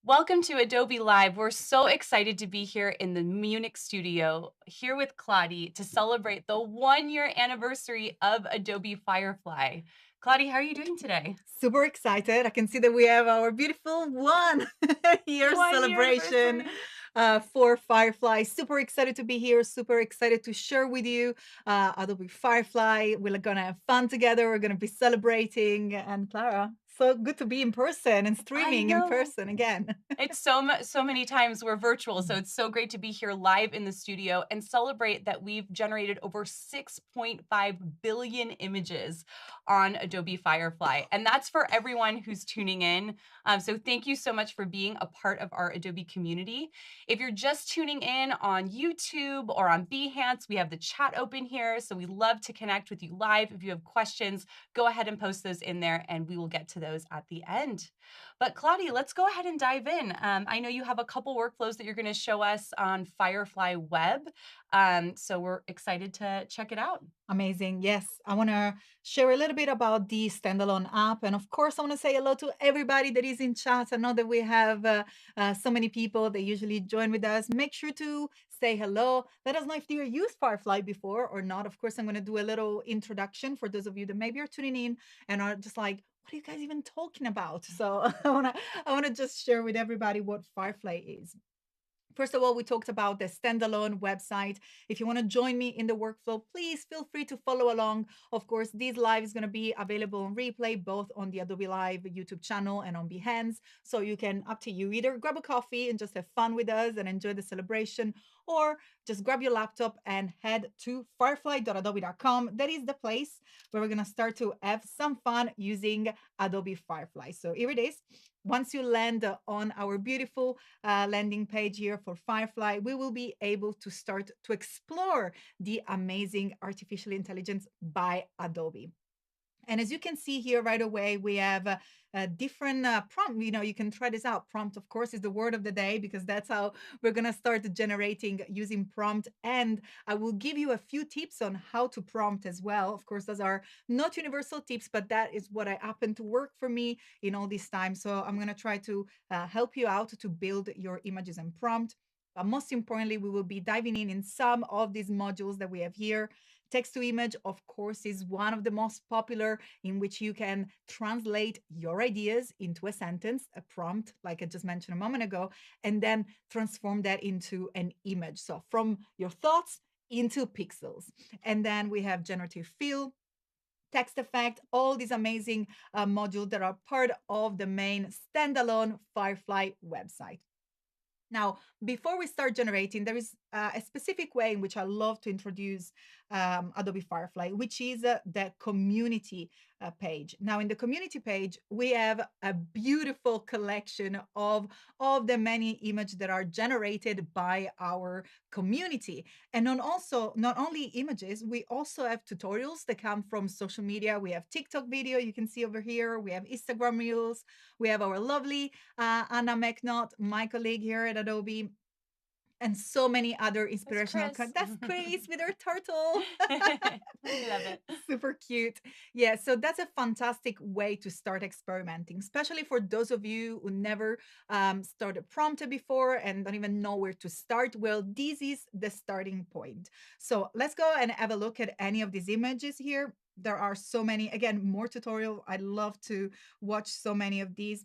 Welcome to Adobe Live. We're so excited to be here in the Munich studio, here with Kladi to celebrate the 1-year anniversary of Adobe Firefly. Kladi, how are you doing today? Super excited. I can see that we have our beautiful 1 year 1-year celebration anniversary. for Firefly. Super excited to be here. Super excited to share with you Adobe Firefly. We're going to have fun together. We're going to be celebrating. And Clara, so good to be in person and I streaming in know. person again. It's so many times we're virtual, so it's so great to be here live in the studio and celebrate that we've generated over 6.5 billion images on Adobe Firefly. And that's for everyone who's tuning in. So thank you so much for being a part of our Adobe community. If you're just tuning in on YouTube or on Behance, we have the chat open here. So we love to connect with you live. If you have questions, go ahead and post those in there and we will get to those at the end. But Kladi, let's go ahead and dive in. I know you have a couple workflows that you're going to show us on Firefly Web. So we're excited to check it out. Amazing. Yes, I want to share a little bit about the standalone app. And of course, I want to say hello to everybody that is in chat. I know that we have so many people that usually join with us. Make sure to say hello. Let us know if you used Firefly before or not. Of course, I'm going to do a little introduction for those of you that maybe are tuning in and are just like, what are you guys even talking about? So I want to just share with everybody what Firefly is. First of all, we talked about the standalone website. If you want to join me in the workflow, please feel free to follow along. Of course, this live is going to be available on replay, both on the Adobe Live YouTube channel and on Behance. So you can, up to you, either grab a coffee and just have fun with us and enjoy the celebration, or just grab your laptop and head to firefly.adobe.com. That is the place where we're going to start to have some fun using Adobe Firefly. So here it is. Once you land on our beautiful landing page here for Firefly, we will be able to start to explore the amazing artificial intelligence by Adobe. And as you can see here right away, we have a different prompt. You can try this out. Prompt, of course, is the word of the day because that's how we're going to start generating using prompt. And I will give you a few tips on how to prompt as well. Of course, those are not universal tips, but that is what I happen to work for me in all this time. So I'm going to try to help you out to build your images and prompt. But most importantly, we will be diving in some of these modules that we have here. Text to image, of course, is one of the most popular, in which you can translate your ideas into a sentence, a prompt, like I just mentioned a moment ago, and then transform that into an image. So from your thoughts into pixels. And then we have generative fill, text effect, all these amazing modules that are part of the main standalone Firefly website. Now, before we start generating, there is a specific way in which I love to introduce Adobe Firefly, which is the community page. Now, in the community page, we have a beautiful collection of the many images that are generated by our community. And not only images, we also have tutorials that come from social media. We have TikTok video, you can see over here. We have Instagram Reels. We have our lovely Anna McNaught, my colleague here at Adobe, and so many other inspirational Chris. That's Chris with her turtle. We love it. Super cute. Yeah, so that's a fantastic way to start experimenting, especially for those of you who never started prompted before and don't even know where to start. Well, this is the starting point. So let's go and have a look at any of these images here. There are so many. Again, more tutorial. I love to watch so many of these.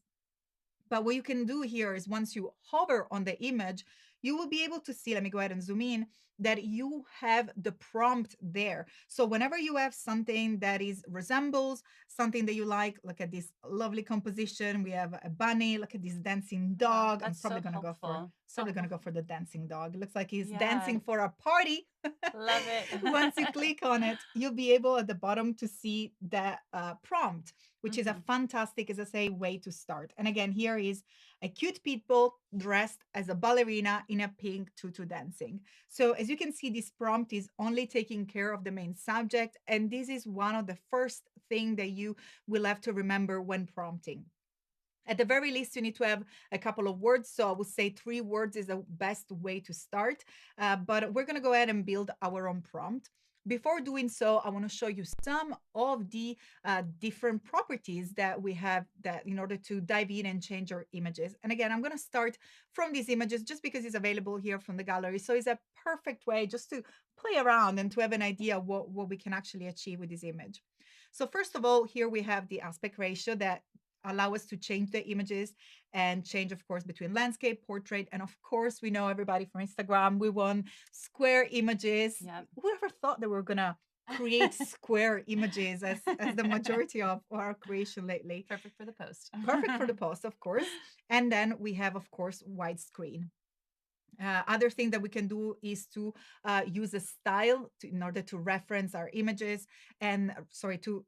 But what you can do here is once you hover on the image, you will be able to see, let me go ahead and zoom in, that you have the prompt there. So whenever you have something that is resembles something that you like, look at this lovely composition. We have a bunny, look at this dancing dog. I'm That's probably so gonna go for helpful. probably gonna go for the dancing dog. It looks like he's Yeah, dancing for a party. love it. Once you click on it, you'll be able at the bottom to see the prompt, which is a Mhm. fantastic, as I say, way to start. And again, here is a cute people dressed as a ballerina in a pink tutu dancing. So as you can see, this prompt is only taking care of the main subject. And this is one of the first thing that you will have to remember when prompting. At the very least, you need to have a couple of words. So I would say 3 words is the best way to start. But we're going to go ahead and build our own prompt. before doing so, I want to show you some of the different properties that we have that in order to dive in and change our images. And again, I'm going to start from these images just because it's available here from the gallery. So it's a perfect way just to play around and to have an idea what we can actually achieve with this image. So first of all, here we have the aspect ratio that allow us to change the images and change, of course, between landscape, portrait, and of course, we know everybody from Instagram, we want square images. Yeah. Whoever thought that we were gonna create square images as the majority of our creation lately? Perfect for the post. Perfect for the post, of course. And then we have, of course, widescreen. Other thing that we can do is to use a style in order to reference our images and to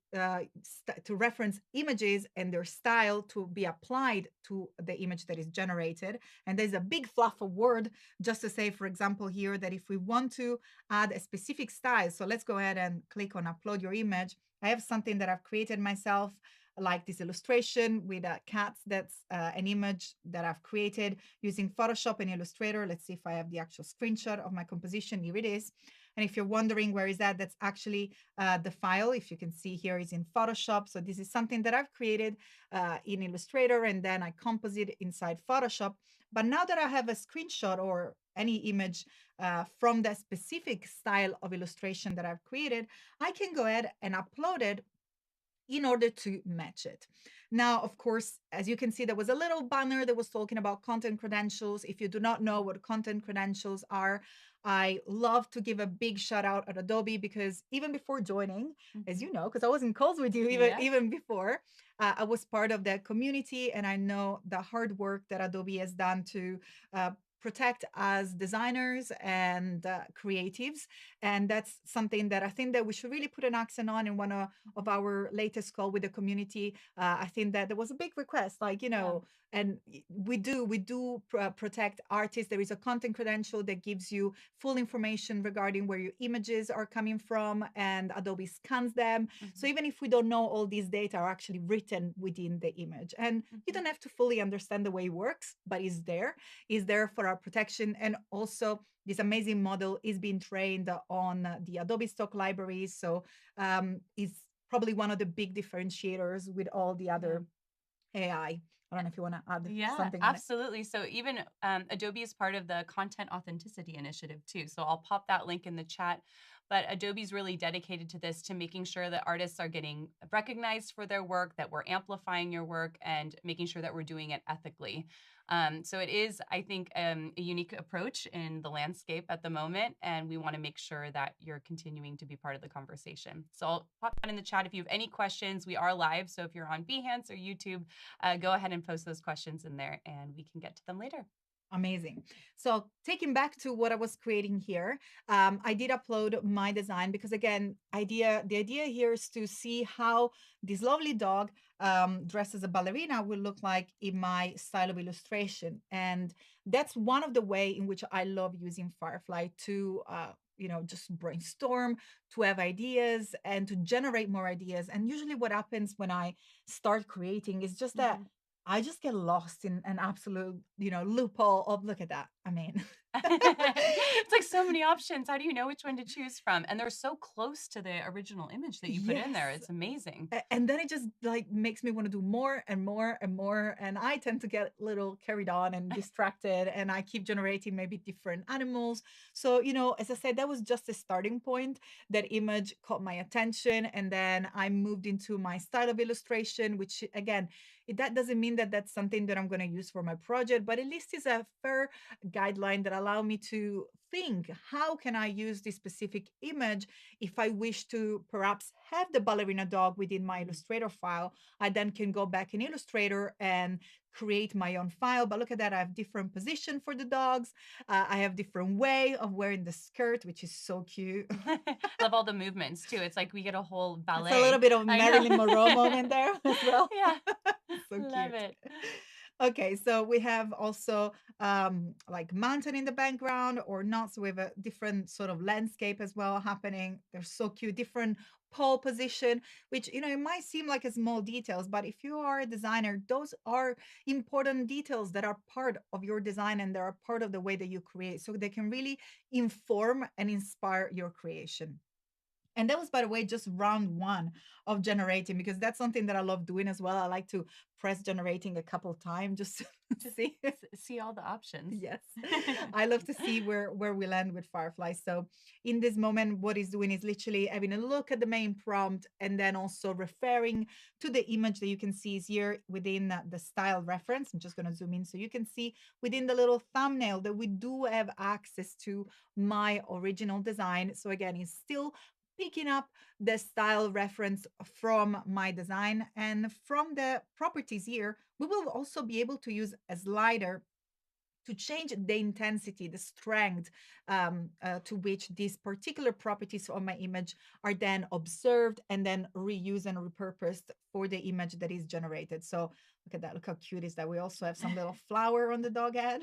reference images and their style to be applied to the image that is generated. And there's a big fluff of word just to say, for example, here that if we want to add a specific style, so let's go ahead and click on upload your image. I have something that I've created myself, like this illustration with cats. That's an image that I've created using Photoshop and Illustrator. Let's see if I have the actual screenshot of my composition. Here it is. And if you're wondering where is that, that's actually the file. If you can see here is in Photoshop. So this is something that I've created in Illustrator, and then I composite inside Photoshop. But now that I have a screenshot or any image from that specific style of illustration that I've created, I can go ahead and upload it in order to match it. Now, of course, as you can see, there was a little banner that was talking about content credentials. If you do not know what content credentials are, I love to give a big shout out at Adobe because even before joining, as you know, because I was in calls with you even before, I was part of that community, and I know the hard work that Adobe has done to protect as designers and creatives. And that's something that I think that we should really put an accent on in one of our latest call with the community. I think that there was a big request, like, and we do protect artists. There is a content credential that gives you full information regarding where your images are coming from, and Adobe scans them. So even if we don't know, all these data are actually written within the image, and you don't have to fully understand the way it works, but it's there for our protection. And also, this amazing model is being trained on the Adobe stock libraries. So it's probably one of the big differentiators with all the other AI. I don't know if you want to add something. Absolutely. So even Adobe is part of the Content Authenticity Initiative too. So I'll pop that link in the chat. But Adobe's really dedicated to this, to making sure that artists are getting recognized for their work, that we're amplifying your work, and making sure that we're doing it ethically. So it is, I think, a unique approach in the landscape at the moment, and we want to make sure that you're continuing to be part of the conversation. So I'll pop that in the chat if you have any questions. We are live, so if you're on Behance or YouTube, go ahead and post those questions in there, and we can get to them later. Amazing. So taking back to what I was creating here, I did upload my design because, again, the idea here is to see how this lovely dog dressed as a ballerina will look like in my style of illustration. And that's one of the way in which I love using Firefly to just brainstorm, to have ideas, and to generate more ideas. And usually what happens when I start creating is just that I just get lost in an absolute, loophole of, look at that. I mean, it's like so many options. How do you know which one to choose from? And they're so close to the original image that you put in there. It's amazing. And then it just like makes me want to do more and more and more. And I tend to get a little carried on and distracted, and I keep generating maybe different animals. So, as I said, that was just a starting point. That image caught my attention. And then I moved into my style of illustration, which, again, that doesn't mean that that's something that I'm going to use for my project, but at least it's a fair guideline that allow me to think, how can I use this specific image if I wish to perhaps have the ballerina dog within my Illustrator file? I then can go back in Illustrator and create my own file. But look at that, I have different position for the dogs. I have different way of wearing the skirt, which is so cute. Love all the movements too. It's like we get a whole ballet. It's a little bit of Marilyn Monroe moment there as well. Yeah. So love cute. it. Okay, so we have also like mountain in the background or not. So we have a different sort of landscape as well happening. They're so cute, different pole position, which, it might seem like a small details, but if you are a designer, those are important details that are part of your design and they are part of the way that you create. So they can really inform and inspire your creation. And that was, by the way, just round one of generating, because that's something that I love doing as well. I like to press generating a couple times just to see all the options. Yes. I love to see where we land with Firefly. So in this moment, what it's doing is literally having a look at the main prompt and then also referring to the image that you can see is here within the style reference. I'm just going to zoom in so you can see within the little thumbnail that we do have access to my original design. So again, it's still picking up the style reference from my design. And from the properties here, we will also be able to use a slider to change the intensity, the strength to which these particular properties of my image are then observed and then reused and repurposed for the image that is generated. So look at that. Look how cute is that. We also have some little flower on the dog head.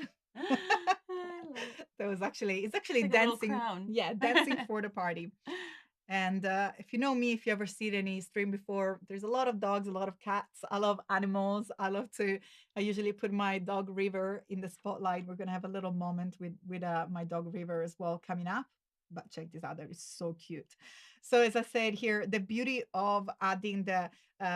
That was actually, it's actually like dancing. Yeah, dancing for the party. And if you know me, if you ever seen any stream before, there's a lot of dogs, a lot of cats. I love animals. I usually put my dog River in the spotlight. We're going to have a little moment with my dog River as well coming up. But check this out. That is so cute. So as I said here, the beauty of adding the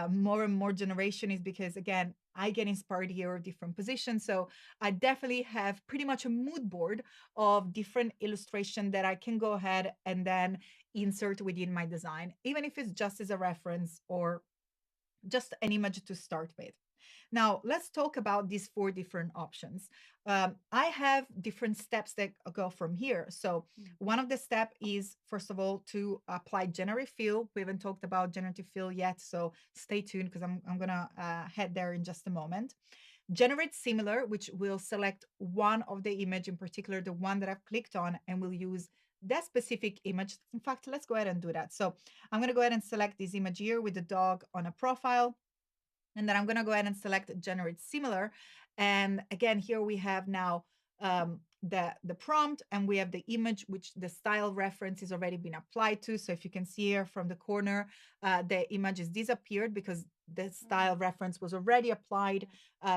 more and more generation is because, again, I get inspired here of different positions. So I definitely have pretty much a mood board of different illustration that I can go ahead and then insert within my design, even if it's just as a reference or just an image to start with. Now, let's talk about these 4 different options. I have different steps that go from here. So one of the step is, first of all, to apply generative fill. We haven't talked about generative fill yet, so stay tuned because I'm going to head there in just a moment. Generate similar, which will select one of the image, in particular, the one that I've clicked on, and we'll use that specific image. In fact, let's go ahead and do that. So I'm going to go ahead and select this image here with the dog on a profile. And then I'm going to go ahead and select generate similar. And again, here we have now the prompt, and we have the image, which the style reference has already been applied to. So if you can see here from the corner, the image is disappeared because the style reference was already applied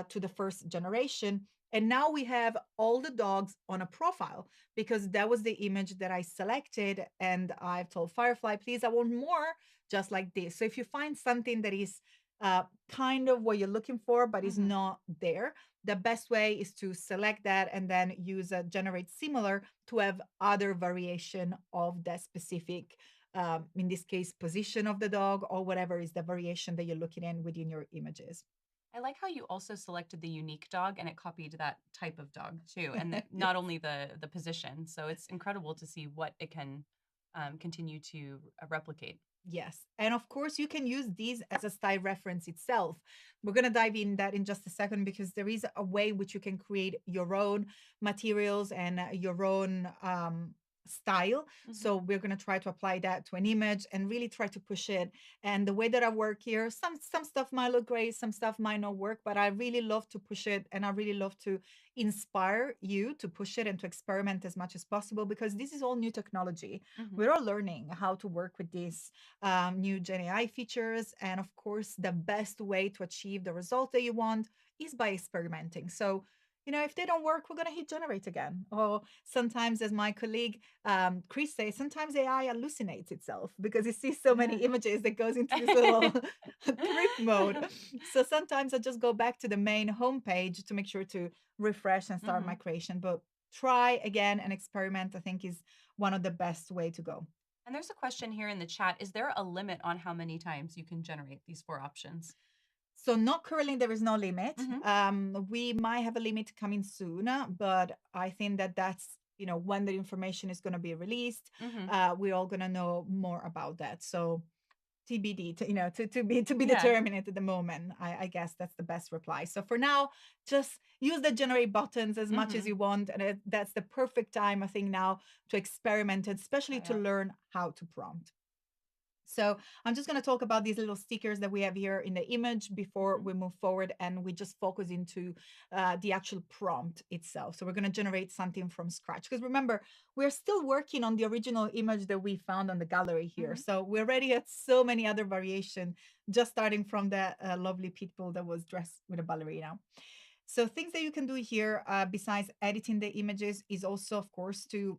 to the first generation. And now we have all the dogs on a profile because that was the image that I selected. And I've told Firefly, please, I want more just like this. So if you find something that is kind of what you're looking for, but is not there, the best way is to select that and then use a generate similar to have other variation of that specific, in this case, position of the dog or whatever is the variation that you're looking in within your images. I like how you also selected the unique dog and it copied that type of dog too, and not only the position. So it's incredible to see what it can continue to replicate. Yes. And of course, you can use these as a style reference itself. We're going to dive in that in just a second because there is a way which you can create your own materials and your own style. So we're going to try to apply that to an image and really try to push it. And the way that I work here, some stuff might look great, some stuff might not work, but I really love to push it, and I really love to inspire you to push it and to experiment as much as possible because this is all new technology. We're all learning how to work with these new Gen AI features. And of course, the best way to achieve the result that you want is by experimenting. So if they don't work, we're going to hit generate again. Or sometimes, as my colleague Chris says, sometimes AI hallucinates itself because it sees so many images that goes into this little trip mode. So sometimes I just go back to the main homepage to make sure to refresh and start my creation. But try again and experiment, I think, is one of the best way to go. And there's a question here in the chat. Is there a limit on how many times you can generate these 4 options? So not currently, there is no limit. We might have a limit coming soon, but I think that's, when the information is going to be released, we're all going to know more about that. So TBD, to be determined at the moment. I guess that's the best reply. So for now, just use the generate buttons as much as you want. And that's the perfect time, I think, now to experiment, especially to learn how to prompt. So I'm just going to talk about these little stickers that we have here in the image before we move forward and we just focus into the actual prompt itself. So we're going to generate something from scratch because remember, we're still working on the original image that we found on the gallery here. So we already had so many other variations, just starting from that lovely pitbull that was dressed with a ballerina. So things that you can do here besides editing the images is also, of course, to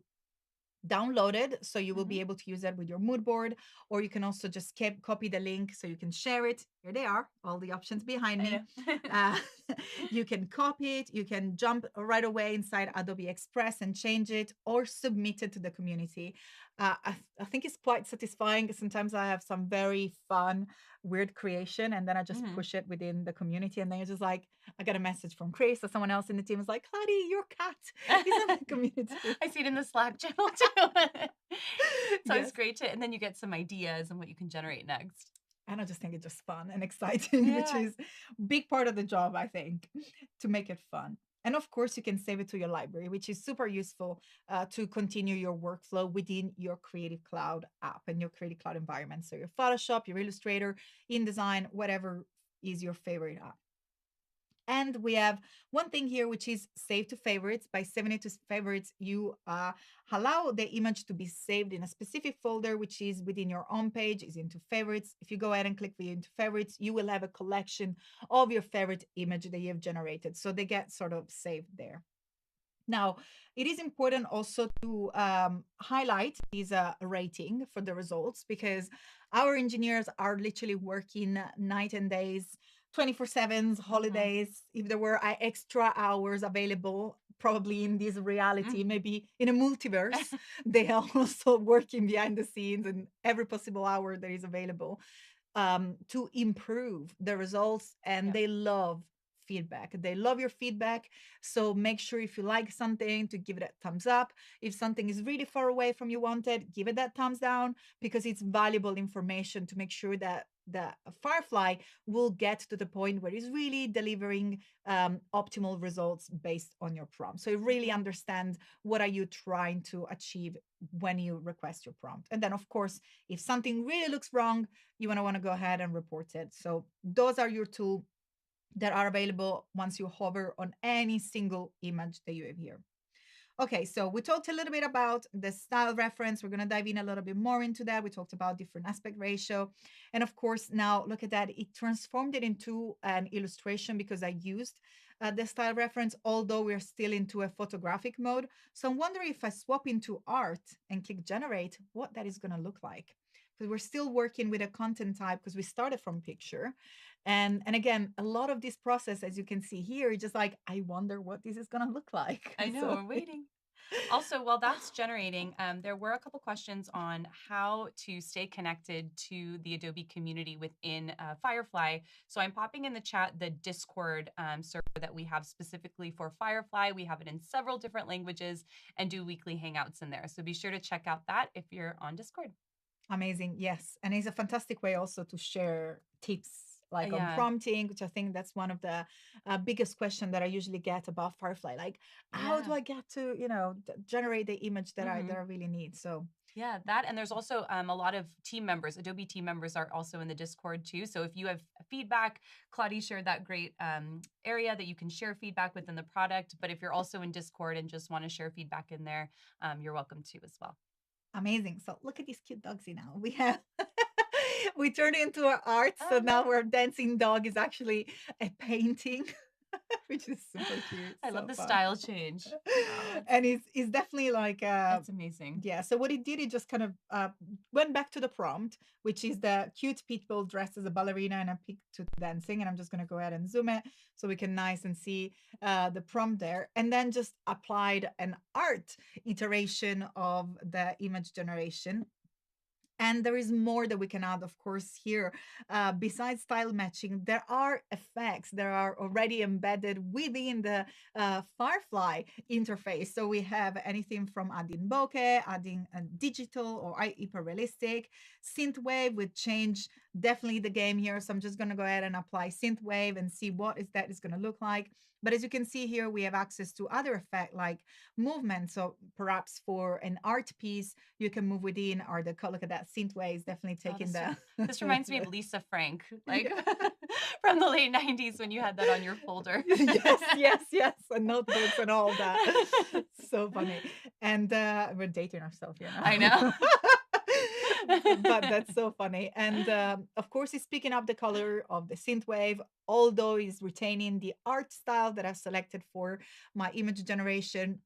downloaded, so you will Mhm. be able to use that with your mood board, or you can also just copy the link so you can share it. Here they are, all the options behind I me. know. uh, you can copy it, you can jump right away inside Adobe Express and change it or submit it to the community. I think it's quite satisfying. Sometimes I have some very fun weird creation, and then I just Mhm. push it within the community, and then you're just like, I got a message from Chris or someone else in the team is like, Kladi, your cat is in the community. I see it in the Slack channel too. It's always Yes. great to, and then you get some ideas on what you can generate next. And I just think it's just fun and exciting, which Yeah. is big part of the job, I think, to make it fun. And of course, you can save it to your library, which is super useful to continue your workflow within your Creative Cloud app and your Creative Cloud environment. So your Photoshop, your Illustrator, InDesign, whatever is your favorite app. And we have one thing here, which is save to favorites. By saving it to favorites, you allow the image to be saved in a specific folder, which is within your home page, is into favorites. If you go ahead and click view into favorites, you will have a collection of your favorite image that you have generated. So they get sort of saved there. Now, it is important also to highlight this rating for the results, because our engineers are literally working night and days, 24/7, Mhm. holidays. If there were extra hours available, probably in this reality, Mhm. maybe in a multiverse, they are also working behind the scenes and every possible hour that is available to improve the results. And Yep. they love feedback. They love your feedback. So make sure if you like something to give it a thumbs up. If something is really far away from you wanted, give it that thumbs down, because it's valuable information to make sure that the Firefly will get to the point where it's really delivering optimal results based on your prompt. So it really Mhm. understands what are you trying to achieve when you request your prompt. And then of course, if something really looks wrong, you want to go ahead and report it. So those are your tools that are available once you hover on any single image that you have here. Okay, so we talked a little bit about the style reference. We're going to dive in a little bit more into that. We talked about different aspect ratio. And of course, now look at that. It transformed it into an illustration because I used the style reference, although we're still into a photographic mode. So I'm wondering if I swap into art and click generate, what that is going to look like. Because we're still working with a content type because we started from picture. And again, a lot of this process, as you can see here, just like, I wonder what this is going to look like. I know, So we're waiting. Also, while that's generating, there were a couple questions on how to stay connected to the Adobe community within Firefly. So I'm popping in the chat the Discord server that we have specifically for Firefly. We have it in several different languages and do weekly hangouts in there. So be sure to check out that if you're on Discord. amazing. Yes. And it's a fantastic way also to share tips like on Yeah, prompting, which I think that's one of the biggest question that I usually get about Firefly. Like, how do yeah. I get to, generate the image that I Mhm. really need? So Yeah, that, and there's also a lot of team members. Adobe team members are also in the Discord too. So if you have feedback, Claudia shared that great area that you can share feedback within the product. But if you're also in Discord and just want to share feedback in there, you're welcome to as well. amazing. So look at these cute dogsy now. We have we turned it into our art. So Oh now no, our dancing dog is actually a painting, which is super cute. I love So the fun. style change. Oh, And it's definitely like it's amazing. yeah. So what it did, it just kind of went back to the prompt, which is the cute people dressed as a ballerina and a pig to dancing. And I'm just going to go ahead and zoom it so we can nice and see the prompt there, and then just applied an art iteration of the image generation. And there is more that we can add, of course, here. Besides style matching, there are effects that are already embedded within the Firefly interface. So we have anything from adding bokeh, adding a digital or hyper realistic. Synthwave would change definitely the game here. So I'm just going to go ahead and apply synthwave and see what is that is going to look like. But as you can see here, we have access to other effects like movement. So perhaps for an art piece, you can move within, or the look at that synthwave is definitely Oh, taking the this reminds me of Lisa Frank, like yeah. from the late '90s when you had that on your folder. Yes, yes, yes, and notebooks and all that. So funny. And we're dating ourselves, I know. But that's so funny. And of course, it's picking up the color of the synthwave, although it's retaining the art style that I've selected for my image generation.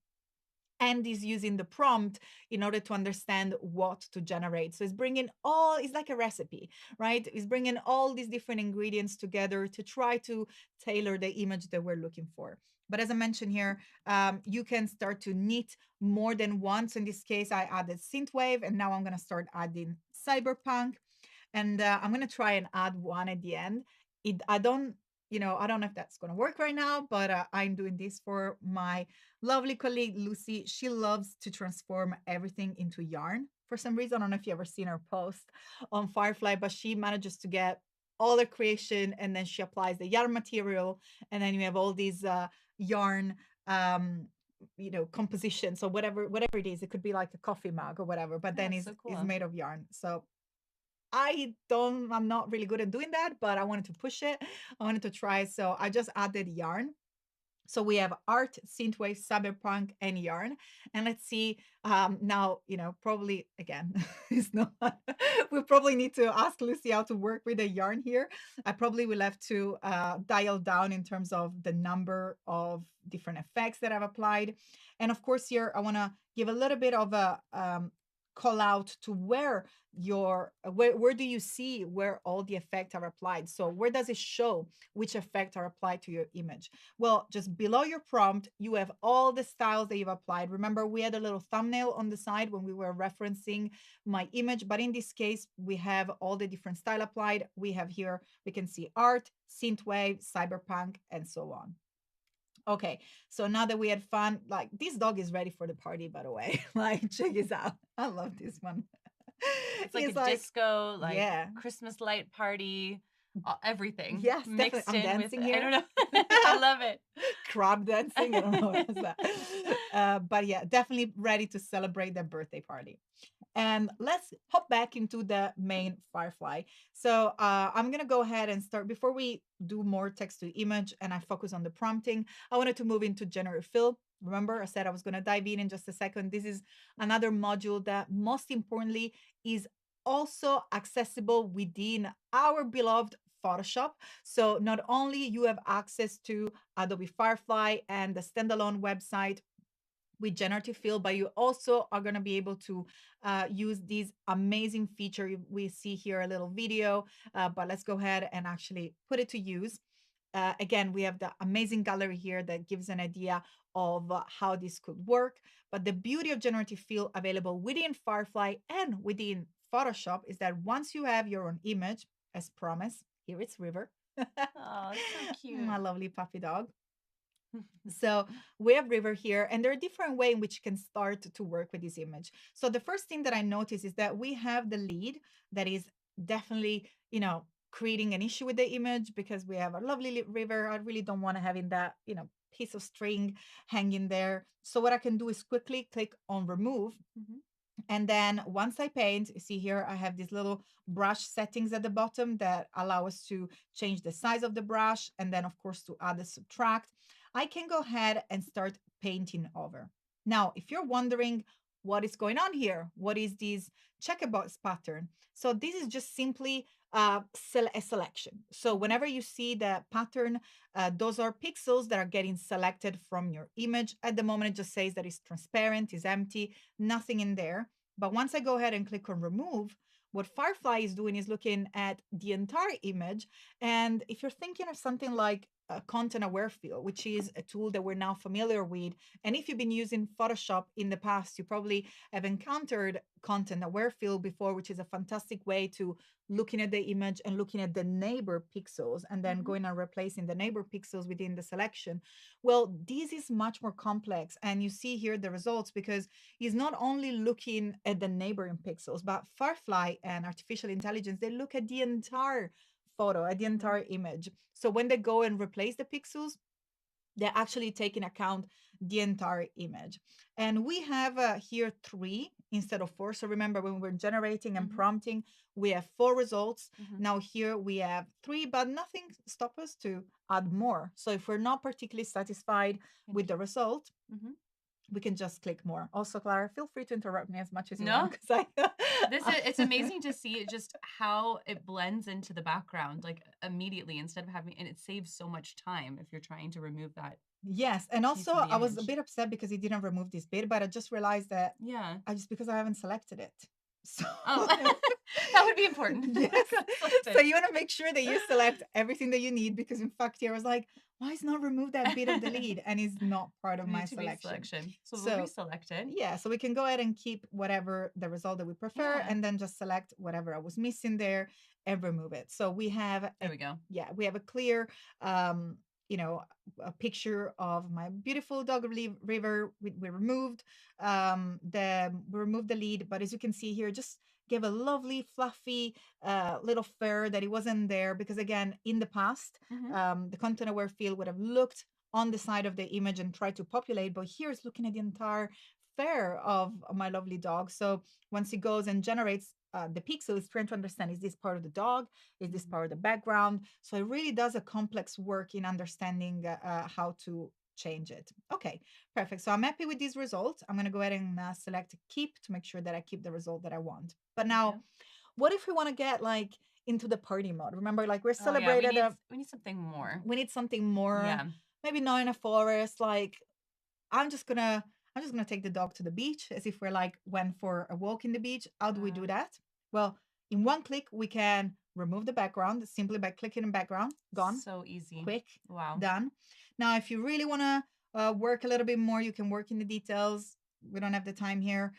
and is using the prompt in order to understand what to generate. So it's like a recipe, right? It's bringing all these different ingredients together to try to tailor the image that we're looking for. But as I mentioned here, you can start to knit more than once. In this case, I added synthwave, and now I'm going to start adding cyberpunk. And I'm going to try and add one at the end. I don't know if that's going to work right now, but I'm doing this for my lovely colleague, Lucy. She loves to transform everything into yarn. For some reason, I don't know if you ever seen her post on Firefly, but she manages to get all the creation, and then she applies the yarn material, and then you have all these yarn composition. So whatever it is, it could be like a coffee mug or whatever, but then That's so is cool. made of yarn. So I'm not really good at doing that, but I wanted to push it. I wanted to try. So I just added yarn. So we have art, synthwave, cyberpunk, and yarn. And let's see now, probably again, it's not, we probably need to ask Lucy how to work with the yarn here. I probably will have to dial down in terms of the number of different effects that I've applied. And of course, here I want to give a little bit of a call out to where do you see where all the effects are applied. So where does it show which effects are applied to your image? Well, just below your prompt, you have all the styles that you've applied. Remember, we had a little thumbnail on the side when we were referencing my image, but in this case, we have all the different style applied. We have here, we can see art, synthwave, cyberpunk, and so on. Okay, so now that we had fun, like this dog is ready for the party, by the way. Like, check this out. I love this one. It's like He's a disco, like yeah. Christmas light party, everything Yes, definitely. mixed I'm in with, dancing I here. don't know. I love it. Crab dancing. I don't know what is that. But yeah, definitely ready to celebrate the birthday party. And let's hop back into the main Firefly. So I'm going to go ahead and start. Before we do more text to image and I focus on the prompting, I wanted to move into Generative Fill. Remember, I said I was going to dive in just a second. This is another module that most importantly is also accessible within our beloved Photoshop. So not only you have access to Adobe Firefly and the standalone website with generative fill, but you also are going to be able to use this amazing feature. We see here a little video, but let's go ahead and actually put it to use. Again, we have the amazing gallery here that gives an idea of how this could work. But the beauty of generative fill available within Firefly and within Photoshop is that once you have your own image, as promised, here it's River. Oh, so cute. My lovely puppy dog. So we have River here, and there are different ways in which you can start to work with this image. So the first thing that I notice is that we have the lead that is definitely, creating an issue with the image because we have a lovely river. I really don't want to have in that, piece of string hanging there. So what I can do is quickly click on remove. And then once I paint, you see here, I have these little brush settings at the bottom that allow us to change the size of the brush. And then of course, to add a subtract, I can go ahead and start painting over. Now, if you're wondering what is going on here, what is this checkerbox pattern? So this is just simply a selection. So whenever you see the pattern, those are pixels that are getting selected from your image. At the moment, it just says that it's transparent, it's empty, nothing in there. But once I go ahead and click on remove, what Firefly is doing is looking at the entire image. And if you're thinking of something like a content aware fill, which is a tool that we're now familiar with, and if you've been using Photoshop in the past, you probably have encountered content aware fill before, which is a fantastic way to looking at the image and looking at the neighbor pixels and then going and replacing the neighbor pixels within the selection. Well, this is much more complex. And you see here the results because it's not only looking at the neighboring pixels, but Firefly and artificial intelligence, they look at the entire photo, at the entire image. So when they go and replace the pixels, they're actually taking account the entire image. And we have here 3 instead of 4. So remember, when we're generating and prompting, we have 4 results. Now here we have 3, but nothing stops us to add more. So if we're not particularly satisfied with the result, we can just click more. Also, Clara, feel free to interrupt me as much as you No. want, because It's amazing to see just how it blends into the background, like immediately, instead of having, and it saves so much time if you're trying to remove that Yes, and piece also of the I was a image. bit upset because he didn't remove this bit, but I just realized that Yeah. because I haven't selected it. So Oh, that would be important. yes. Select So it. you want to make sure that you select everything that you need, because in fact here I was like, why is not remove that bit of the lead, and it's not part of my Need to be selection. selection. So we'll So reselect it. yeah, so we can go ahead and keep whatever the result that we prefer, Yeah. and then just select whatever I was missing there and remove it. So we have There we go. we have a clear you know, a picture of my beautiful dog river. We removed the lead, but as you can see here, just give a lovely fluffy little fur that it wasn't there, because again, in the past, the content aware field would have looked on the side of the image and tried to populate, but here it's looking at the entire fur of my lovely dog. So once it goes and generates the pixel, it's trying to understand, is this part of the dog, is this part of the background? So it really does a complex work in understanding how to change it. Okay, perfect. So I'm happy with these results. I'm going to go ahead and select keep to make sure that I keep the result that I want. But now, what if we want to get like into the party mode? Remember, like we're celebrated. We need something more. We need something more. Yeah. Maybe not in a forest. Like I'm just gonna take the dog to the beach, as if we're like went for a walk in the beach. How do we do that? Well, in one click, we can remove the background simply by clicking in background. Gone. So easy. Quick. Wow. Done. Now, if you really want to work a little bit more, you can work in the details. We don't have the time here.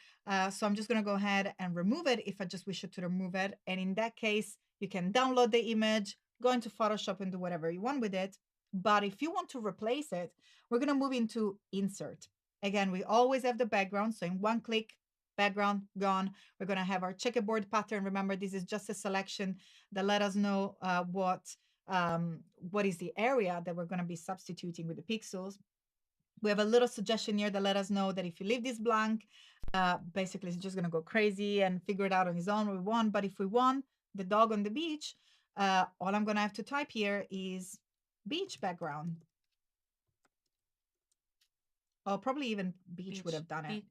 So I'm just going to go ahead and remove it if I just wish to remove it. And in that case, you can download the image, go into Photoshop and do whatever you want with it. But if you want to replace it, we're going to move into insert. Again, we always have the background. So in one click, background gone. We're going to have our checkerboard pattern. Remember, this is just a selection that let us know what is the area that we're going to be substituting with the pixels. We have a little suggestion here that let us know that if you leave this blank, basically it's just going to go crazy and figure it out on his own what we want. But if we want the dog on the beach, all I'm going to have to type here is beach background. Oh, probably even beach would have done it.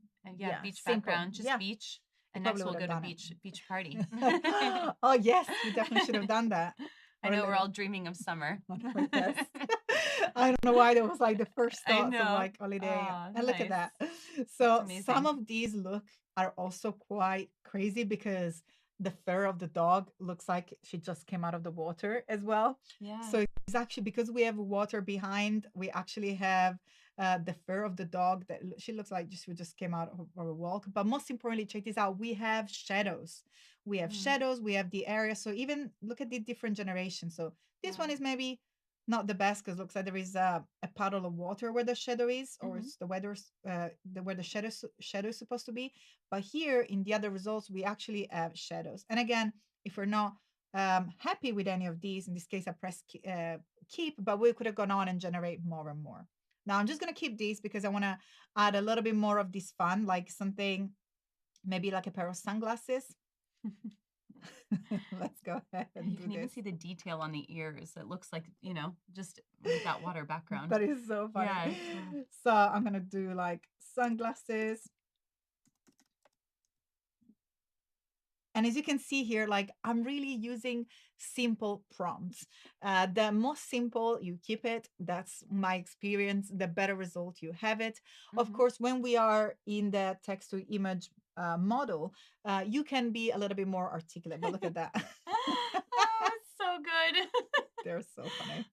Beach simple. background, just beach. And next we'll go to beach party. Oh yes, we definitely should have done that. I know we're all dreaming of summer. Yes. I don't know why that was like the first thoughts of like holiday. And look at that. So some of these are also quite crazy, because the fur of the dog looks like she just came out of the water as well. Yeah. So it's actually, because we have water behind, we actually have the fur of the dog that she looks like she just came out of a walk. But most importantly, check this out. We have shadows. We have shadows. We have the area. So even look at the different generations. So this one is maybe not the best, because looks like there is a puddle of water where the shadow is, or it's the weather's where the shadow is supposed to be. But here in the other results, we actually have shadows. And again, if we're not happy with any of these, in this case I press keep, but we could have gone on and generate more and more. Now I'm just going to keep these because I want to add a little bit more of this fun, like something maybe like a pair of sunglasses. Let's go ahead and do this. You can even see the detail on the ears. It looks like, just with that water background. That is so funny. Yeah. So I'm going to do like sunglasses. And as you can see here, like I'm really using simple prompts. The most simple you keep it, that's my experience, the better result you have it. Of course, when we are in the text to image model, you can be a little bit more articulate, but look at that. Oh, it's so good. They're so funny.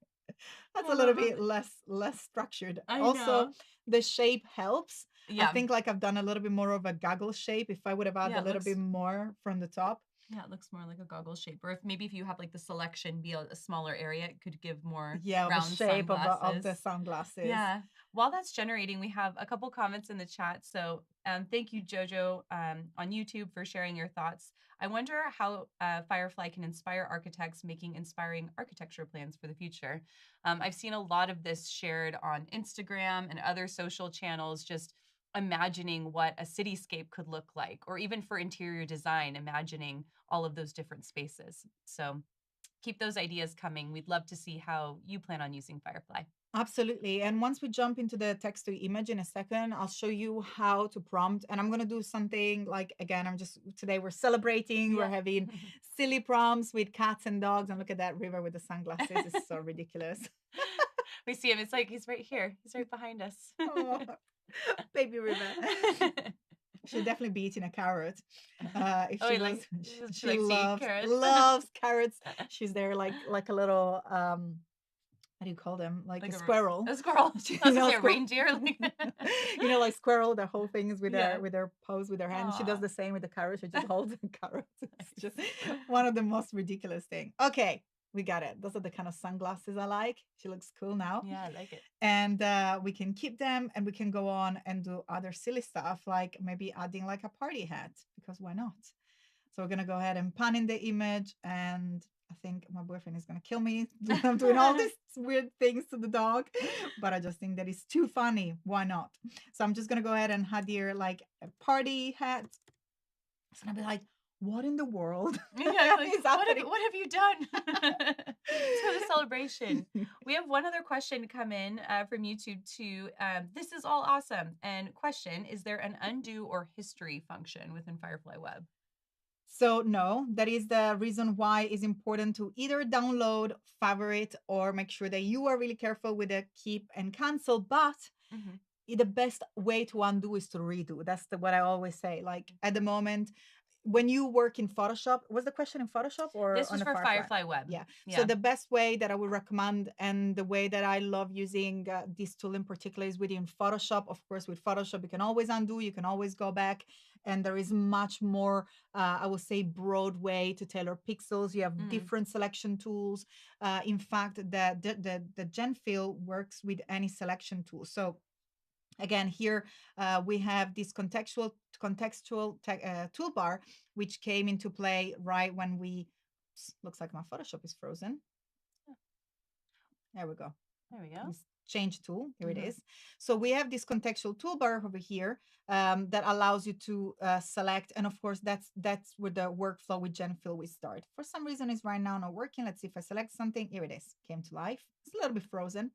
That's a little bit less structured. Also, the shape helps. Yeah. I think like I've done a little bit more of a goggle shape. If I would have had a little bit more from the top. Yeah, it looks more like a goggle shape. Or if you have like the selection be a smaller area, it could give more round the shape of the sunglasses. Yeah. While that's generating, we have a couple comments in the chat. So thank you, Jojo, on YouTube for sharing your thoughts. I wonder how Firefly can inspire architects making inspiring architecture plans for the future. I've seen a lot of this shared on Instagram and other social channels, just imagining what a cityscape could look like, or even for interior design, imagining all of those different spaces. So keep those ideas coming. We'd love to see how you plan on using Firefly. Absolutely. And once we jump into the text to image in a second, I'll show you how to prompt. And I'm going to do something like, again, today we're celebrating, we're Yeah. having silly prompts with cats and dogs. And look at that river with the sunglasses. It's so ridiculous. We see him. It's like he's right here. He's right behind us. Oh, baby river. She'll definitely be eating a carrot. If Oh, she he was, likes, she she likes to eat loves carrots. loves carrots. She's there like a little how do you call them? Like a squirrel. A squirrel. I was gonna say a reindeer. Like squirrel. The whole thing is with Yeah. her pose with her hand. She does Aw. the same with the carrot. She just holds the carrot. It's just one of the most ridiculous things. Okay, we got it. Those are the kind of sunglasses I like. She looks cool now. Yeah, I like it. And we can keep them and we can go on and do other silly stuff like maybe adding like a party hat because why not? So we're going to go ahead and pan in the image, and I think my boyfriend is going to kill me. I'm doing all these weird things to the dog, but I just think that it's too funny. Why not? So I'm just going to go ahead and add here like a party hat. It's going to be like, what in the world? Yeah, like, what have you done? It's for the celebration. We have one other question come in from YouTube too. This is all awesome. And question, is there an undo or history function within Firefly Web? So no, that is the reason why it's important to either download, favorite, or make sure that you are really careful with the keep and cancel. But the best way to undo is to redo. That's what I always say. Like at the moment, when you work in Photoshop, was the question in Photoshop or this was for Firefly Web? Yeah. So the best way that I would recommend and the way that I love using this tool in particular is within Photoshop. Of course, with Photoshop, you can always undo, you can always go back, and there is much more, I would say, broad way to tailor pixels. You have different selection tools. In fact, the Gen Fill works with any selection tool. So again, here we have this contextual toolbar, which came into play right when looks like my Photoshop is frozen. There we go. There we go. Change tool. Here it is. So we have this contextual toolbar over here that allows you to select. And of course, that's where the workflow with GenFill we start. For some reason, it's right now not working. Let's see if I select something. Here it is. Came to life. It's a little bit frozen.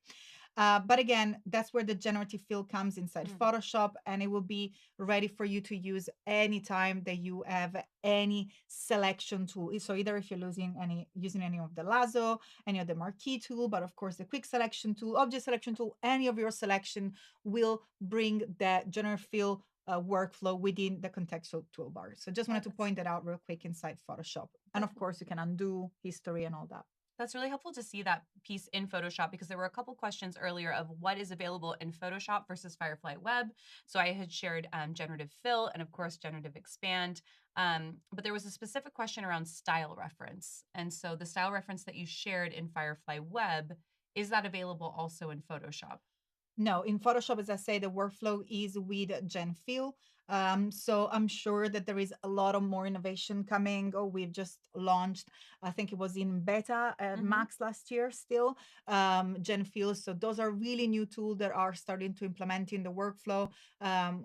But again, that's where the generative fill comes inside Photoshop, and it will be ready for you to use anytime that you have any selection tool. So either if you're using any of the lasso, any of the marquee tool, but of course the quick selection tool, object selection tool, any of your selection will bring that generative fill workflow within the contextual toolbar. So just wanted to point that out real quick inside Photoshop. And of course you can undo history and all that. That's really helpful to see that piece in Photoshop because there were a couple questions earlier of what is available in Photoshop versus Firefly Web. So I had shared generative fill and of course generative expand. But there was a specific question around style reference. And so the style reference that you shared in Firefly Web, is that available also in Photoshop? No, in Photoshop, as I say, the workflow is with GenFill. So I'm sure that there is a lot of more innovation coming. Oh, we've just launched, I think it was in beta at Max last year still, GenFill. So those are really new tools that are starting to implement in the workflow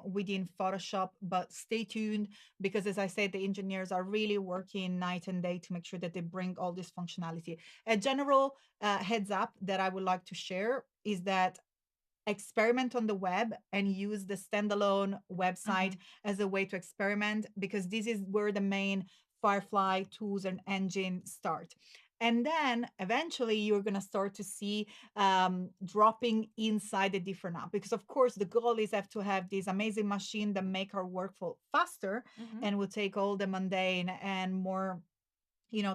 within Photoshop. But stay tuned because, as I said, the engineers are really working night and day to make sure that they bring all this functionality. A general heads up that I would like to share is that experiment on the web and use the standalone website as a way to experiment because this is where the main Firefly tools and engine start. And then eventually you're going to start to see dropping inside the different app because of course the goal is have to have this amazing machine that make our workflow faster and will take all the mundane and more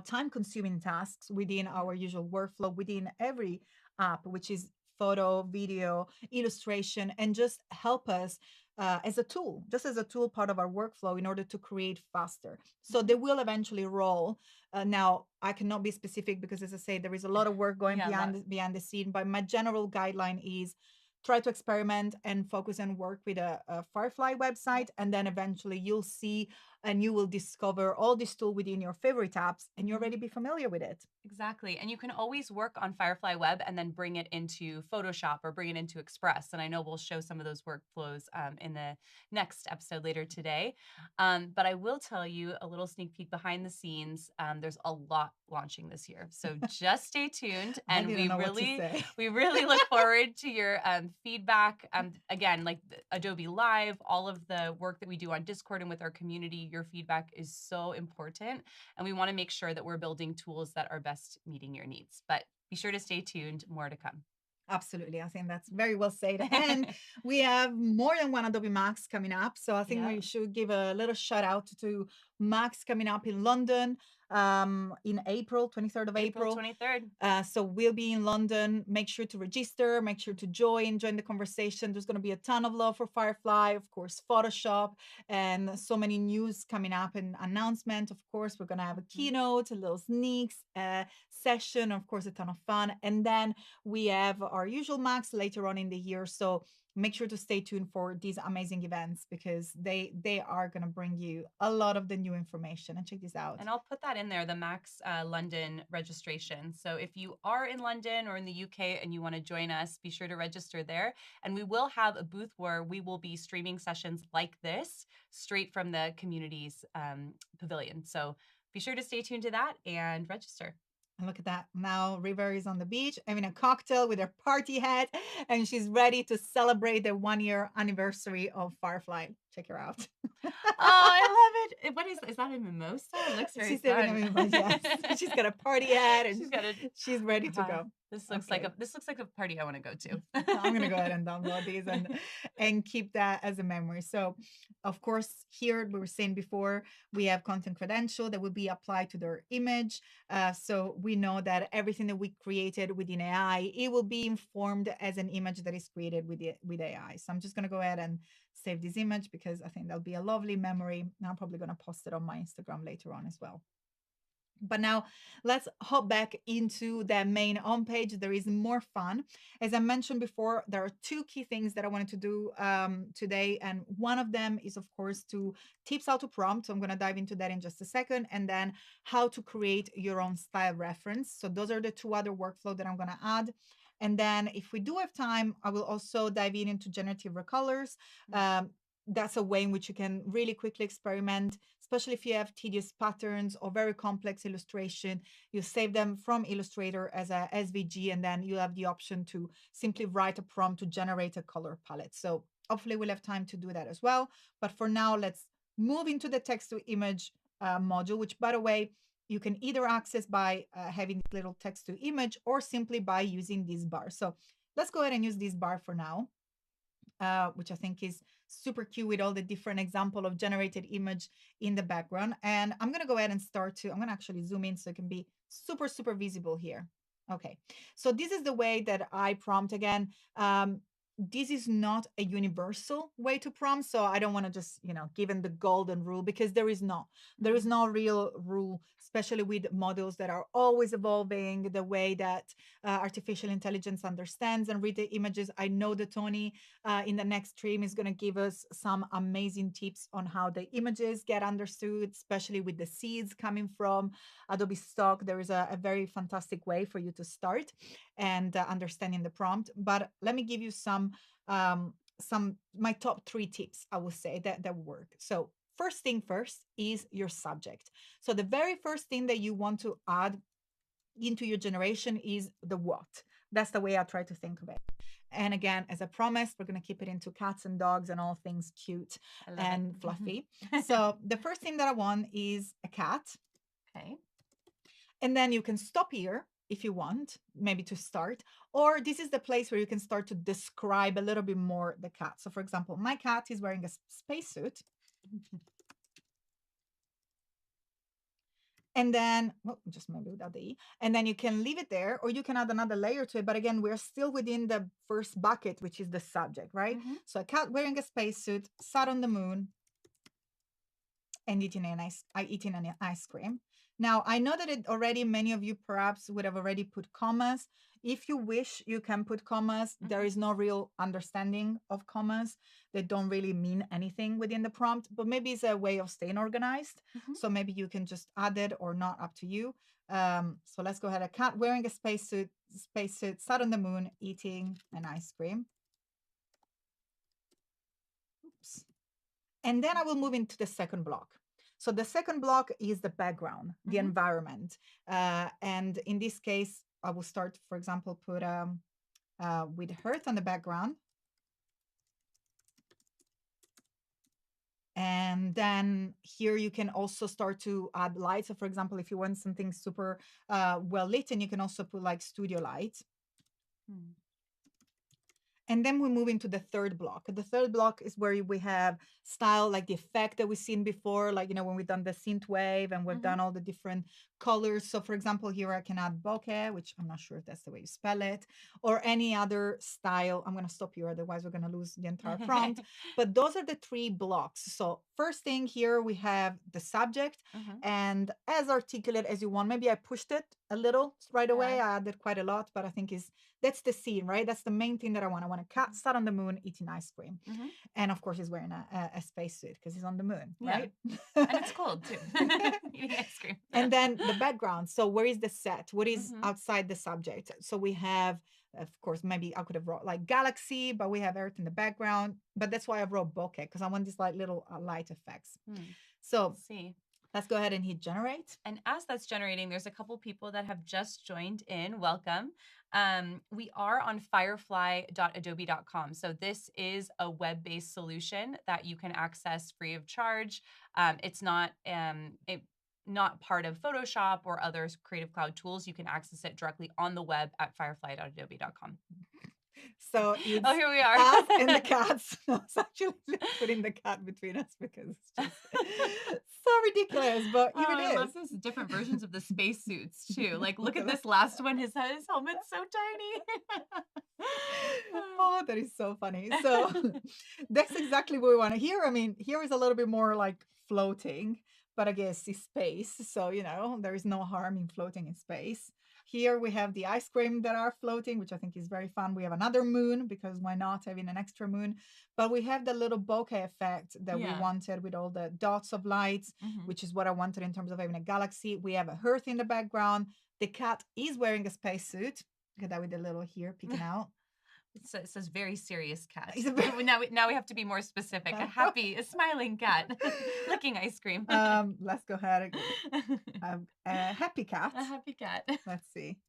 time consuming tasks within our usual workflow within every app, which is photo, video, illustration, and just help us as a tool, part of our workflow in order to create faster. So they will eventually roll. Now, I cannot be specific because, as I say, there is a lot of work going behind the scene, but my general guideline is try to experiment and focus and work with a Firefly website, and then eventually you'll see and you will discover all this tool within your favorite apps and you already be familiar with it. Exactly. And you can always work on Firefly Web and then bring it into Photoshop or bring it into Express. And I know we'll show some of those workflows in the next episode later today. But I will tell you a little sneak peek behind the scenes. There's a lot launching this year. So just stay tuned. And we really look forward to your feedback. Again, like Adobe Live, all of the work that we do on Discord and with our community, your feedback is so important. And we want to make sure that we're building tools that are best meeting your needs. But be sure to stay tuned. More to come. Absolutely. I think that's very well said. And we have more than one Adobe Max coming up. So I think we should give a little shout out to Max coming up in London in April, 23rd of April. 23rd. So we'll be in London. Make sure to register, make sure to join the conversation. There's going to be a ton of love for Firefly, of course, Photoshop, and so many news coming up and announcement. Of course, we're going to have a keynote, a little sneaks session, of course, a ton of fun. And then we have our usual Max later on in the year. So make sure to stay tuned for these amazing events because they are going to bring you a lot of the new information. And check this out. And I'll put that in there, the Max London registration. So if you are in London or in the UK and you want to join us, be sure to register there. And we will have a booth where we will be streaming sessions like this straight from the community's pavilion. So be sure to stay tuned to that and register. And look at that. Now River is on the beach having a cocktail with her party hat, and she's ready to celebrate the 1-year anniversary of Firefly. Check her out. Oh, I love it. What is that, a mimosa? It looks very She's fun. having a mimosa, yes. She's got a party hat and she's ready to go. This looks like a party I want to go to. I'm gonna go ahead and download these and keep that as a memory. So, of course, here we were saying before we have content credential that will be applied to their image. So we know that everything that we created within AI, it will be informed as an image that is created with AI. So I'm just gonna go ahead and save this image because I think that'll be a lovely memory. I'm probably gonna post it on my Instagram later on as well. But now let's hop back into the main homepage. There is more fun. As I mentioned before, there are 2 key things that I wanted to do today. And one of them is, of course, to tips how to prompt. So I'm going to dive into that in just a second. And then how to create your own style reference. So those are the 2 other workflow that I'm going to add. And then if we do have time, I will also dive into generative recolors. That's a way in which you can really quickly experiment, especially if you have tedious patterns or very complex illustration. You save them from Illustrator as a SVG, and then you have the option to simply write a prompt to generate a color palette. So hopefully we'll have time to do that as well. But for now, let's move into the text to image module, which, by the way, you can either access by having this little text to image or simply by using this bar. So let's go ahead and use this bar for now. Which I think is super cute with all the different example of generated image in the background. And I'm going to go ahead and I'm going to actually zoom in so it can be super, super visible here. Okay, so this is the way that I prompt again. This is not a universal way to prompt. So I don't want to just, given the golden rule, because there is no real rule, especially with models that are always evolving the way that artificial intelligence understands and read the images. I know that Tony in the next stream is going to give us some amazing tips on how the images get understood, especially with the seeds coming from Adobe Stock. There is a very fantastic way for you to start and understanding the prompt. But let me give you some my top 3 tips, I will say, that work. So first thing first is your subject. So the very first thing that you want to add into your generation is the what. That's the way I try to think of it. And again, as I promised, we're going to keep it into cats and dogs and all things cute and fluffy. So the first thing that I want is a cat. Okay. And then you can stop here if you want, maybe to start, or this is the place where you can start to describe a little bit more the cat. So for example, my cat is wearing a spacesuit. And then, just maybe without the E. And then you can leave it there, or you can add another layer to it. But again, we're still within the first bucket, which is the subject, right? So a cat wearing a spacesuit, sat on the moon, and eating an ice cream. Now, I know that many of you perhaps would have already put commas. If you wish, you can put commas. There is no real understanding of commas. They don't really mean anything within the prompt, but maybe it's a way of staying organized. So maybe you can just add it or not, up to you. So let's go ahead. A cat wearing a spacesuit, sat on the moon, eating an ice cream. Oops. And then I will move into the second block. So the second block is the background, the environment. And in this case, I will start, for example, put with Earth on the background. And then here you can also start to add lights. So for example, if you want something super well lit, and you can also put like studio lights. And then we move into the third block. The third block is where we have style, like the effect that we've seen before, like, when we've done the synth wave and we've done all the different colors. So for example, here I can add bokeh, which I'm not sure if that's the way you spell it, or any other style. I'm going to stop here, otherwise we're going to lose the entire prompt. But those are the three blocks. So first thing here, we have the subject, and as articulate as you want. Maybe I pushed it a little right away. I added quite a lot, but I think that's the scene, right? That's the main thing that I want. I want a cat sat on the moon eating ice cream. And of course, he's wearing a spacesuit because he's on the moon, right? And it's cold too. Eating ice cream. And then the background. So where is the set? What is outside the subject? So we have, of course, maybe I could have wrote like galaxy, but we have Earth in the background. But that's why I wrote bokeh, because I want these like little light effects. So Let's see. Let's go ahead and hit generate. And as that's generating, there's a couple people that have just joined in. Welcome. We are on firefly.adobe.com. So this is a web-based solution that you can access free of charge. It's not part of Photoshop or other Creative Cloud tools. You can access it directly on the web at firefly.adobe.com. So here we are. Us and the cats. I was actually putting the cat between us because it's just so ridiculous. But here it is. I love these different versions of the spacesuits too. Like, look at this last one. His helmet's so tiny. Oh, that is so funny. So that's exactly what we want to hear. I mean, here is a little bit more like floating, but I guess it's space. So, there is no harm in floating in space. Here we have the ice cream that are floating, which I think is very fun. We have another moon, because why not having an extra moon? But we have the little bokeh effect that we wanted with all the dots of lights, which is what I wanted in terms of having a galaxy. We have a Earth in the background. The cat is wearing a spacesuit. Look at that with the little hair peeking out. It says very serious cat. Now we have to be more specific. A smiling cat, licking ice cream. Let's go ahead. A happy cat. A happy cat. Let's see.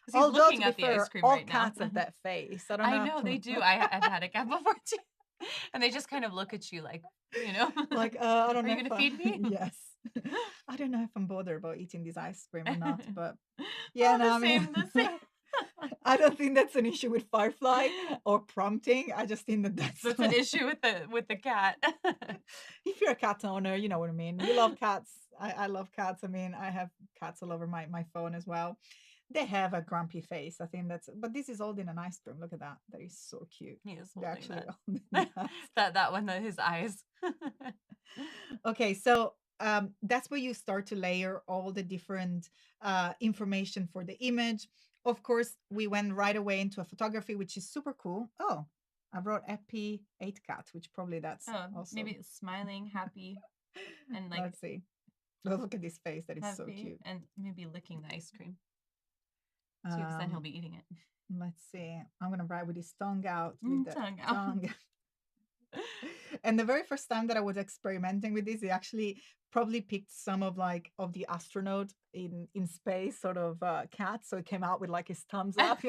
He's looking at the ice cream right now. All cats have that face. I know they do. I've had a cat before too, and they just kind of look at you like, like I don't know. Are you gonna feed me? Yes. I don't know if I'm bothered about eating this ice cream or not, but the same. I don't think that's an issue with Firefly or prompting. I just think that's an issue with the cat. If you're a cat owner, you know what I mean. You love cats. I love cats. I mean, I have cats all over my phone as well. They have a grumpy face. I think but this is holding an ice cream. Look at that. That is so cute. He is holding that one, his eyes. Okay, so that's where you start to layer all the different information for the image. Of course, we went right away into a photography, which is super cool. Oh, I wrote FP8 cat, which probably that's also... Maybe smiling, happy, and like... Let's see. Look at this face. That is so cute. And maybe licking the ice cream. Too, because then he'll be eating it. Let's see. I'm going to write with his tongue out. Tongue. And the very first time that I was experimenting with this, he actually probably picked some of the astronaut in space sort of cats. So it came out with like his thumbs up,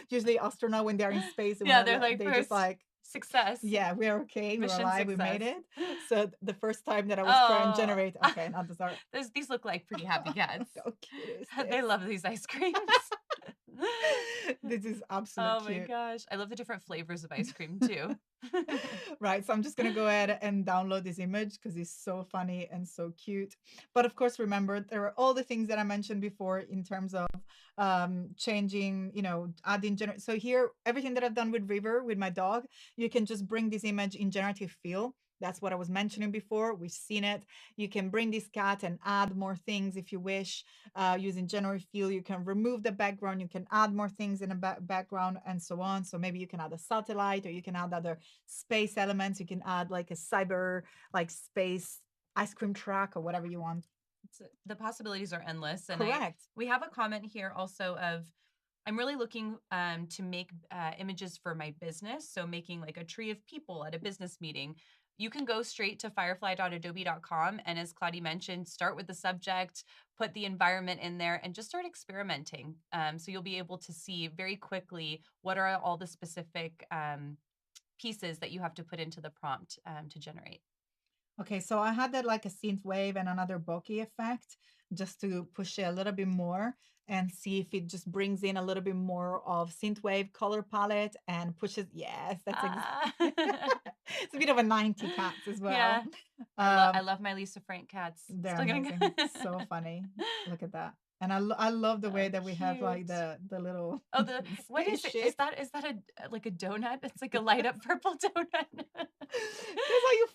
Usually astronaut, when they're in space, they're just like success. Yeah, we're okay. Mission we're alive. success. We made it. So the first time that I was trying to generate, okay, now these are... These look like pretty happy cats. So cute. They love these ice creams. This is absolutely cute. Oh my gosh. I love the different flavors of ice cream too. Right. So I'm just going to go ahead and download this image because it's so funny and so cute. But of course, remember, there are all the things that I mentioned before in terms of changing, adding. So here, everything that I've done with River, with my dog, you can just bring this image in generative fill. That's what I was mentioning before. We've seen it. You can bring this cat and add more things if you wish. Using generative fill, you can remove the background. You can add more things in a background and so on. So maybe you can add a satellite, or you can add other space elements. You can add like a cyber, like space ice cream truck or whatever you want. The possibilities are endless. And Correct. we have a comment here also of, I'm really looking to make images for my business. So making like a tree of people at a business meeting. You can go straight to firefly.adobe.com. And as Kladi mentioned, start with the subject, put the environment in there, and just start experimenting. So you'll be able to see very quickly what are all the specific pieces that you have to put into the prompt to generate. Okay, so I had that like a synth wave and another bokeh effect just to push it a little bit more and see if it just brings in a little bit more of synth wave color palette and pushes. Yes, that's it's a bit of a 90 cats as well. Yeah. I love my Lisa Frank cats. They're Still amazing. So funny. Look at that. And I love the way that we have like cute. the little What is it? Is that like a donut? It's like a light up purple donut.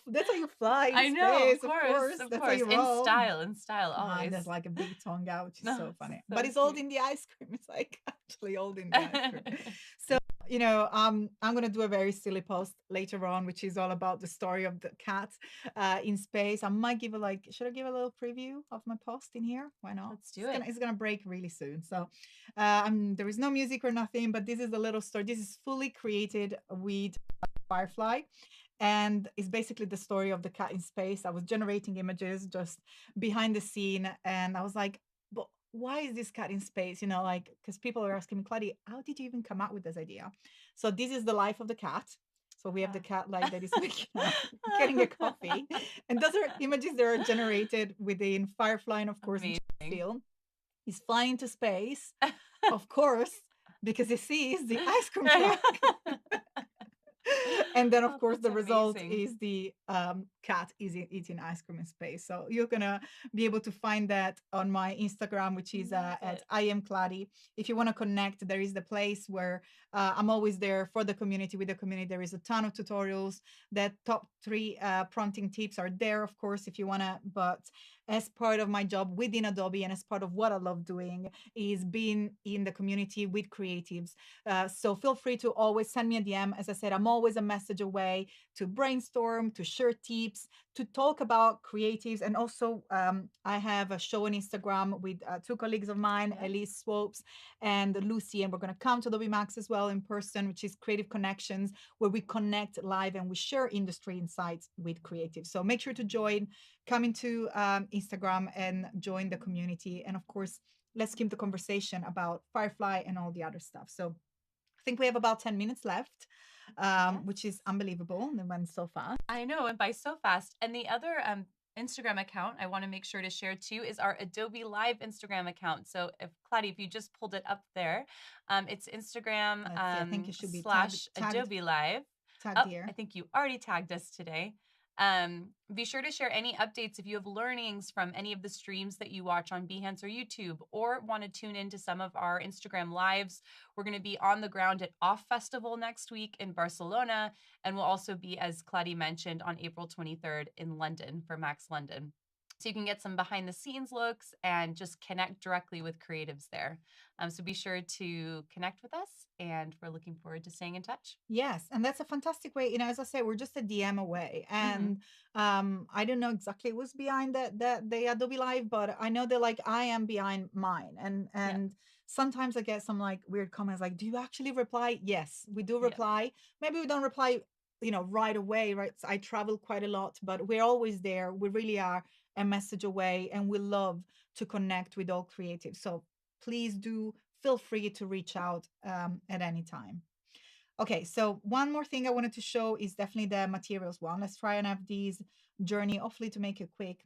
That's how you fly in I know, space, of course. That's how you roll. In style, always. And there's like a big tongue out, which is No, so funny. so But it's cute. holding the ice cream. It's like actually holding the ice cream. So, you know, I'm gonna do a very silly post later on, which is all about the story of the cat in space. I might give should I give a little preview of my post in here? Why not? Let's do it. It's gonna break really soon. So there is no music or nothing, but this is a little story. This is fully created with Firefly. And it's basically the story of the cat in space. I was generating images just behind the scene. And I was like, but why is this cat in space? You know, like, because people are asking me, Kladi, how did you even come up with this idea? So this is the life of the cat. So we have the cat like that is getting a coffee. And those are images that are generated within Firefly and of course Fill. He's flying to space, of course, because he sees the ice cream truck. And then of course the result is the cat is eating ice cream in space. So you're gonna be able to find that on my Instagram, which is at I am Kladi. If you want to connect, there is the place where I'm always there for the community. With the community, there is a ton of tutorials. The top 3 prompting tips are there, of course, if you want to. But as part of my job within Adobe and as part of what I love doing is being in the community with creatives. So feel free to always send me a DM. As I said, I'm always a message away to brainstorm, to share tips, to talk about creatives. And also I have a show on Instagram with 2 colleagues of mine, Elise Swopes and Lucy, and we're going to come to Adobe Max as well in person, which is Creative Connections, where we connect live and we share industry insights with creatives. So make sure to join, come into Instagram and join the community. And of course, let's keep the conversation about Firefly and all the other stuff. So I think we have about 10 minutes left, which is unbelievable. It went so fast. I know, it went by so fast. And the other Instagram account I want to make sure to share too is our Adobe Live Instagram account. So Kladi, if you just pulled it up there, it's Instagram I think it should be / Adobe Live. Tagged here. I think you already tagged us today. Be sure to share any updates if you have learnings from any of the streams that you watch on Behance or YouTube, or want to tune into some of our Instagram lives. We're going to be on the ground at Off Festival next week in Barcelona, and we'll also be, as Kladi mentioned, on April 23rd in London for Max London. So you can get some behind the scenes looks and just connect directly with creatives there. So be sure to connect with us, and we're looking forward to staying in touch. Yes, and that's a fantastic way. You know, as I say, we're just a DM away, and I don't know exactly who's behind the Adobe Live, but I know that like I am behind mine, and sometimes I get some like weird comments like, "Do you actually reply?" Yes, we do reply. Maybe we don't reply, you know, right away, right? So I travel quite a lot, but we're always there. We really are a message away, and we love to connect with all creatives. So please do feel free to reach out at any time. Okay, so one more thing I wanted to show is definitely the materials one. Let's try and have these journey, hopefully to make it quick.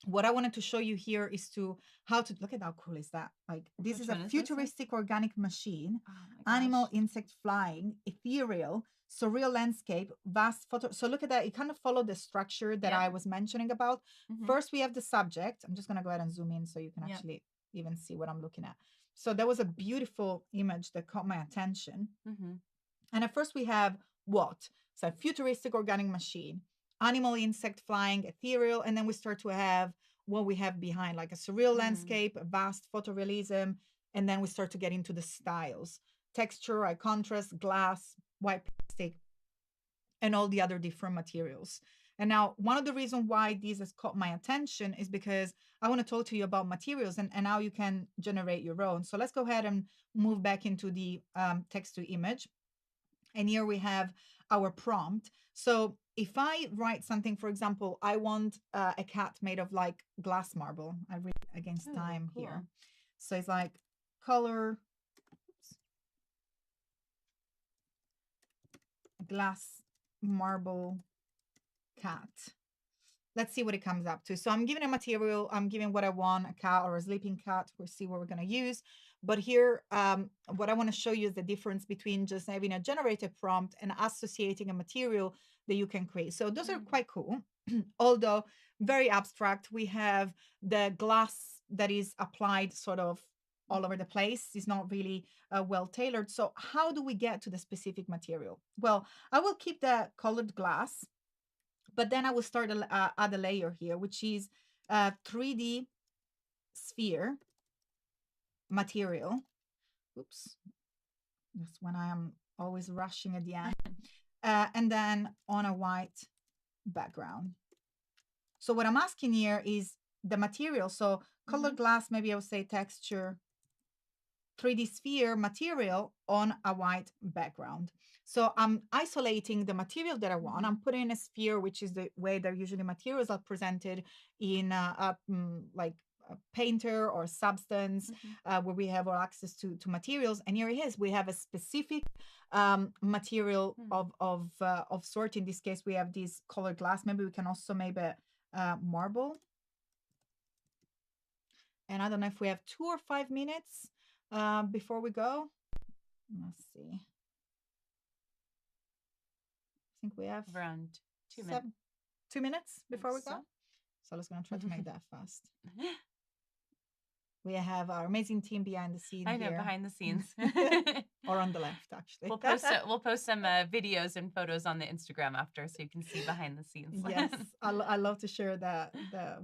What I wanted to show you here is to how to look at how cool is that? Like this is a futuristic organic machine, animal, insect flying, ethereal, surreal landscape, vast photo. So look at that. It kind of followed the structure that I was mentioning about. First, we have the subject. I'm just going to go ahead and zoom in so you can actually even see what I'm looking at. So there was a beautiful image that caught my attention. And at first we have what? So a futuristic organic machine, animal, insect, flying, ethereal, and then we start to have what we have behind, like a surreal landscape, a vast photorealism, and then we start to get into the styles, texture, eye contrast, glass, white plastic, and all the other different materials. And now, one of the reasons why this has caught my attention is because I want to talk to you about materials, and now you can generate your own. So let's go ahead and move back into the text to image. And here we have our prompt. So if I write something, for example, I want a cat made of like glass marble. I read against time cool. here. So it's like color, glass marble cat. Let's see what it comes up to. So I'm giving a material, I'm giving what I want, a cat or a sleeping cat. We'll see what we're going to use. But here, what I want to show you is the difference between just having a generated prompt and associating a material that you can create. So those are quite cool, although very abstract. We have the glass that is applied sort of all over the place. It's not really well tailored. So how do we get to the specific material? Well, I will keep the colored glass, but then I will start add a layer here, which is a 3D sphere material. Oops, that's when I am always rushing at the end. And then on a white background. So what I'm asking here is the material. So colored glass, maybe I would say texture, 3D sphere material on a white background. So I'm isolating the material that I want. I'm putting a sphere, which is the way that usually materials are presented in like a painter or substance, where we have all access to materials. And here it is. We have a specific material of sort. In this case, we have this colored glass. Maybe we can also maybe marble. And I don't know if we have 2 or 5 minutes before we go. Let's see. I think we have around 2 minutes. 2 minutes before we go. So let's gonna try to make that fast. We have our amazing team behind the scenes. I know, here. behind the scenes. Or on the left, actually. We'll post some videos and photos on the Instagram after, so you can see behind the scenes. Yes, I love to share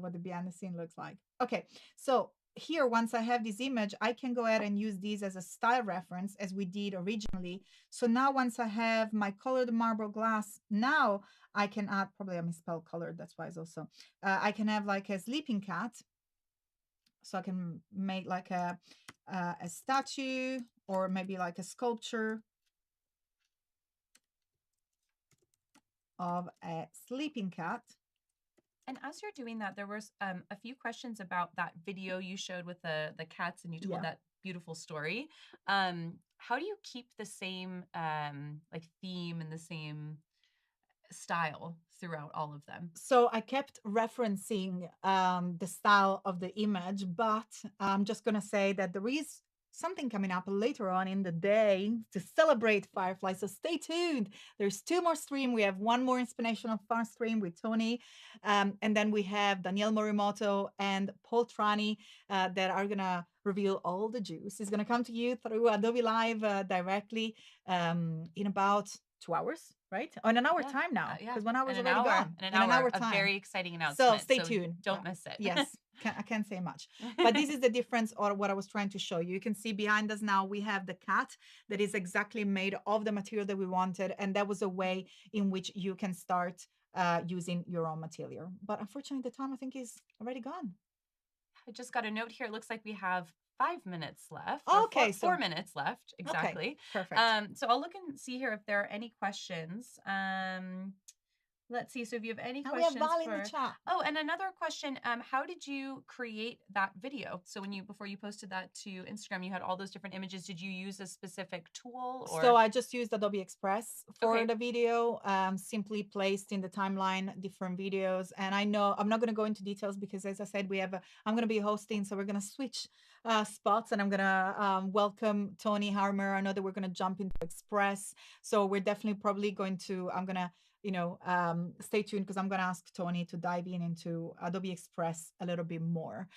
what the behind the scene looks like. Okay, so here, once I have this image, I can go ahead and use these as a style reference as we did originally. So now once I have my colored marble glass, now I can add, probably I misspelled colored, that's why it's also, I can have like a sleeping cat. So I can make like a statue or maybe like a sculpture of a sleeping cat. And as you're doing that, there was a few questions about that video you showed with the cats, and you told that beautiful story. How do you keep the same like theme and the same style throughout all of them? So I kept referencing the style of the image, but I'm just going to say that there is something coming up later on in the day to celebrate Firefly. So stay tuned. There's 2 more streams. We have 1 more inspirational fun stream with Tony. And then we have Danielle Morimoto and Paul Trani that are going to reveal all the juice. It's going to come to you through Adobe Live directly in about 2 hours, right? On an hour time now, because 1 hour is already gone. In an hour time. A very exciting announcement. So stay tuned. Don't miss it. Yes, I can't say much. But this is the difference, or what I was trying to show you. You can see behind us now, we have the cat that is exactly made of the material that we wanted. And that was a way in which you can start using your own material. But unfortunately, the time I think is already gone. I just got a note here. It looks like we have 5 minutes left. Okay, 4 minutes left. Exactly. Okay, perfect. So I'll look and see here if there are any questions. Let's see. So if you have any questions, we have Val in the chat. Oh, and another question. How did you create that video? So before you posted that to Instagram, you had all those different images. Did you use a specific tool? So I just used Adobe Express for the video, simply placed in the timeline different videos. And I know I'm not going to go into details because, as I said, I'm going to be hosting, so we're going to switch spots, and I'm going to welcome Tony Harmer. I know that we're going to jump into Express. So we're definitely probably going to, I'm going to stay tuned because I'm going to ask Tony to dive into Adobe Express a little bit more,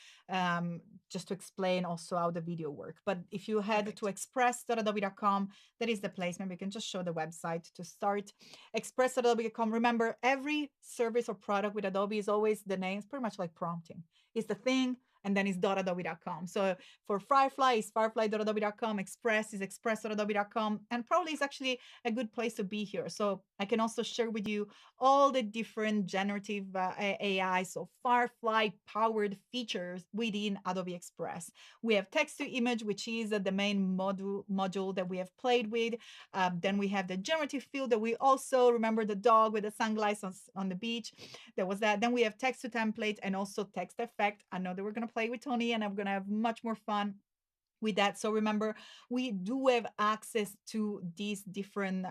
just to explain also how the video work. But if you head to express.adobe.com, that is the place. Maybe you can just show the website to start. Express.adobe.com. Remember, every service or product with Adobe is always the name. It's pretty much like prompting. It's the thing, and then it's .adobe.com. So for Firefly, it's firefly.adobe.com. Express is express.adobe.com. And probably it's actually a good place to be here. So I can also share with you all the different generative AI, so Firefly powered features within Adobe Express. We have text to image, which is the main module that we have played with. Then we have the generative field that we also remember the dog with the sunglasses on the beach. There was that. Then we have text to template and also text effect. I know that we're going to play with Tony and I'm going to have much more fun with that. So remember, we do have access to these different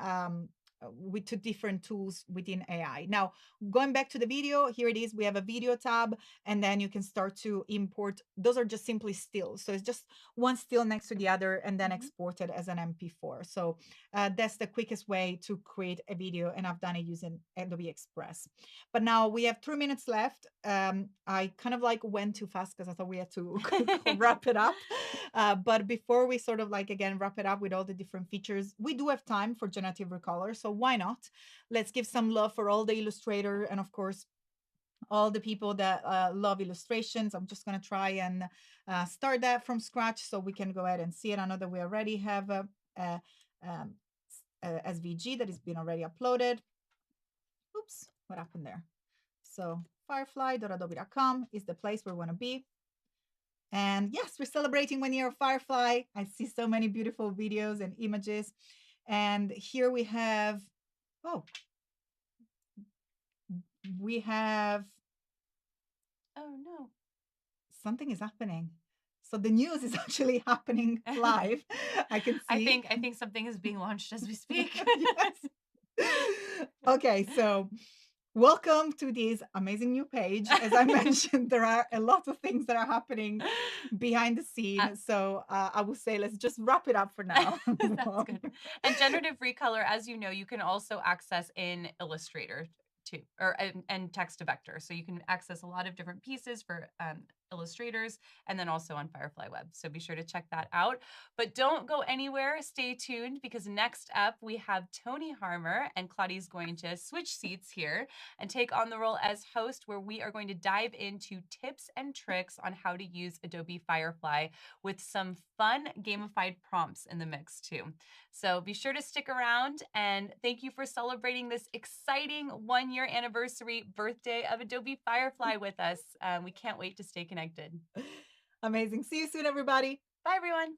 to different tools within AI. Now, going back to the video, here it is. We have a video tab, and then you can start to import. Those are just simply stills. So it's just one still next to the other and then export it as an MP4. So that's the quickest way to create a video, and I've done it using Adobe Express. But now we have 3 minutes left. I kind of like went too fast because I thought we had to wrap it up. But before we sort of like, again, wrap it up with all the different features, we do have time for generative recolor. So why not? Let's give some love for all the illustrator and of course, all the people that love illustrations. I'm just going to try and start that from scratch so we can go ahead and see it. I know that we already have a SVG that has been already uploaded. Oops, what happened there? So firefly.adobe.com is the place where we want to be. And yes, we're celebrating 1 year of Firefly. I see so many beautiful videos and images. And here we have, we have, oh no, something is happening. So the news is actually happening live. I can see. I think something is being launched as we speak. Okay, so welcome to this amazing new page. As I mentioned, there are a lot of things that are happening behind the scene. So I will say, let's just wrap it up for now. That's good. And generative recolor, as you know, you can also access in Illustrator too, or and text to vector. So you can access a lot of different pieces for illustrators and then also on Firefly Web. So be sure to check that out. But don't go anywhere. Stay tuned because next up we have Tony Harmer and Kladi is going to switch seats here and take on the role as host where we are going to dive into tips and tricks on how to use Adobe Firefly with some fun gamified prompts in the mix too. So be sure to stick around and thank you for celebrating this exciting 1 year anniversary birthday of Adobe Firefly with us. We can't wait to stay connected. Amazing. See you soon, everybody. Bye, everyone.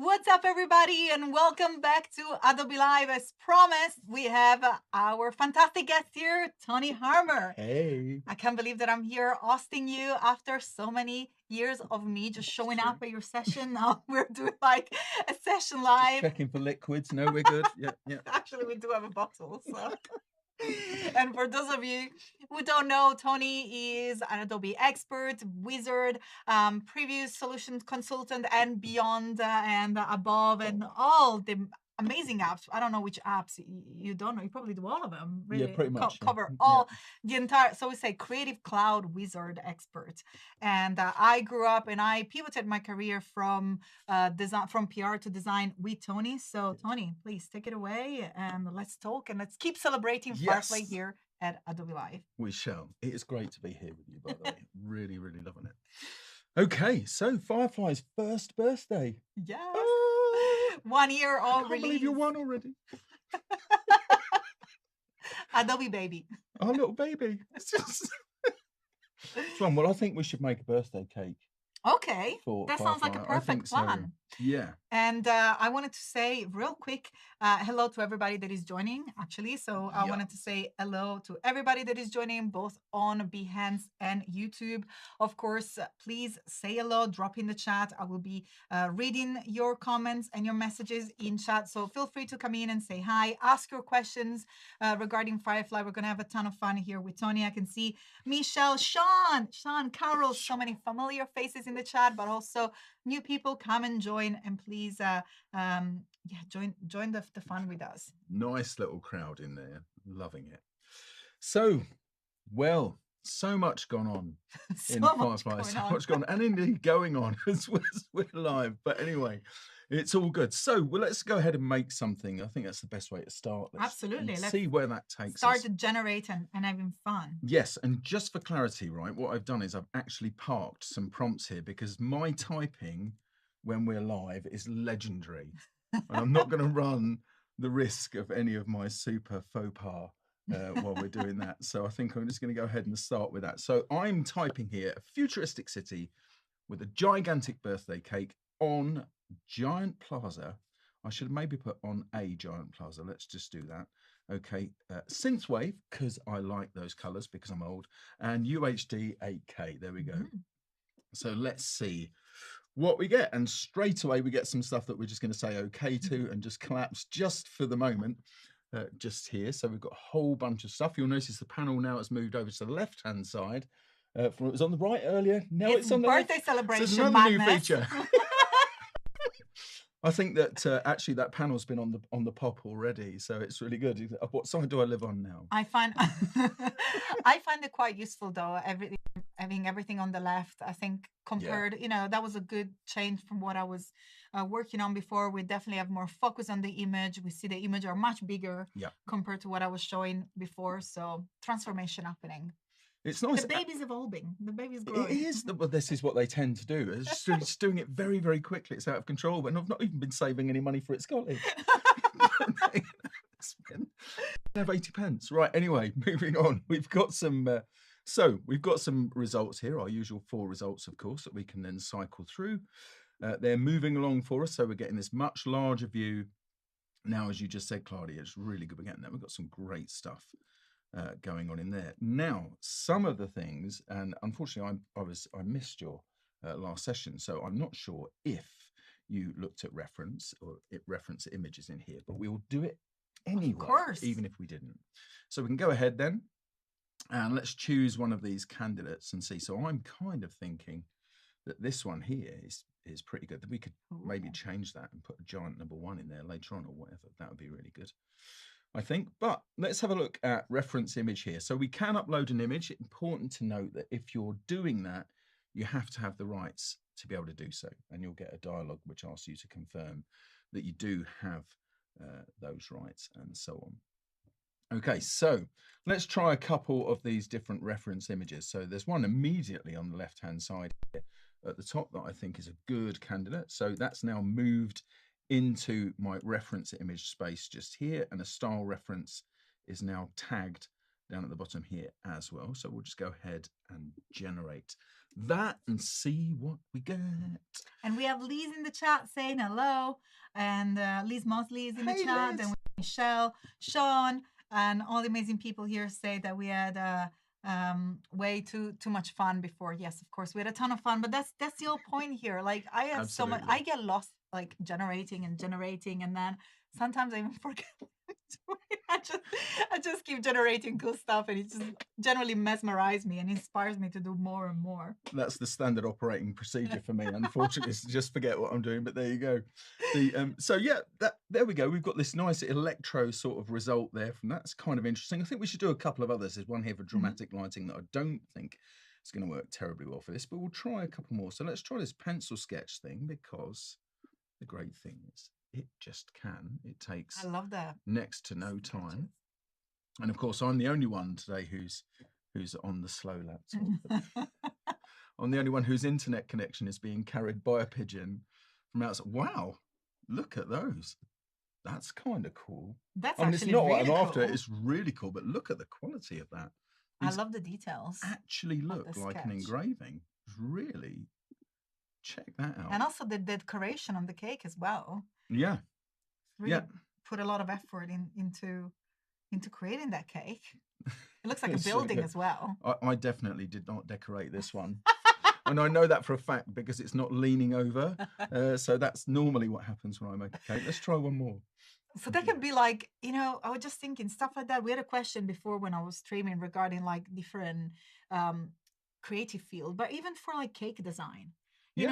What's up, everybody, and welcome back to Adobe Live. As promised, we have our fantastic guest here, Tony Harmer. Hey. I can't believe that I'm here hosting you after so many years of me just showing up at your session. Now we're doing like a session live. Just checking for liquids. No, we're good. Yeah. Actually, we do have a bottle, so. And for those of you who don't know, Tony is an Adobe expert, wizard, previous solution consultant, and beyond and above, and all the amazing apps. I don't know which apps you don't know. You probably do all of them. Really, Yeah, pretty much. Cover all the entire. So we say creative cloud wizard expert. And I grew up and I pivoted my career from design, from PR to design with Tony. So Tony, please take it away and let's talk and let's keep celebrating Firefly here at Adobe Live. We shall. It is great to be here with you, by the way. Really, really loving it. Okay, so Firefly's first birthday. Yes. Oh, 1 year I old can't release. believe you're one already. Adobe baby. Our little baby. It's just... John, well, I think we should make a birthday cake. Okay, for that sounds like a Firefly. perfect plan. Yeah. And I wanted to say real quick, hello to everybody that is joining, actually. So I wanted to say hello to everybody that is joining, both on Behance and YouTube. Of course, please say hello, drop in the chat. I will be reading your comments and your messages in chat. So feel free to come in and say hi, ask your questions regarding Firefly. We're going to have a ton of fun here with Tony. I can see Michelle, Sean, Carol, so many familiar faces in the chat, but also new people. Come and join, and please join the fun with us. Nice little crowd in there, loving it. So, well, so much gone on in Firefly, so much gone, and indeed going on as we're live. But anyway, it's all good. So, well, let's go ahead and make something. I think that's the best way to start. Absolutely. Let's see where that takes us. Start to generate and having fun. Yes, and just for clarity, right, what I've done is I've actually parked some prompts here because my typing when we're live is legendary. And I'm not going to run the risk of any of my super faux pas while we're doing that. So I think I'm just going to go ahead and start with that. So I'm typing here a futuristic city with a gigantic birthday cake on Giant Plaza. I should maybe put on a Giant Plaza. Let's just do that. Okay, Synthwave, because I like those colors because I'm old, and UHD 8K. There we go. So let's see what we get. And straight away, we get some stuff that we're just going to say okay to and just collapse just for the moment, just here. So we've got a whole bunch of stuff. You'll notice the panel now has moved over to the left-hand side. From it was on the right earlier. Now it's on the birthday left. celebration. So there's another new feature. I think that actually that panel's been on the pop already, so it's really good. What side do I live on now? I find it quite useful though. Having everything on the left, I think compared, that was a good change from what I was working on before. We definitely have more focus on the image. We see the image are much bigger compared to what I was showing before. So transformation happening. It's nice. The baby's evolving. The baby's growing. It is. Well, this is what they tend to do. It's just doing it very, very quickly. It's out of control. But I've not even been saving any money for its college. Have 80p. Right. Anyway, moving on. We've got some. We've got some results here. Our usual 4 results, of course, that we can then cycle through. They're moving along for us, so we're getting this much larger view. Now, as you just said, Claudia, it's really good. We're getting that. We've got some great stuff going on in there. Now, some of the things, and unfortunately I missed your last session, so I'm not sure if you looked at reference or reference images in here, but we'll do it anyway, of course, even if we didn't. So we can go ahead then and let's choose one of these candidates and see. So I'm kind of thinking that this one here is pretty good. That we could maybe change that and put a giant number 1 in there later on or whatever. That would be really good, I think. But let's have a look at reference image here. So we can upload an image. Important to note that if you're doing that, you have to have the rights to be able to do so. And you'll get a dialogue which asks you to confirm that you do have those rights and so on. Okay, so let's try a couple of these different reference images. So there's one immediately on the left-hand side here at the top that I think is a good candidate. So that's now moved into my reference image space just here, and a style reference is now tagged down at the bottom here as well. So we'll just go ahead and generate that and see what we get. And we have Liz in the chat saying hello, and Liz Mosley is in the chat, Liz. and Michelle, Sean, and all the amazing people here say that we had way too much fun before. Yes, of course, we had a ton of fun, but that's the whole point here. Like I have so much, I get lost like generating, and then sometimes I even forget. I just keep generating cool stuff, and it just generally mesmerizes me and inspires me to do more and more. That's the standard operating procedure for me, unfortunately, is to just forget what I'm doing, but there you go. So yeah, there we go. We've got this nice electro sort of result there from that's kind of interesting. I think we should do a couple of others. There's one here for dramatic lighting that I don't think is going to work terribly well for this, but we'll try a couple more. So let's try this pencil sketch thing, because the great thing is it just can. It takes, I love that, next to no time. And of course, I'm the only one today who's on the slow laptop. I'm the only one whose internet connection is being carried by a pigeon from outside. Wow, look at those. That's kind of cool. That's it's not really what I'm after. cool. It's really cool, but look at the quality of that. I love the details. Actually look like an engraving. Really, check that out. And also the decoration on the cake as well. Yeah. Really put a lot of effort into creating that cake. It looks like a building as well. I definitely did not decorate this one. And I know that for a fact because it's not leaning over. So that's normally what happens when I make a cake. Let's try one more. So that can be like, I was just thinking stuff like that. We had a question before when I was streaming regarding like different creative field, but even for like cake design.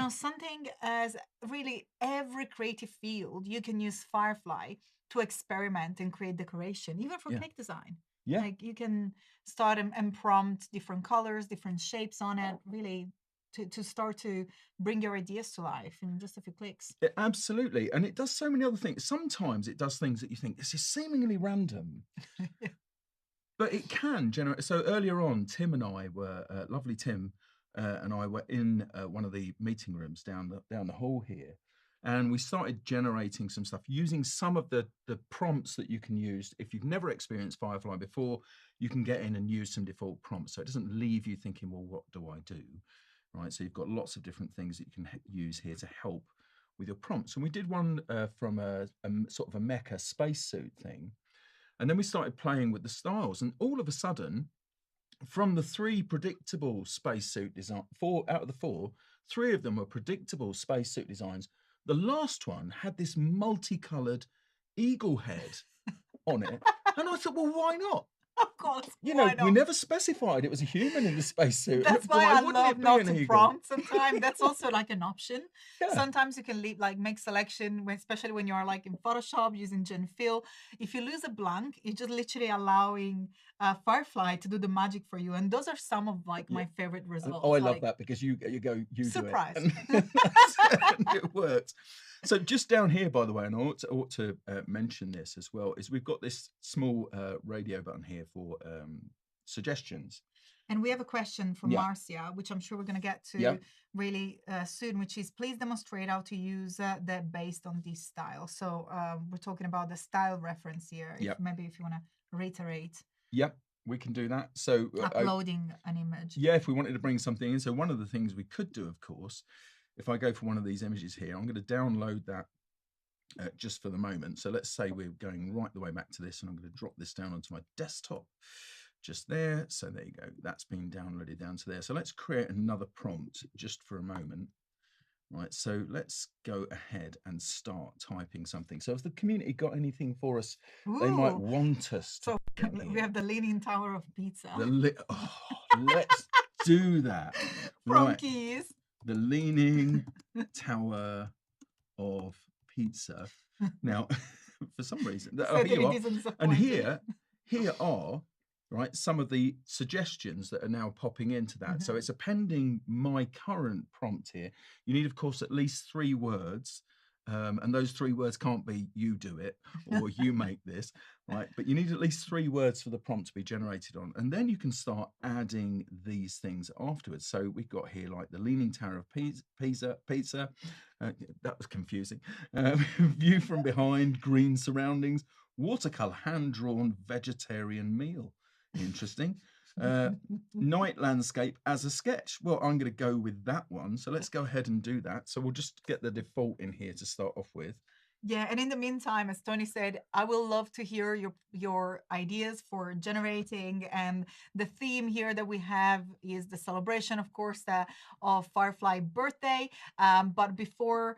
Something as really every creative field, you can use Firefly to experiment and create decoration, even for cake design. Yeah. Like you can start and prompt different colors, different shapes on it, really to start to bring your ideas to life in just a few clicks. Absolutely. And it does so many other things. Sometimes it does things that you think, this is seemingly random. But it can generate. So earlier on, Tim and I were, lovely Tim, and I were in one of the meeting rooms down the hall here, and we started generating some stuff using some of the prompts that you can use. If you've never experienced Firefly before, you can get in and use some default prompts, so it doesn't leave you thinking, well, what do I do? Right, so you've got lots of different things that you can use here to help with your prompts. And we did one from a sort of a mecha spacesuit thing, and then we started playing with the styles, and all of a sudden, from the 3 predictable spacesuit design, 4 out of the 4, 3 of them were predictable spacesuit designs. The last one had this multicolored eagle head on it. And I thought, well, why not? Of course. We never specified it was a human in the spacesuit. That's why I love not to prompt sometimes. That's also like an option. Yeah. Sometimes you can make selection, especially when you are like in Photoshop using Gen Fill. If you lose a blank, you're just literally allowing Firefly to do the magic for you. And those are some of my favorite results. Oh, I love that because you go, you surprise. Do it. And it works. So just down here, by the way, and I ought to mention this as well, is we've got this small radio button here for suggestions. And we have a question from Marcia, which I'm sure we're going to get to really soon, which is, please demonstrate how to use that based on this style. So we're talking about the style reference here. Maybe if you want to reiterate. Yep. We can do that. So uploading an image. Yeah, if we wanted to bring something in. So one of the things we could do, of course, if I go for one of these images here, I'm going to download that just for the moment. So let's say we're going right the way back to this, and I'm going to drop this down onto my desktop just there. So there you go. That's been downloaded down to there. So let's create another prompt just for a moment. Right, so let's go ahead and start typing something. So has the community got anything for us they might want us to? So we have the Leaning Tower of Pizza. Let's do that. From Keys. The Leaning Tower of Pizza. Now, for some reason, here are some of the suggestions that are now popping into that. So it's appending my current prompt here. You need, of course, at least 3 words. And those 3 words can't be you do it or you make this, right? But you need at least 3 words for the prompt to be generated on. And then you can start adding these things afterwards. So we've got here like the Leaning Tower of Pizza. That was confusing. View from behind, green surroundings, watercolor, hand-drawn vegetarian meal. Interesting. Night landscape as a sketch. Well, I'm going to go with that one. So let's go ahead and do that. So we'll just get the default in here to start off with. Yeah, and in the meantime, as Tony said, I will love to hear your ideas for generating. And the theme here that we have is the celebration, of course, of Firefly birthday. But before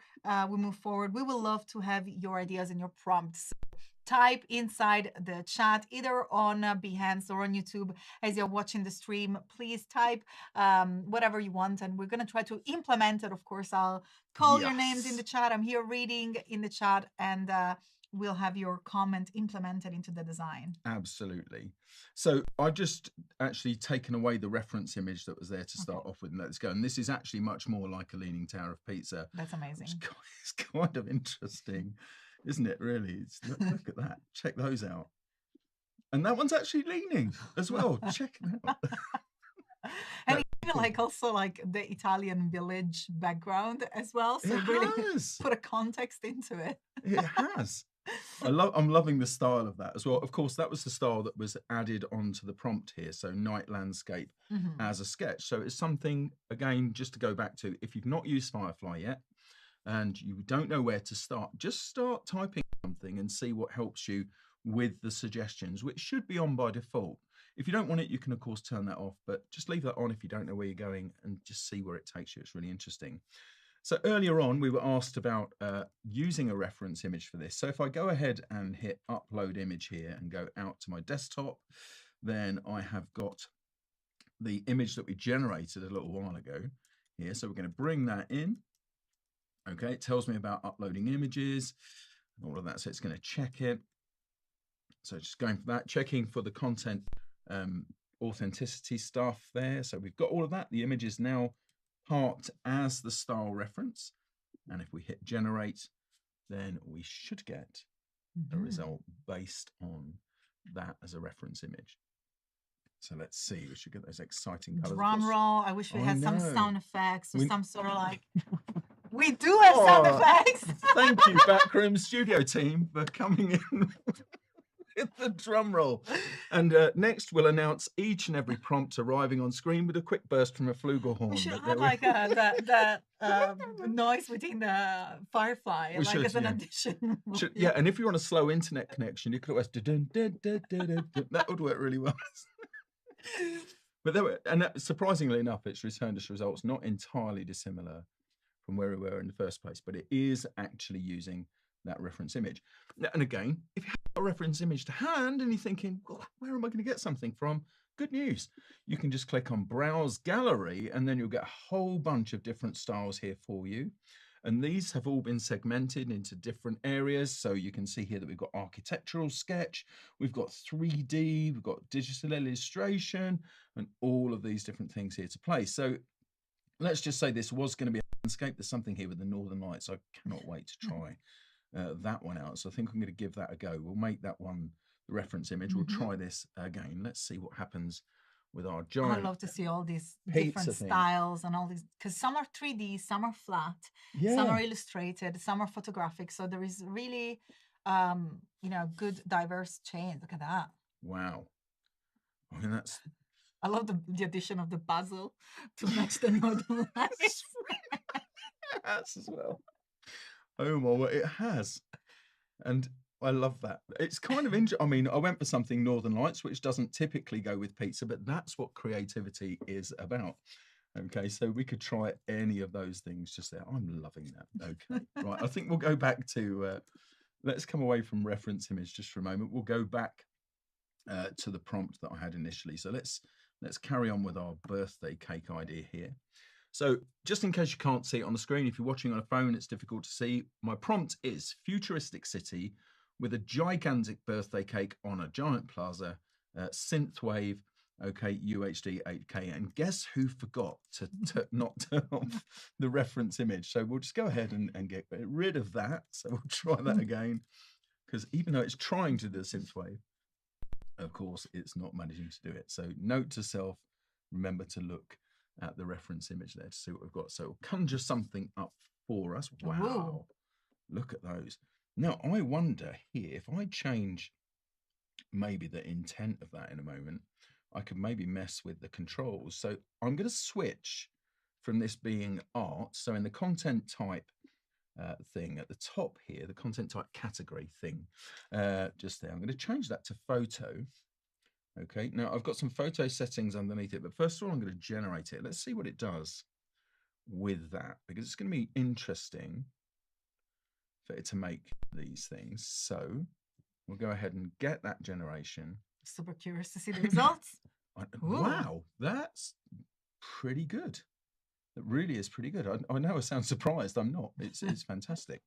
we move forward, we will love to have your ideas and your prompts. Type inside the chat, either on Behance or on YouTube as you're watching the stream. Please type whatever you want, and we're going to try to implement it. Of course, I'll call your names in the chat. I'm here reading in the chat, and we'll have your comment implemented into the design. Absolutely. So I've just actually taken away the reference image that was there to start off with, and let's go. And this is actually much more like a Leaning Tower of Pizza. That's amazing. It's kind of interesting, isn't it, really? Look at that. Check those out. And that one's actually leaning as well. Check it out. And even also like the Italian village background as well. So it really has. Put a context into it. It has. I'm loving the style of that as well. Of course, that was the style that was added onto the prompt here. So night landscape as a sketch. So it's something, again, just to go back to, if you've not used Firefly yet and you don't know where to start, just start typing something and see what helps you with the suggestions, which should be on by default. If you don't want it, you can, of course, turn that off, but just leave that on if you don't know where you're going and just see where it takes you. It's really interesting. So earlier on, we were asked about using a reference image for this. So if I go ahead and hit upload image here and go out to my desktop, then I have got the image that we generated a little while ago here. So we're going to bring that in. Okay, it tells me about uploading images and all of that. So it's going to check it. So just going for that, checking for the content authenticity stuff there. So we've got all of that. The image is now parked as the style reference. And if we hit generate, then we should get a result based on that as a reference image. So let's see, we should get those exciting colors. Drum roll. I wish we had some sound effects or some sort of like... We do have sound effects. Thank you, Backroom Studio team, for coming in with the drum roll. And next, we'll announce each and every prompt arriving on screen with a quick burst from a flugelhorn. We should have like that noise within the Firefly, we like should, as an addition. Yeah, and if you're on a slow internet connection, you could always that would work really well. But surprisingly enough, it's returned us results not entirely dissimilar from where we were in the first place, but it is actually using that reference image. And again, if you have a reference image to hand and you're thinking, well, where am I going to get something from? Good news. You can just click on Browse Gallery, and then you'll get a whole bunch of different styles here for you. And these have all been segmented into different areas. So you can see here that we've got architectural sketch, we've got 3D, we've got digital illustration, and all of these different things here to play. So let's just say this was going to be a landscape. There's something here with the Northern Lights. I cannot wait to try that one out. So I think I'm going to give that a go. We'll make that one the reference image. We'll try this again. Let's see what happens with our giant. I love to see all these different styles and all these, because some are 3D, some are flat, some are illustrated, some are photographic. So there is really, good diverse chain. Look at that. Wow. I mean, that's... I love the addition of the basil to match the Northern Lights. Yes, as well. Oh my word, it has. And I love that. It's kind of interesting. I mean, I went for something Northern Lights, which doesn't typically go with pizza, but that's what creativity is about. Okay, so we could try any of those things just there. I'm loving that. Okay, right. I think we'll go back to, let's come away from reference image just for a moment. We'll go back to the prompt that I had initially. So let's carry on with our birthday cake idea here. So just in case you can't see it on the screen, if you're watching on a phone, it's difficult to see. My prompt is futuristic city with a gigantic birthday cake on a giant plaza, synthwave, okay, UHD 8K. And guess who forgot to not turn off the reference image? So we'll just go ahead and get rid of that. So we'll try that again, because even though it's trying to do the synthwave, of course, it's not managing to do it. So note to self, remember to look at the reference image there to see what we've got. So conjure something up for us. Wow. Look at those. Now, I wonder here, if I change maybe the intent of that in a moment, I could maybe mess with the controls. So I'm going to switch from this being art. So in the content type thing at the top here, the content type category thing, just there, I'm going to change that to photo. Okay, now I've got some photo settings underneath it, but first of all, I'm going to generate it. Let's see what it does with that, because it's going to be interesting for it to make these things. So we'll go ahead and get that generation. Super curious to see the results. Wow, that's pretty good. It really is pretty good. I know I sound surprised. I'm not. It's fantastic.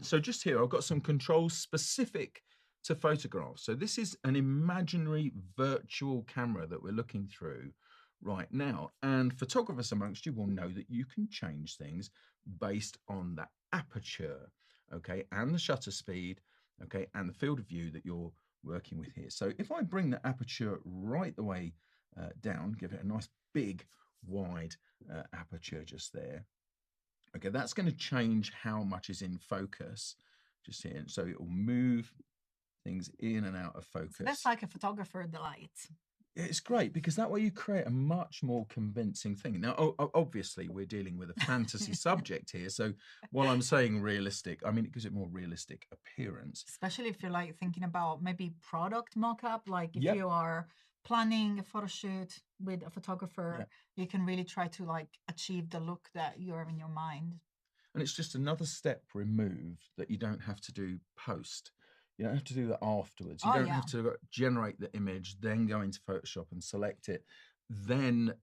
So just here, I've got some controls specific to photographs. So this is an imaginary virtual camera that we're looking through right now. And photographers amongst you will know that you can change things based on the aperture, okay, and the shutter speed, okay, and the field of view that you're working with here. So if I bring the aperture right the way down, give it a nice big wide aperture just there. Okay, that's going to change how much is in focus just here. So it will move things in and out of focus. So that's like a photographer delight. It's great because that way you create a much more convincing thing. Now, obviously, we're dealing with a fantasy subject here. So while I'm saying realistic, I mean, it gives it more realistic appearance. Especially if you're like thinking about maybe product mock-up, like if you are planning a photo shoot with a photographer, you can really try to like achieve the look that you have in your mind. And it's just another step removed that you don't have to do post. You don't have to do that afterwards. You don't have to generate the image, then go into Photoshop and select it, then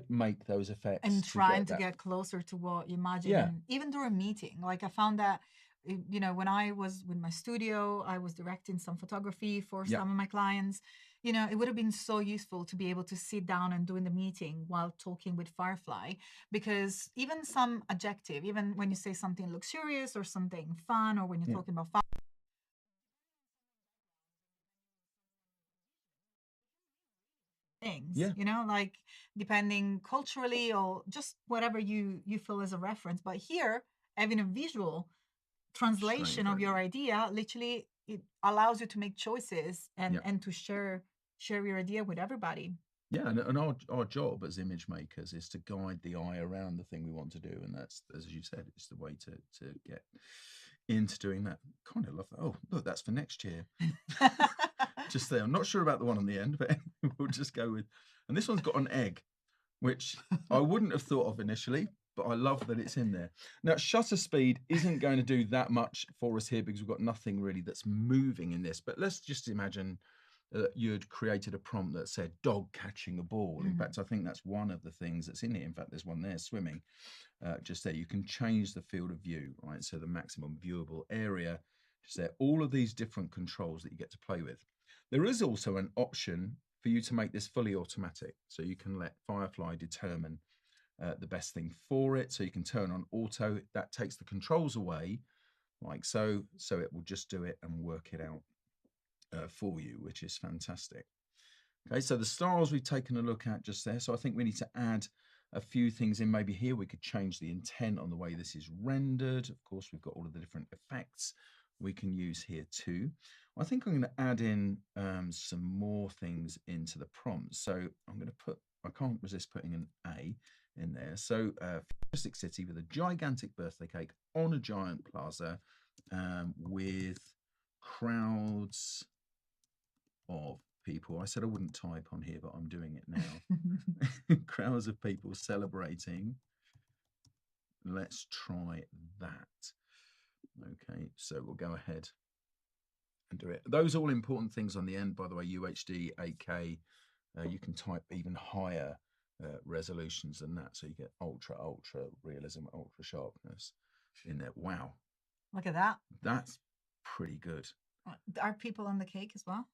make those effects. And trying to get closer to what you imagine, even during a meeting. Like I found that, you know, when I was with my studio, I was directing some photography for some of my clients. You know, it would have been so useful to be able to sit down and do in the meeting while talking with Firefly, because even some adjective, even when you say something luxurious or something fun, or when you're talking about fun, things, you know, like depending culturally or just whatever you feel as a reference. But here, having a visual translation of your idea, literally it allows you to make choices and to share your idea with everybody. Yeah, and our job as image makers is to guide the eye around the thing we want to do, and that's, as you said, it's the way to get into doing that. Kind of love that. Oh, look, that's for next year. Just there. I'm not sure about the one on the end, but we'll just go with. And this one's got an egg, which I wouldn't have thought of initially, but I love that it's in there. Now, shutter speed isn't going to do that much for us here because we've got nothing really that's moving in this. But let's just imagine you'd created a prompt that said dog catching a ball. In fact, I think that's one of the things that's in here. In fact, there's one there swimming just there. You can change the field of view, right? So the maximum viewable area, just there. All of these different controls that you get to play with. There is also an option for you to make this fully automatic. So you can let Firefly determine the best thing for it. So you can turn on auto. That takes the controls away like so. So it will just do it and work it out for you, which is fantastic. Okay, so the styles we've taken a look at just there. So I think we need to add a few things in. Maybe here we could change the intent on the way this is rendered. Of course, we've got all of the different effects we can use here too. I think I'm going to add in some more things into the prompt. So I'm going to put, I can't resist putting an A in there. So futuristic city with a gigantic birthday cake on a giant plaza with crowds of people. I said I wouldn't type on here, but I'm doing it now. Crowds of people celebrating. Let's try that. Okay, so we'll go ahead and do it. Those are all important things on the end, by the way. UHD, 8K. You can type even higher resolutions than that, so you get ultra realism, ultra sharpness in there. Wow, look at that. That's pretty good. Are people on the cake as well?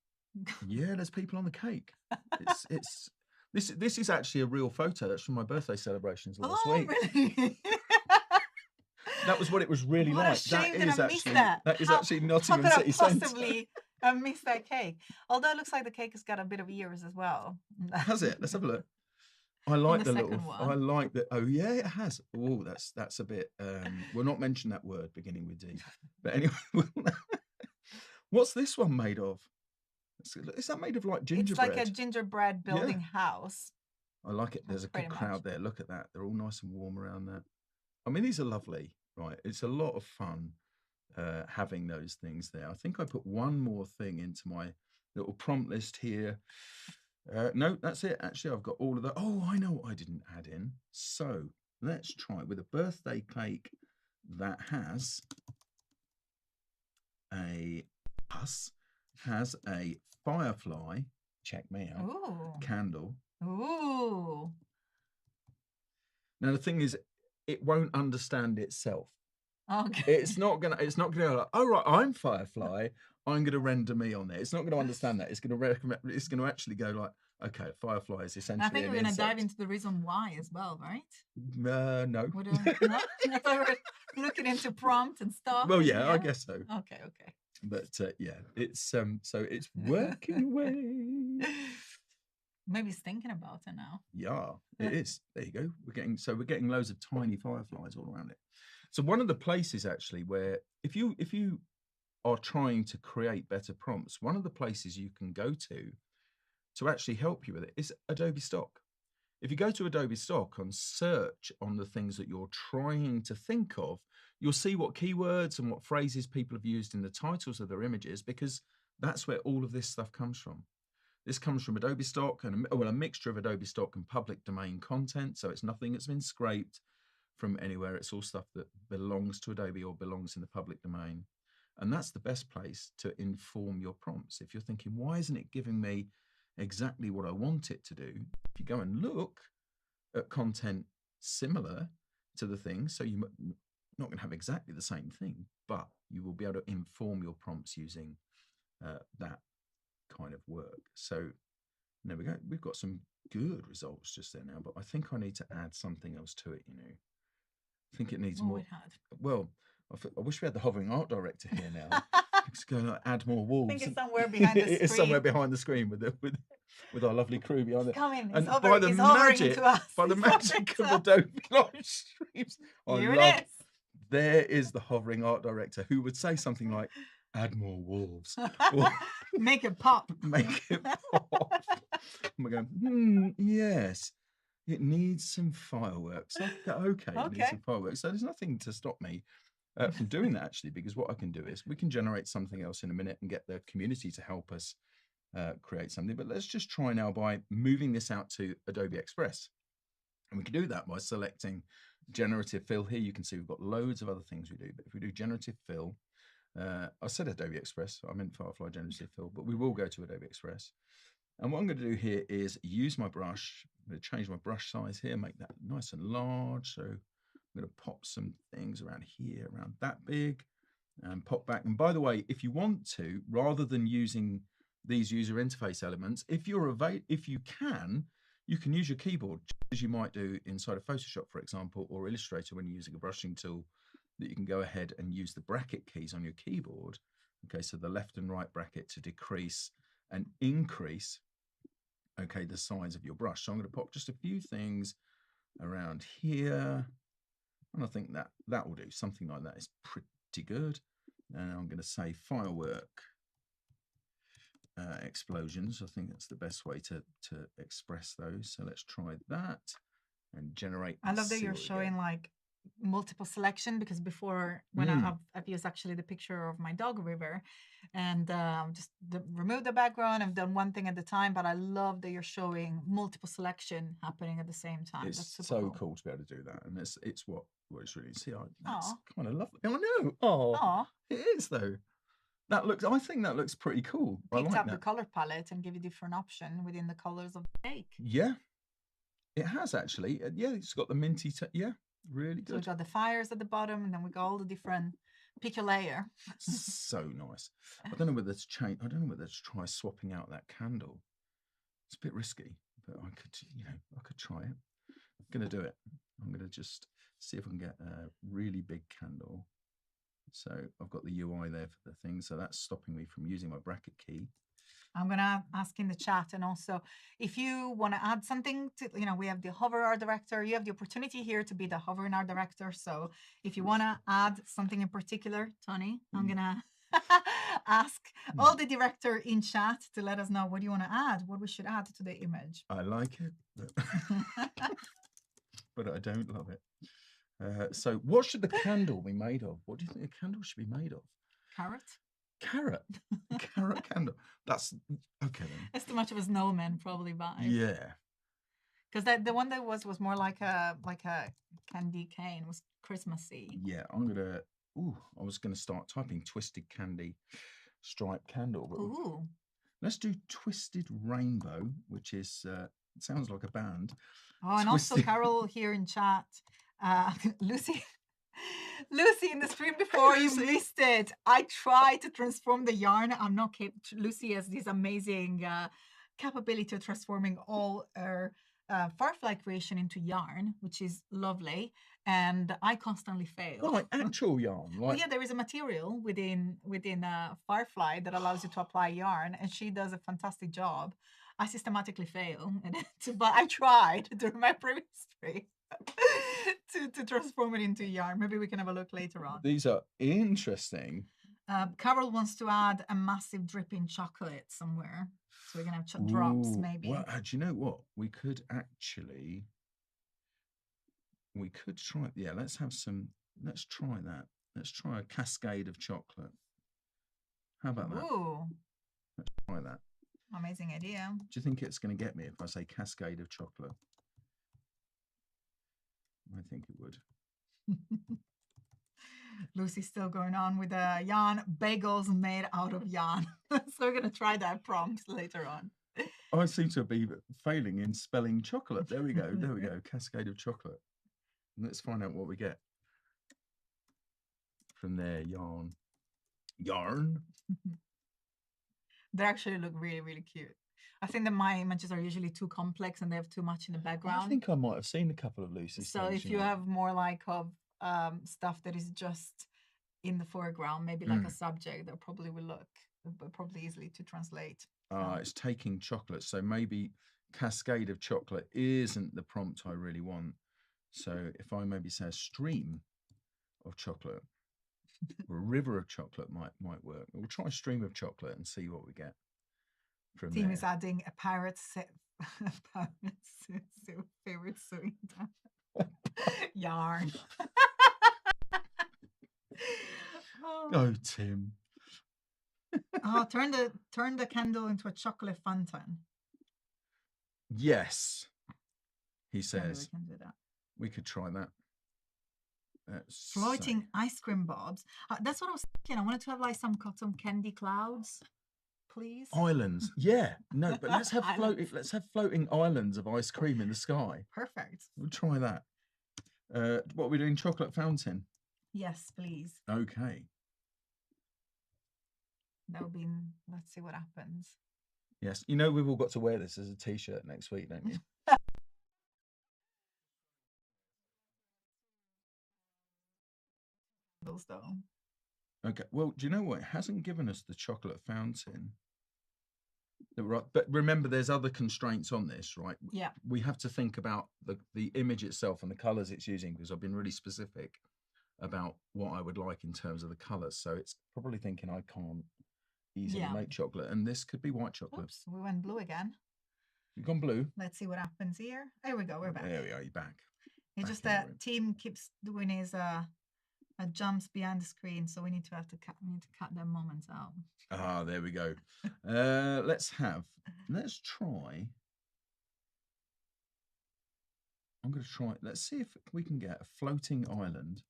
Yeah, there's people on the cake. This is actually a real photo. That's from my birthday celebrations last week. Really? That was what it was really what like. A shame That is how, actually Nottingham City Centre. Possibly miss that cake. Although it looks like the cake has got a bit of ears as well. Has it? Let's have a look. I like the little. One. I like that. Oh yeah, it has. Oh, that's a bit. We'll not mention that word beginning with D. But anyway, what's this one made of? Is that made of like It's gingerbread? like a gingerbread building house. I like it. There's That's a good pretty crowd much. there. Look at that. They're all nice and warm around that. I mean, these are lovely, right? It's a lot of fun having those things there. I think I put one more thing into my little prompt list here. No, that's it. Actually, I've got all of that. Oh, I know what I didn't add in. So let's try with a birthday cake that has a firefly. Check me out. Ooh. Candle. Ooh. Now the thing is, it won't understand itself. Okay. It's not gonna go like, oh right, I'm Firefly. I'm gonna render me on there. It's not gonna understand that. It's gonna recommend. It's gonna actually go like, okay, Firefly is essentially. And I think an we're going to dive insect. into the reason why as well, right? No. No? I thought we were looking into prompt and stuff. Well, yeah, I guess so. Okay. But yeah, it's so it's working away. Maybe he's thinking about it now. Yeah, it is. There you go. We're getting loads of tiny fireflies all around it. So one of the places actually where if you are trying to create better prompts, one of the places you can go to actually help you with it is Adobe Stock. If you go to Adobe Stock and search on the things that you're trying to think of, you'll see what keywords and what phrases people have used in the titles of their images, because that's where all of this stuff comes from. This comes from Adobe Stock and a mixture of Adobe Stock and public domain content. So it's nothing that's been scraped from anywhere. It's all stuff that belongs to Adobe or belongs in the public domain. And that's the best place to inform your prompts. If you're thinking, why isn't it giving me exactly what I want it to do? If you go and look at content similar to the thing, so you're not going to have exactly the same thing, but you will be able to inform your prompts using that kind of work. So there we go. We've got some good results just there now, but I think I need to add something else to it, I think it needs more. Well, I wish we had the hovering art director here now. It's going to add more walls. I think it's somewhere behind the screen. It's somewhere behind the screen with our lovely crew behind it. And by the magic of Adobe live streams, there is the hovering art director who would say something like, add more wolves. Or, make it pop. Make it pop. And we're going, yes, it needs some fireworks. Okay, it needs some fireworks. So there's nothing to stop me from doing that, actually, because what I can do is we can generate something else in a minute and get the community to help us create something. But let's just try now by moving this out to Adobe Express. And we can do that by selecting generative fill here. You can see we've got loads of other things we do. But if we do generative fill, I said Adobe Express, I meant Firefly Generative Fill, but we will go to Adobe Express. And what I'm going to do here is use my brush. I'm going to change my brush size here, make that nice and large. So I'm going to pop some things around here, around that big, and pop back. And by the way, if you want to, rather than using these user interface elements, if you can use your keyboard, as you might do inside of Photoshop, for example, or Illustrator when you're using a brushing tool, that you can go ahead and use the bracket keys on your keyboard. Okay, so the left and right bracket to decrease and increase, okay, the size of your brush. So I'm going to pop just a few things around here. And I think that will do. Something like that is pretty good. And I'm going to say firework explosions. I think that's the best way to express those. So let's try that and generate. I love that you're showing like multiple selection, because before when I've used actually the picture of my dog River and just remove the background. I've done one thing at a time, but I love that you're showing multiple selection happening at the same time. It's that's so cool to be able to do that, and it's what it's really that's kind of lovely. I know. Oh, it is though. I think that looks pretty cool. Picked up the color palette and give you different option within the colors of the cake. Yeah, it has actually. Yeah, it's got the minty. Really good. So we got the fires at the bottom, and then we got all the different pick a layer. So nice. I don't know whether to change. I don't know whether to try swapping out that candle. It's a bit risky, but I could try it. I'm gonna do it. I'm gonna just see if I can get a really big candle. So I've got the UI there for the thing, so that's stopping me from using my bracket key. I'm going to ask in the chat, and also if you want to add something to, we have the hover art director. You have the opportunity here to be the hovering art director. So if you want to add something in particular, Tony, I'm going to ask all the director in chat to let us know what you want to add, what we should add to the image. I like it, but I don't love it. So what should the candle be made of? What do you think a candle should be made of? Carrot? Carrot. Carrot candle. That's okay then. It's too much of a snowman probably vibe. Yeah. Because the one that was more like a candy cane, was Christmassy. Yeah, I was gonna start typing twisted candy striped candle, but Ooh. let's do twisted rainbow, which is it sounds like a band. Oh, and also Carol here in chat, Lucy in the stream before, you missed it. I tried to transform the yarn. I'm not capable. Lucy has this amazing capability of transforming all her Firefly creation into yarn, which is lovely. And I constantly fail. Like actual yarn. Well, yeah, there is a material within Firefly that allows you to apply yarn, and she does a fantastic job. I systematically fail, but I tried during my previous stream to transform it into yarn. Maybe we can have a look later on. These are interesting. Carol wants to add a massive dripping chocolate somewhere, so we're gonna have drops maybe. Well, do you know what? We could try. Yeah, let's try that. Let's try a cascade of chocolate. How about that? Ooh. Let's try that. Amazing idea. Do you think it's going to get me if I say cascade of chocolate? I think it would. Lucy's still going on with the yarn bagels made out of yarn. So we're going to try that prompt later on. I seem to be failing in spelling chocolate. There we go. There we go. Cascade of chocolate. Let's find out what we get from there. Yarn. They actually look really, really cute. I think that my images are usually too complex and they have too much in the background. I think I might have seen a couple of Lucy's. So if you have more like of stuff that is just in the foreground, maybe like a subject, that probably will look probably easily to translate. It's taking chocolate, so maybe cascade of chocolate isn't the prompt I really want. So if I maybe say a stream of chocolate or a river of chocolate might work. We'll try a stream of chocolate and see what we get from Team there. is adding a pirate favorite sewing yarn. Oh, Tim. Oh, turn the candle into a chocolate fountain. Yes, he says. We can do that. We could try that. Floating ice cream bobs. That's what I was thinking. I wanted to have like some cotton candy clouds, please. Islands. Yeah. No, but let's have floating islands of ice cream in the sky. Perfect. We'll try that. What are we doing? Chocolate fountain? Yes, please. Okay. That'll be. Let's see what happens. Yes. You know we've all got to wear this as a t-shirt next week, don't you? Though. Okay. Well, do you know what? It hasn't given us the chocolate fountain. But remember, there's other constraints on this, right? Yeah. We have to think about the image itself and the colors it's using, because I've been really specific about what I would like in terms of the colors. So it's probably thinking I can't easily make chocolate, and this could be white chocolate. Oops, we went blue again. You've gone blue. Let's see what happens here. There we go. We're back. There we are. You're back. It's just that Tim keeps doing his jumps behind the screen, so we need to cut them moments out. Ah, there we go. Let's try. I'm going to try. Let's see if we can get a floating island.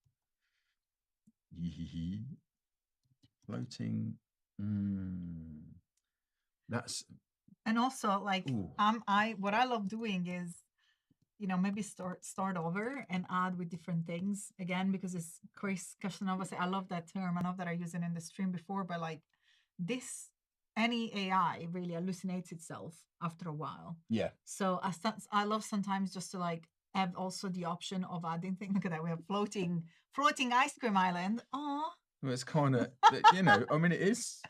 Floating. That's. And also, like, what I love doing is, maybe start over and add with different things again, because it's Chris Casanova said, I love that term. I know that I used it in the stream before, but like any AI really hallucinates itself after a while. Yeah. So I love sometimes just to like have also the option of adding things. Look at that. We have floating ice cream island. Oh. Well, it's kind of, I mean, it is.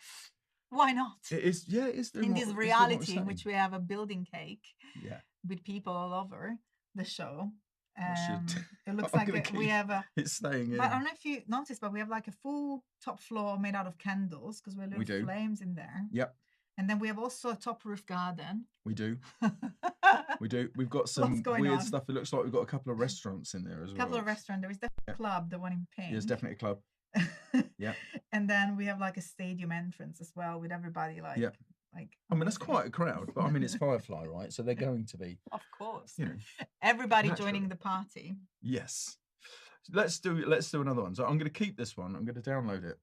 Why not? It is. Yeah, it is. In this reality in which we have a building cake. Yeah. With people all over the show. It looks I'm like gonna we keep have a. It's staying in. But I don't know if you noticed, but we have like a full top floor made out of candles because we're We little do. flames in there. Yep, And then we have also a top roof garden. we do. We do. We've got some going weird on? stuff. It looks like we've got a couple of restaurants in there as well. A couple of restaurants. There is definitely a club, the one in pink. There's definitely a club. Yeah. And then we have like a stadium entrance as well with everybody like. Yeah. Like, I mean, that's quite a crowd, but I mean, it's Firefly, right? So they're going to be, of course, you know, everybody naturally. joining the party. Yes. Let's do another one. So I'm going to keep this one. I'm going to download it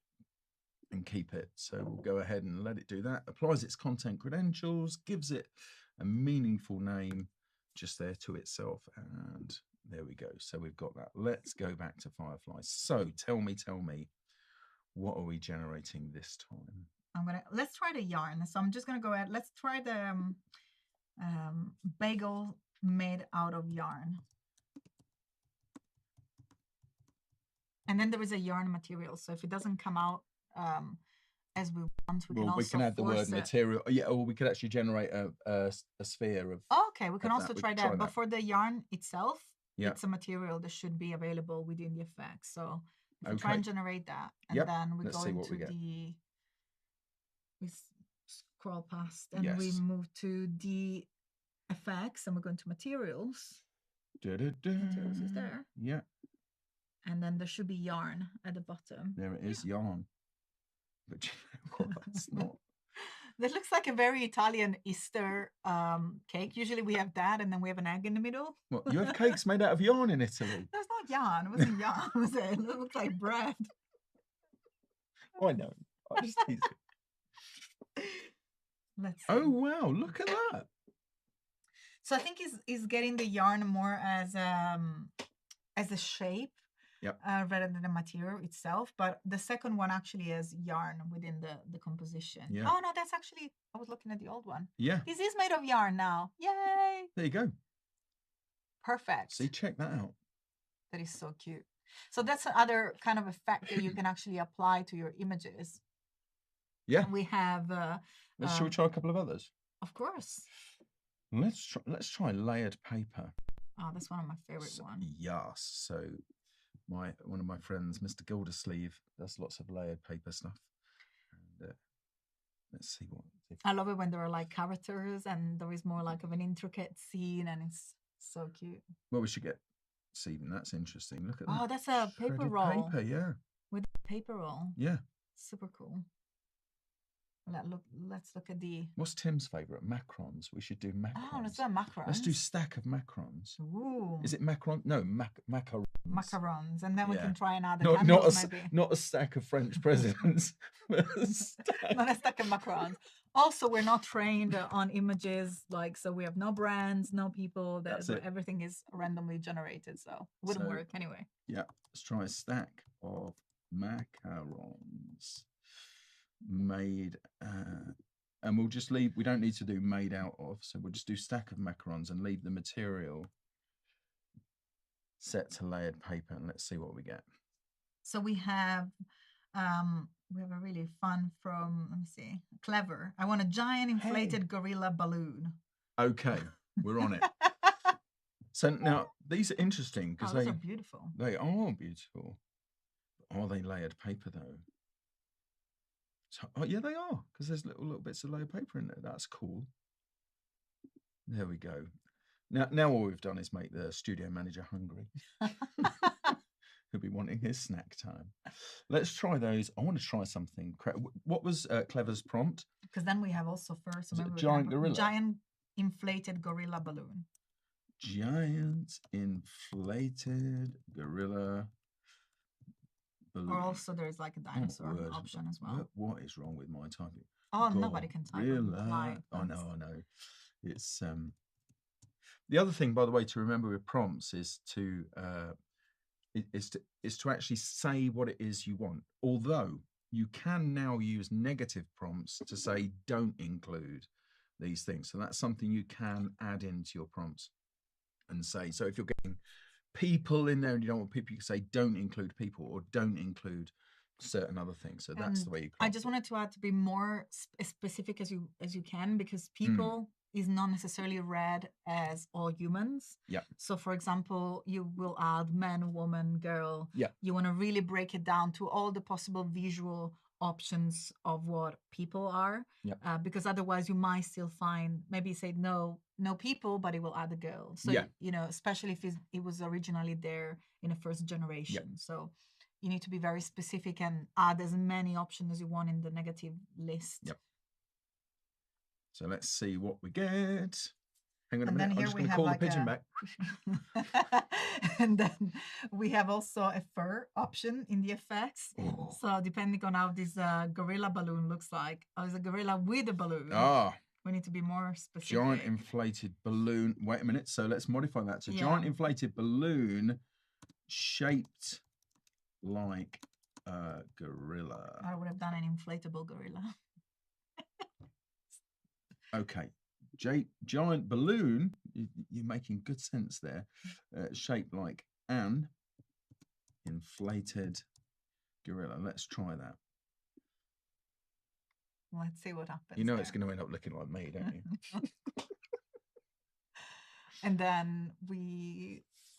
and keep it. So we'll go ahead and let it do that. Applies its content credentials, gives it a meaningful name just there to itself. And there we go. So we've got that. Let's go back to Firefly. So tell me, what are we generating this time? Let's try the yarn. So I'm just gonna go ahead. Let's try the bagel made out of yarn. And then there is a yarn material. So if it doesn't come out as we want, we can add the word material. Yeah, or we could actually generate a sphere of. Oh, okay, we can of also that. try that. But for the yarn itself, yeah, it's a material that should be available within the effect. So if we try and generate that, and then we go into the. We scroll past and we move to the effects and we're going to materials. Materials is there. Yeah. And then there should be yarn at the bottom. There it is, yarn. But you know what? That's not. That looks like a very Italian Easter cake. Usually we have that and then we have an egg in the middle. What, you have cakes made out of yarn in Italy? That's not yarn. It wasn't yarn, was it? It looked like bread. I know. I just tease it. Let's see. Oh wow, look at that. So I think is getting the yarn more as a shape, rather than the material itself. But the second one actually has yarn within the composition. Yeah. Oh no, that's actually, I was looking at the old one. Yeah. This is made of yarn now. Yay! There you go. Perfect. See, check that out. That is so cute. So that's another kind of effect that you can actually apply to your images. Yeah. We have. Shall we try a couple of others? Of course. Let's try layered paper. Oh, that's one of my favorite ones. Yes. So one of my friends, Mr. Gildersleeve, does lots of layered paper stuff. And let's see what. I love it when there are like characters and there is more like of an intricate scene and it's so cute. Well, we should get seeding. That's interesting. Look at that. Oh, that's a paper roll. Paper, yeah. With a paper roll. Yeah. Super cool. Let's look at the. What's Tim's favourite? Macrons. We should do macrons. Oh, let's do macrons. Let's do stack of macrons. Ooh. Is it macron? No, macarons. Macarons, and then we can try another. Not a stack of French presidents. Not a stack of macrons. Also, we're not trained on images, so we have no brands, no people. Everything is randomly generated, so it wouldn't work anyway. Yeah, let's try a stack of macarons. Made and we'll just leave. We don't need to do made out of, so we'll just do stack of macarons and leave the material set to layered paper, and let's see what we get. So we have a really fun from, let me see, clever. I want a giant inflated gorilla balloon. Okay, we're on it. So now these are interesting because those are beautiful. They are beautiful. Are they layered paper though? So, yeah, they are, because there's little bits of layered paper in there. That's cool. There we go. Now all we've done is make the studio manager hungry. He'll be wanting his snack time. Let's try those. I want to try something. What was Clever's prompt? Because then we have also first a giant gorilla. Giant inflated gorilla balloon. Giant inflated gorilla balloon. Or also there's like a dinosaur option as well. What is wrong with my typing? Oh, nobody can type. I know. It's the other thing, by the way, to remember with prompts is to actually say what it is you want. Although you can now use negative prompts to say don't include these things. So that's something you can add into your prompts and say. So if you're getting people in there and you don't want people, you can say don't include people or don't include certain other things. So that's the way you. I just wanted to add to be more specific as you can, because people is not necessarily read as all humans. Yeah. So, for example, you will add man, woman, girl. Yeah. You want to really break it down to all the possible visual options of what people are. Yeah. Because otherwise you might still find, maybe say no people, but it will add a girl. So, Yeah. you know, especially if it was originally there in the first generation. Yeah. So you need to be very specific and add as many options as you want in the negative list. Yep. So let's see what we get. Hang on a And minute. then I'm here just we going to have call like the pigeon back. And then we have also a fur option in the effects. Oh. So depending on how this gorilla balloon looks like, or is a gorilla with a balloon? Ah, we need to be more specific. giant inflated balloon. Wait a minute. So let's modify that. So Yeah. giant inflated balloon shaped like a gorilla. I would have done an inflatable gorilla. Okay. Giant balloon. You're making good sense there. Shaped like an inflated gorilla. Let's try that. Let's see what happens. You know there. it's going to end up looking like me, don't you? And then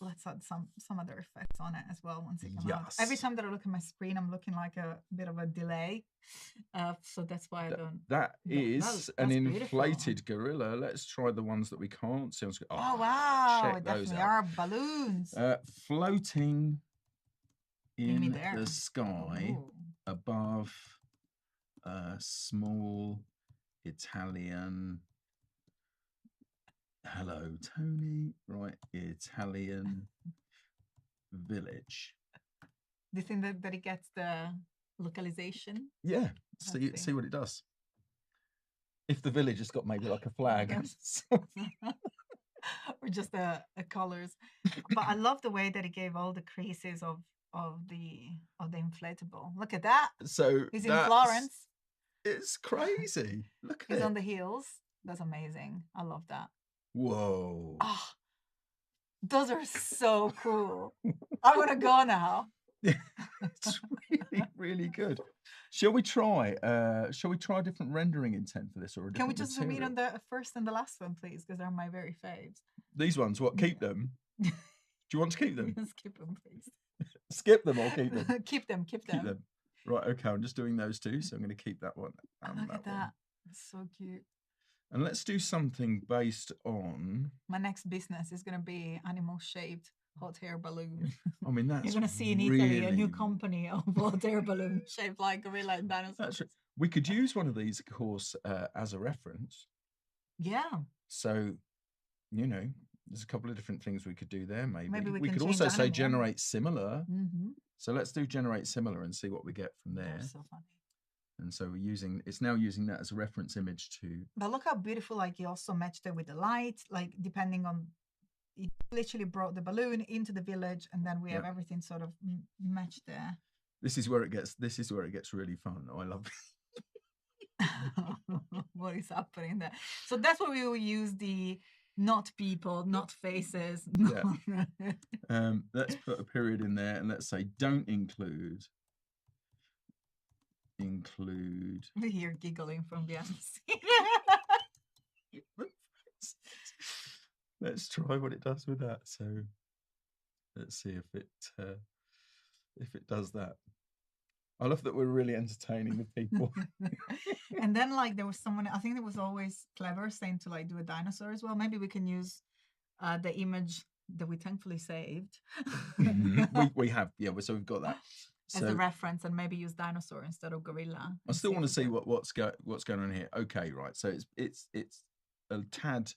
let's add some other effects on it as well once it comes out. Yes. Every time that I look at my screen, I'm looking like a bit of a delay. So that's why I don't. That is an that's inflated gorilla. Let's try the ones that we can't see on screen. Oh, wow. check It those definitely out. are balloons. Floating in there. the sky Ooh. above a small Italian. Hello, Tony. Right, Italian village. Do you think that it gets the localization? Yeah, see what it does. If the village has got maybe like a flag. Or just the colors. But I love the way that it gave all the creases of the inflatable. Look at that. So he's in Florence. It's crazy. Look at He's it. on the hills. That's amazing. I love that. Whoa. Oh, those are so cool. I want to go now. It's really, really good. Shall we try a different rendering intent for this, or a different Can we just zoom in material? on the first and the last one, please? Because they're my very faves. These ones, what? Keep them? Do you want to keep them? Skip them, please. Skip them or keep them? Keep them. Keep them. Right, okay, I'm just doing those two, so I'm going to keep that one. Look at that. One. It's so cute. And let's do something based on... My next business is going to be animal-shaped hot air balloon. I mean, that's You're going to see in Italy a new company of hot air balloon shaped like gorilla and dinosaurs. That's right. We could use one of these, of course, as a reference. Yeah. So, you know, there's a couple of different things we could do there, maybe. We could also say generate similar. Mm-hmm. So let's do generate similar and see what we get from there. That's so funny. And so it's now using that as a reference image to... But look how beautiful, like you also matched it with the light, like depending on, it literally brought the balloon into the village and then we have everything sort of matched there. This is where it gets really fun. I love it. What is happening there? So that's where we will use the not people, not faces. Yeah. Let's put a period in there and let's say don't include. We hear giggling from behind the scene. Let's try what it does with that. So let's see if it does that. I love that we're really entertaining the people. And then like there was someone, I think it was always clever saying to like do a dinosaur as well. Maybe we can use the image that we thankfully saved. we have, so we've got that. As a reference, and maybe use dinosaur instead of gorilla. I still want to see what's going on here. Okay, right. So it's a tad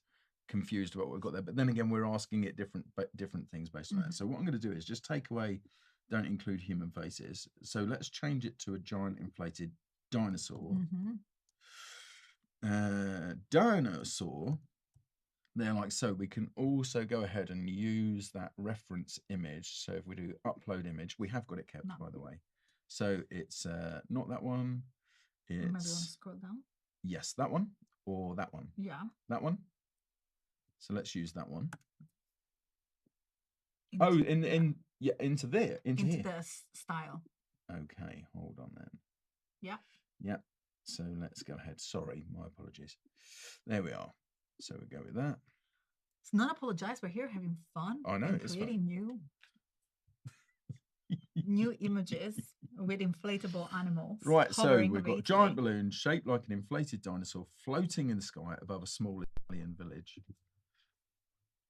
confused about what we've got there, but then again, we're asking it different things based on that. So what I'm going to do is just take away don't include human faces. So let's change it to a giant inflated dinosaur. Dinosaur. There, like so. We can also go ahead and use that reference image. So if we do upload image, we have got it kept, by the way. So it's not that one. It's maybe scroll down. Yes, that one or that one. Yeah. That one. So let's use that one. Into here. Into the style. Okay, hold on then. Yeah. Yeah. So let's go ahead. Sorry, my apologies. There we are. So we go with that. It's not apologize. We're here having fun. I know, and it's creating new images with inflatable animals. Right, so hovering we've got a over giant Italy. balloon shaped like an inflated dinosaur floating in the sky above a small Italian village.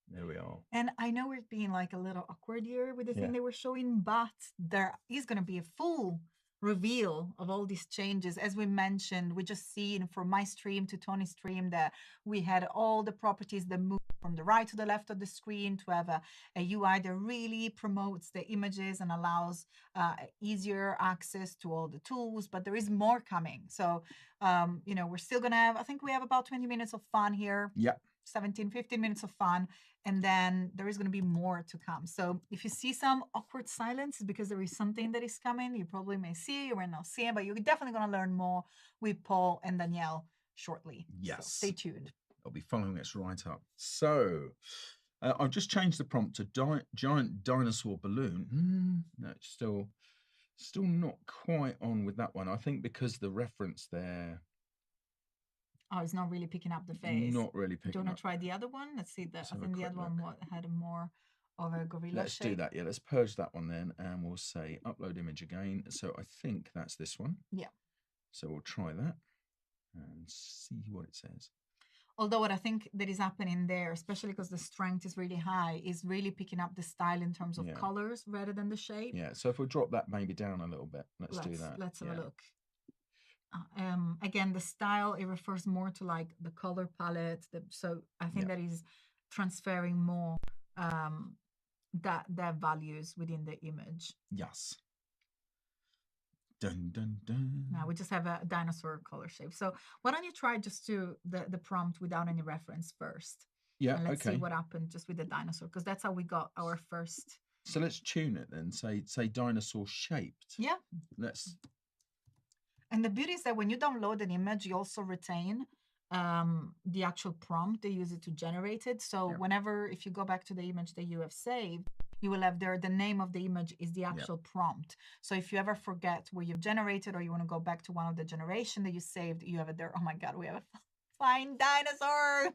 There we are. And I know we're being like a little awkward here with the Yeah. thing they were showing, but there is going to be a full reveal of all these changes. As we mentioned, we just seen from my stream to Tony's stream that we had all the properties that move from the right to the left of the screen to have a UI that really promotes the images and allows easier access to all the tools, but there is more coming. So, we're still going to have, I think we have about 20 minutes of fun here. Yeah. 15 minutes of fun, and then there is going to be more to come. So if you see some awkward silence, it's because there is something that is coming. You probably may see, you may not see it, but you're definitely going to learn more with Paul and Danielle shortly. Yes. So stay tuned. I'll be following us right up. So I've just changed the prompt to giant dinosaur balloon. No, it's still not quite on with that one. I think because the reference there. Oh, it's not really picking up the face. Not really picking up. Do you want to try the other one? Let's see. I think the other one had a more of a gorilla Let's shape. do that. Yeah, let's purge that one then, and we'll say upload image again. So I think that's this one. Yeah. So we'll try that and see what it says. Although what I think that is happening there, especially because the strength is really high, is really picking up the style in terms of colors rather than the shape. Yeah. So if we drop that maybe down a little bit, let's do that. Let's have a look. Again, the style, it refers more to like the color palette. So I think that is transferring more that values within the image. Yes. Dun, dun, dun. Now we just have a dinosaur color shape. So why don't you try just to the prompt without any reference first? Yeah, and let's see what happened just with the dinosaur, because that's how we got our first. So let's tune it then. Say dinosaur shaped. Yeah. And the beauty is that when you download an image, you also retain the actual prompt. They use it to generate it. So whenever, if you go back to the image that you have saved, you will have there the name of the image is the actual prompt. So if you ever forget where you've generated, or you want to go back to one of the generation that you saved, you have it there. Oh my God, we have a flying dinosaur.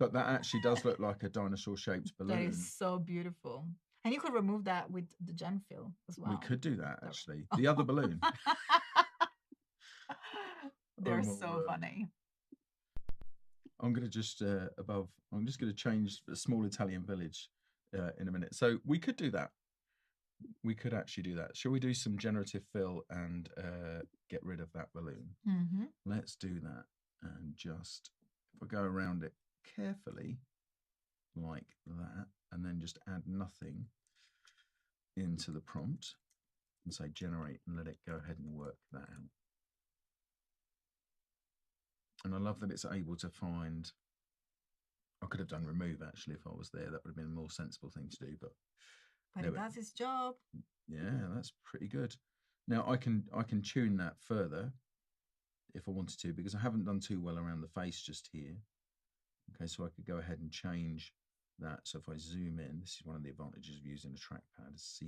But that actually does look like a dinosaur shaped balloon. That is so beautiful. And you could remove that with the gen fill as well. We could do that actually. The other balloon. They're so funny. I'm going to just I'm just going to change a small Italian village in a minute. So we could do that. We could actually do that. Shall we do some generative fill and get rid of that balloon? Mm-hmm. Let's do that. And just, if I go around it carefully like that, and then just add nothing into the prompt and say generate, and let it go ahead and work that out. And I love that it's able to find, I could have done remove actually if I was there. That would have been a more sensible thing to do, but it does its job. Yeah, that's pretty good. Now I can tune that further if I wanted to, because I haven't done too well around the face just here. Okay, so I could go ahead and change that. So if I zoom in, this is one of the advantages of using a trackpad. It's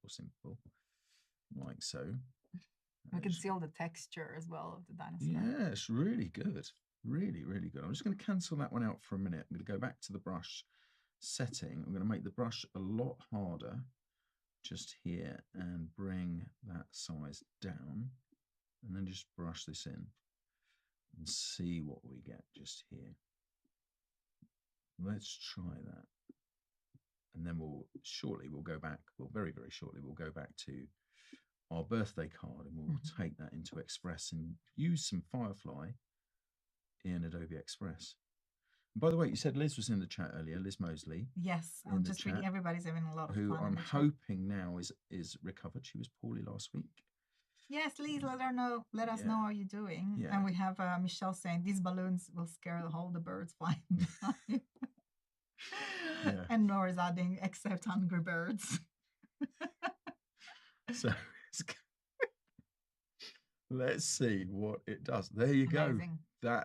simple, like so. I can see all the texture as well of the dinosaur. Yeah, it's really good. Really, really good. I'm just going to cancel that one out for a minute. I'm going to go back to the brush setting. I'm going to make the brush a lot harder just here and bring that size down, and then just brush this in and see what we get just here. Let's try that. And then we'll go back, very, very shortly, we'll go back to our birthday card, and we'll take that into Express and use some Firefly in Adobe Express. And by the way, you said Liz was in the chat earlier, Liz Mosley. Yes, I'm just reading. Everybody's having a lot of fun. Who I'm hoping now is recovered. She was poorly last week. Yes, Liz, let us know how you're doing. Yeah. And we have Michelle saying these balloons will scare all the birds flying by. And Nora's adding, except Angry Birds. So let's see what it does. There you Amazing. Go.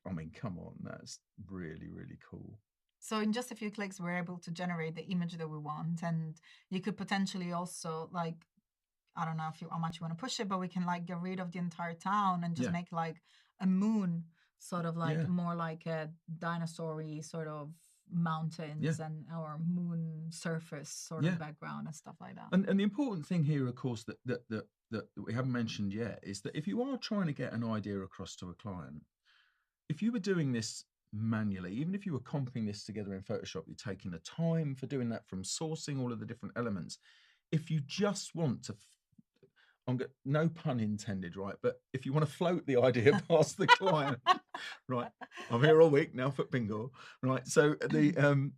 I mean, come on, that's really, really cool. So in just a few clicks, we're able to generate the image that we want. And you could potentially also, like, I don't know how much you want to push it, but we can like get rid of the entire town and just make like a moon sort of like Yeah. more like a dinosaur-y sort of mountains and or moon surface sort of background and stuff like that. And the important thing here, of course, that we haven't mentioned yet is that if you are trying to get an idea across to a client, if you were doing this manually, even if you were comping this together in Photoshop, you're taking the time for doing that, from sourcing all of the different elements. If you just want to, no pun intended, right? But if you want to float the idea past the client, right? I'm here all week now, foot bingo, right? So the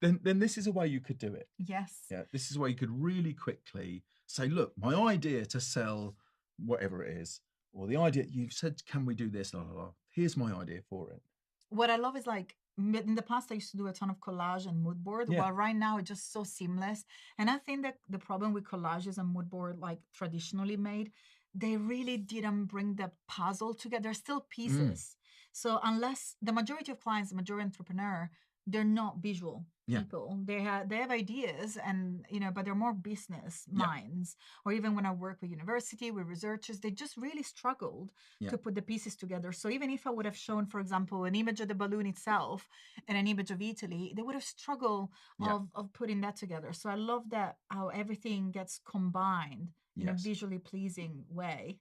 then this is a way you could do it. Yes. Yeah, this is a way you could really quickly say, look, my idea to sell whatever it is, or the idea you've said, can we do this? La, la, la. Here's my idea for it. What I love is like in the past, I used to do a ton of collage and mood board. While right now it's just so seamless. And I think that the problem with collages and mood board, like traditionally made, they really didn't bring the puzzle together. They're still pieces. So unless the majority of clients, the majority entrepreneur, they're not visual people. They have ideas, and but they're more business minds. Or even when I work with university, with researchers, they just really struggled to put the pieces together. So even if I would have shown, for example, an image of the balloon itself and an image of Italy, they would have struggled of putting that together. So I love that how everything gets combined in a visually pleasing way.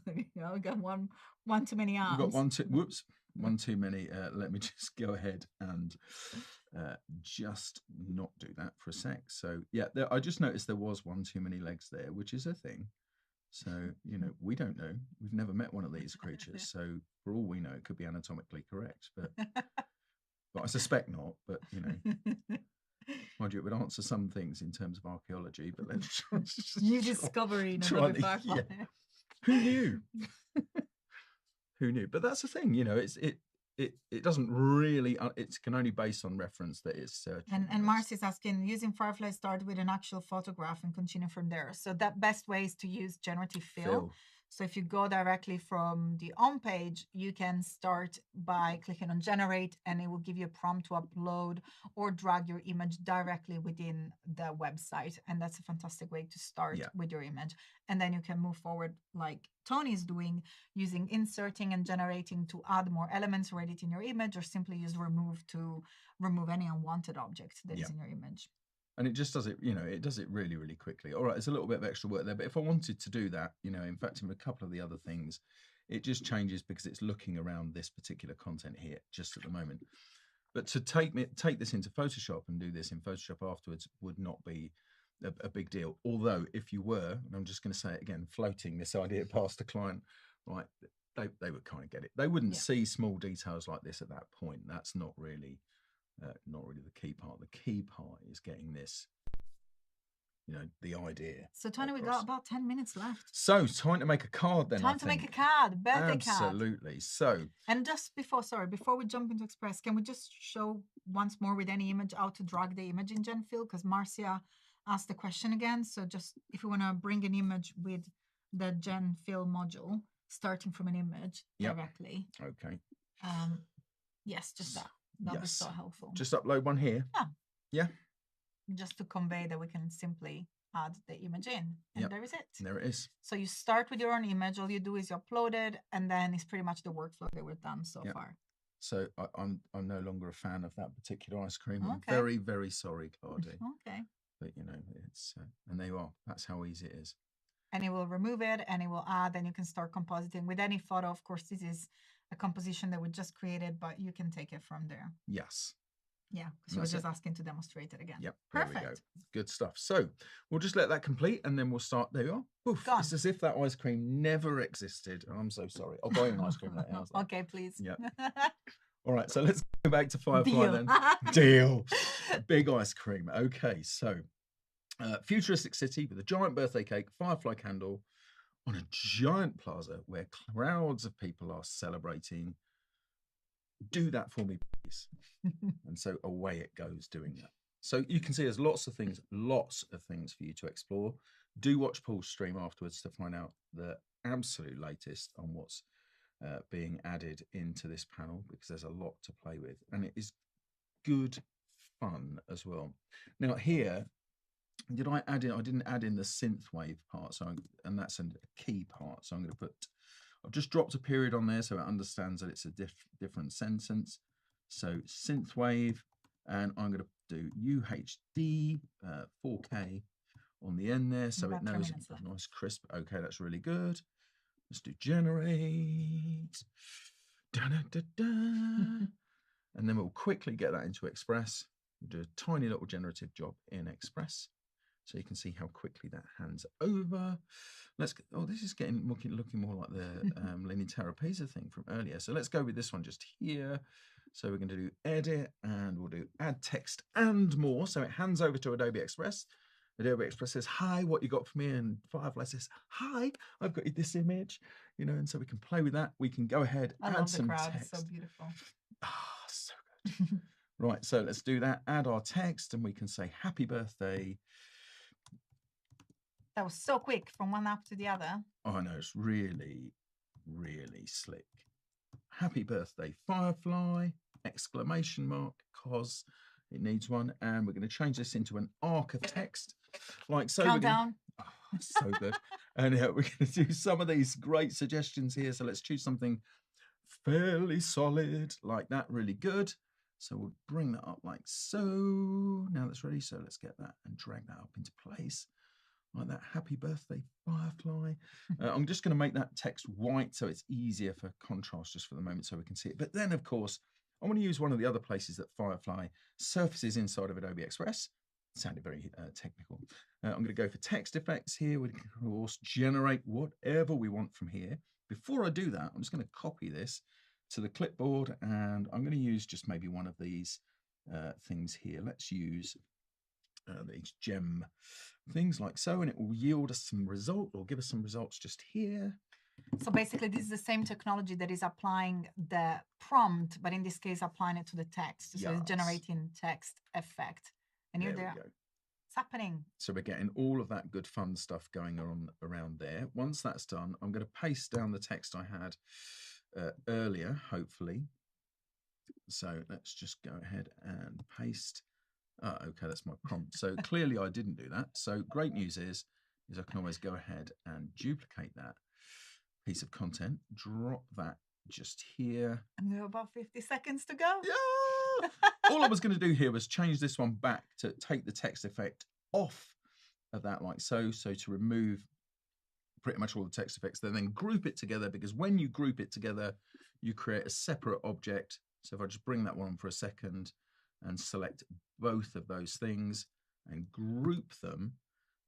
We got one too many arms. We've got one too many. Let me just go ahead and just not do that for a sec. So I just noticed there was one too many legs there, which is a thing. So we don't know. We've never met one of these creatures. So for all we know, it could be anatomically correct, but I suspect not. But mind you, it would answer some things in terms of archaeology. But let's new discovery. Who knew? Who knew? But that's the thing, it doesn't really. It can only base on reference that it's searching. And Marcy's asking, using Firefly, start with an actual photograph and continue from there. So that best way is to use generative fill. So if you go directly from the home page, you can start by clicking on generate, and it will give you a prompt to upload or drag your image directly within the website. And that's a fantastic way to start with your image. And then you can move forward like Tony's doing, using inserting and generating to add more elements or edit in your image, or simply use remove to remove any unwanted object that is in your image. And it just does it, it does it really, really quickly. All right, there's a little bit of extra work there, but if I wanted to do that, in fact, in a couple of the other things, it just changes because it's looking around this particular content here just at the moment. But to take this into Photoshop and do this in Photoshop afterwards would not be a big deal. Although if you were, and I'm just going to say it again, floating this idea past the client, right, they would kind of get it. They wouldn't see small details like this at that point. That's not really the key part. The key part is getting this, the idea. So Tony, we got about 10 minutes left. So time to make a card then. Time to make a card, birthday card. Absolutely. So, and just before we jump into Express, can we just show once more with any image how to drag the image in GenFill? Because Marcia asked the question again. So just if you want to bring an image with the GenFill module, starting from an image directly. Okay. Yes, just that. That was so helpful. Just upload one here. Yeah. Just to convey that we can simply add the image in, and there is it. And there it is. So you start with your own image. All you do is you upload it, and then it's pretty much the workflow that we've done so far. So I'm no longer a fan of that particular ice cream. Okay. I'm very, very sorry, Kladi. Okay. But it's and there you are. That's how easy it is. And it will remove it, and it will add, and you can start compositing with any photo. Of course, this is a composition that we just created, but you can take it from there. Yes. Yeah, because we were just asking to demonstrate it again. Yep. Perfect. There we go. Good stuff. So we'll just let that complete, and then we'll start. There you are. Poof. It's as if that ice cream never existed. I'm so sorry. I'll buy you an ice cream later. Okay, please. Yeah. All right. So let's go back to Firefly then. Deal. Big ice cream. Okay. So futuristic city with a giant birthday cake, Firefly candle on a giant plaza where crowds of people are celebrating. Do that for me, please. And so away it goes doing that. So you can see there's lots of things for you to explore. Do watch Paul's stream afterwards to find out the absolute latest on what's being added into this panel, because there's a lot to play with, and it is good fun as well. Now here, did I add in? I didn't add in the synth wave part, and that's a key part. So I'm going to put I've just dropped a period on there so it understands that it's a different sentence. So synthwave, and I'm going to do UHD 4K on the end there, so it knows a nice crisp. Okay, that's really good. Let's do generate. Da, da, da, da. And then we'll quickly get that into Express. We'll do a tiny little generative job in Express, so you can see how quickly that hands over. Let's get, oh, this is getting looking more like the Lenny Terapeza thing from earlier. So let's go with this one just here. So we're going to do edit, and we'll do add text and more. So it hands over to Adobe Express. Adobe Express says, hi, what you got for me? And Firefly says, hi, I've got you this image, you know, and so we can play with that. We can go ahead, add some text. It's so beautiful. Ah, so good. Right, so let's do that. Add our text, and we can say, happy birthday. That was so quick from one app to the other. Oh, no, it's really, really slick. Happy birthday, Firefly, exclamation mark, because it needs one. And we're going to change this into an arc of text, like so. Countdown. Oh, so good. And we're going to do some of these great suggestions here. So let's choose something fairly solid, like that, really good. So we'll bring that up like so. Now that's ready. So let's get that and drag that up into place. Like that. Happy birthday, Firefly. I'm just going to make that text white so it's easier for contrast just for the moment so we can see it. But then, of course, I want to use one of the other places that Firefly surfaces inside of Adobe Express. It sounded very technical. I'm going to go for text effects here. We can, of course, generate whatever we want from here. Before I do that, I'm just going to copy this to the clipboard, and I'm going to use just maybe one of these things here. Let's use these gem things like so, and it will yield us some result or give us some results just here. So basically this is the same technology that is applying the prompt, but in this case applying it to the text. So it's generating text effect. And you're there. It's happening. So we're getting all of that good fun stuff going on around there. Once that's done, I'm going to paste down the text I had earlier, hopefully. So let's just go ahead and paste. Oh, okay, that's my prompt. So clearly I didn't do that. So great news is I can always go ahead and duplicate that piece of content, drop that just here. And we have about 50 seconds to go. Yeah! All I was going to do here was change this one back to take the text effect off of that like so. So to remove pretty much all the text effects, then group it together, because when you group it together, you create a separate object. So if I just bring that one for a second and select both of those things and group them,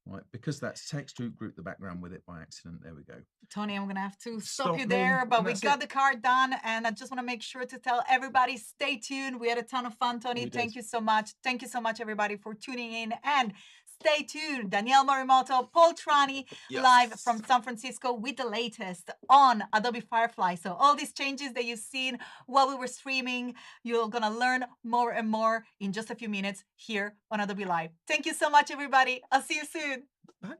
right? Because that's text, to group the background with it by accident. There we go. Tony, I'm going to have to stop you there, but we got the card done, and I just want to make sure to tell everybody, stay tuned. We had a ton of fun, Tony. Thank you so much. Thank you so much, everybody, for tuning in, and stay tuned. Danielle Morimoto, Trani, live from San Francisco with the latest on Adobe Firefly. So all these changes that you've seen while we were streaming, you're going to learn more and more in just a few minutes here on Adobe Live. Thank you so much, everybody. I'll see you soon. Bye.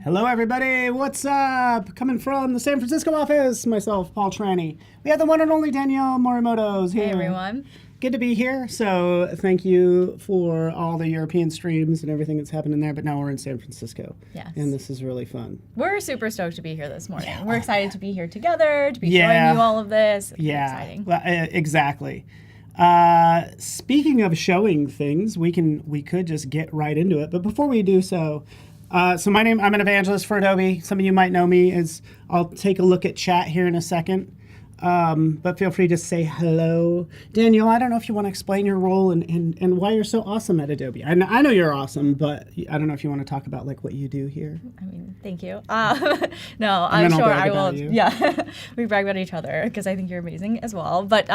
Hello, everybody. What's up? Coming from the San Francisco office, myself, Paul Trani. We have the one and only Danielle Morimoto's here. Hey, everyone. Good to be here. So thank you for all the European streams and everything that's happening there. But now we're in San Francisco. Yes. And this is really fun. We're super stoked to be here this morning. We're excited to be here together, to be showing you all of this. It's exciting. Well, exactly. Speaking of showing things, we could just get right into it. But before we do so, I'm an evangelist for Adobe. Some of you might know me as I'll take a look at chat here in a second. But feel free to say hello. Danielle, I don't know if you want to explain your role and why you're so awesome at Adobe. I know you're awesome, but I don't know if you want to talk about like what you do here. I mean, thank you. No, I'm sure I will. Yeah, we brag about each other because I think you're amazing as well. But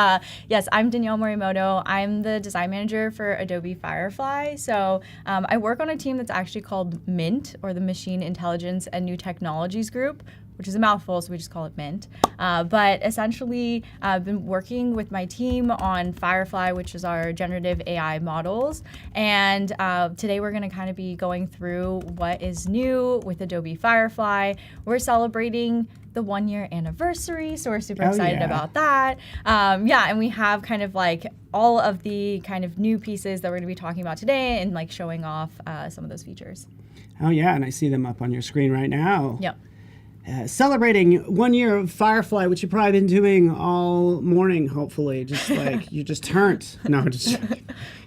yes, I'm Danielle Morimoto. I'm the design manager for Adobe Firefly. So I work on a team that's actually called MINT, or the Machine Intelligence and New Technologies Group, which is a mouthful, so we just call it MINT. But essentially, I've been working with my team on Firefly, which is our generative AI models. And today we're gonna kind of be going through what is new with Adobe Firefly. We're celebrating the 1-year anniversary, so we're super excited about that. And we have kind of like all of the kind of new pieces that we're gonna be talking about today and like showing off some of those features. Oh yeah, and I see them up on your screen right now. Yep. Celebrating 1 year of Firefly, which you've probably been doing all morning, hopefully. Just like, you just turned. No, just...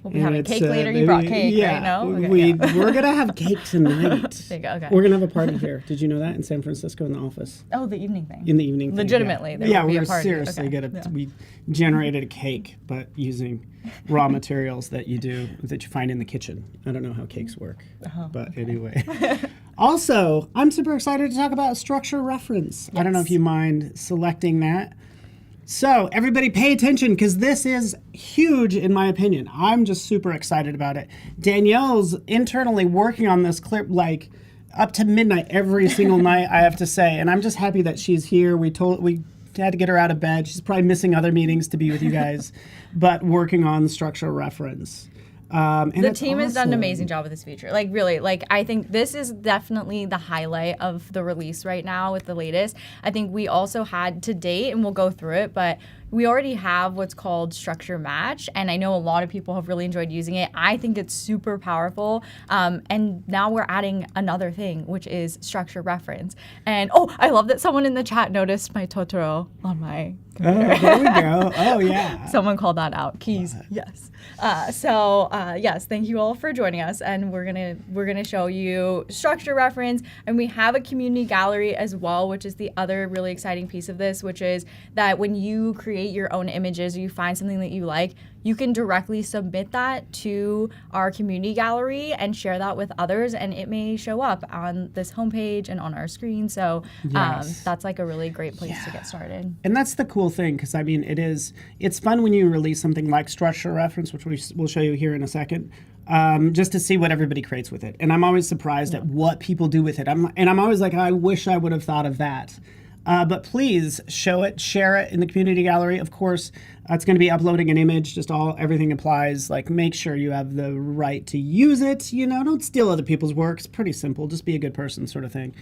We'll be having cake later. You brought cake, right? No? Okay, we're going to have cake tonight. There you go, okay. We're going to have a party here. Did you know that? In San Francisco in the office. Oh, the evening thing. In the evening thing. Legitimately, there will be a party. Seriously we generated a cake, but using raw materials that you find in the kitchen. I don't know how cakes work, but anyway. Also, I'm super excited to talk about structure reference. Yes. I don't know if you mind selecting that. So everybody pay attention because this is huge in my opinion. I'm just super excited about it. Danielle's internally working on this clip like up to midnight every single night, I have to say. And I'm just happy that she's here. We had to get her out of bed. She's probably missing other meetings to be with you guys, but working on structural reference. And the team has done an amazing job with this feature. Like really, like I think this is definitely the highlight of the release right now with the latest. I think we also had to date, and we'll go through it, but we already have what's called structure match, and I know a lot of people have really enjoyed using it. I think it's super powerful, and now we're adding another thing, which is structure reference. And I love that someone in the chat noticed my Totoro on my computer. Oh, there we go. Oh, yeah. Someone called that out. Keys, yes. Yes, thank you all for joining us, and we're gonna show you structure reference, and we have a community gallery as well, which is the other really exciting piece of this, which is that when you create your own images or you find something that you like, you can directly submit that to our community gallery and share that with others, and it may show up on this homepage and on our screen. So that's like a really great place to get started. And that's the cool thing, because I mean, it's fun when you release something like structure reference, which we'll show you here in a second, just to see what everybody creates with it. And I'm always surprised at what people do with it. I'm always like, I wish I would have thought of that. But please show it, share it in the community gallery. Of course, it's going to be uploading an image. Just everything applies. Like, make sure you have the right to use it. You know, don't steal other people's work. It's pretty simple. Just be a good person, sort of thing.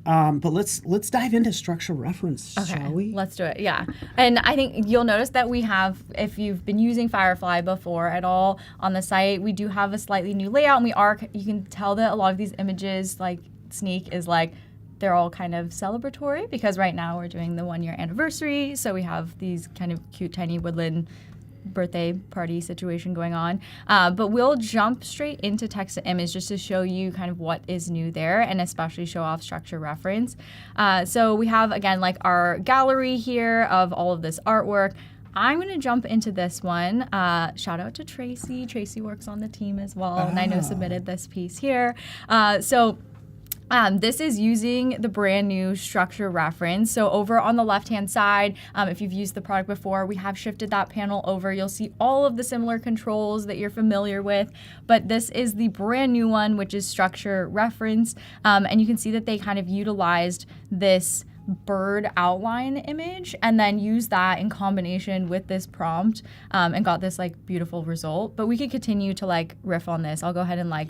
But let's dive into structural reference, shall we? Let's do it. Yeah, and I think you'll notice that we have, if you've been using Firefly before at all on the site, we do have a slightly new layout, and you can tell that a lot of these images, like Sneak, is like, they're all kind of celebratory because right now we're doing the 1-year anniversary. So we have these kind of cute, tiny woodland birthday party situation going on. But we'll jump straight into text to image just to show you kind of what is new there and especially show off structure reference. So we have, again, like our gallery here of all of this artwork. I'm going to jump into this one. Shout out to Tracy. Tracy works on the team as well, and I know submitted this piece here. This is using the brand new structure reference. So over on the left-hand side, if you've used the product before, we have shifted that panel over. You'll see all of the similar controls that you're familiar with, but this is the brand new one, which is structure reference. And you can see that they kind of utilized this bird outline image and then use that in combination with this prompt and got this like beautiful result. But we could continue to like riff on this. I'll go ahead and like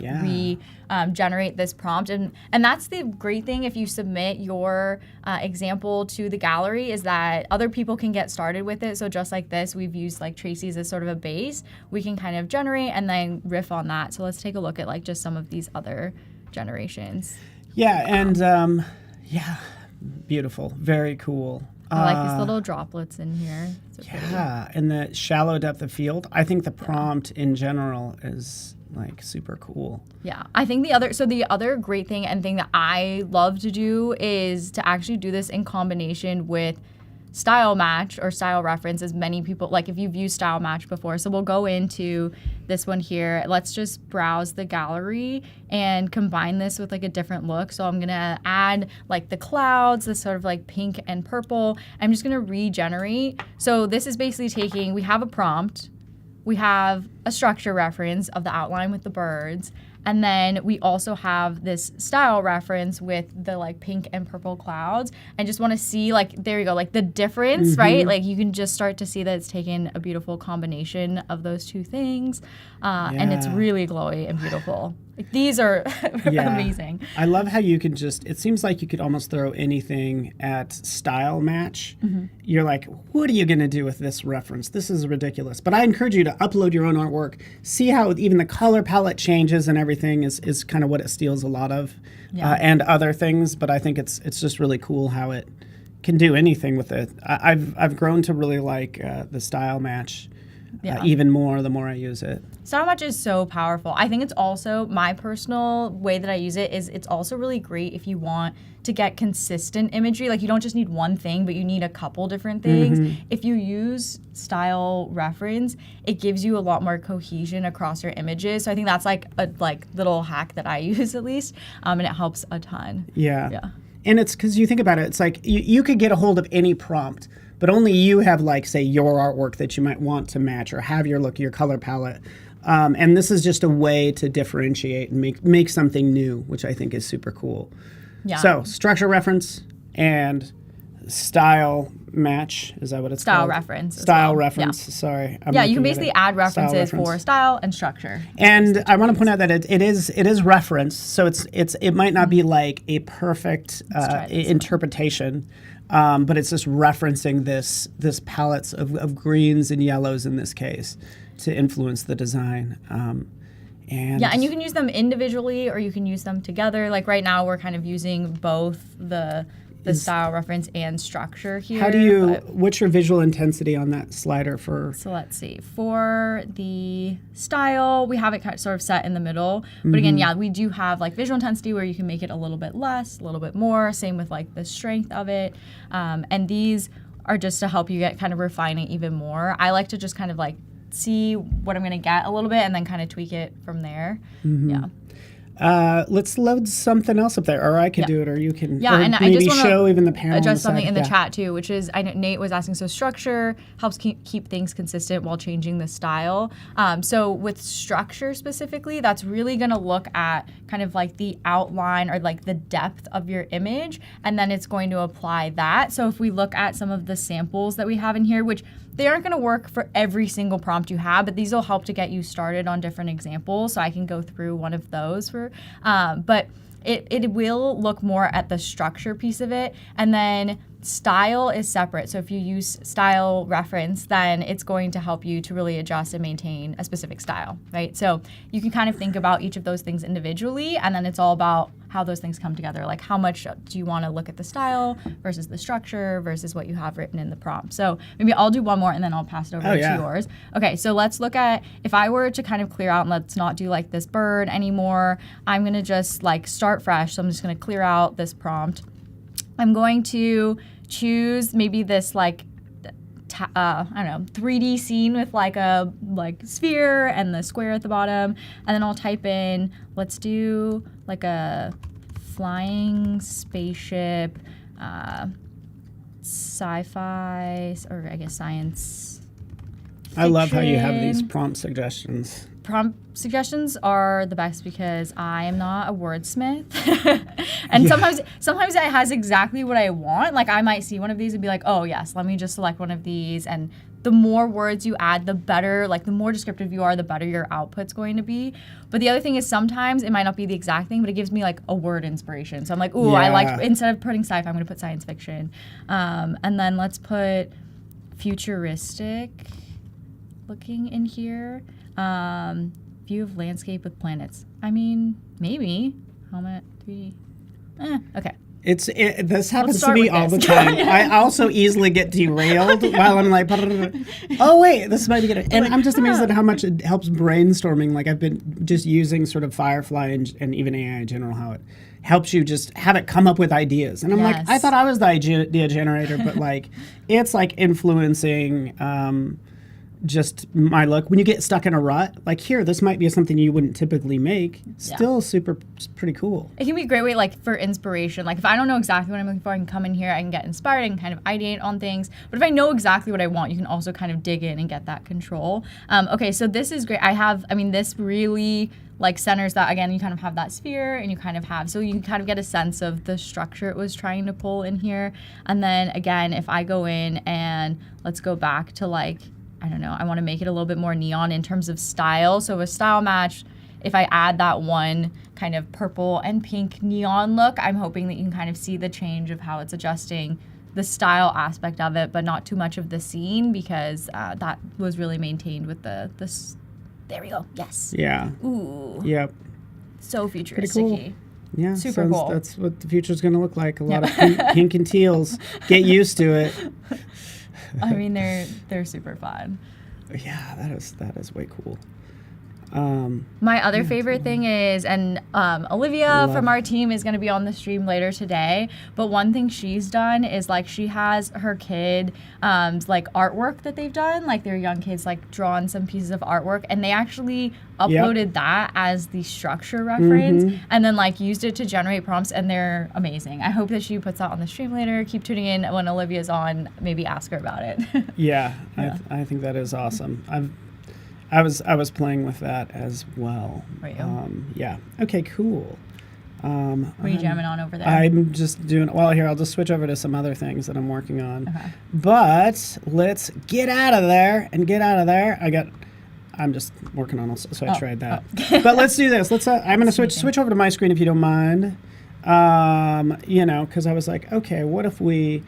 generate this prompt. And that's the great thing if you submit your example to the gallery, is that other people can get started with it. So just like this, we've used like Tracy's as sort of a base. We can kind of generate and then riff on that. So let's take a look at like just some of these other generations. Yeah, and beautiful, very cool. I like these little droplets in here. And the shallow depth of field. I think the prompt in general is like super cool. Yeah, I think the other great thing and thing that I love to do is to actually do this in combination with style match or style reference, as many people, like if you've used style match before. So we'll go into this one here. Let's just browse the gallery and combine this with like a different look. So I'm gonna add like the clouds, this sort of like pink and purple. I'm just gonna regenerate. So this is basically taking, we have a prompt, we have a structure reference of the outline with the birds, and then we also have this style reference with the like pink and purple clouds. I just want to see like, there you go, like the difference, right? Like you can just start to see that it's taken a beautiful combination of those two things. And it's really glowy and beautiful. Like, these are amazing. I love how you can just, it seems like you could almost throw anything at style match. You're like, what are you going to do with this reference? This is ridiculous. But I encourage you to upload your own artwork. See how even the color palette changes and everything is kind of what it steals a lot of and other things. But I think it's just really cool how it can do anything with it. I've grown to really like the style match even more the more I use it. Style match is so powerful. I think it's also, my personal way that I use it is it's also really great if you want to get consistent imagery. Like you don't just need one thing, but you need a couple different things. If you use style reference, it gives you a lot more cohesion across your images. So I think that's like a little hack that I use at least, and it helps a ton. Yeah. And it's because you think about it, it's like you could get a hold of any prompt, but only you have like, say, your artwork that you might want to match or have your look, your color palette. And this is just a way to differentiate and make something new, which I think is super cool. Yeah. So structure reference and style match, is that what it's called? Style reference. Sorry. You can basically add references for style and structure. And I want to point out that it is reference, so it might not be like a perfect interpretation. But it's just referencing this palettes of greens and yellows in this case to influence the design. And you can use them individually or you can use them together. Like right now we're kind of using both the style reference and structure here. What's your visual intensity on that slider for? So let's see. For the style, we have it kind of sort of set in the middle. But again, we do have like visual intensity where you can make it a little bit less, a little bit more. Same with like the strength of it. And these are just to help you get kind of refine it even more. I like to just kind of like see what I'm going to get a little bit and then kind of tweak it from there. Let's load something else up there, or I could do it, or you can. And I just want show even the panel. Address something in the chat too, which is I know Nate was asking. So structure helps keep things consistent while changing the style. So with structure specifically, that's really going to look at kind of like the outline or like the depth of your image, and then it's going to apply that. So if we look at some of the samples that we have in here, which they aren't going to work for every single prompt you have, but these will help to get you started on different examples. So I can go through one of those but it will look more at the structure piece of it. And then style is separate. So if you use style reference, then it's going to help you to really adjust and maintain a specific style, right? So you can kind of think about each of those things individually, and then it's all about how those things come together. Like how much do you want to look at the style versus the structure versus what you have written in the prompt. So maybe I'll do one more and then I'll pass it over to yours. Okay, so let's look at, if I were to kind of clear out and let's not do like this bird anymore, I'm going to just like start fresh. So I'm just going to clear out this prompt. I'm going to choose maybe this like, I don't know, 3D scene with like a sphere and the square at the bottom. And then I'll type in, let's do like a flying spaceship, sci-fi, or I guess science I love how you have these prompt suggestions. Prompt suggestions are the best because I am not a wordsmith. And sometimes it has exactly what I want. Like I might see one of these and be like, oh yes, let me just select one of these. And the more words you add, the better, like the more descriptive you are, the better your output's going to be. But the other thing is sometimes it might not be the exact thing, but it gives me like a word inspiration. So I'm like, ooh, I like, instead of putting sci-fi, I'm going to put science fiction. And then let's put futuristic looking in here. View of landscape with planets. I mean, maybe. Helmet 3D. Okay. This happens to me all the time. I also easily get derailed while I'm like, oh wait, this might be good. And I'm just amazed at how much it helps brainstorming. Like I've been just using sort of Firefly and even AI in general, how it helps you just have it come up with ideas. And I'm like, I thought I was the idea generator, but like it's like influencing just my look. When you get stuck in a rut, like here, this might be something you wouldn't typically make. Still pretty cool. It can be a great way like for inspiration. Like if I don't know exactly what I'm looking for, I can come in here, I can get inspired, I can kind of ideate on things. But if I know exactly what I want, you can also kind of dig in and get that control. Okay, so this is great. This really like centers that, again, you kind of have that sphere and you kind of have, so you can kind of get a sense of the structure it was trying to pull in here. And then again, if I go in and let's go back to like, I don't know, I want to make it a little bit more neon in terms of style. So a style match, if I add that one kind of purple and pink neon look, I'm hoping that you can kind of see the change of how it's adjusting the style aspect of it, but not too much of the scene because that was really maintained with this. There we go. Yes. Yeah. Ooh. Yep. So futuristic. Cool. Yeah. Super cool. That's what the future's going to look like. A lot of pink and teals. Get used to it. I mean, they're super fun. Yeah, that is way cool. My other favorite thing is, and Olivia from our team is going to be on the stream later today, but one thing she's done is like she has her kid like artwork that they've done, like their young kids like drawn some pieces of artwork, and they actually uploaded that as the structure reference and then like used it to generate prompts, and they're amazing. I hope that she puts that on the stream later. Keep tuning in when Olivia's on, maybe ask her about it. I think that is awesome. I was playing with that as well. Were you? Yeah. Okay, cool. What are you jamming on over there? I'm just doing, well, here, I'll just switch over to some other things that I'm working on. Okay. But let's get out of there and get out of there. I'm just working on, so I tried that. But let's do this. I'm going to switch over to my screen if you don't mind. Because I was like, okay, what if we,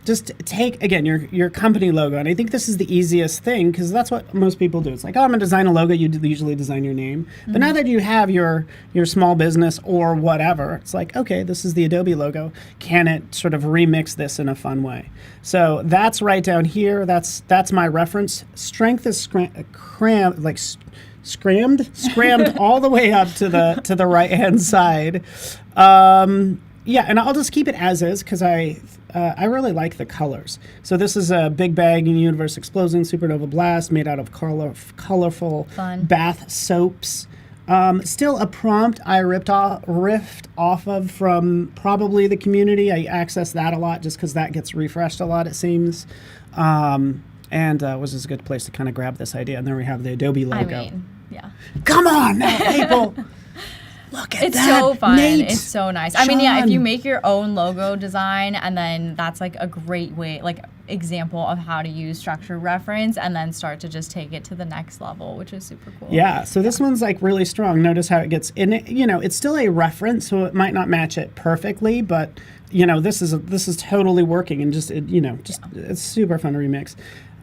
just take, again, your company logo. And I think this is the easiest thing because that's what most people do. It's like, oh, I'm going to design a logo. You usually design your name. But now that you have your small business or whatever, it's like, okay, this is the Adobe logo. Can it sort of remix this in a fun way? So that's right down here. That's my reference. Strength is scrammed all the way up to the right hand side. And I'll just keep it as is because I really like the colors. So this is a Big Bang Universe Explosion Supernova Blast made out of colorful bath soaps. Still a prompt I ripped off of from probably the community. I access that a lot just because that gets refreshed a lot, it seems. And was just a good place to kind of grab this idea. And there we have the Adobe logo. I mean, yeah. Come on now, people. Look at it's that. So fun. Nate, it's so nice. Sean. I mean, yeah, if you make your own logo design, and then that's like a great way, like example of how to use structure reference and then start to just take it to the next level, which is super cool. Yeah, so this one's like really strong. Notice how it gets in it, it's still a reference, so it might not match it perfectly, but this is totally working, and it's super fun to remix.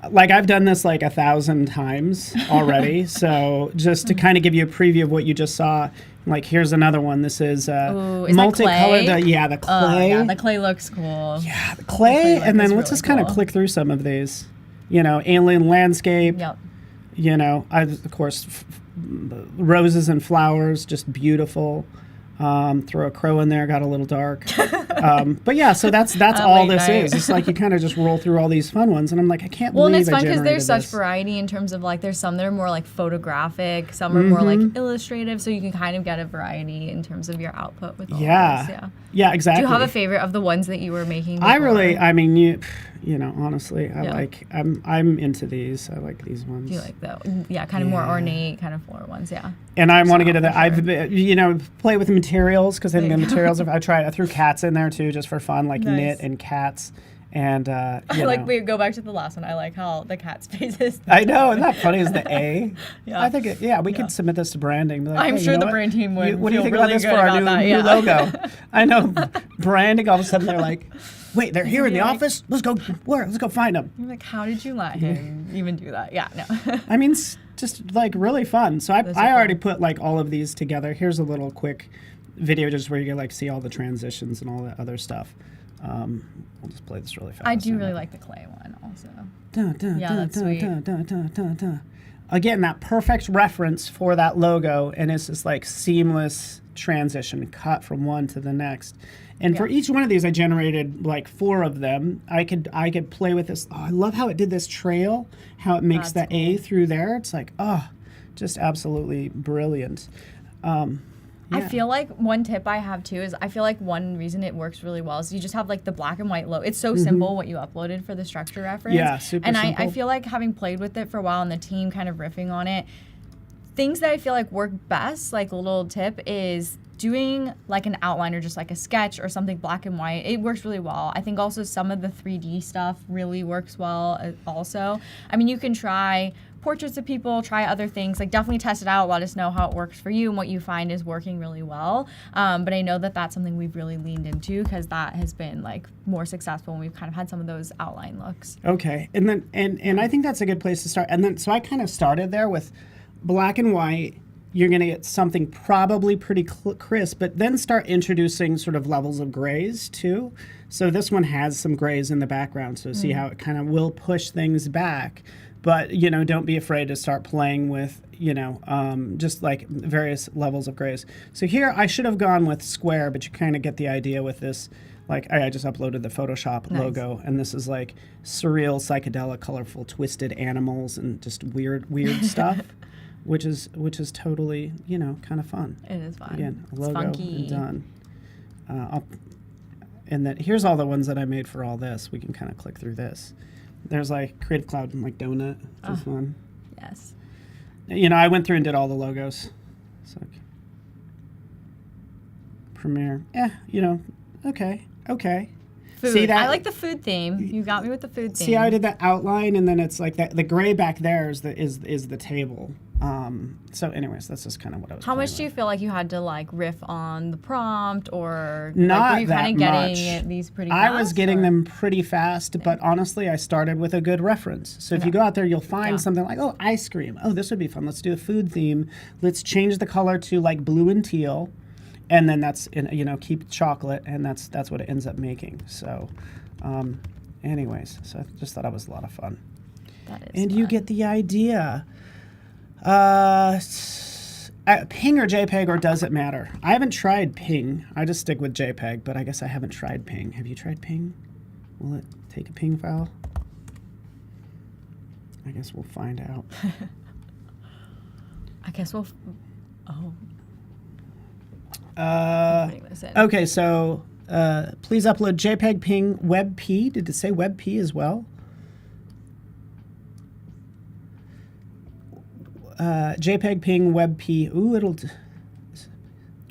Like I've done this like 1,000 times already, so just to kind of give you a preview of what you just saw, like here's another one. This is multicolored. The clay. The clay looks cool. Yeah, the clay, and then let's just kind of click through some of these. Alien landscape. Yep. Of course, roses and flowers, just beautiful. Throw a crow in there, got a little dark. But yeah, so that's all this is. It's like you kind of just roll through all these fun ones, and I'm like, I can't believe. Well, and it's I fun because there's such this. variety in terms of like there's some that are more like photographic, some are more like illustrative, so you can kind of get a variety in terms of your output with all this. Yeah, exactly. Do you have a favorite of the ones that you were making before? Honestly, I'm into these. I like these ones. Do you like the kind of more ornate kind of floral ones? Yeah. And I want to get to that. I've play with materials because I think the materials. I threw cats in there too, just for fun, like knit and cats. And we go back to the last one. I like how the cat's face is. I know, isn't that funny? Is the A? I think we could submit this to branding. Like, I'm sure the brand team would. What do you think really about this for our new logo? I know, branding. All of a sudden they're like, wait, they're here in the office. Let's go. Where? Let's go find them. You're like, how did you let him even do that? Yeah, no. I mean, it's just like really fun. So I already put like all of these together. Here's a little quick video just where you can like see all the transitions and all that other stuff. We'll just play this really fast. I do really like the clay one also. That's sweet. Again, that perfect reference for that logo, and it's just like seamless transition, cut from one to the next. And for each one of these, I generated like 4 of them. I could play with this. Oh, I love how it did this trail, how it makes the A through there. It's like, just absolutely brilliant. I feel like one tip I have too is I feel like one reason it works really well is you just have like the black and white logo. It's so simple what you uploaded for the structure reference. Yeah, super and simple. I feel like having played with it for a while and the team kind of riffing on it, things that I feel like work best, like a little tip, is doing like an outline or just like a sketch or something black and white. It works really well. I think also some of the 3D stuff really works well also. I mean, you can try portraits of people, try other things, like definitely test it out, let us know how it works for you and what you find is working really well. But I know that that's something we've really leaned into because that has been like more successful when we've kind of had some of those outline looks. Okay, and then and I think that's a good place to start. And then so I kind of started there with black and white. You're going to get something probably pretty crisp, but then start introducing sort of levels of grays too. So this one has some grays in the background, so see how it kind of will push things back. But, don't be afraid to start playing with, just like various levels of grays. So here I should have gone with square, but you kind of get the idea with this. Like I just uploaded the Photoshop logo, and this is like surreal, psychedelic, colorful, twisted animals and just weird stuff. Which is totally, kind of fun. It is fun. Again, a it's logo funky. Done. And then here's all the ones that I made for all this. We can kind of click through this. There's like Creative Cloud and like Donut, which is fun. Yes. I went through and did all the logos. So Premiere. Okay. Food. See that? I like the food theme. You got me with the food theme. See how I did that outline, and then it's like that. The gray back there is the table. So, anyways, that's just kind of what I was. How much do you feel like you had to like riff on the prompt, or not were you that kind of getting much? These pretty fast? I was getting them pretty fast, but honestly, I started with a good reference. So if you go out there, you'll find something like, ice cream. Oh, this would be fun. Let's do a food theme. Let's change the color to like blue and teal. And then that's, keep chocolate, and that's what it ends up making. So, anyways, so I just thought it was a lot of fun. That is and fun. you get the idea. Ping or JPEG, or does it matter? I haven't tried Ping. I just stick with JPEG, but I guess I haven't tried Ping. Have you tried Ping? Will it take a Ping file? I guess we'll find out. Okay, so please upload JPEG, Ping, WebP. Did it say WebP as well? JPEG, Ping, WebP. Ooh, it'll.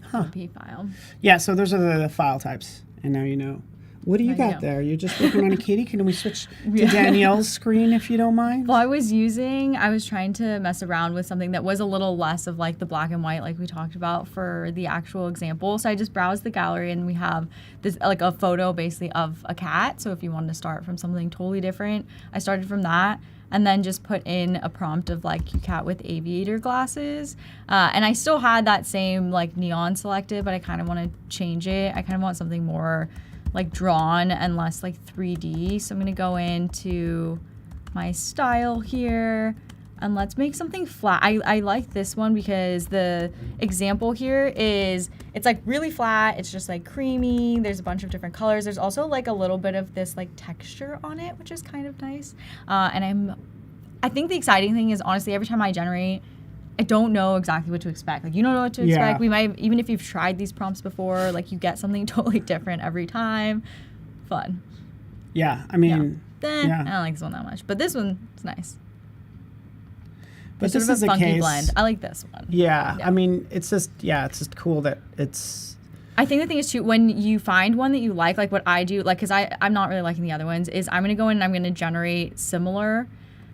WebP file. Yeah, so those are the file types, and now you know. What do you got there? You're just working on a kitty? Can we switch to Danielle's screen if you don't mind? Well, I was trying to mess around with something that was a little less of like the black and white like we talked about for the actual example. So I just browsed the gallery, and we have this like a photo basically of a cat. So if you wanted to start from something totally different, I started from that. And then just put in a prompt of like cat with aviator glasses. And I still had that same like neon selected, but I kind of want to change it. I kind of want something more like drawn and less like 3D. So I'm gonna go into my style here. And let's make something flat. I like this one because the example here is, it's like really flat. It's just like creamy. There's a bunch of different colors. There's also like a little bit of this like texture on it, which is kind of nice. And I think the exciting thing is, honestly, every time I generate, I don't know exactly what to expect. Like, you don't know what to expect. We might, even if you've tried these prompts before, like you get something totally different every time. Fun. Yeah, I mean, I don't like this one that much, but this one is nice. But There's this sort of is a funky case, blend. I like this one. Yeah, I mean, it's just cool that it's. I think the thing is too, when you find one that you like what I do, like, because I'm not really liking the other ones, is I'm going to go in and I'm going to generate similar.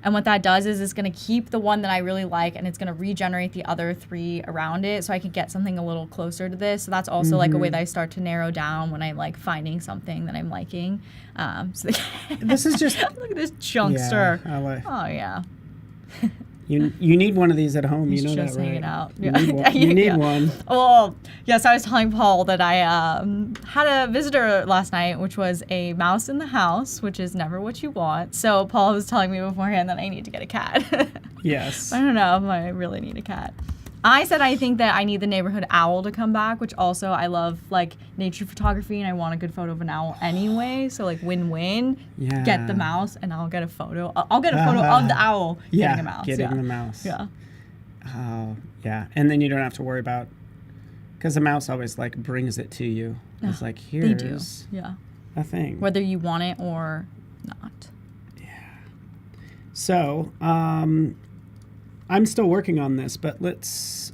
And what that does is it's going to keep the one that I really like, and it's going to regenerate the other 3 around it, so I can get something a little closer to this. So that's also like a way that I start to narrow down when I'm like finding something that I'm liking. So this is just look at this chunkster. Yeah, I like. Oh yeah. You need one of these at home. He's you know just that, right? hanging out. You need one. You need one. Oh, yes. I was telling Paul that I had a visitor last night, which was a mouse in the house, which is never what you want. So Paul was telling me beforehand that I need to get a cat. Yes. I don't know if I really need a cat. I said I think that I need the neighborhood owl to come back, which also I love like nature photography, and I want a good photo of an owl anyway. So like win-win. Yeah. Get the mouse, and I'll get a photo. I'll get a photo of the owl getting a mouse. Getting the mouse. Yeah. Oh, yeah. And then you don't have to worry about, because the mouse always like brings it to you. It's like, here's They do. Yeah. a thing. Whether you want it or not. So, I'm still working on this, but let's,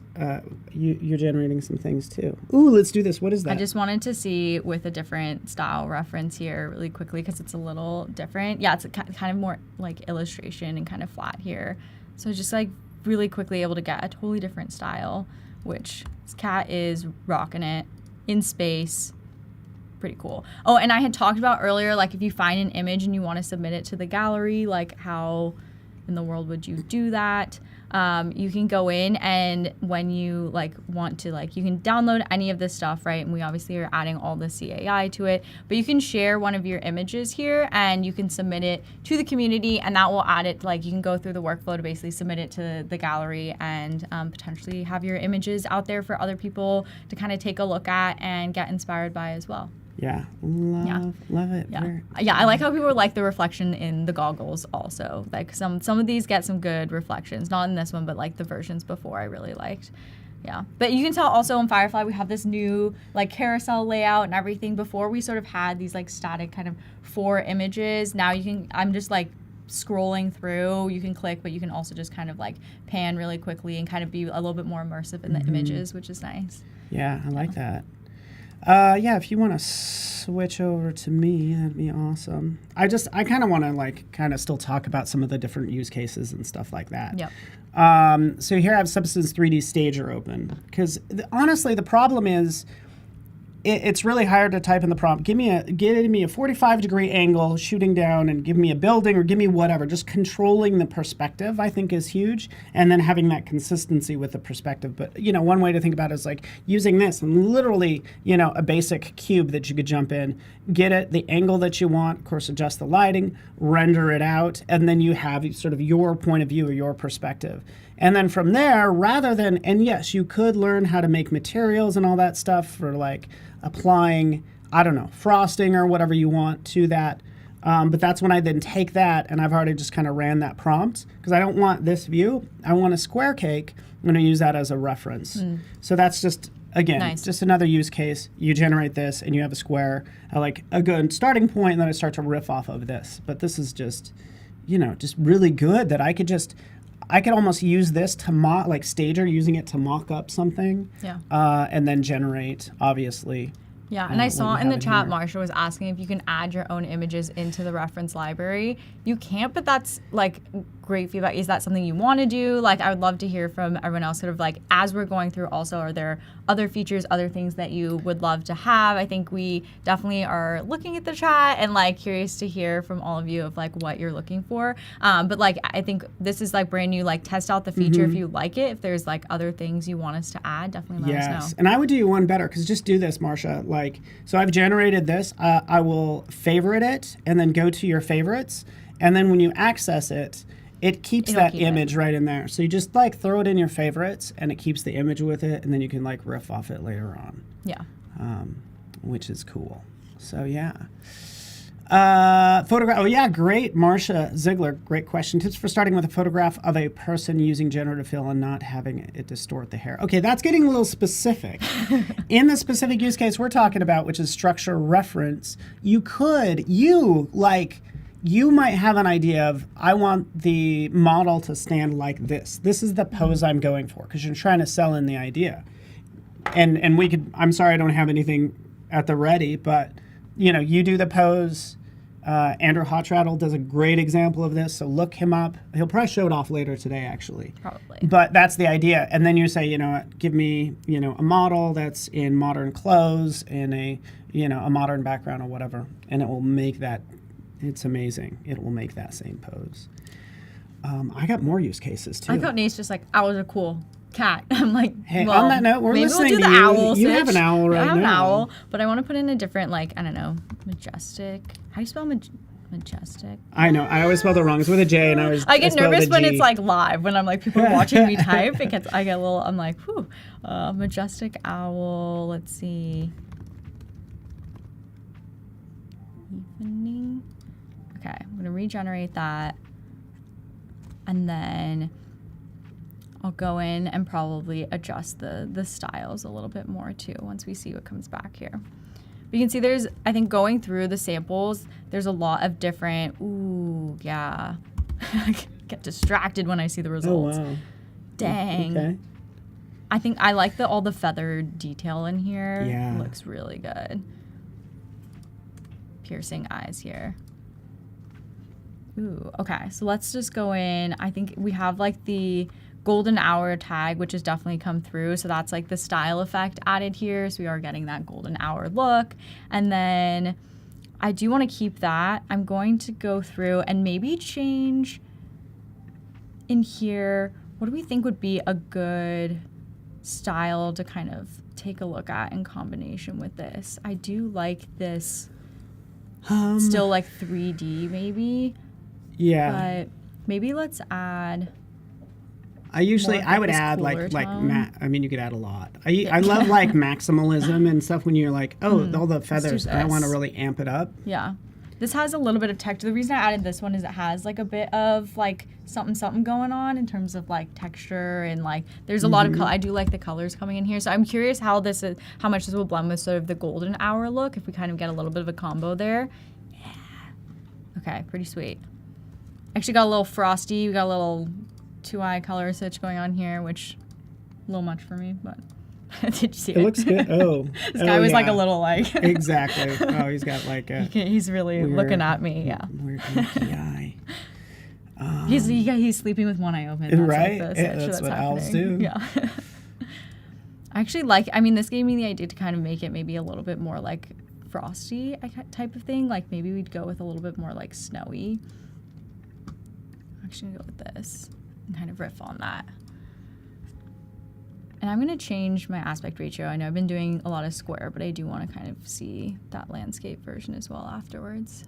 you're generating some things too. Ooh, let's do this. What is that? I just wanted to see with a different style reference here really quickly because it's a little different. Yeah, it's kind of more like illustration and kind of flat here. So just like really quickly able to get a totally different style, which this cat is rocking it in space. Pretty cool. Oh, and I had talked about earlier, like if you find an image and you want to submit it to the gallery, like how in the world would you do that? You can go in, and when you like want to, like, you can download any of this stuff, right? And we obviously are adding all the CAI to it, but you can share one of your images here and you can submit it to the community, and that will add it, like you can go through the workflow to basically submit it to the gallery and potentially have your images out there for other people to kind of take a look at and get inspired by as well. Yeah, love it. Yeah, I like how people like the reflection in the goggles also. Like some of these get some good reflections. Not in this one, but like the versions before I really liked. Yeah, but you can tell also in Firefly we have this new like carousel layout and everything. Before we sort of had these like static kind of 4 images. Now you can, I'm just like scrolling through. You can click, but you can also just kind of like pan really quickly and kind of be a little bit more immersive in the images, which is nice. Yeah, I like that. Yeah, if you want to switch over to me, that'd be awesome. I kind of want to like kind of still talk about some of the different use cases and stuff like that. Yep. So here I have Substance 3D Stager open because honestly the problem is it's really hard to type in the prompt. Give me a 45-degree angle shooting down and give me a building or give me whatever. Just controlling the perspective, I think, is huge, and then having that consistency with the perspective. But one way to think about it is like using this and literally a basic cube that you could jump in, get it the angle that you want, of course adjust the lighting, render it out, and then you have sort of your point of view or your perspective. And then from there, and yes, you could learn how to make materials and all that stuff for like applying, I don't know, frosting or whatever you want to that. But that's when I then take that, and I've already just kind of ran that prompt because I don't want this view. I want a square cake. I'm going to use that as a reference. So that's just, again, just another use case. You generate this and you have a square, like a good starting point, and then I start to riff off of this. But this is just, just really good that I could almost use this to mock, like Stager, using it to mock up something. Yeah. And then generate, obviously. Yeah, and I saw in the chat, Marsha was asking if you can add your own images into the reference library. You can't, but that's like great feedback. Is that something you want to do? Like, I would love to hear from everyone else sort of like, as we're going through also, are there other features, other things that you would love to have? I think we definitely are looking at the chat and like curious to hear from all of you of like what you're looking for. But like, I think this is like brand new, like test out the feature if you like it. If there's like other things you want us to add, definitely let us know. And I would do you one better because just do this, Marsha. Like, so I've generated this. I will favorite it and then go to your favorites. And then when you access it, it keeps It'll that keep it. image right in there. So you just like throw it in your favorites, and it keeps the image with it, and then you can like riff off it later on, Yeah. which is cool. So yeah. Photograph. Oh yeah, great, Marcia Ziegler. Great question. Tips for starting with a photograph of a person using generative fill and not having it distort the hair. Okay, that's getting a little specific. In the specific use case we're talking about, which is structure reference, you might have an idea of, I want the model to stand like this. This is the pose I'm going for, because you're trying to sell in the idea. And we could. I'm sorry, I don't have anything at the ready, but. You do the pose. Andrew Hotraddle does a great example of this, so look him up. He'll probably show it off later today, actually. Probably. But that's the idea. And then you say, give me, a model that's in modern clothes, in a modern background or whatever, and it will make that. It's amazing. It will make that same pose. I got more use cases too. I thought Nate's just like, owls are cool. Cat. I'm like, hey, well, on that note, we're maybe listening we'll do to the you. owl. You have an owl right now. I have an owl, but I want to put in a different, I don't know, majestic. How do you spell majestic? I know. I always spell it wrong. It's with a J, and I get spell nervous the when G. it's live, when I'm people are watching me type. I get a little. I'm like, whew. Majestic owl. Let's see. Evening. Okay, I'm gonna regenerate that, and then I'll go in and probably adjust the styles a little bit more too once we see what comes back here. But you can see I think going through the samples, there's a lot of different, ooh, yeah. I get distracted when I see the results. Oh, wow. Dang. Okay. I think I like all the feathered detail in here. Yeah. Looks really good. Piercing eyes here. Ooh, okay. So let's just go in. I think we have the golden hour tag, which has definitely come through. So that's the style effect added here. So we are getting that golden hour look. And then I do want to keep that. I'm going to go through and maybe change in here. What do we think would be a good style to kind of take a look at in combination with this? I do like this still 3D maybe. Yeah. But maybe let's add. I would add you could add a lot. I love maximalism and stuff when you're all the feathers. I want to really amp it up. Yeah. This has a little bit of texture. The reason I added this one is it has a bit of something going on in terms of texture and there's a lot of color. I do like the colors coming in here. So I'm curious how much this will blend with sort of the golden hour look if we kind of get a little bit of a combo there. Yeah. Okay, pretty sweet. Actually got a little frosty. We got a little 2-eye color switch going on here, which a little much for me, but did you see it? It looks good. Oh, this guy was a little exactly. Oh, he's got he's really weird, looking at me. Yeah. Weird eye. He's sleeping with one eye open. That's right. That's what happening. owls do. Yeah. I actually this gave me the idea to kind of make it maybe a little bit more frosty type of thing. Maybe we'd go with a little bit more snowy. I'm actually gonna go with this and kind of riff on that. And I'm gonna change my aspect ratio. I know I've been doing a lot of square, but I do want to kind of see that landscape version as well afterwards.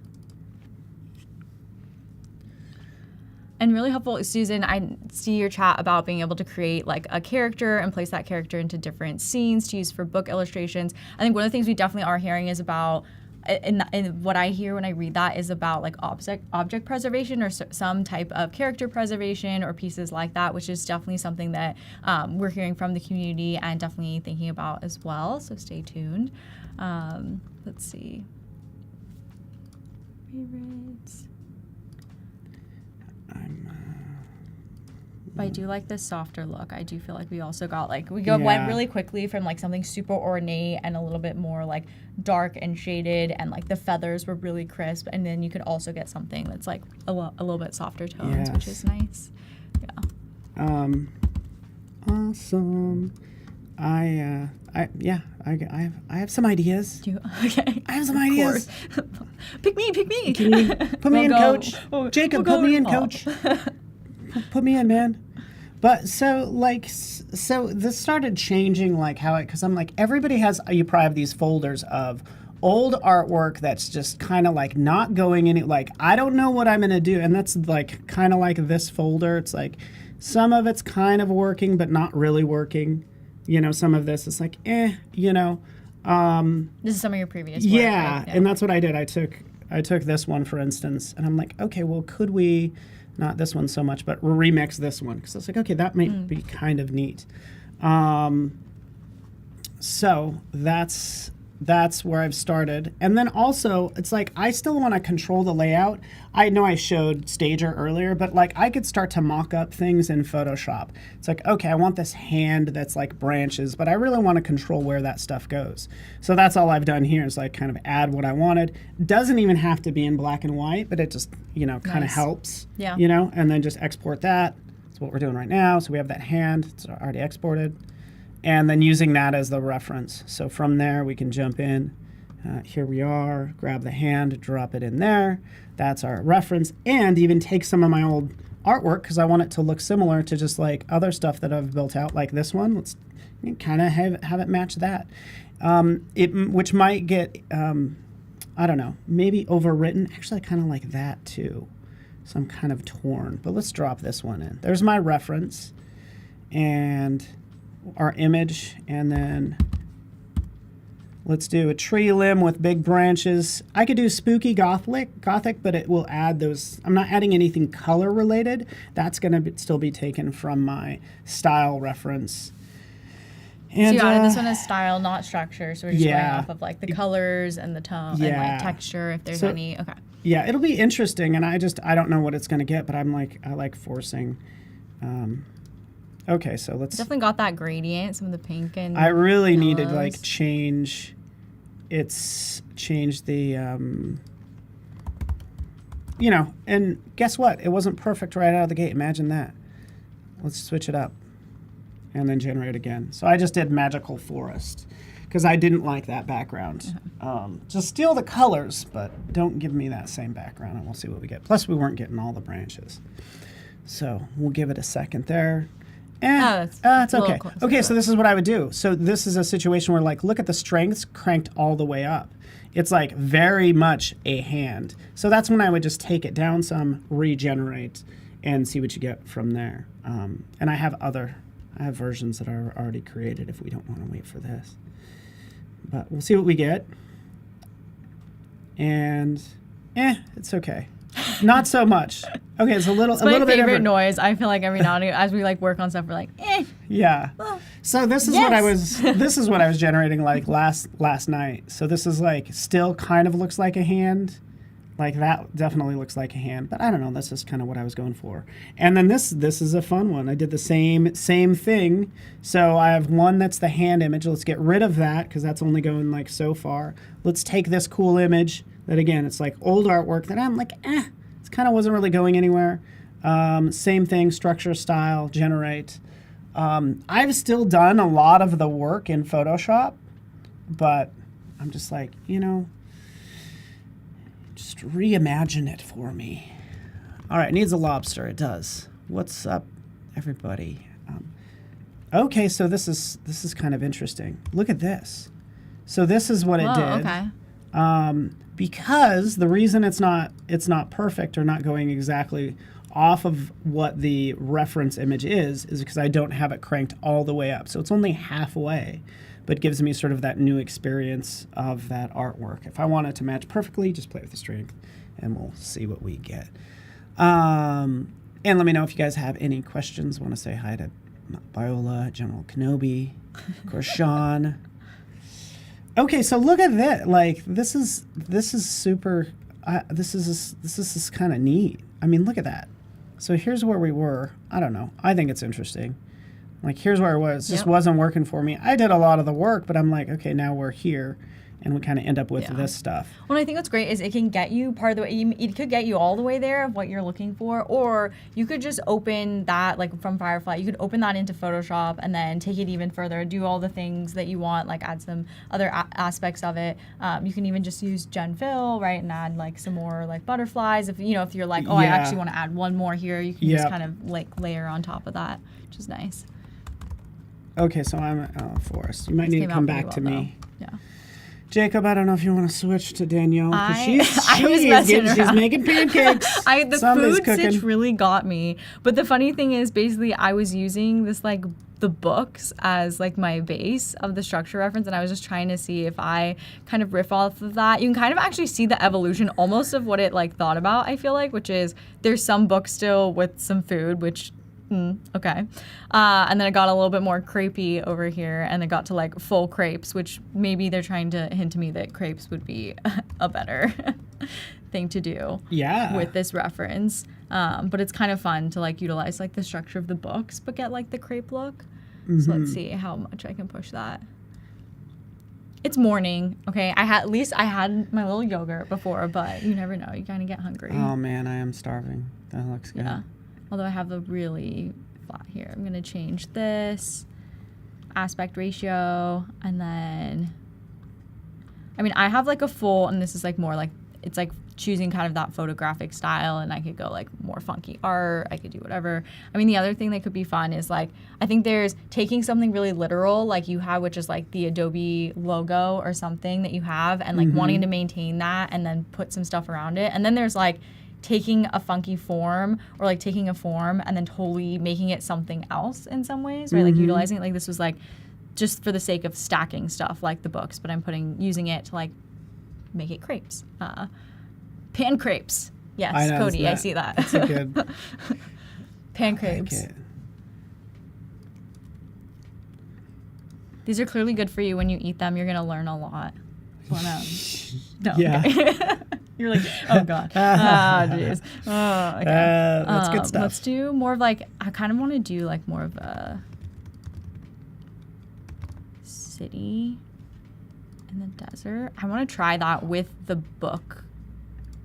And really helpful, Susan, I see your chat about being able to create a character and place that character into different scenes to use for book illustrations. I think one of the things we definitely are hearing is about, and what I hear when I read that is about object preservation or some type of character preservation or pieces like that, which is definitely something that we're hearing from the community and definitely thinking about as well. So stay tuned. Let's see. Favorites. But I do like this softer look. I do feel like we also got went really quickly from something super ornate and a little bit more dark and shaded, and the feathers were really crisp, and then you could also get something that's a little bit softer tones, which is nice. Yeah. Awesome. I have some ideas. Okay. I have some ideas. Pick me. Can you put me in, Coach? Jacob, put me in, Coach. Put me in, man. But so this started changing how because I'm everybody has, you probably have these folders of old artwork that's just kind of like not going any, like, I don't know what I'm going to do. And that's like kind of like this folder. It's like some of it's kind of working, but not really working. You know, some of this is like, you know. This is some of your previous work, yeah, right? and that's what I did. I took this one, for instance, and I'm like, okay, well, could we, not this one so much, but remix this one? Because I was like, okay, that might be kind of neat. So that's where I've started. And then also, it's like, I still want to control the layout. I know I showed Stager earlier, but like I could start to mock up things in Photoshop. It's like, okay, I want this hand that's like branches, but I really want to control where that stuff goes. So that's all I've done here is like kind of add what I wanted. Doesn't even have to be in black and white, but it just, you know, kind of helps, you know, and then just export that. That's what we're doing right now. So we have that hand, it's already exported. And then using that as the reference. So from there, we can jump in. Here we are, grab the hand, drop it in there. That's our reference. And even take some of my old artwork, because I want it to look similar to just like other stuff that I've built out, like this one. Let's kind of have it match that. Which might get, I don't know, maybe overwritten. Actually, I kind of like that too. So I'm kind of torn. But let's drop this one in. There's my reference. And our image, and then let's do a tree limb with big branches. I could do spooky gothic, but it will add those. I'm not adding anything color related. That's going to still be taken from my style reference. And, so you added this one as style, not structure. So we're just going off of like the colors and the tone and like texture, if there's any. Okay. Yeah, it'll be interesting, and I don't know what it's going to get, but I like forcing. Okay, so let's... Definitely got that gradient, some of the pink and I really yellows. needed like change the, you know, and guess what? It wasn't perfect right out of the gate. Imagine that. Let's switch it up and then generate again. So I just did magical forest because I didn't like that background. Just steal the colors, but don't give me that same background and we'll see what we get. Plus we weren't getting all the branches. So we'll give it a second there. It's okay. Okay, so this is what I would do. So this is a situation where, like, look at the strengths cranked all the way up. It's, like, very much a hand. So that's when I would just take it down some, regenerate, and see what you get from there. And I have versions that are already created if we don't want to wait for this. But we'll see what we get. And, it's okay. Not so much. Okay, it's a little bit my favorite noise. I feel like every now and again, as we like work on stuff, we're like, Yeah. So this is what I was generating like last night. So this is like still kind of looks like a hand. Like that definitely looks like a hand, but I don't know. That's just kind of what I was going for. And then this is a fun one. I did the same thing. So I have one that's the hand image. Let's get rid of that because that's only going like so far. Let's take this cool image. That again, it's like old artwork that I'm like, it kind of wasn't really going anywhere. Same thing, structure, style, generate. I've still done a lot of the work in Photoshop, but I'm just like, you know, just reimagine it for me. All right, it needs a lobster. It does. What's up, everybody? Okay, so this is kind of interesting. Look at this. So this is what it did. Okay. Because the reason it's not perfect or not going exactly off of what the reference image is because I don't have it cranked all the way up. So it's only halfway, but gives me sort of that new experience of that artwork. If I want it to match perfectly, just play with the strength and we'll see what we get. And let me know if you guys have any questions. Want to say hi to Viola, General Kenobi, of course, Sean. Okay, so look at that. Like this is super. This is kind of neat. I mean, look at that. So here's where we were. I don't know. I think it's interesting. Like here's where I was. Just wasn't working for me. I did a lot of the work, but I'm like, okay, now we're here. And we kind of end up with this stuff. Well, I think what's great is it can get you part of the way. It could get you all the way there of what you're looking for, or you could just open that, like from Firefly, you could open that into Photoshop and then take it even further, do all the things that you want, like add some other aspects of it. You can even just use Gen Fill, right, and add like some more like butterflies. If you're like, I actually want to add one more here, you can just kind of like layer on top of that, which is nice. Okay, so I'm Forrest. You might need to come back to me. Yeah. Jacob, I don't know if you want to switch to Danielle. She's making pancakes. The Somebody's food cooking. stitch really got me. But the funny thing is, basically, I was using this like the books as like my base of the structure reference, and I was just trying to see if I kind of riff off of that. You can kind of actually see the evolution almost of what it like thought about, I feel like, which is there's some books still with some food, which okay. And then it got a little bit more crepey over here, and it got to like full crepes, which maybe they're trying to hint to me that crepes would be a better thing to do with this reference. But it's kind of fun to like utilize like the structure of the books, but get like the crepe look. So let's see how much I can push that. It's morning, okay? I had my little yogurt before, but you never know. You kind of get hungry. Oh man, I am starving. That looks good. Yeah. Although I have a really flat here. I'm going to change this aspect ratio, and then, I mean, I have like a full, and this is like more like, it's like choosing kind of that photographic style, and I could go like more funky art. I could do whatever. I mean, the other thing that could be fun is like, I think there's taking something really literal like you have, which is like the Adobe logo or something that you have, and like wanting to maintain that and then put some stuff around it. And then there's like, taking a funky form or like taking a form and then totally making it something else in some ways, right? Like utilizing it. Like this was like just for the sake of stacking stuff like the books, but I'm using it to like make it crepes. Pan crepes. Yes, Cody, I see that. That's a good pan crepes. Like These are clearly good for you. When you eat them, you're gonna learn a lot. No, yeah. Okay. You're like, oh god. Jeez. Oh, okay. That's good stuff. Let's do more of like, I kind of want to do like more of a city in the desert. I want to try that with the book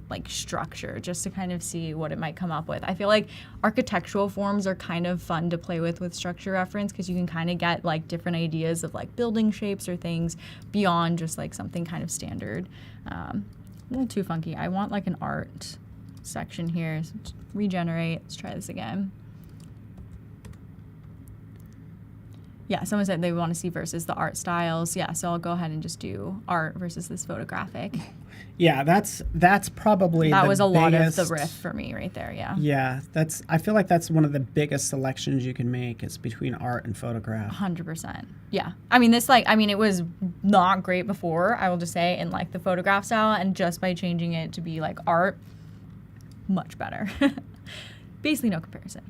like structure, just to kind of see what it might come up with. I feel like architectural forms are kind of fun to play with structure reference, because you can kind of get like different ideas of like building shapes or things beyond just like something kind of standard. A little too funky. I want like an art section here. So regenerate. Let's try this again. Yeah, someone said they want to see versus the art styles. Yeah, so I'll go ahead and just do art versus this photographic. Yeah, that's probably that the was a lot biggest, of the riff for me right there. Yeah. Yeah, I feel like that's one of the biggest selections you can make is between art and photograph. 100%. Yeah. I mean, it was not great before, I will just say, in like the photograph style, and just by changing it to be like art, much better. Basically no comparison.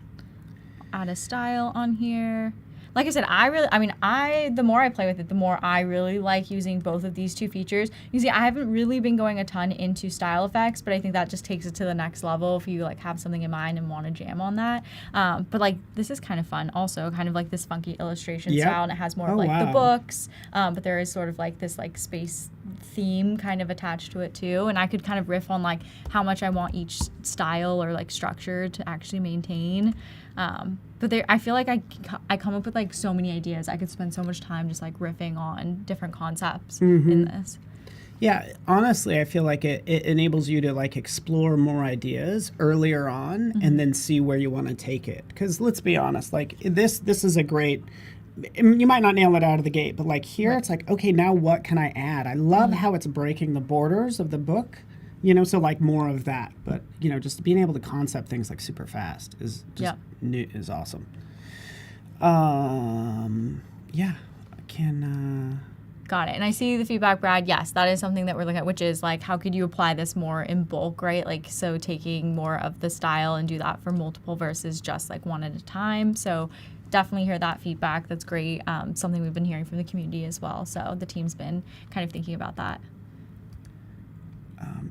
Add a style on here. Like I said, the more I play with it, the more I really like using both of these two features. You see, I haven't really been going a ton into style effects, but I think that just takes it to the next level if you like have something in mind and want to jam on that. But like, this is kind of fun also, kind of like this funky illustration style, and it has more of like the books, but there is sort of like this like space theme kind of attached to it too. And I could kind of riff on like how much I want each style or like structure to actually maintain. But I feel like I come up with like so many ideas. I could spend so much time just like riffing on different concepts in this. Yeah, honestly, I feel like it enables you to like explore more ideas earlier on and then see where you want to take it. Because let's be honest, like this is a great, you might not nail it out of the gate, but like here it's like, okay, now what can I add? I love how it's breaking the borders of the book. You know, so like more of that, but you know, just being able to concept things like super fast is just new, is awesome. Yeah, I can. Got it. And I see the feedback, Brad. Yes, that is something that we're looking at, which is like, how could you apply this more in bulk, right? Like, so taking more of the style and do that for multiple versus just like one at a time. So definitely hear that feedback. That's great. Something we've been hearing from the community as well. So the team's been kind of thinking about that.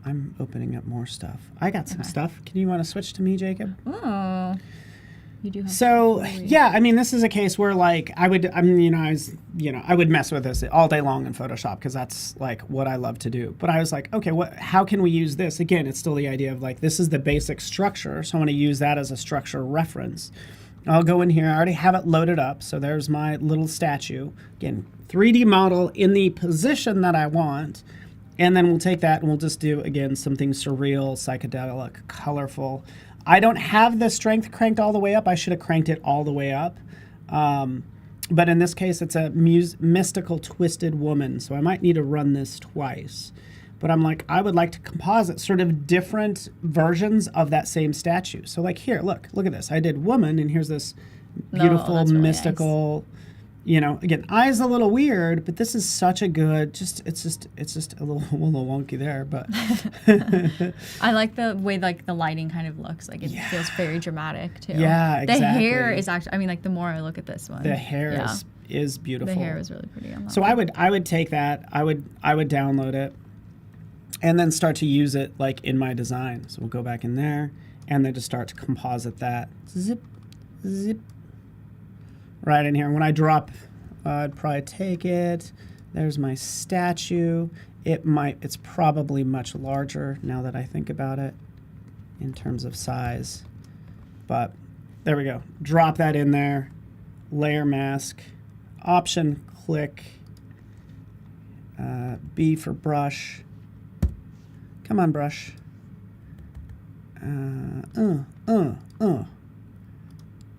I'm opening up more stuff. I got some stuff. Can you want to switch to me, Jacob? Oh, you do have. So yeah, I mean, this is a case where like I would mess with this all day long in Photoshop because that's like what I love to do. But I was like, okay, how can we use this? Again, it's still the idea of like this is the basic structure, so I want to use that as a structure reference. I'll go in here. I already have it loaded up, so there's my little statue. Again, 3D model in the position that I want. And then we'll take that and we'll just do, again, something surreal, psychedelic, colorful. I don't have the strength cranked all the way up. I should have cranked it all the way up. But in this case, it's a mystical twisted woman. So I might need to run this twice. But I'm like, I would like to composite sort of different versions of that same statue. So like here, look at this. I did woman, and here's this beautiful really mystical, again, eyes a little weird, but this is such a good, it's just a little wonky there, but. I like the way like the lighting kind of looks. Like it feels very dramatic too. Yeah, exactly. The hair is actually, I mean, like the more I look at this one. The hair is beautiful. The hair is really pretty on that So one. I would take that, I would download it, and then start to use it like in my design. So we'll go back in there and then just start to composite that. Zip, zip. Right in here. When I drop, I'd probably take it. There's my statue. It's probably much larger now that I think about it in terms of size. But there we go. Drop that in there. Layer mask. Option click. B for brush. Come on, brush.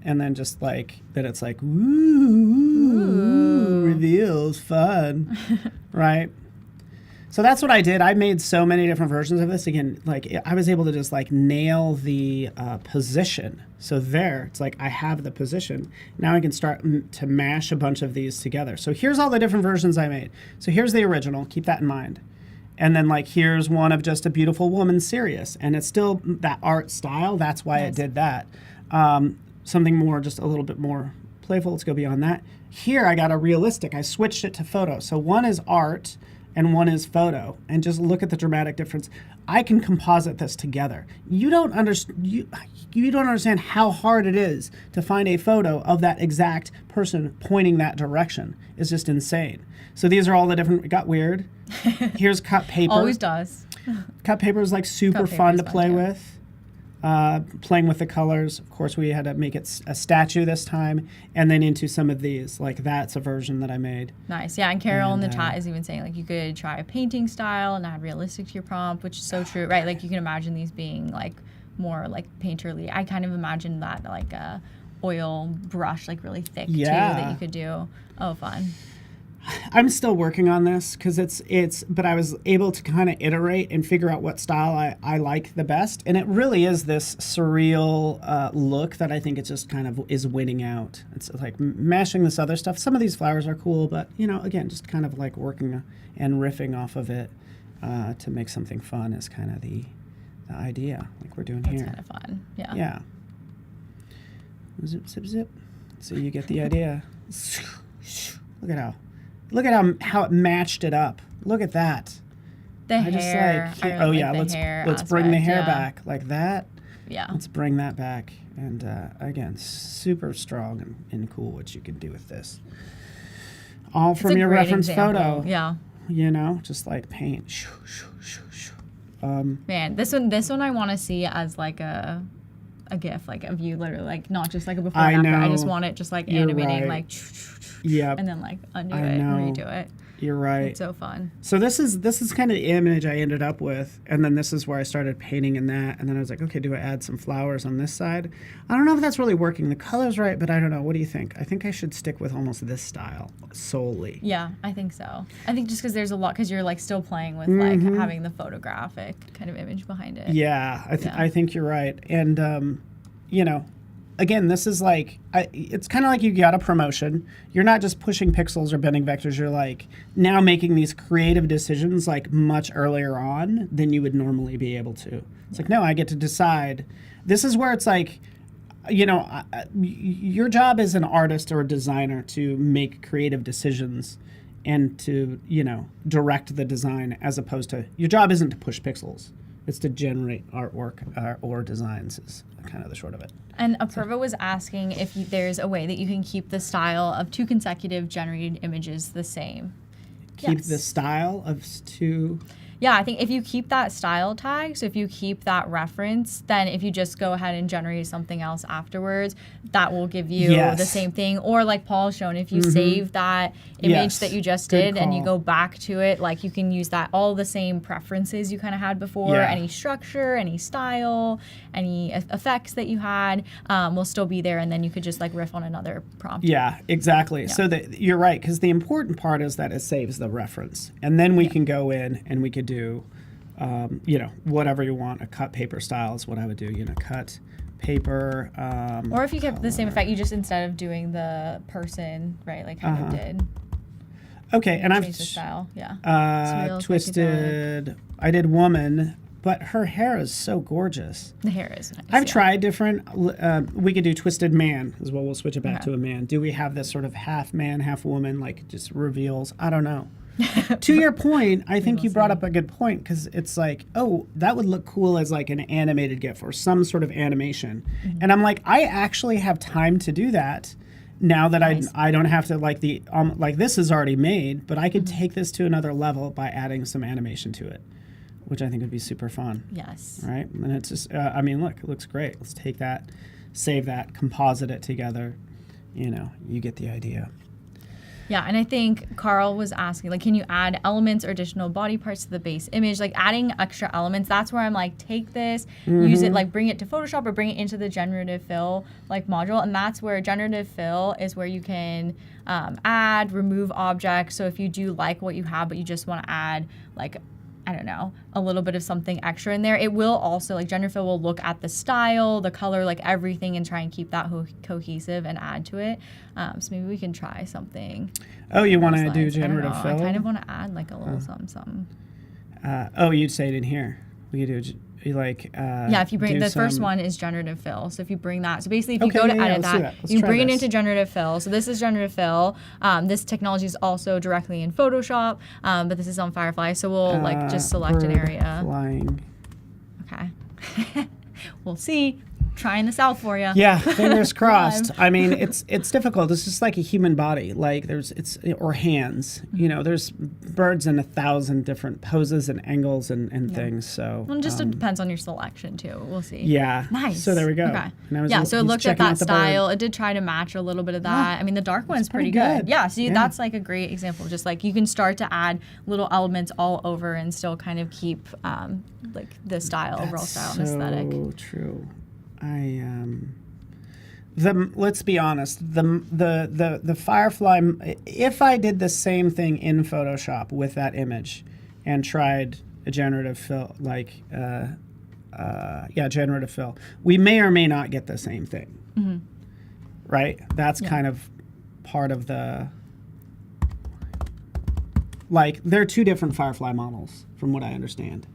And then just like, then it's like, ooh, reveals, fun, right? So that's what I did. I made so many different versions of this. Again, like I was able to just like nail the position. So there, it's like I have the position. Now I can start to mash a bunch of these together. So here's all the different versions I made. So here's the original, keep that in mind. And then like here's one of just a beautiful woman serious. And it's still that art style. That's why it did that. Something more, just a little bit more playful. Let's go beyond that. Here I got a realistic. I switched it to photo. So one is art and one is photo. And just look at the dramatic difference. I can composite this together. You don't understand how hard it is to find a photo of that exact person pointing that direction. It's just insane. So these are all the different, it got weird. Here's cut paper. Always does. Cut paper is like super fun to play with. Playing with the colors. Of course, we had to make it a statue this time, and then into some of these. Like that's a version that I made. Nice. Yeah, and Carol in the chat is even saying like you could try a painting style and add realistic to your prompt, which is so true, right? Like you can imagine these being like more like painterly. I kind of imagine that like a oil brush, like really thick too, that you could do. Oh, fun. I'm still working on this because but I was able to kind of iterate and figure out what style I like the best. And it really is this surreal look that I think it just kind of is winning out. It's like mashing this other stuff. Some of these flowers are cool, but again, just kind of like working and riffing off of it to make something fun is kind of the idea, like we're doing here. That's kind of fun. Yeah. Yeah. Zip, zip, zip. So you get the idea. Look at how it matched it up. Look at that. The hair. Let's bring the hair back like that. Yeah. Let's bring that back. And again, super strong and cool what you can do with this. All from your reference photo. Yeah. Just like paint. Man, this one I want to see as like a GIF, like of you literally, like not just like a before and after. I just want it just like animating, like. Yeah. And then like undo it and redo it. You're right. It's so fun. So this is kind of the image I ended up with, and then this is where I started painting in that, and then I was like, okay, do I add some flowers on this side? I don't know if that's really working. The color's right, but I don't know. What do you think? I think I should stick with almost this style solely. Yeah, I think so. I think just because there's a lot, because you're like still playing with like having the photographic kind of image behind it. Yeah, I think you're right, and again, this is like, it's kind of like you got a promotion. You're not just pushing pixels or bending vectors. You're like now making these creative decisions like much earlier on than you would normally be able to. It's like, no, I get to decide. This is where it's like, your job as an artist or a designer to make creative decisions and to, direct the design, as opposed to, your job isn't to push pixels. It's to generate artwork or designs is kind of the short of it. And Apurva was asking if there's a way that you can keep the style of 2 consecutive generated images the same. Keep the style of 2... Yeah, I think if you keep that style tag, so if you keep that reference, then if you just go ahead and generate something else afterwards, that will give you the same thing. Or like Paul's shown, if you save that image that you just did and you go back to it, like you can use that, all the same preferences you kind of had before, any structure, any style, any effects that you had will still be there, and then you could just like riff on another prompt. Yeah, exactly. So you're right, because the important part is that it saves the reference, and then we can go in and we could do, whatever you want. A cut paper style is what I would do. Cut paper. Or if you kept the same effect, you just, instead of doing the person, right, like kind of did. Okay, and I've changed the style. Yeah. Twisted. I did woman. But her hair is so gorgeous. The hair is nice. I've tried different. We could do twisted man as well. We'll switch it back to a man. Do we have this sort of half man, half woman, like just reveals? I don't know. To your point, I think you brought up a good point, because it's like, oh, that would look cool as like an animated GIF or some sort of animation. And I'm like, I actually have time to do that now that I don't have to like this is already made, but I could take this to another level by adding some animation to it, which I think would be super fun. Yes. Right? And it's just, look, it looks great. Let's take that, save that, composite it together. You get the idea. Yeah, and I think Carl was asking, like, can you add elements or additional body parts to the base image? Like, adding extra elements, that's where I'm like, take this, use it, like, bring it to Photoshop or bring it into the generative fill, like, module. And that's where generative fill is where you can add, remove objects. So if you do like what you have, but you just want to add, like, I don't know, a little bit of something extra in there, it will also, like, generative fill will look at the style, the color, like everything, and try and keep that cohesive and add to it. So maybe we can try something. Oh, you want to do generative fill? I kind of want to add like a little something. You'd say it in here. We could do if you bring the first one is generative fill. So if you bring that, so basically if you go to edit that, you bring it into generative fill. So this is generative fill. This technology is also directly in Photoshop, but this is on Firefly. So we'll like just select an area. Flying. Okay. We'll see. Trying this out for you. Yeah, fingers crossed. I mean, it's difficult. It's just like a human body. Like or hands. There's birds in 1,000 different poses and angles and things. So well, it just depends on your selection too. We'll see. Yeah. Nice. So there we go. Okay. So it looked at that style. It did try to match a little bit of that. I mean, the dark one's pretty good. Yeah. So that's like a great example of just like you can start to add little elements all over and still kind of keep like the style, overall style and aesthetic. So true. Let's be honest. The Firefly. If I did the same thing in Photoshop with that image, and tried a generative fill, generative fill, we may or may not get the same thing. Right? That's kind of part of the. Like, there are two different Firefly models, from what I understand.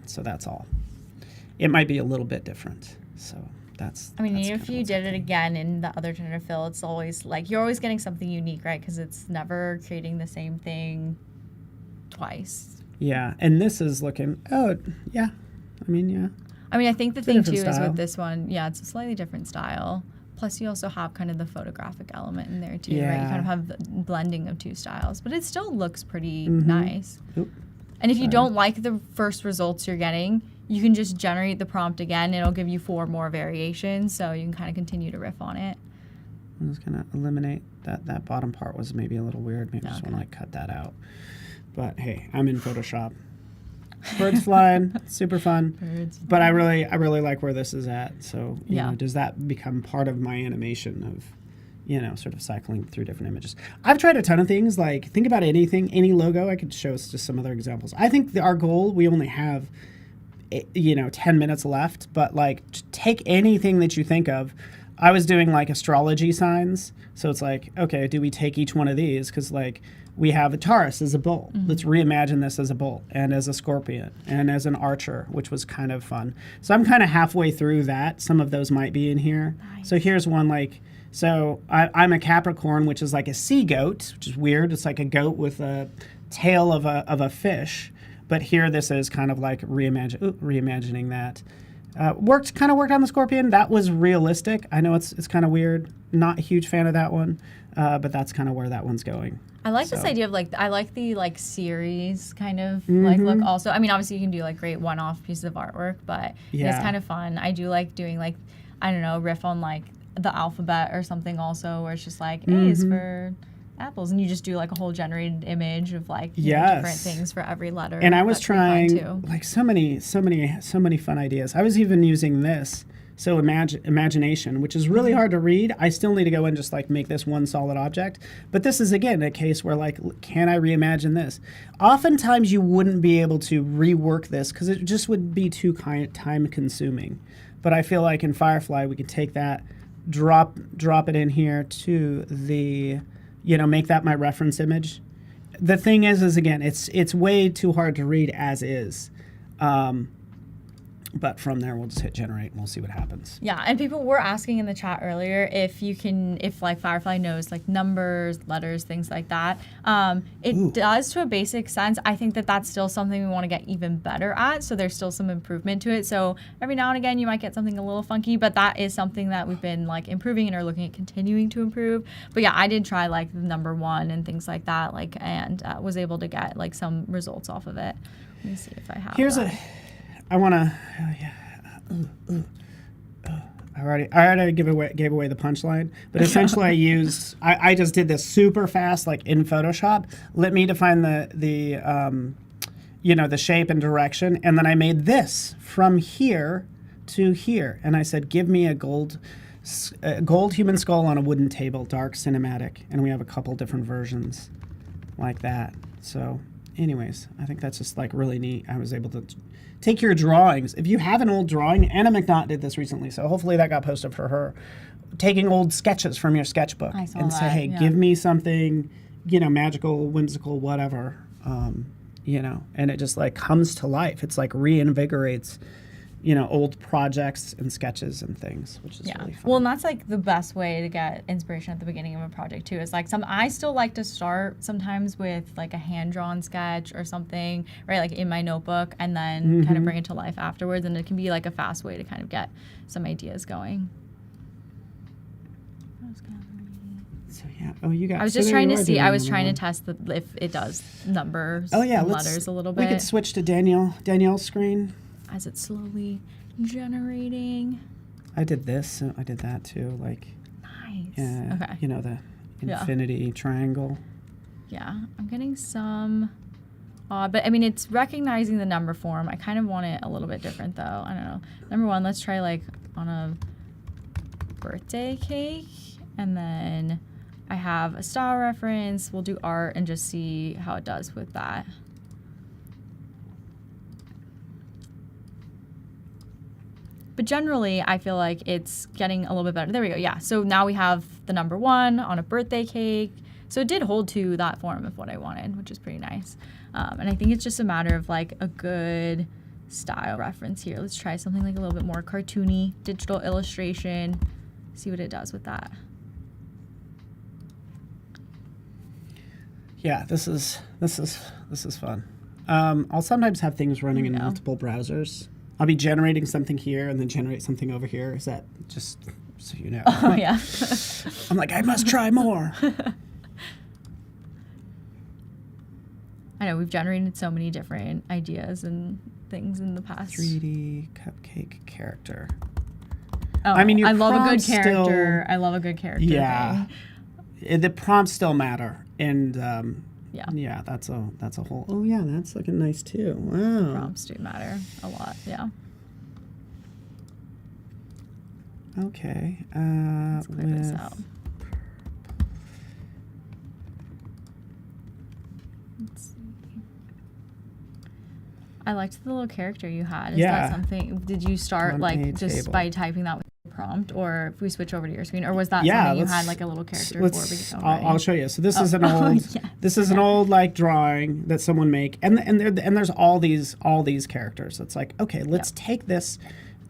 So that's all. It might be a little bit different. So that's. I mean, if you did it again in the other generative fill, it's always like you're always getting something unique, right? Because it's never creating the same thing twice. Yeah, and this is looking. Oh, yeah. I mean, I think the thing too is with this one, it's a slightly different style. Plus, you also have kind of the photographic element in there too, right? You kind of have the blending of two styles, but it still looks pretty nice. Oop. And if you don't like the first results you're getting, you can just generate the prompt again. It'll give you 4 more variations, so you can kind of continue to riff on it. I'm just going to eliminate that bottom part was maybe a little weird. Maybe I just want to like cut that out. But hey, I'm in Photoshop. Birds flying, super fun. Birds. But I really like where this is at. So you know, does that become part of my animation of, sort of cycling through different images? I've tried a ton of things. Like, think about anything, any logo. I could show us just some other examples. I think our goal, we only have 10 minutes left, but like take anything that you think of. I was doing like astrology signs. So it's like, okay, do we take each one of these? Because like we have a Taurus as a bull. Let's reimagine this as a bull and as a scorpion and as an archer, which was kind of fun. So I'm kind of halfway through that. Some of those might be in here. Nice. So here's one like, so I'm a Capricorn, which is like a sea goat, which is weird. It's like a goat with a tail of a fish. But here this is kind of like reimagining that. Kind of worked on the scorpion. That was realistic. I know it's kind of weird. Not a huge fan of that one, but that's kind of where that one's going. I like this idea of I like the series kind of look also. I mean, obviously you can do great one-off pieces of artwork, but it's kind of fun. I do like doing I don't know, riff on the alphabet or something also, where it's just A is for apples, and you just do a whole generated image of different things for every letter. And I was trying so many fun ideas. I was even using this. So imagination, which is really hard to read. I still need to go and just make this one solid object. But this is, again, a case where can I reimagine this? Oftentimes you wouldn't be able to rework this because it just would be too time consuming. But I feel like in Firefly, we could take that, drop it in here to the, make that my reference image. The thing is again, it's way too hard to read as is. But from there, we'll just hit generate and we'll see what happens. Yeah, and people were asking in the chat earlier if Firefly knows numbers, letters, things like that. It does to a basic sense. I think that's still something we want to get even better at. So there's still some improvement to it. So every now and again, you might get something a little funky, but that is something that we've been improving and are looking at continuing to improve. But yeah, I did try the number 1 and things like that, and was able to get some results off of it. Let me see if I have. I want to. I already gave away the punchline, but essentially I just did this super fast in Photoshop. Let me define the shape and direction, and then I made this from here to here, and I said, give me a gold human skull on a wooden table, dark cinematic, and we have a couple different versions like that. So, anyways, I think that's just really neat. I was able to take your drawings. If you have an old drawing, Anna McNaught did this recently, so hopefully that got posted for her. Taking old sketches from your sketchbook and say, hey, give me something, magical, whimsical, whatever, and it just comes to life. It's reinvigorates, old projects and sketches and things, which is really fun. Well, and that's the best way to get inspiration at the beginning of a project too. Is I still like to start sometimes with a hand-drawn sketch or something, right? In my notebook, and then kind of bring it to life afterwards. And it can be a fast way to kind of get some ideas going. So yeah. Oh, you got. I was just trying to see. I was trying to test if it does numbers. Oh yeah, and letters a little bit. We could switch to Danielle's screen. As it's slowly generating. I did this. I did that too. Nice. Okay. The infinity triangle. Yeah, I'm getting some. But I mean, it's recognizing the number form. I kind of want it a little bit different though. I don't know. Number 1, let's try on a birthday cake, and then I have a style reference. We'll do art and just see how it does with that. But generally, I feel like it's getting a little bit better. There we go. Yeah. So now we have the number 1 on a birthday cake. So it did hold to that form of what I wanted, which is pretty nice. And I think it's just a matter of a good style reference here. Let's try something a little bit more cartoony, digital illustration. See what it does with that. Yeah, this is fun. I'll sometimes have things running in multiple browsers. I'll be generating something here and then generate something over here. Is that just so you know? Oh, yeah. I'm I must try more. I know, we've generated so many different ideas and things in the past. 3D cupcake character. Oh, I mean, I love a good character. I love a good character. Yeah. The prompts still matter. And yeah, that's a whole. Oh yeah, that's looking nice too. Wow. Prompts do matter a lot. Yeah. Okay. Let's clear this out. Let's see. I liked the little character you had. Is that something? Did you start just by typing that with the prompt, or if we switch over to your screen, or was that something you had a little character for? I'll show you. So this is an old. This is an old drawing that someone make, and there's all these characters. It's okay, let's take this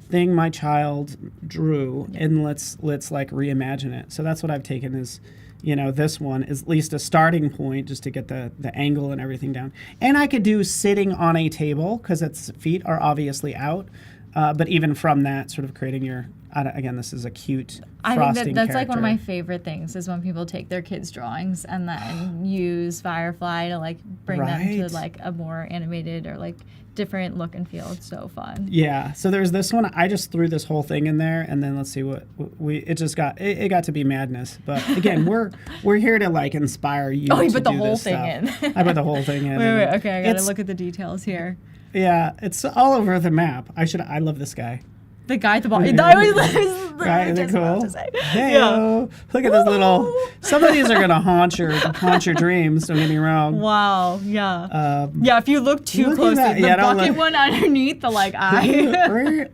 thing my child drew and let's reimagine it. So that's what I've taken is. This one is at least a starting point just to get the angle and everything down. And I could do sitting on a table because its feet are obviously out. But even from that, sort of creating your, again, this is a cute I frosting think that's like one of my character. favorite things is when people take their kids' drawings and then use Firefly to like bring them to like a more animated or like different look and feel. It's so fun. Yeah. So there's this one. I just threw this whole thing in there, and then let's see what it just got. It got to be madness. But again, we're here to like inspire you. Oh, you to put the do whole this thing stuff. in. I put the whole thing in. Wait. Okay, I gotta look at the details here. Yeah, it's all over the map. I love this guy. The guy at the bottom. I always Right, isn't it cool? Hey, Yeah. Look at this little. Some of these are gonna haunt your dreams. Don't get me wrong. Wow. Yeah. Yeah. If you look too look at closely, that. the Yeah, don't bucket look. one underneath the like eye.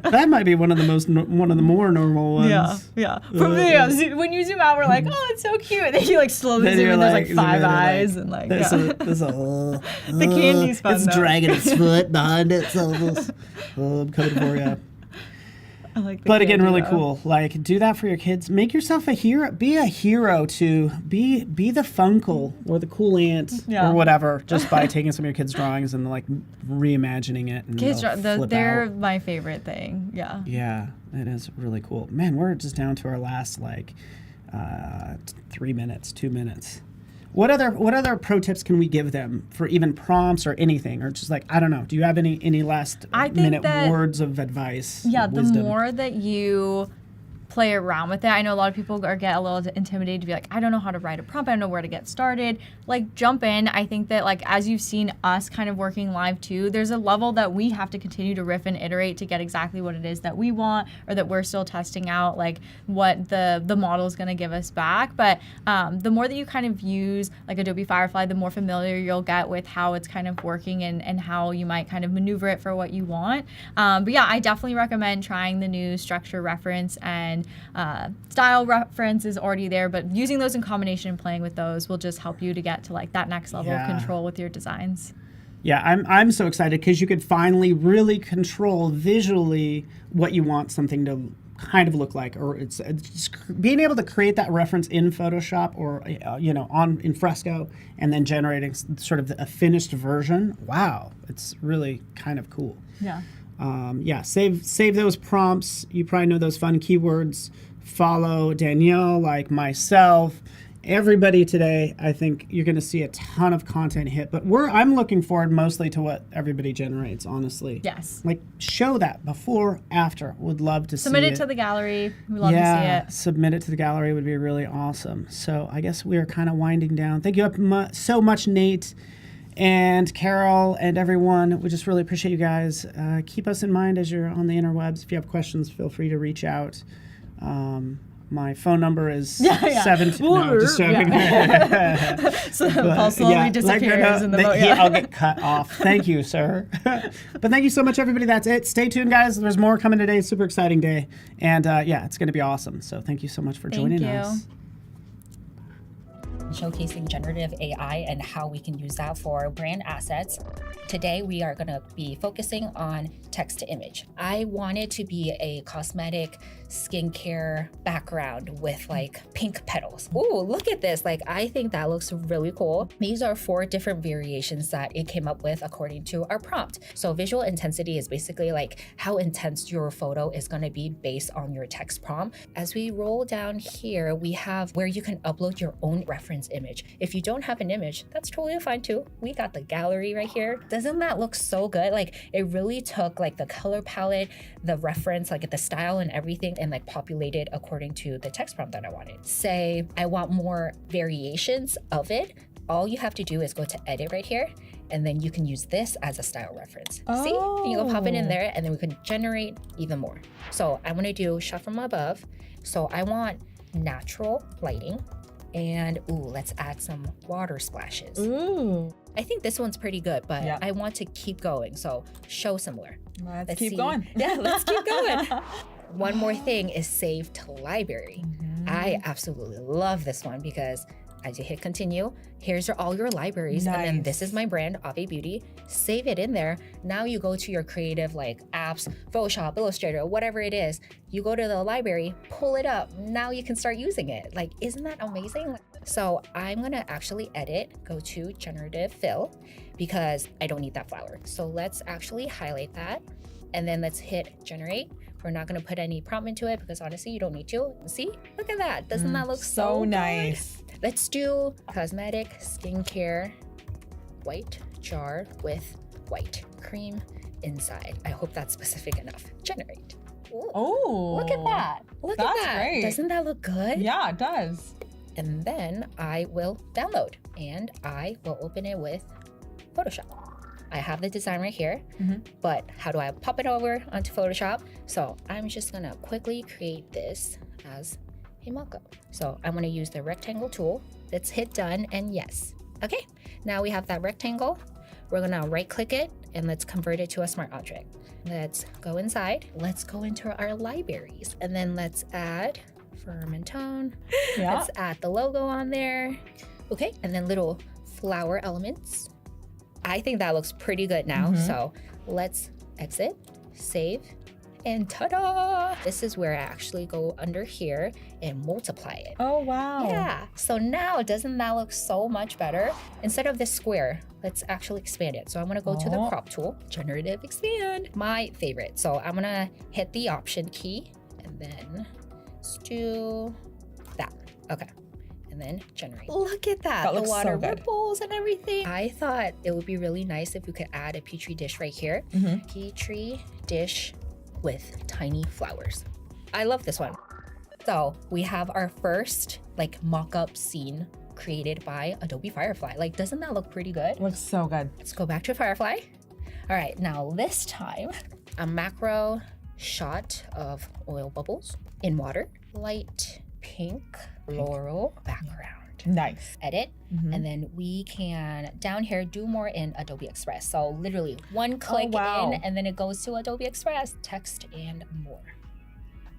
That might be one of the more normal ones. Yeah. When you zoom out, we're like, oh, it's so cute. And then you like slowly Then zoom you're in. There's like, like 5 zoom in, eyes and like. There's Yeah. the candy's fun, It's though. dragging its foot behind it. So I'm coming for you. I like the But again, candy, really though. cool. Like, do that for your kids. Make yourself a hero. Be a hero to be the Funkle or the cool ant or whatever. Just by taking some of your kids' drawings and like reimagining it. And Kids, they'll they're flip out. my favorite thing. Yeah. Yeah, it is really cool. Man, we're just down to our last 3 minutes, 2 minutes. What other pro tips can we give them for even prompts or anything, or just like, I don't know? Do you have any last minute words of advice? Yeah, wisdom? the more that you play around with it. I know a lot of people get a little intimidated to be like, I don't know how to write a prompt. I don't know where to get started. Like, jump in. I think that like as you've seen us kind of working live too, there's a level that we have to continue to riff and iterate to get exactly what it is that we want or that we're still testing out, like what the model is going to give us back. But the more that you kind of use like Adobe Firefly, the more familiar you'll get with how it's kind of working and how you might kind of maneuver it for what you want. But yeah, I definitely recommend trying the new structure reference and style reference is already there, but using those in combination and playing with those will just help you to get to like that next level of control with your designs. Yeah, I'm so excited because you could finally really control visually what you want something to kind of look like, or it's being able to create that reference in Photoshop or in Fresco, and then generating sort of a finished version. Wow, it's really kind of cool. Yeah. Save those prompts. You probably know those fun keywords. Follow Danielle, like myself, everybody today. I think you're going to see a ton of content hit, but I'm looking forward mostly to what everybody generates, honestly. Yes. Like, show that before, after. Would love to Submit see it to the gallery. We love to see it. Submit it to the gallery would be really awesome. So I guess we are kind of winding down. Thank you so much, Nate and Carol and everyone. We just really appreciate you guys. Keep us in mind as you're on the interwebs. If you have questions, feel free to reach out. My phone number is 17. No, just joking. So Paul slowly disappears in the boat. I'll get cut off. Thank you, sir. But thank you so much, everybody. That's it. Stay tuned, guys. There's more coming today. Super exciting day. And it's going to be awesome. So thank you so much for joining us. Showcasing generative AI and how we can use that for brand assets. Today, we are going to be focusing on text to image. I wanted to be a cosmetic skincare background with like pink petals. Ooh, look at this. Like, I think that looks really cool. These are 4 different variations that it came up with according to our prompt. So visual intensity is basically like how intense your photo is going to be based on your text prompt. As we roll down here, we have where you can upload your own reference image. If you don't have an image, that's totally fine too. We got the gallery right here. Doesn't that look so good? Like, it really took like the color palette, the reference, like the style and everything, and like populated according to the text prompt that I wanted. Say I want more variations of it. All you have to do is go to edit right here, and then you can use this as a style reference. See? And you go pop it in there, and then we can generate even more. So I want to do shot from above. So I want natural lighting. And let's add some water splashes. Ooh. I think this one's pretty good, but I want to keep going. So show similar. Let's keep going. Yeah, let's keep going. One more thing is save to library. I absolutely love this one because as you hit continue, here's all your libraries. Nice. And then this is my brand, Ave Beauty. Save it in there. Now you go to your creative like apps, Photoshop, Illustrator, whatever it is. You go to the library, pull it up. Now you can start using it. Like, isn't that amazing? So I'm gonna actually edit, go to generative fill because I don't need that flower. So let's actually highlight that. and then let's hit generate. We're not going to put any prompt into it because honestly, you don't need to. See? Look at that. Doesn't that look so nice? Good? Let's do cosmetic skincare white jar with white cream inside. I hope that's specific enough. Generate. Ooh, oh, look at that. Look at that. Great. Doesn't that look good? Yeah, it does. And then I will download and I will open it with Photoshop. I have the design right here, but how do I pop it over onto Photoshop? So I'm just gonna quickly create this as a mockup. So I'm gonna use the rectangle tool. Let's hit done and yes. Okay, now we have that rectangle. We're gonna right click it and let's convert it to a smart object. Let's go inside. Let's go into our libraries and then let's add firm and tone. Yeah. Let's add the logo on there. Okay, and then little flower elements. I think that looks pretty good now. So let's exit, save, and ta-da! This is where I actually go under here and multiply it. Oh, wow. Yeah, so now doesn't that look so much better? Instead of this square, let's actually expand it. So I'm gonna go to the crop tool, generative expand, my favorite. So I'm gonna hit the option key and then let's do that. Okay. And then generate. Look at that. That the looks water so good. ripples and everything. I thought it would be really nice if we could add a petri dish right here. Petri dish with tiny flowers. I love this one. So we have our first like mock-up scene created by Adobe Firefly. Like, doesn't that look pretty good? Looks so good. Let's go back to Firefly. All right, now this time, a macro shot of oil bubbles in water, light pink floral background. Nice. Edit, and then we can down here do more in Adobe Express. So literally one click in and then it goes to Adobe Express, text and more.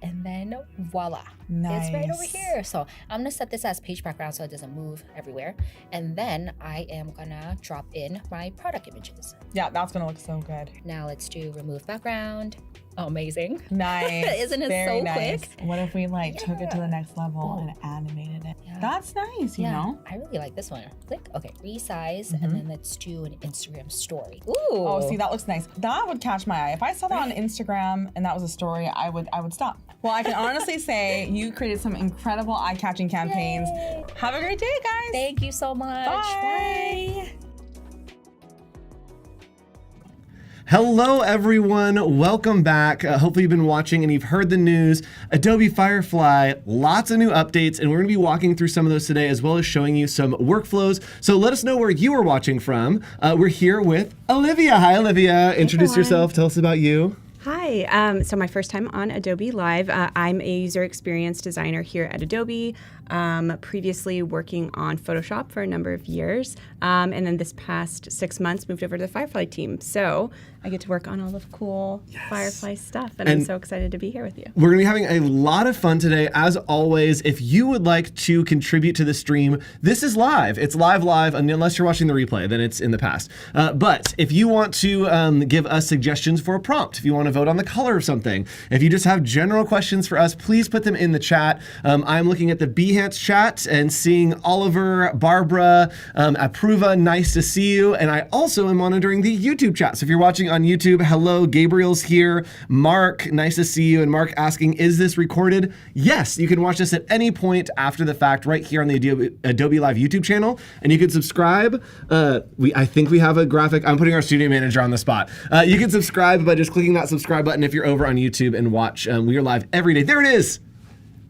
And then voila, Nice. it's right over here. So I'm gonna set this as page background so it doesn't move everywhere. And then I am gonna drop in my product images. Yeah, that's gonna look so good. Now let's do remove background. Amazing. Nice. Isn't it Very so nice. quick? What if we like took it to the next level and animated it? Yeah. That's nice, you know? I really like this one. Click, okay, resize, and then let's do an Instagram story. Ooh. Oh, see, that looks nice. That would catch my eye. If I saw that on Instagram and that was a story, I would stop. Well, I can honestly say you created some incredible eye-catching campaigns. Yay. Have a great day, guys. Thank you so much. Bye. Hello, everyone. Welcome back. Hopefully you've been watching and you've heard the news. Adobe Firefly, lots of new updates, and we're going to be walking through some of those today, as well as showing you some workflows. So let us know where you are watching from. We're here with Olivia. Hi, Olivia. Introduce yourself. Tell us about you. Hi, so my first time on Adobe Live. I'm a user experience designer here at Adobe, previously working on Photoshop for a number of years, and then this past 6 months moved over to the Firefly team. So I get to work on all the cool Firefly stuff, and I'm so excited to be here with you. We're going to be having a lot of fun today. As always, if you would like to contribute to the stream, this is live. It's live, unless you're watching the replay, then it's in the past. But if you want to give us suggestions for a prompt, if you want to vote on the color of something, if you just have general questions for us, please put them in the chat. I'm looking at the Behance chat and seeing Oliver, Barbara, Apruva, nice to see you. And I also am monitoring the YouTube chat. So if you're watching on YouTube, hello, Gabriel's here. Mark, nice to see you. And Mark asking, is this recorded? Yes, you can watch this at any point after the fact right here on the Adobe Live YouTube channel. And you can subscribe. I think we have a graphic. I'm putting our studio manager on the spot. You can subscribe by just clicking that subscribe button if you're over on YouTube and watch. We are live every day. There it is.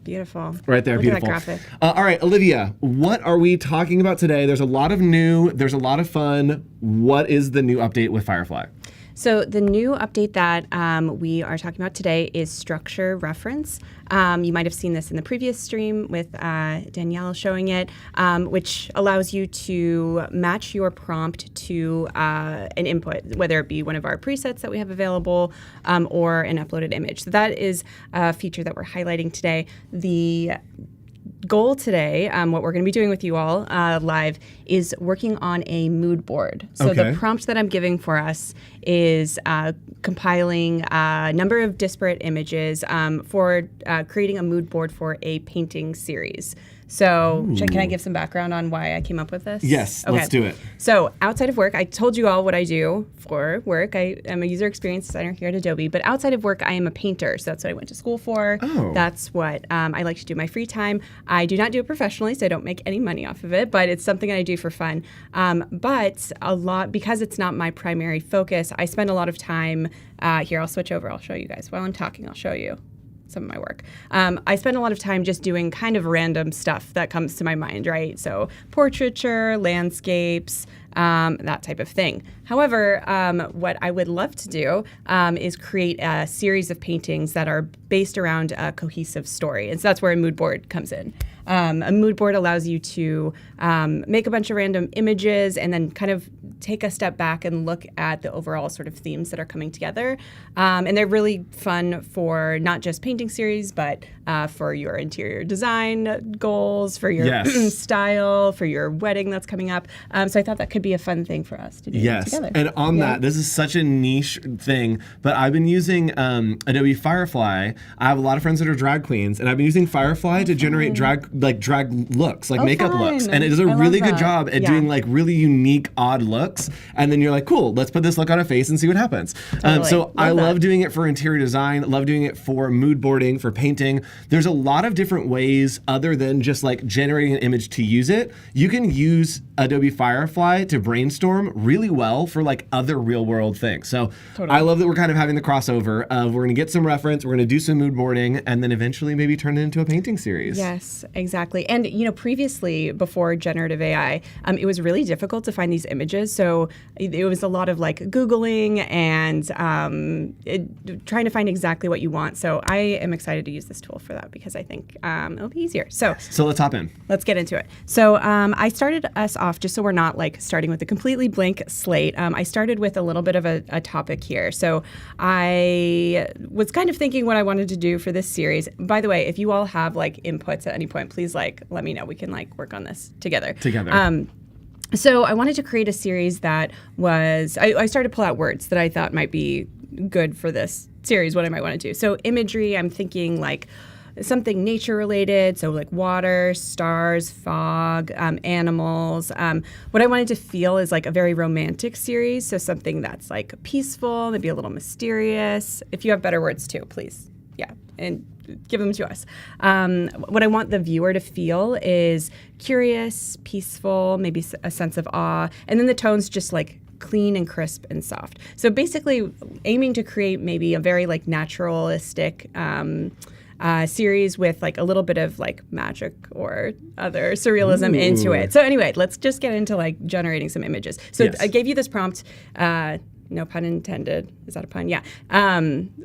Beautiful. Right there, Look beautiful. at that graphic. All right, Olivia, what are we talking about today? There's a lot of new, there's a lot of fun. What is the new update with Firefly? So the new update that we are talking about today is structure reference. You might have seen this in the previous stream with Danielle showing it, which allows you to match your prompt to an input, whether it be one of our presets that we have available or an uploaded image. So that is a feature that we're highlighting today. The goal today, what we're going to be doing with you all live, is working on a mood board. So the prompt that I'm giving for us is compiling a number of disparate images for creating a mood board for a painting series. So can I give some background on why I came up with this? Yes, let's do it. So outside of work, I told you all what I do for work. I am a user experience designer here at Adobe, but outside of work, I am a painter. So that's what I went to school for. Oh. That's what I like to do in my free time. I do not do it professionally, so I don't make any money off of it, but it's something I do for fun. But a lot, because it's not my primary focus, I spend a lot of time, here, I'll switch over, I'll show you guys. While I'm talking, I'll show you some of my work. I spend a lot of time just doing kind of random stuff that comes to my mind, right? So portraiture, landscapes, that type of thing. However, what I would love to do is create a series of paintings that are based around a cohesive story. And so that's where a mood board comes in. A mood board allows you to make a bunch of random images and then kind of take a step back and look at the overall sort of themes that are coming together. And they're really fun for not just painting series, but for your interior design goals, for your style, for your wedding that's coming up. So I thought that could be a fun thing for us to do together. And on that, this is such a niche thing, but I've been using Adobe Firefly. I have a lot of friends that are drag queens, and I've been using Firefly to generate drag looks, like makeup looks. And it does a really good job at doing like really unique, odd looks. And then you're like, cool, let's put this look on a face and see what happens. So I love doing it for interior design, love doing it for mood boarding, for painting. There's a lot of different ways other than just like generating an image to use it. You can use Adobe Firefly to brainstorm really well for like other real world things. So I love that we're kind of having the crossover of we're going to get some reference, we're going to do some mood boarding, and then eventually maybe turn it into a painting series. Yes, exactly. And previously, before generative AI, it was really difficult to find these images. So it was a lot of like Googling and trying to find exactly what you want. So I am excited to use this tool for that because I think it'll be easier. So let's hop in. Let's get into it. So I started us off, just so we're not like starting with a completely blank slate, I started with a little bit of a topic here. So I was kind of thinking what I wanted to do for this series. By the way, if you all have like inputs at any point, please like let me know. We can like work on this together. So I wanted to create a series that was, I started to pull out words that I thought might be good for this series, what I might want to do. So imagery, I'm thinking like something nature related, so like water, stars, fog, animals. What I wanted to feel is like a very romantic series, so something that's like peaceful, maybe a little mysterious. If you have better words too, please, and give them to us. What I want the viewer to feel is curious, peaceful, maybe a sense of awe, and then the tones just like clean and crisp and soft. So basically aiming to create maybe a very like naturalistic series with like a little bit of like magic or other surrealism into it. So anyway, let's just get into like generating some images. So I gave you this prompt, no pun intended. Is that a pun? Yeah.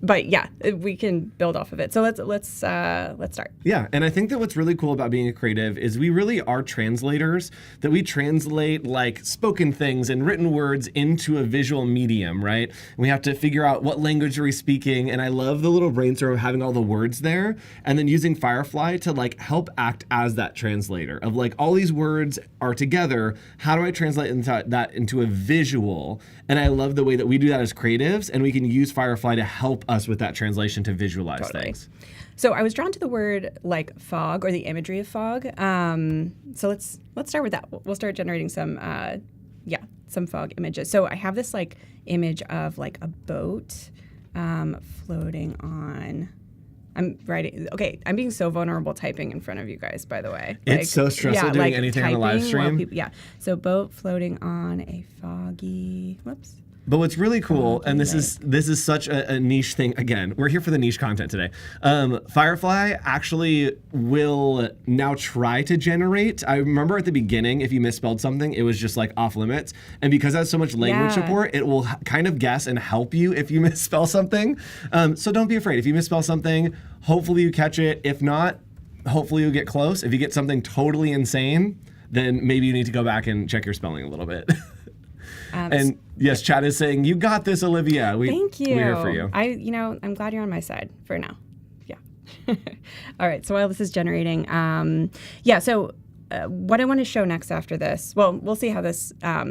But yeah, we can build off of it. So let's start. Yeah, and I think that what's really cool about being a creative is we really are translators, that we translate like spoken things and written words into a visual medium, right? And we have to figure out what language are we speaking, and I love the little brainstorm of having all the words there, and then using Firefly to like help act as that translator of like all these words are together. How do I translate that into a visual? And I love the way that we do that as creatives, and we can use Firefly to help us with that translation to visualize things. So I was drawn to the word like fog or the imagery of fog. So let's start with that. We'll start generating some fog images. So I have this like image of like a boat floating on. I'm writing. Okay, I'm being so vulnerable typing in front of you guys, by the way. It's so stressful doing anything on a live stream. So boat floating on a foggy. Whoops. But what's really cool, and this is such a niche thing. Again, we're here for the niche content today. Firefly actually will now try to generate. I remember at the beginning, if you misspelled something, it was just like off limits. And because it has so much language support, it will kind of guess and help you if you misspell something. So don't be afraid. If you misspell something, hopefully you catch it. If not, hopefully you'll get close. If you get something totally insane, then maybe you need to go back and check your spelling a little bit. And yes, chat is saying, you got this, Olivia. Thank you. We're here for you. I'm glad you're on my side for now. Yeah. All right. So while this is generating, so what I want to show next after this, well, we'll see how this, I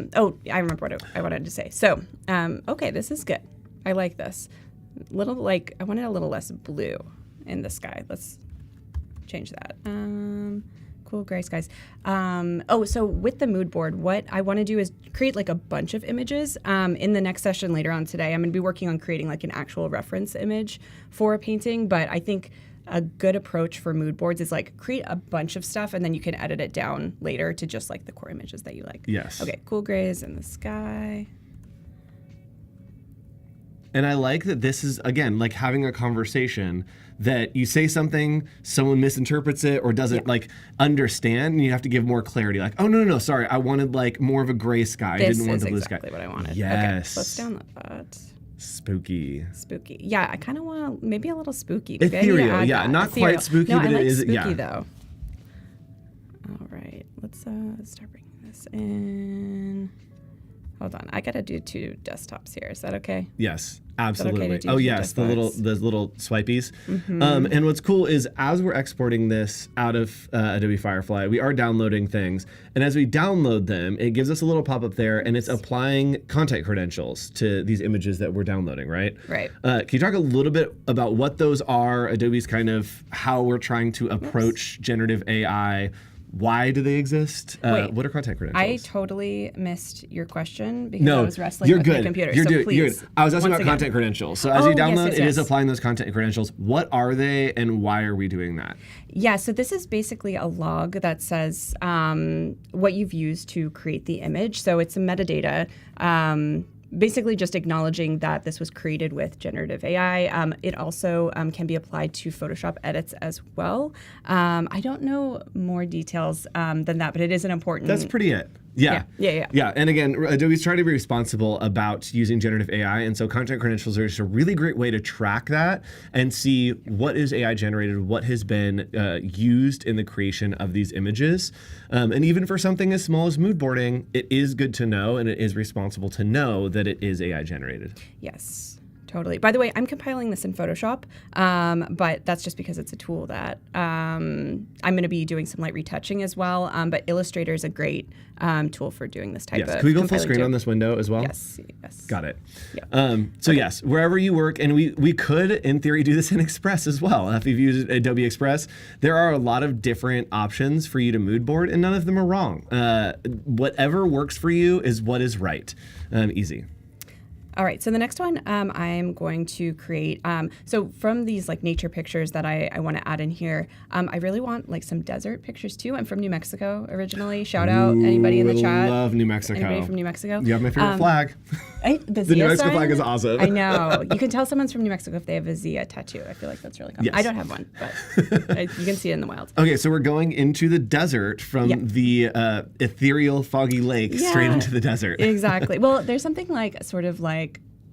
remember what I wanted to say. So, okay, this is good. I like this. I wanted a little less blue in the sky. Let's change that. Cool gray skies. So with the mood board, what I want to do is create like a bunch of images. In the next session later on today, I'm going to be working on creating like an actual reference image for a painting. But I think a good approach for mood boards is like create a bunch of stuff and then you can edit it down later to just like the core images that you like. Yes. Okay, cool grays in the sky. And I like that this is, again, like having a conversation that you say something, someone misinterprets it or doesn't like understand, and you have to give more clarity. Like, oh, no, sorry. I wanted like more of a gray sky. I didn't want the blue sky. This is exactly what I wanted. Yes. Okay, let's download that. Spooky. Yeah, I kind of want maybe a little spooky. Ethereal, yeah. Not Ethereal. quite spooky, no, but I like it is, spooky, though. All right, let's start bringing this in. Hold on, I gotta do 2 desktops here. Is that okay? Yes, absolutely. Okay Oh yes, the little swipies. Mm-hmm. And what's cool is as we're exporting this out of Adobe Firefly, we are downloading things, and as we download them, it gives us a little pop-up there, and it's applying content credentials to these images that we're downloading, right? Right. Can you talk a little bit about what those are? Adobe's kind of how we're trying to approach generative AI. Why do they exist? What are content credentials? I totally missed your question because I was wrestling with my computer. You're so good. I was asking about content credentials. So as you download, it is applying those content credentials. What are they and why are we doing that? Yeah, so this is basically a log that says what you've used to create the image. So it's a metadata. Basically just acknowledging that this was created with generative AI. It also can be applied to Photoshop edits as well. I don't know more details than that, but it is an important... That's pretty it. Yeah. And again, Adobe's trying to be responsible about using generative AI, and so content credentials are just a really great way to track that and see what is AI generated, what has been used in the creation of these images. And even for something as small as mood boarding, it is good to know, and it is responsible to know that it is AI generated. Yes. Totally. By the way, I'm compiling this in Photoshop, but that's just because it's a tool that I'm going to be doing some light retouching as well. But Illustrator is a great tool for doing this type of Can we go full screen on this window as well? Yes. Got it. Yep. So yes, wherever you work, and we could, in theory, do this in Express as well. If you've used Adobe Express, there are a lot of different options for you to mood board, and none of them are wrong. Whatever works for you is what is right. Easy. All right, so the next one I'm going to create, so from these like nature pictures that I want to add in here, I really want like some desert pictures too. I'm from New Mexico originally. Shout out anybody in the chat. I love New Mexico. Anybody from New Mexico? You have my favorite flag. The New Mexico flag is awesome. I know. You can tell someone's from New Mexico if they have a Zia tattoo. I feel like that's really common. Yes. I don't have one, but you can see it in the wild. Okay, so we're going into the desert from the ethereal foggy lake straight into the desert. Exactly. Well, there's something like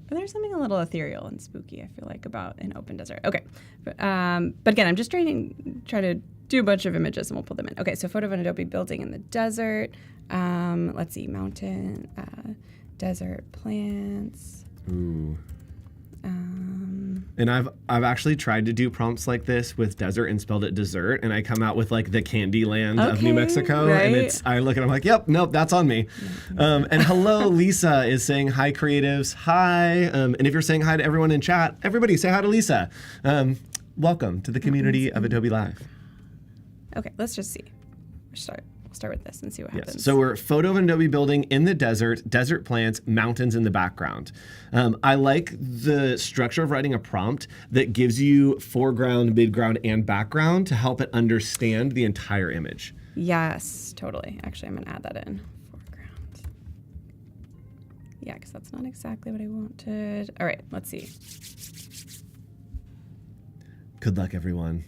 there's something a little ethereal and spooky, I feel like, about an open desert. Okay. But again, I'm just trying to do a bunch of images and we'll pull them in. Okay, so photo of an Adobe building in the desert. Let's see, mountain, desert plants. Ooh. And I've actually tried to do prompts like this with desert and spelled it dessert, and I come out with like the candy land of New Mexico, and I look at it, I'm like, yep, nope, that's on me. And hello, Lisa is saying hi, creatives, hi. And if you're saying hi to everyone in chat, everybody say hi to Lisa. Welcome to the community of Adobe Live. Okay, let's just see. We'll start with this and see what happens. So we're photo of an Adobe building in the desert plants, mountains in the background. I like the structure of writing a prompt that gives you foreground, midground, and background to help it understand the entire image. Yes, totally. Actually, I'm going to add that in. Foreground. Yeah, because that's not exactly what I wanted. All right, let's see. Good luck, everyone.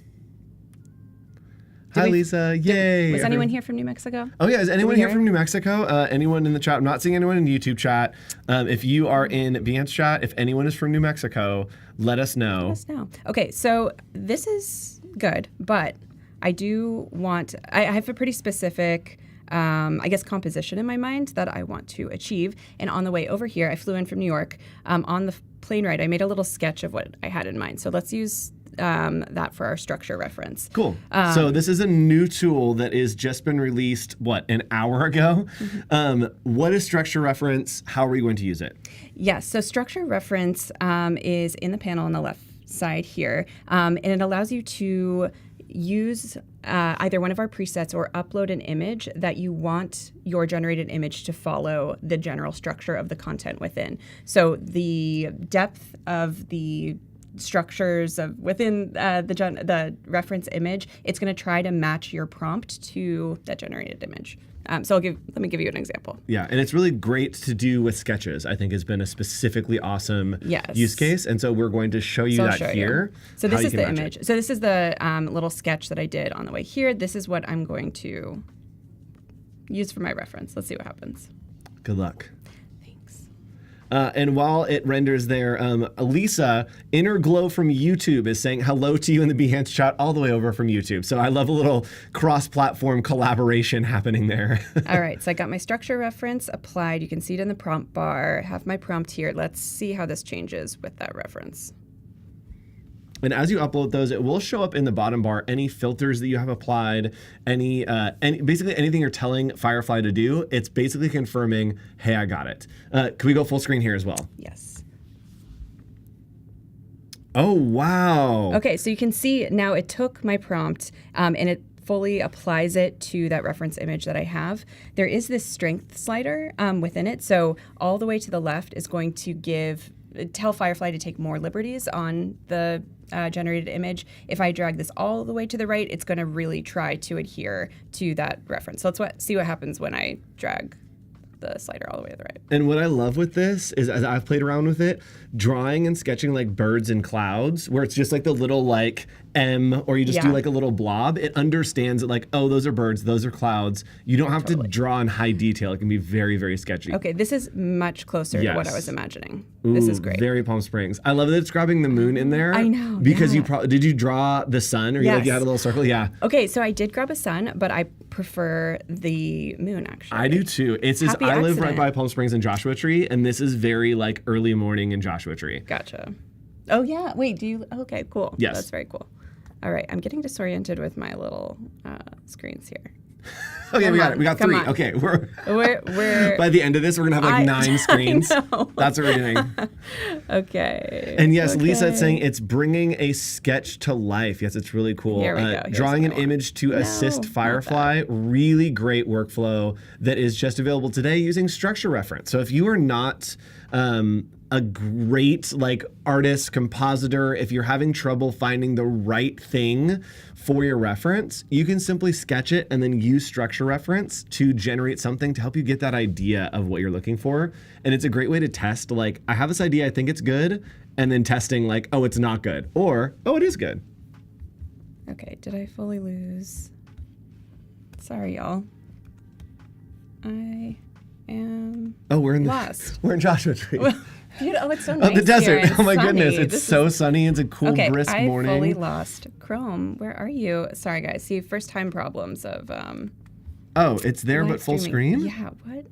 Hi, Lisa. Yay. Was anyone here from New Mexico? Oh, yeah. Is anyone here from New Mexico? Anyone in the chat? I'm not seeing anyone in YouTube chat. If you are in Behance chat, if anyone is from New Mexico, let us know. Let us know. Okay, so this is good, but I do want, I have a pretty specific, I guess, composition in my mind that I want to achieve. And on the way over here, I flew in from New York. On the plane ride, I made a little sketch of what I had in mind. So let's use that for our structure reference. Cool. So this is a new tool that has just been released, an hour ago? What is structure reference? How are we going to use it? Yes, so structure reference is in the panel on the left side here, and it allows you to use either one of our presets or upload an image that you want your generated image to follow the general structure of the content within. So the depth of the structures of within the reference image, it's going to try to match your prompt to that generated image. So let me give you an example. Yeah, and it's really great to do with sketches. I think has been a specifically awesome use case, and so we're going to show you that here. So this is the image. So this is the little sketch that I did on the way here. This is what I'm going to use for my reference. Let's see what happens. Good luck. And while it renders there, Lisa, Inner Glow from YouTube is saying hello to you in the Behance chat all the way over from YouTube. So I love a little cross-platform collaboration happening there. All right, so I got my structure reference applied. You can see it in the prompt bar. Have my prompt here. Let's see how this changes with that reference. And as you upload those, it will show up in the bottom bar any filters that you have applied, any basically anything you're telling Firefly to do. It's basically confirming, hey, I got it. Can we go full screen here as well? Yes. Oh, wow. Okay, so you can see now it took my prompt and it fully applies it to that reference image that I have. There is this strength slider within it. So all the way to the left is going to tell Firefly to take more liberties on the generated image. If I drag this all the way to the right, it's going to really try to adhere to that reference. So let's see what happens when I drag the slider all the way to the right. And what I love with this is, as I've played around with it, drawing and sketching like birds and clouds, where it's just like the little like M, or you just do like a little blob, it understands that like, oh, those are birds, those are clouds. You don't have to draw in high detail. It can be very, very sketchy. Okay, this is much closer to what I was imagining. This is great. Very Palm Springs. I love that it's grabbing the moon in there. I know. Because did you draw the sun, or you had a little circle? Yeah. Okay, so I did grab a sun, but I prefer the moon actually. I do too. I live right by Palm Springs and Joshua Tree, and this is very like early morning in Joshua Tree. Gotcha. Oh yeah. Wait, okay, cool. Yes. That's very cool. All right, I'm getting disoriented with my little screens here. Okay, we got it. We got 3. on. Okay, we're by the end of this, we're gonna have like 9 screens. That's what we're doing. Okay. And yes, okay. Lisa is saying it's bringing a sketch to life. Yes, it's really cool. Here we go. Drawing an image to assist Firefly, really great workflow that is just available today using structure reference. So if you are not a great like artist, compositor, if you're having trouble finding the right thing for your reference, you can simply sketch it and then use structure reference to generate something to help you get that idea of what you're looking for. And it's a great way to test, like, I have this idea, I think it's good, and then testing like, oh, it's not good, or, oh, it is good. Okay, did I fully lose? Sorry, y'all. I am lost. We're in Joshua Tree. Oh, it's so nice. The desert. Here, oh my sunny. Goodness, it's so sunny. It's a cool, brisk morning. I fully lost Chrome. Where are you? Sorry, guys. See, first time problems of. Oh, it's there, but full screen. Yeah. What?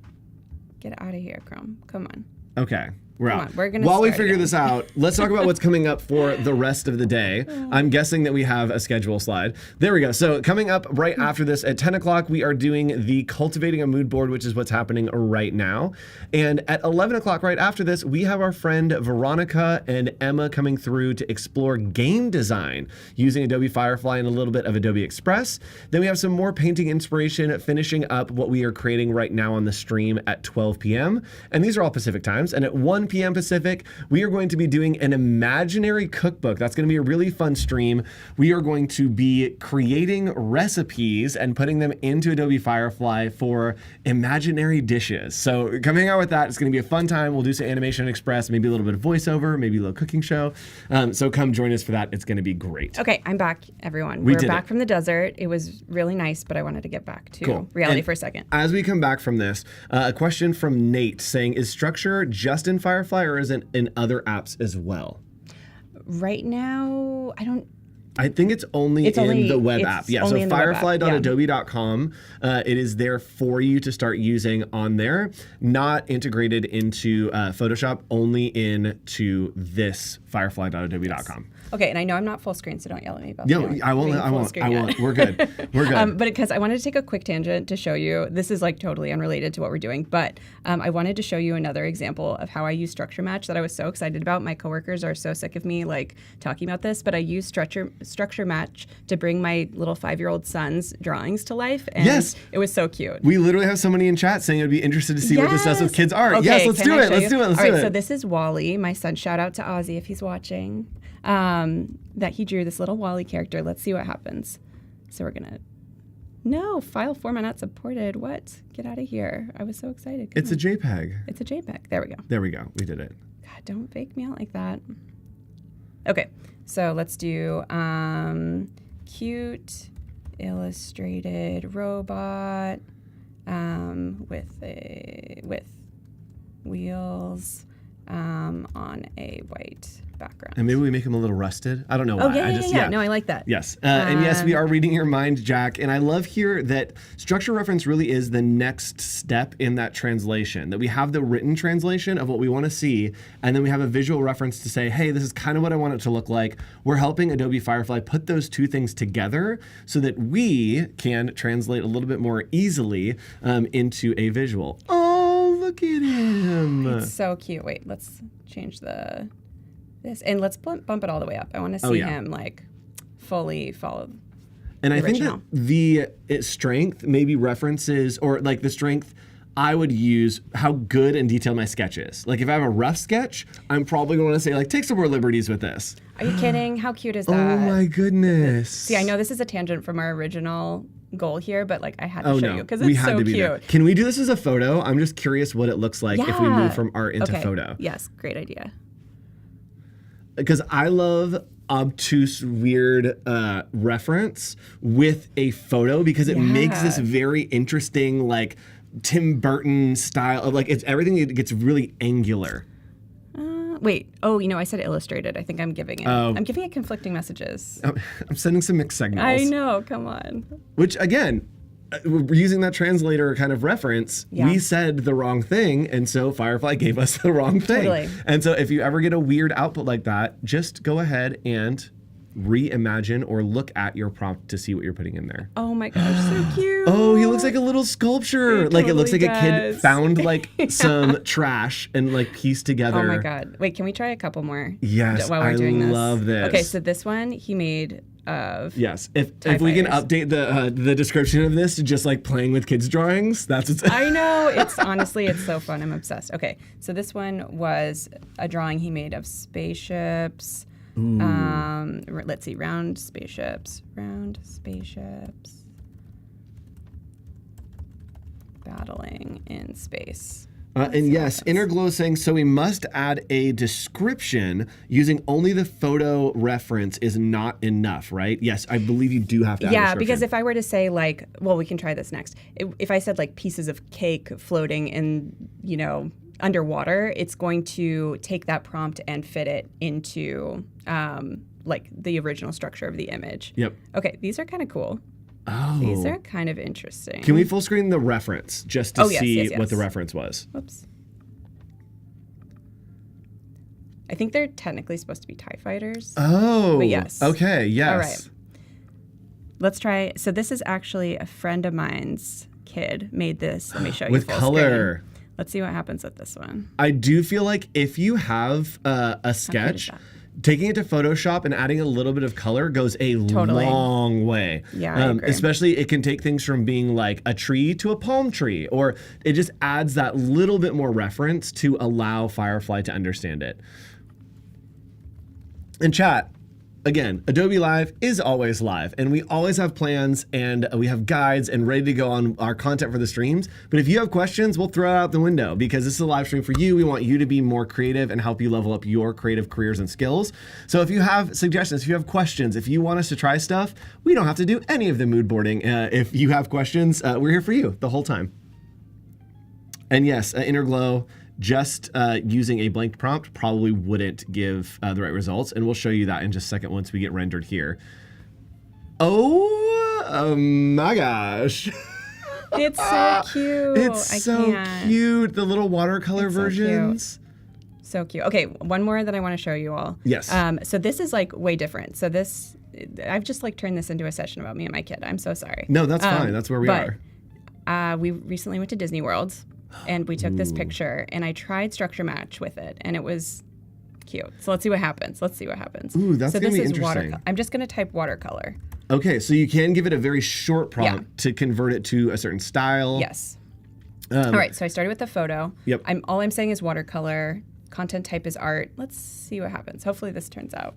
Get out of here, Chrome. Come on. Okay. We're out. We're gonna While we figure this out, let's talk about what's coming up for the rest of the day. I'm guessing that we have a schedule slide. There we go. So coming up right after this at 10 o'clock, we are doing the Cultivating a Mood Board, which is what's happening right now. And at 11 o'clock right after this, we have our friend Veronica and Emma coming through to explore game design using Adobe Firefly and a little bit of Adobe Express. Then we have some more painting inspiration, finishing up what we are creating right now on the stream at 12 p.m. And these are all Pacific times. And at 1 p.m. Pacific, we are going to be doing an imaginary cookbook. That's going to be a really fun stream. We are going to be creating recipes and putting them into Adobe Firefly for imaginary dishes. So coming out with that, it's going to be a fun time. We'll do some animation express, maybe a little bit of voiceover, maybe a little cooking show. So come join us for that. It's going to be great. Okay, I'm back, everyone. We're back from the desert. It was really nice, but I wanted to get back to reality for a second. As we come back from this, a question from Nate saying, is structure just in Firefly or is it in other apps as well? Right now, I think it's only in the web app. Yeah, so firefly.adobe.com. It is there for you to start using on there, not integrated into Photoshop, only into this firefly.adobe.com. Okay, and I know I'm not full screen, so don't yell at me about that. I won't. We're good. We're good. But because I wanted to take a quick tangent to show you, this is like totally unrelated to what we're doing, but I wanted to show you another example of how I use structure match that I was so excited about. My coworkers are so sick of me like talking about this, but I use structure structure match to bring my little 5-year-old son's drawings to life. And Yes. it was so cute. We literally have somebody in chat saying it would be interested to see what this does with kids' art. Okay, Yes, let's can do I it. show Let's you? do it. Let's All do right, it. so this is Wally, my son. Shout out to Ozzy if he's watching. That he drew this little Wally character. Let's see what happens. So we're gonna. No, file format not supported. What? Get out of here. I was so excited. It's a JPEG. It's a JPEG. There we go. There we go. We did it. God, don't fake me out like that. Okay, so let's do cute illustrated robot with wheels on a white background. And maybe we make him a little rusted. I don't know why. Oh, yeah. No, I like that. Yes. And yes, we are reading your mind, Jack. And I love here that structure reference really is the next step in that translation, that we have the written translation of what we want to see, and then we have a visual reference to say, hey, this is kind of what I want it to look like. We're helping Adobe Firefly put those two things together so that we can translate a little bit more easily into a visual. Oh, look at him. It's so cute. Wait, let's change this. And let's bump it all the way up. I want to see him like fully follow. And I think original. that the strength maybe references, or like the strength I would use how good and detailed my sketch is. Like if I have a rough sketch, I'm probably going to say like, take some more liberties with this. Are you kidding? How cute is that? Oh my goodness. See, I know this is a tangent from our original goal here, but like I had to show you because we it's had so to be cute. there. Can we do this as a photo? I'm just curious what it looks like if we move from art into photo. Yes, great idea. Because I love obtuse, weird reference with a photo because it makes this very interesting, like Tim Burton style of like, it's everything that gets really angular. Wait. Oh, I said illustrated. I think I'm giving it. I'm giving it conflicting messages. I'm sending some mixed signals. I know. Come on. Which again, we're using that translator kind of reference. We said the wrong thing, and so Firefly gave us the wrong thing. Totally. And so if you ever get a weird output like that, just go ahead and reimagine or look at your prompt to see what you're putting in there. Oh my gosh, so cute. Oh, he looks like a little sculpture. He Like it looks like totally a kid does. found like some trash and like pieced together. Oh my God. Wait, can we try a couple more? Yes, while we're doing this? love this. Okay, so this one he made of. Yes, if we can fighters. update the description of this to just like playing with kids' drawings, that's what's. I know. It's honestly, it's so fun. I'm obsessed. Okay, so this one was a drawing he made of spaceships. Let's see, round spaceships, battling in space. And yes, Interglow is saying, so we must add a description. Using only the photo reference is not enough, right? Yes, I believe you do have to add a description. Because if I were to say like, well, we can try this next. If I said like pieces of cake floating in, underwater, it's going to take that prompt and fit it into like the original structure of the image. Yep. Okay, these are kind of cool. Oh. These are kind of interesting. Can we full screen the reference just to see yes. what the reference was? Whoops. I think they're technically supposed to be TIE fighters. Oh. But yes. Okay, yes. All right. Let's try. So this is actually a friend of mine's kid made this. Let me show you With full color. screen. Let's see what happens with this one. I do feel like if you have a sketch, taking it to Photoshop and adding a little bit of color goes a long way. Yeah, I agree. Especially it can take things from being like a tree to a palm tree, or it just adds that little bit more reference to allow Firefly to understand it. And chat, again, Adobe Live is always live, and we always have plans, and we have guides and ready to go on our content for the streams. But if you have questions, we'll throw it out the window because this is a live stream for you. We want you to be more creative and help you level up your creative careers and skills. So if you have suggestions, if you have questions, if you want us to try stuff, we don't have to do any of the mood boarding. If you have questions, we're here for you the whole time. And yes, Interglow, just using a blank prompt probably wouldn't give the right results. And we'll show you that in just a second once we get rendered here. Oh my gosh. It's so cute. It's so cute. The little watercolor versions. So cute. Okay, one more that I want to show you all. Yes. So this is like way different. So this, I've just like turned this into a session about me and my kid. I'm so sorry. No, that's fine. That's where we are. We recently went to Disney World. And we took this picture, and I tried structure match with it, and it was Cute. So let's see what happens. Ooh, that's so gonna this be is interesting. I'm just going to type watercolor. Okay, so you can give it a very short prompt to convert it to a certain style. Yes. All right, so I started with the photo. Yep. All I'm saying is watercolor. Content type is art. Let's see what happens. Hopefully this turns out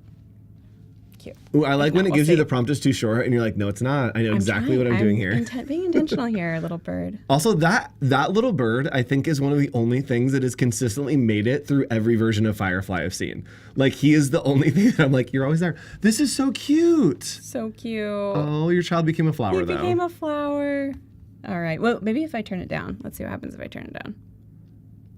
cute. Ooh, I like when it we'll gives you see. the prompt is too short and you're like, no, it's not. I know exactly what I'm doing here. Being intentional here, little bird. Also, that little bird, I think, is one of the only things that has consistently made it through every version of Firefly I've seen. Like, he is the only thing that I'm like, you're always there. This is so cute. So cute. Oh, your child became a flower, though. He became a flower. All right. Well, maybe if I turn it down. Let's see what happens if I turn it down.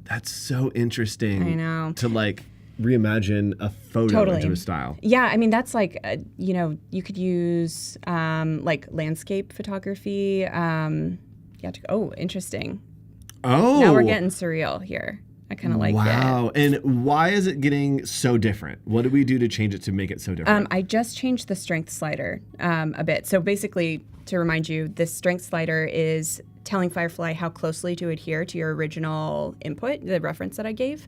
That's so interesting. I know. To, like, reimagine a photo into a style. Yeah, I mean, that's like, you could use like landscape photography. Interesting. Oh. Now we're getting surreal here. I kind of like it. Wow. And why is it getting so different? What do we do to change it to make it so different? I just changed the strength slider a bit. So basically, to remind you, this strength slider is telling Firefly how closely to adhere to your original input, the reference that I gave.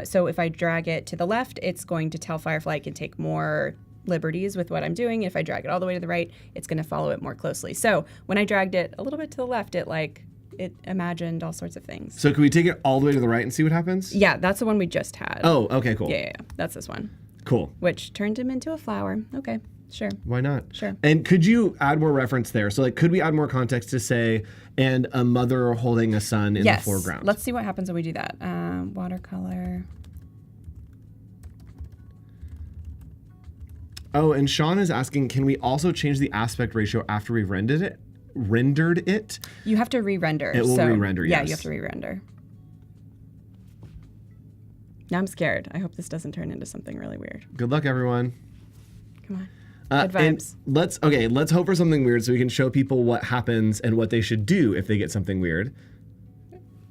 So if I drag it to the left, it's going to tell Firefly I can take more liberties with what I'm doing. If I drag it all the way to the right, it's going to follow it more closely. So when I dragged it a little bit to the left, it imagined all sorts of things. So can we take it all the way to the right and see what happens? Yeah, that's the one we just had. Oh, okay, cool. Yeah. That's this one. Cool. Which turned him into a flower. Okay, sure. Why not? Sure. And could you add more reference there? So, like, could we add more context to say, and a mother holding a son in the foreground? Let's see what happens when we do that. Watercolor. Oh, and Sean is asking, can we also change the aspect ratio after we've rendered it? You have to re-render. It will re-render, Yeah, yes. you have to re-render. Now I'm scared. I hope this doesn't turn into something really weird. Good luck, everyone. Come on. Good vibes. And let's hope for something weird so we can show people what happens and what they should do if they get something weird.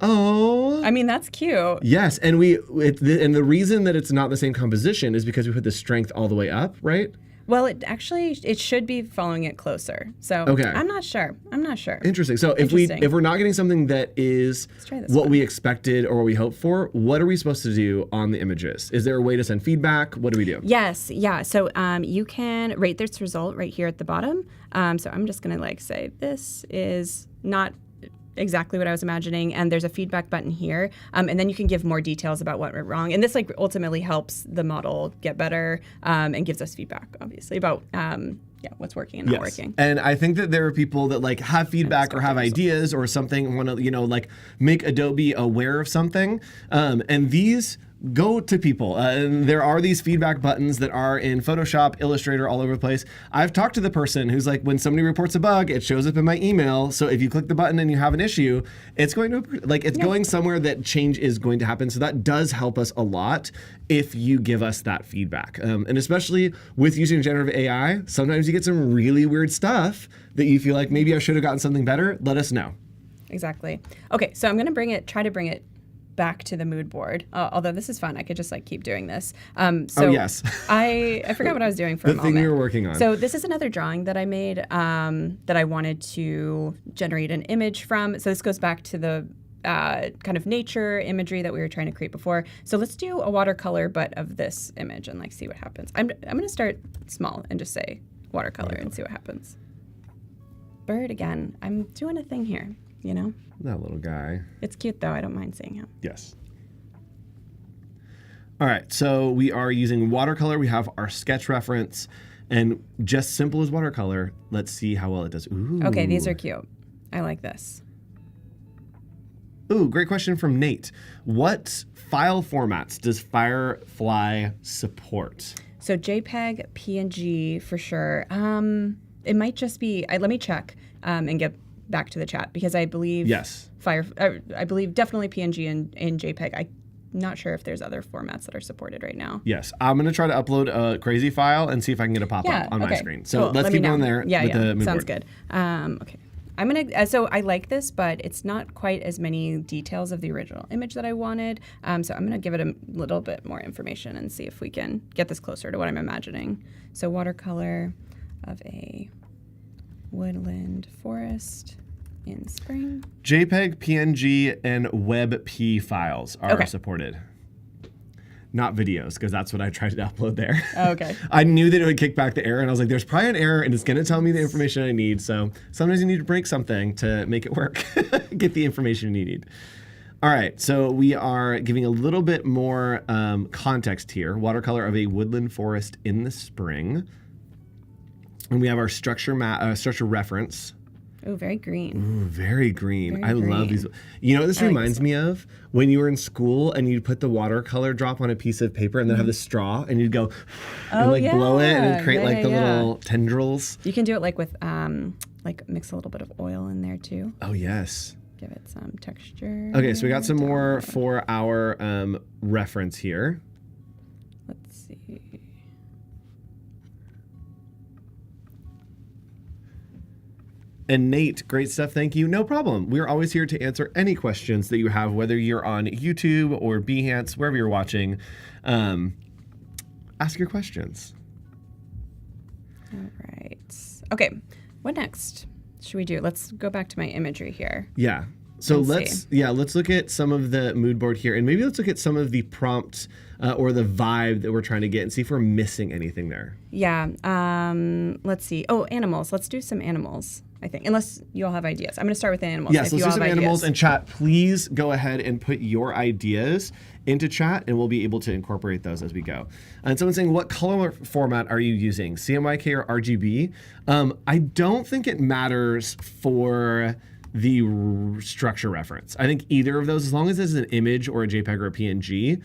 Oh. I mean, that's cute. Yes, and the reason that it's not the same composition is because we put the strength all the way up, right? Well, it should be following it closer. So okay. I'm not sure. Interesting. So if we're not getting something that is what we expected or what we hoped for, what are we supposed to do on the images? Is there a way to send feedback? What do we do? Yes. Yeah. So you can rate this result right here at the bottom. So I'm just gonna say this is not exactly what I was imagining, and there's a feedback button here, and then you can give more details about what went wrong, and this ultimately helps the model get better and gives us feedback, obviously, about what's working and not working. And I think that there are people that have feedback or have ideas or something, want to make Adobe aware of something, and these go to people. And there are these feedback buttons that are in Photoshop, Illustrator, all over the place. I've talked to the person who's like, when somebody reports a bug, it shows up in my email. So if you click the button and you have an issue, it's going to going somewhere that change is going to happen. So that does help us a lot if you give us that feedback. And especially with using generative AI, sometimes you get some really weird stuff that you feel like maybe I should have gotten something better. Let us know. Exactly. Okay, so I'm going to try to bring it back to the mood board. Although this is fun, I could just keep doing this. Yes. I forgot what I was doing for a moment. The thing you were working on. So this is another drawing that I made that I wanted to generate an image from. So this goes back to the kind of nature imagery that we were trying to create before. So let's do a watercolor, but of this image, and see what happens. I'm going to start small and just say watercolor and see what happens. Bird again. I'm doing a thing here, That little guy. It's cute, though. I don't mind seeing him. Yes. All right, so we are using watercolor. We have our sketch reference, and just simple as watercolor. Let's see how well it does. Ooh. Okay, these are cute. I like this. Ooh, great question from Nate. What file formats does Firefly support? So JPEG, PNG for sure. It might just be. Let me check and get back to the chat because I believe I believe definitely PNG and JPEG. I'm not sure if there's other formats that are supported right now. Yes, I'm gonna try to upload a crazy file and see if I can get a pop-up on my screen. So let's keep going there. The sounds good. Okay, I'm gonna. So I like this, but it's not quite as many details of the original image that I wanted. So I'm gonna give it a little bit more information and see if we can get this closer to what I'm imagining. So watercolor of a woodland forest in spring. JPEG, PNG, and WebP files are supported. not videos, because that's what I tried to upload there. Oh, okay. I knew that it would kick back the error, and I was like, there's probably an error, and it's going to tell me the information I need. So sometimes you need to break something to make it work, get the information you need. All right, so we are giving a little bit more context here. Watercolor of a woodland forest in the spring. And we have our structure reference. Oh, very green. Ooh, very green. Very love green. these. You know what this I like reminds this me of? When you were in school and you'd put the watercolor drop on a piece of paper and then have the straw and you'd go and like blow it and it'd create like the little tendrils. You can do it like with like mix a little bit of oil in there too. Oh, yes. Give it some texture. Okay, so we got some more for our reference here. Let's see. And Nate, great stuff. Thank you. No problem. We're always here to answer any questions that you have, whether you're on YouTube or Behance, wherever you're watching. Ask your questions. All right. Okay. What next should we do? Let's go back to my imagery here. Yeah. So Let's let's look at some of the mood board here, and maybe let's look at some of the prompt or the vibe that we're trying to get and see if we're missing anything there. Yeah. Let's see. Oh, animals. Let's do some animals, I think. Unless you all have ideas. I'm going to start with animals. Yes, if let's you do all some have animals. ideas. And chat, please go ahead and put your ideas into chat, and we'll be able to incorporate those as we go. And someone's saying, what color format are you using, CMYK or RGB? I don't think it matters for the structure reference. I think either of those, as long as it's an image or a JPEG or a PNG,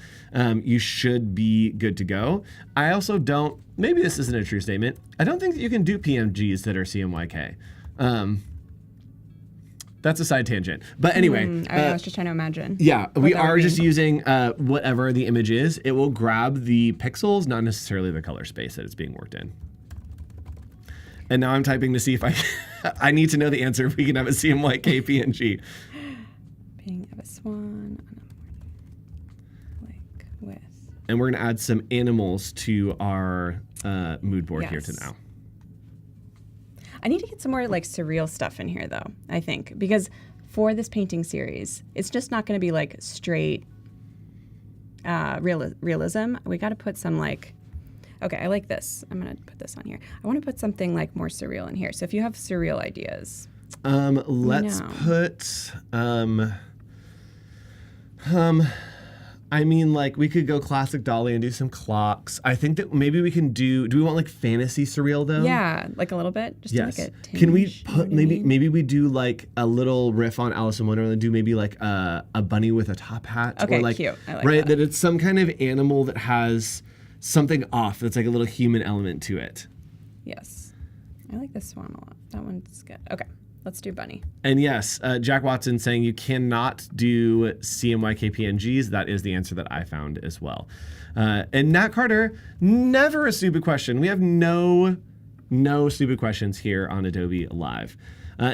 you should be good to go. I also don't, maybe this isn't a true statement, I don't think that you can do PNGs that are CMYK. That's a side tangent. But anyway. I was just trying to imagine. Yeah, we that would are mean. just using whatever the image is. It will grab the pixels, not necessarily the color space that it's being worked in. And now I'm typing to see if I need to know the answer if we can have a CMYK PNG. Ping of a swan on a morning, like with. And we're going to add some animals to our mood board here to now. I need to get some more like surreal stuff in here though, I think, because for this painting series, it's just not going to be like straight realism. We got to put some like, okay, I like this. I'm going to put this on here. I want to put something like more surreal in here. So if you have surreal ideas. Let's put, I mean, like, we could go classic Dolly and do some clocks. I think that maybe we can do we want like fantasy surreal though? Yeah, like a little bit. Just yes. like a tinge, can we put, you know what I mean? maybe we do like a little riff on Alice in Wonderland, do maybe like a bunny with a top hat. Okay, or like, cute. I like right, that. it's some kind of animal that has something off that's like a little human element to it. Yes. I like this swan a lot. That one's good. Okay. Let's do bunny. And yes, Jack Watson saying you cannot do CMYK PNGs. That is the answer that I found as well. And Nat Carter, never a stupid question. We have no stupid questions here on Adobe Live.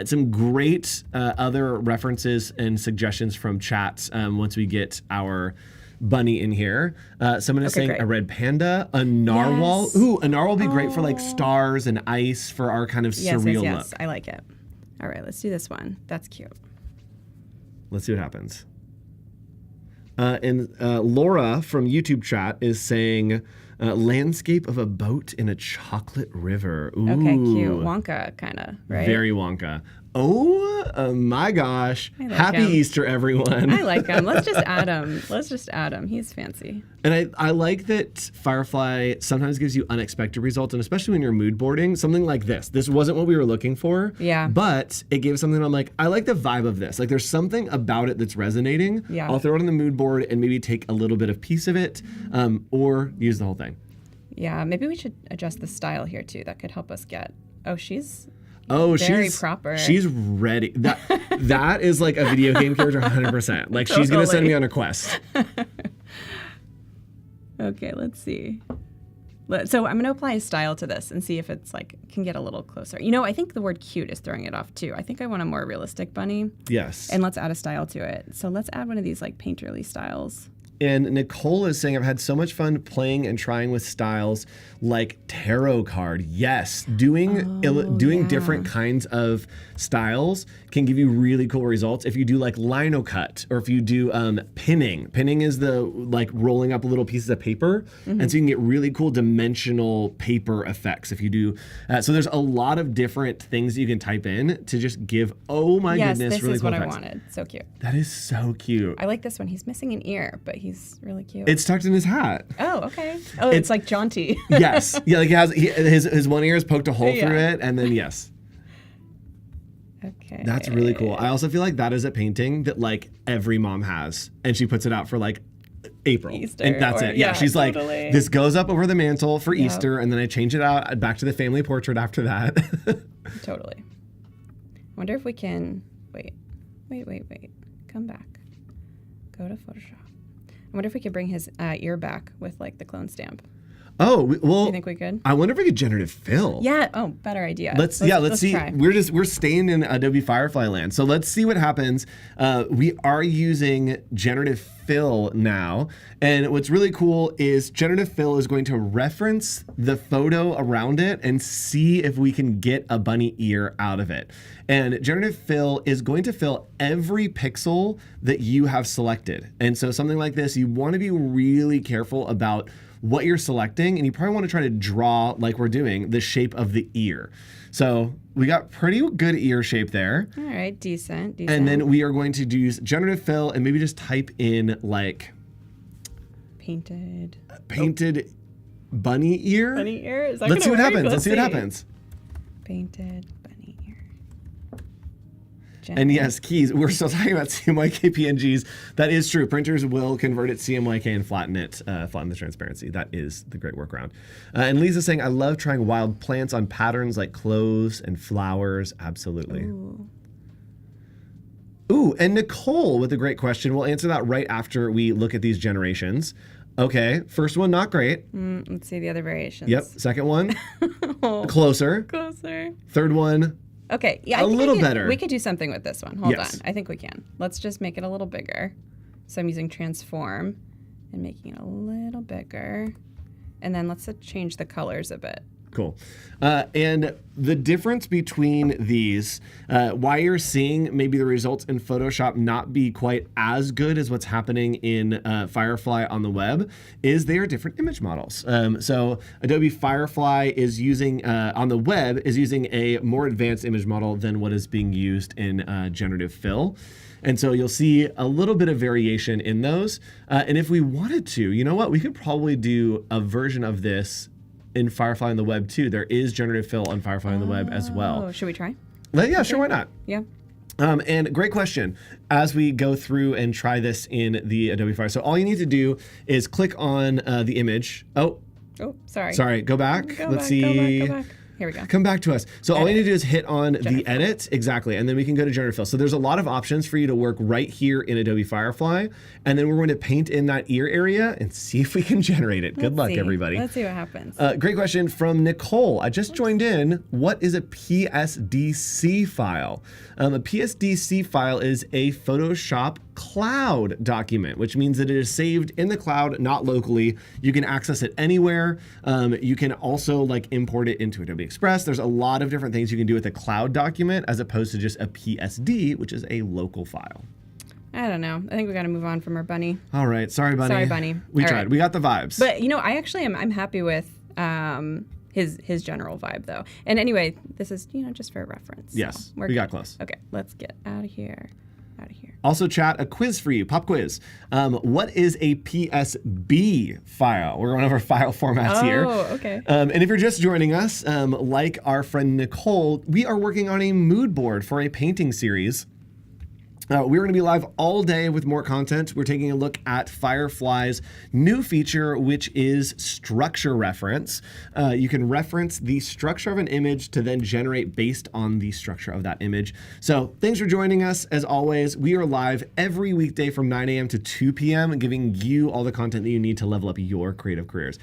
Some great other references and suggestions from chat once we get our bunny in here. Someone is saying great. a red panda, a narwhal. Yes. Ooh, a narwhal would be great for like stars and ice for our kind of surreal yes. look. I like it. All right, let's do this one. That's cute. Let's see what happens. And Laura from YouTube chat is saying, landscape of a boat in a chocolate river. Ooh. Okay, cute. Wonka, kind of, right? Very Wonka. Oh my gosh. I like Happy him. Easter, everyone. I like him. Let's just add him. He's fancy. And I like that Firefly sometimes gives you unexpected results, and especially when you're mood boarding, something like this. This wasn't what we were looking for. Yeah. But it gave something I'm like, I like the vibe of this. Like there's something about it that's resonating. Yeah. I'll throw it on the mood board and maybe take a little bit of piece of it, or use the whole thing. Yeah, maybe we should adjust the style here too. That could help us get. Oh, she's Very proper. She's ready. That is like a video game character 100%. Like she's going to send me on a quest. Okay, let's see. So I'm going to apply a style to this and see if it's like can get a little closer. You know, I think the word cute is throwing it off too. I think I want a more realistic bunny. Yes. And let's add a style to it. So let's add one of these like painterly styles. And Nicole is saying, I've had so much fun playing and trying with styles like tarot card. Yes, doing different kinds of styles can give you really cool results. If you do like lino cut, or if you do pinning. Pinning is the like rolling up little pieces of paper. And so you can get really cool dimensional paper effects if you do. So there's a lot of different things you can type in to just give, oh my goodness, this really is cool what effects. I wanted. So cute. That is so cute. I like this one. He's missing an ear, but he's really cute. It's tucked in his hat. Oh, okay. Oh, it's like jaunty. Yes. Yeah, like his one ear has poked a hole through it, and then yes. Okay. That's really cool. I also feel like that is a painting that like every mom has, and she puts it out for like April. Easter, and that's it. Yeah, she's totally. like, this goes up over the mantle for Easter, and then I change it out back to the family portrait after that. Totally. I wonder if we can wait. Come back. Go to Photoshop. I wonder if we could bring his ear back with like the clone stamp. Oh, well. Do you think we could? I wonder if we could generative fill. Yeah. Oh, better idea. Let's see. Try. We're staying in Adobe Firefly land. So let's see what happens. We are using generative fill now. And what's really cool is generative fill is going to reference the photo around it and see if we can get a bunny ear out of it. And generative fill is going to fill every pixel that you have selected. And so something like this, you want to be really careful about what you're selecting, and you probably want to try to draw, like we're doing, the shape of the ear. So we got pretty good ear shape there. All right, decent. And then we are going to use generative fill and maybe just type in like painted bunny ear. Bunny ear? Is that Let's see what gonna work? happens. Let's see what happens. Painted bunny ear. And yes, keys. We're still talking about CMYK PNGs. That is true. Printers will convert it CMYK and flatten the transparency. That is the great workaround. And Lisa's saying, I love trying wild plants on patterns like clothes and flowers. Absolutely. Ooh, and Nicole with a great question. We'll answer that right after we look at these generations. Okay, first one, not great. Let's see the other variations. Yep, second one, closer. Third one, okay, yeah, a little better. We could do something with this one. Hold Yes. on, I think we can. Let's just make it a little bigger. So I'm using transform and making it a little bigger. And then let's change the colors a bit. Cool. And the difference between these, why you're seeing maybe the results in Photoshop not be quite as good as what's happening in Firefly on the web, is they are different image models. So Adobe Firefly is using, on the web, is using a more advanced image model than what is being used in generative fill. And so you'll see a little bit of variation in those. And if we wanted to, you know what, we could probably do a version of this in Firefly on the web too. There is generative fill on Firefly on the web as well. Should we try? Yeah, sure, why not? Yeah. And great question. As we go through and try this in the Adobe Firefly, so all you need to do is click on the image. Oh, sorry. Sorry, go back. Let's see. Go back. Here we go. Come back to us. So all you need to do is hit on the Generative edit, exactly, and then we can go to generative fill. So there's a lot of options for you to work right here in Adobe Firefly, and then we're going to paint in that ear area and see if we can generate it. Good luck, everybody. Let's see what happens. Great question from Nicole. I just joined in. What is a PSDC file? A PSDC file is a Photoshop cloud document, which means that it is saved in the cloud, not locally. You can access it anywhere. You can also like import it into Adobe Express. There's a lot of different things you can do with a cloud document as opposed to just a PSD, which is a local file. I don't know. I think we got to move on from our bunny. All right. Sorry, bunny. Sorry, bunny. We All tried. right. We got the vibes. But you know, I actually I'm happy with his general vibe though. And anyway, this is just for reference. Yes, so we got close. Okay, let's get out of here. Also, chat, a quiz for you, pop quiz. What is a PSB file? We're going over file formats here. Oh, okay. And if you're just joining us, like our friend Nicole, we are working on a mood board for a painting series. We're going to be live all day with more content. We're taking a look at Firefly's new feature, which is structure reference. You can reference the structure of an image to then generate based on the structure of that image. So thanks for joining us. As always, we are live every weekday from 9 a.m. to 2 p.m., giving you all the content that you need to level up your creative careers.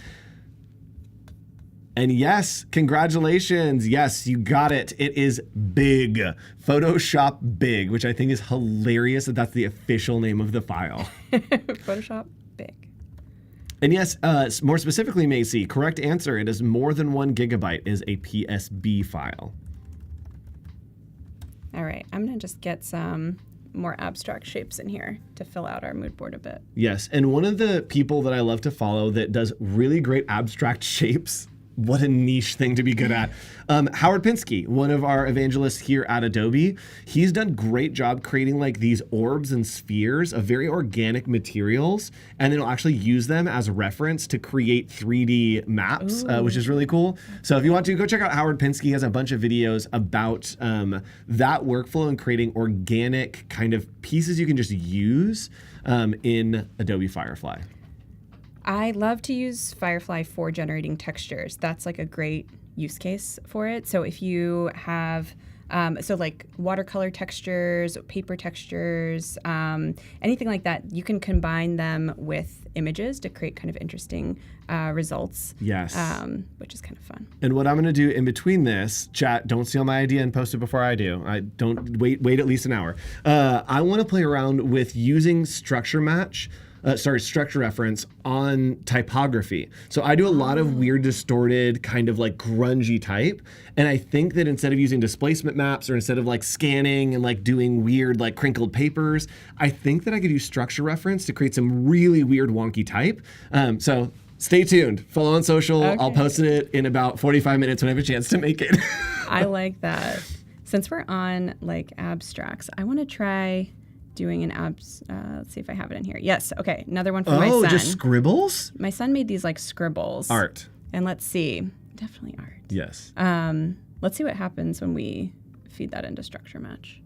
And yes, congratulations. Yes, you got it. It is Big. Photoshop Big, which I think is hilarious that that's the official name of the file. Photoshop big. And yes, more specifically, Macy, correct answer, it is more than 1 gigabyte is a PSB file. All right, I'm gonna just get some more abstract shapes in here to fill out our mood board a bit. Yes, and one of the people that I love to follow that does really great abstract shapes, what a niche thing to be good at. Howard Pinsky, one of our evangelists here at Adobe, he's done great job creating like these orbs and spheres of very organic materials, and then he'll actually use them as a reference to create 3D maps, which is really cool. So if you want to, go check out Howard Pinsky. He has a bunch of videos about that workflow and creating organic kind of pieces you can just use in Adobe Firefly. I love to use Firefly for generating textures. That's like a great use case for it. So if you have, so like watercolor textures, paper textures, anything like that, you can combine them with images to create kind of interesting results. Yes. Which is kind of fun. And what I'm going to do in between this, chat, don't steal my idea and post it before I do. I don't wait at least an hour. I want to play around with using structure reference on typography. So I do a lot of weird, distorted, kind of like grungy type. And I think that instead of using displacement maps or instead of like scanning and like doing weird, like crinkled papers, I think that I could use structure reference to create some really weird, wonky type. So stay tuned. Follow on social. Okay. I'll post it in about 45 minutes when I have a chance to make it. I like that. Since we're on like abstracts, I want to try doing an let's see if I have it in here. Yes, okay, another one for my son. Oh, just scribbles? My son made these like scribbles. Art. And let's see, definitely art. Yes. Let's see what happens when we feed that into structure match.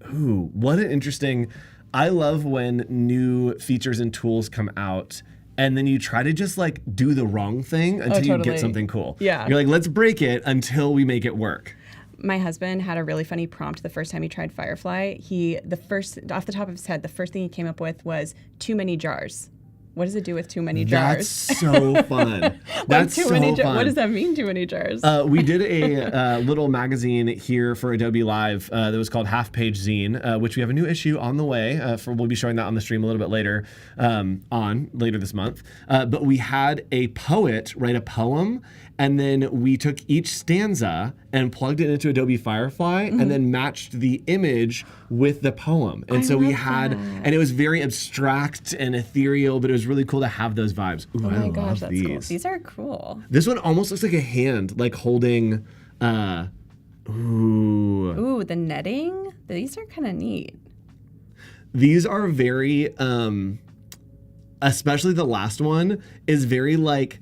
Ooh, what an interesting, I love when new features and tools come out and then you try to just like do the wrong thing until you get something cool. Yeah. You're like, let's break it until we make it work. My husband had a really funny prompt the first time he tried Firefly. Off the top of his head, the first thing he came up with was too many jars. What does it do with too many jars? That's so fun. That's so fun. What does that mean, too many jars? We did a little magazine here for Adobe Live that was called Half Page Zine, which we have a new issue on the way. We'll be showing that on the stream a little bit later, later this month. But we had a poet write a poem, and then we took each stanza and plugged it into Adobe Firefly and then matched the image with the poem. And so we had, and it was very abstract and ethereal, but it was really cool to have those vibes. Ooh, oh my gosh, that's these. Cool. These are cool. This one almost looks like a hand, like holding, Ooh, the netting? These are kind of neat. These are very, especially the last one, is very like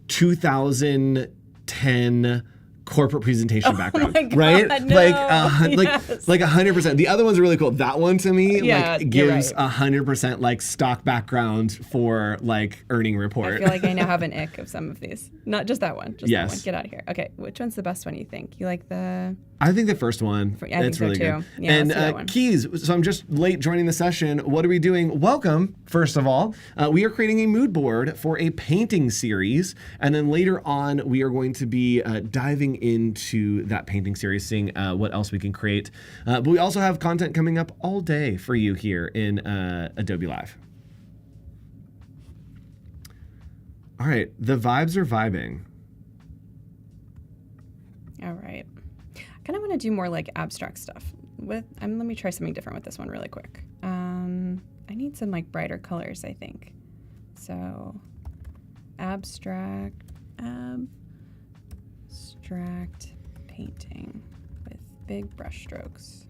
2010 corporate presentation background, right? No. Like 100%. The other ones are really cool. That one to me like gives 100% like stock background for like earning report. I feel like I now have an ick of some of these. Not just that one. Just yes. that one. Get out of here. Okay, which one's the best one you think? You like the... I think the first one. I think so really too. Good. Yeah, and Keys, so I'm just late joining the session. What are we doing? Welcome, first of all. We are creating a mood board for a painting series. And then later on, we are going to be diving into that painting series, seeing what else we can create. But we also have content coming up all day for you here in Adobe Live. All right, the vibes are vibing. All right. I kind of want to do more like abstract stuff. Let me try something different with this one really quick. I need some like brighter colors, I think. So abstract painting with big brush strokes.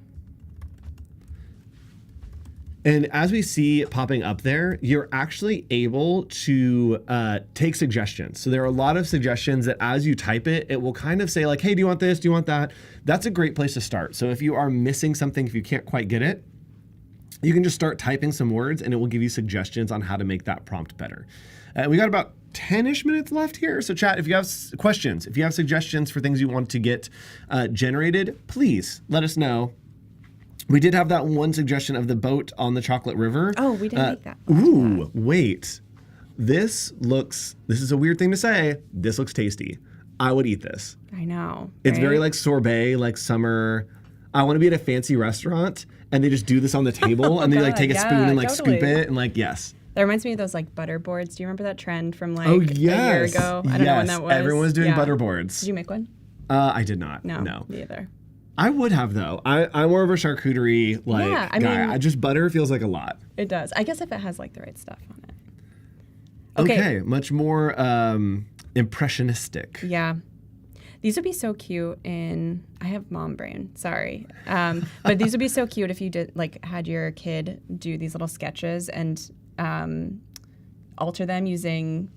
And as we see popping up there, you're actually able to take suggestions. So there are a lot of suggestions that as you type it, it will kind of say like, hey, do you want this? Do you want that? That's a great place to start. So if you are missing something, if you can't quite get it, you can just start typing some words and it will give you suggestions on how to make that prompt better. We got about 10-ish minutes left here. So chat, if you have questions, if you have suggestions for things you want to get generated, please let us know. We did have that one suggestion of the boat on the chocolate river. Oh, we didn't make that. Ooh, wait. This is a weird thing to say. This looks tasty. I would eat this. I know. It's very like sorbet, like summer. I want to be at a fancy restaurant and they just do this on the table and they like take a spoon and like scoop it and like, yes. That reminds me of those like butter boards. Do you remember that trend from like Oh, a year yes. ago? I don't know when that was. Everyone was doing butter boards. Did you make one? I did not. No, me either. I would have though. I'm more of a charcuterie guy. mean, Just butter feels like a lot. It does. I guess if it has like the right stuff on it. Okay, much more impressionistic. Yeah. These would be so cute I have mom brain, sorry. But these would be so cute if you did had your kid do these little sketches and alter them using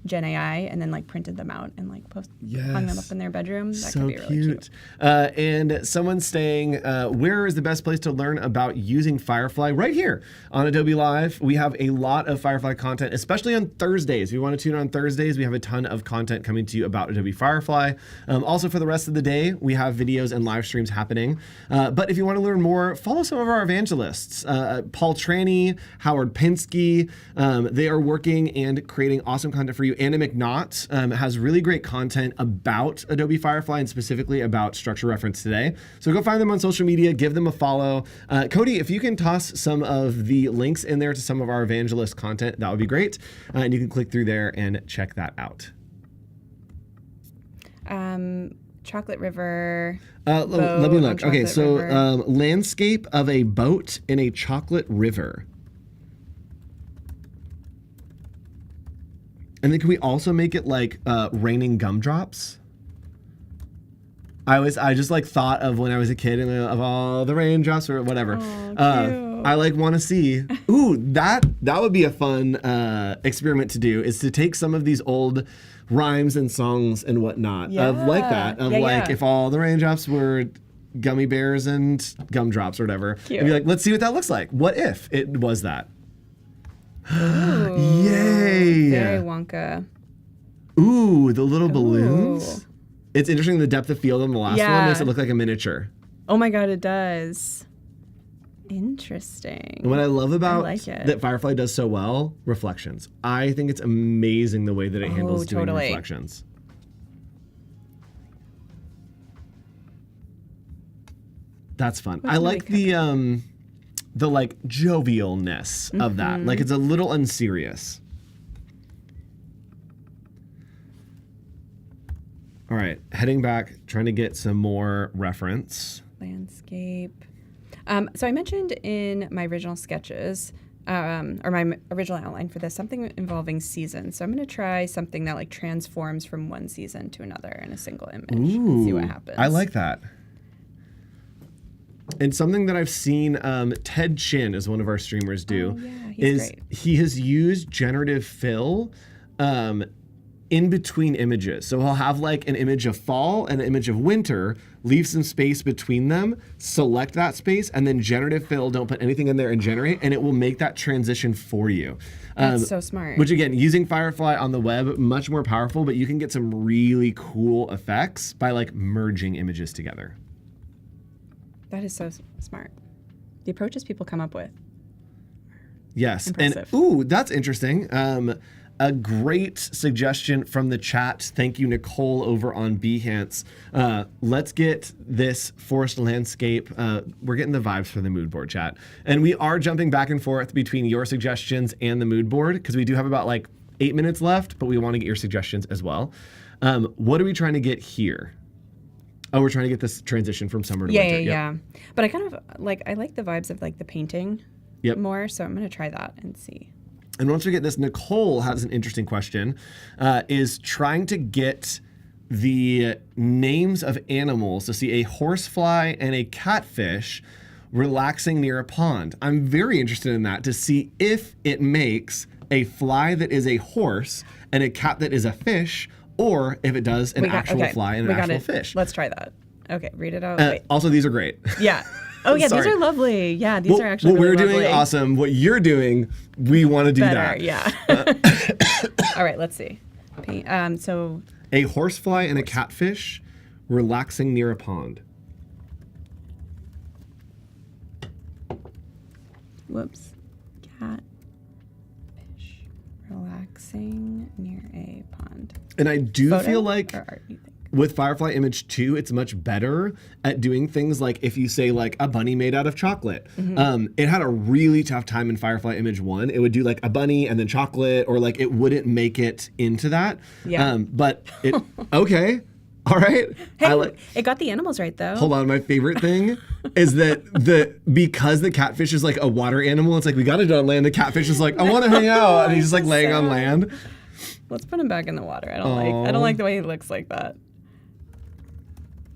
Gen AI and then printed them out and hung them up in their bedroom. That could be really cute. And someone's saying, where is the best place to learn about using Firefly? Right here on Adobe Live. We have a lot of Firefly content, especially on Thursdays. If you want to tune in on Thursdays, we have a ton of content coming to you about Adobe Firefly. Also for the rest of the day, we have videos and live streams happening. But if you want to learn more, follow some of our evangelists. Paul Trani, Howard Pinsky, they are working and creating awesome content for you. Anna McNaught has really great content about Adobe Firefly and specifically about structure reference today. So go find them on social media, give them a follow. Cody, if you can toss some of the links in there to some of our evangelist content, that would be great. And you can click through there and check that out. Chocolate River. Let me look. Okay, so landscape of a boat in a chocolate river. And then can we also make it raining gumdrops? I just thought of when I was a kid and of all the raindrops or whatever. Oh, I want to see. Ooh, that would be a fun experiment to do, is to take some of these old rhymes and songs and whatnot if all the raindrops were gummy bears and gumdrops or whatever. Cute. And be let's see what that looks like. What if it was that? Ooh, yay! Very Wonka. Ooh, the little balloons. It's interesting the depth of field on the last one makes it look like a miniature. Oh my god, it does. Interesting. And what I love about that Firefly does so well, reflections. I think it's amazing the way that it handles doing reflections. That's fun. I like the jovialness of that. It's a little unserious. All right, heading back, trying to get some more reference. Landscape. So I mentioned in my original sketches, or my original outline for this, something involving seasons. So I'm going to try something that transforms from one season to another in a single image and see what happens. I like that. And something that I've seen Ted Chin, is one of our streamers, do he has used generative fill in between images. So he'll have an image of fall and an image of winter, leave some space between them, select that space, and then generative fill, don't put anything in there and generate, and it will make that transition for you. That's so smart. Which again, using Firefly on the web, much more powerful, but you can get some really cool effects by merging images together. That is so smart. The approaches people come up with. Yes. Impressive. And that's interesting. A great suggestion from the chat. Thank you, Nicole, over on Behance. Let's get this forest landscape. We're getting the vibes for the mood board, chat. And we are jumping back and forth between your suggestions and the mood board, because we do have about 8 minutes left, but we want to get your suggestions as well. What are we trying to get here? Oh, we're trying to get this transition from summer to winter. Yeah. But I kind of I like the vibes of the painting more, so I'm going to try that and see. And once we get this, Nicole has an interesting question, is trying to get the names of animals to see a horsefly and a catfish relaxing near a pond. I'm very interested in that, to see if it makes a fly that is a horse and a cat that is a fish, or if it does an actual fly and an actual fish. Let's try that. Okay, read it out. Also, these are great. Yeah. Oh, yeah, these are lovely. Yeah, these are actually really lovely. What we're doing, awesome. What you're doing, we want to do better, that. Yeah. All right, let's see. So a horsefly and a catfish relaxing near a pond. Whoops. Cat, fish, relax. Relaxing near a pond. And I do Photo feel like or art, you think? with Firefly Image 2, it's much better at doing things like if you say like a bunny made out of chocolate. It had a really tough time in Firefly Image 1. It would do like a bunny and then chocolate, or like it wouldn't make it into that. Yeah. But it, okay. All right. Hey, it got the animals right though. Hold on, my favorite thing is that because the catfish is like a water animal, it's like we got to do it on land. The catfish is like, I want to hang out, and he's just like laying on land. Let's put him back in the water. I don't like the way he looks like that.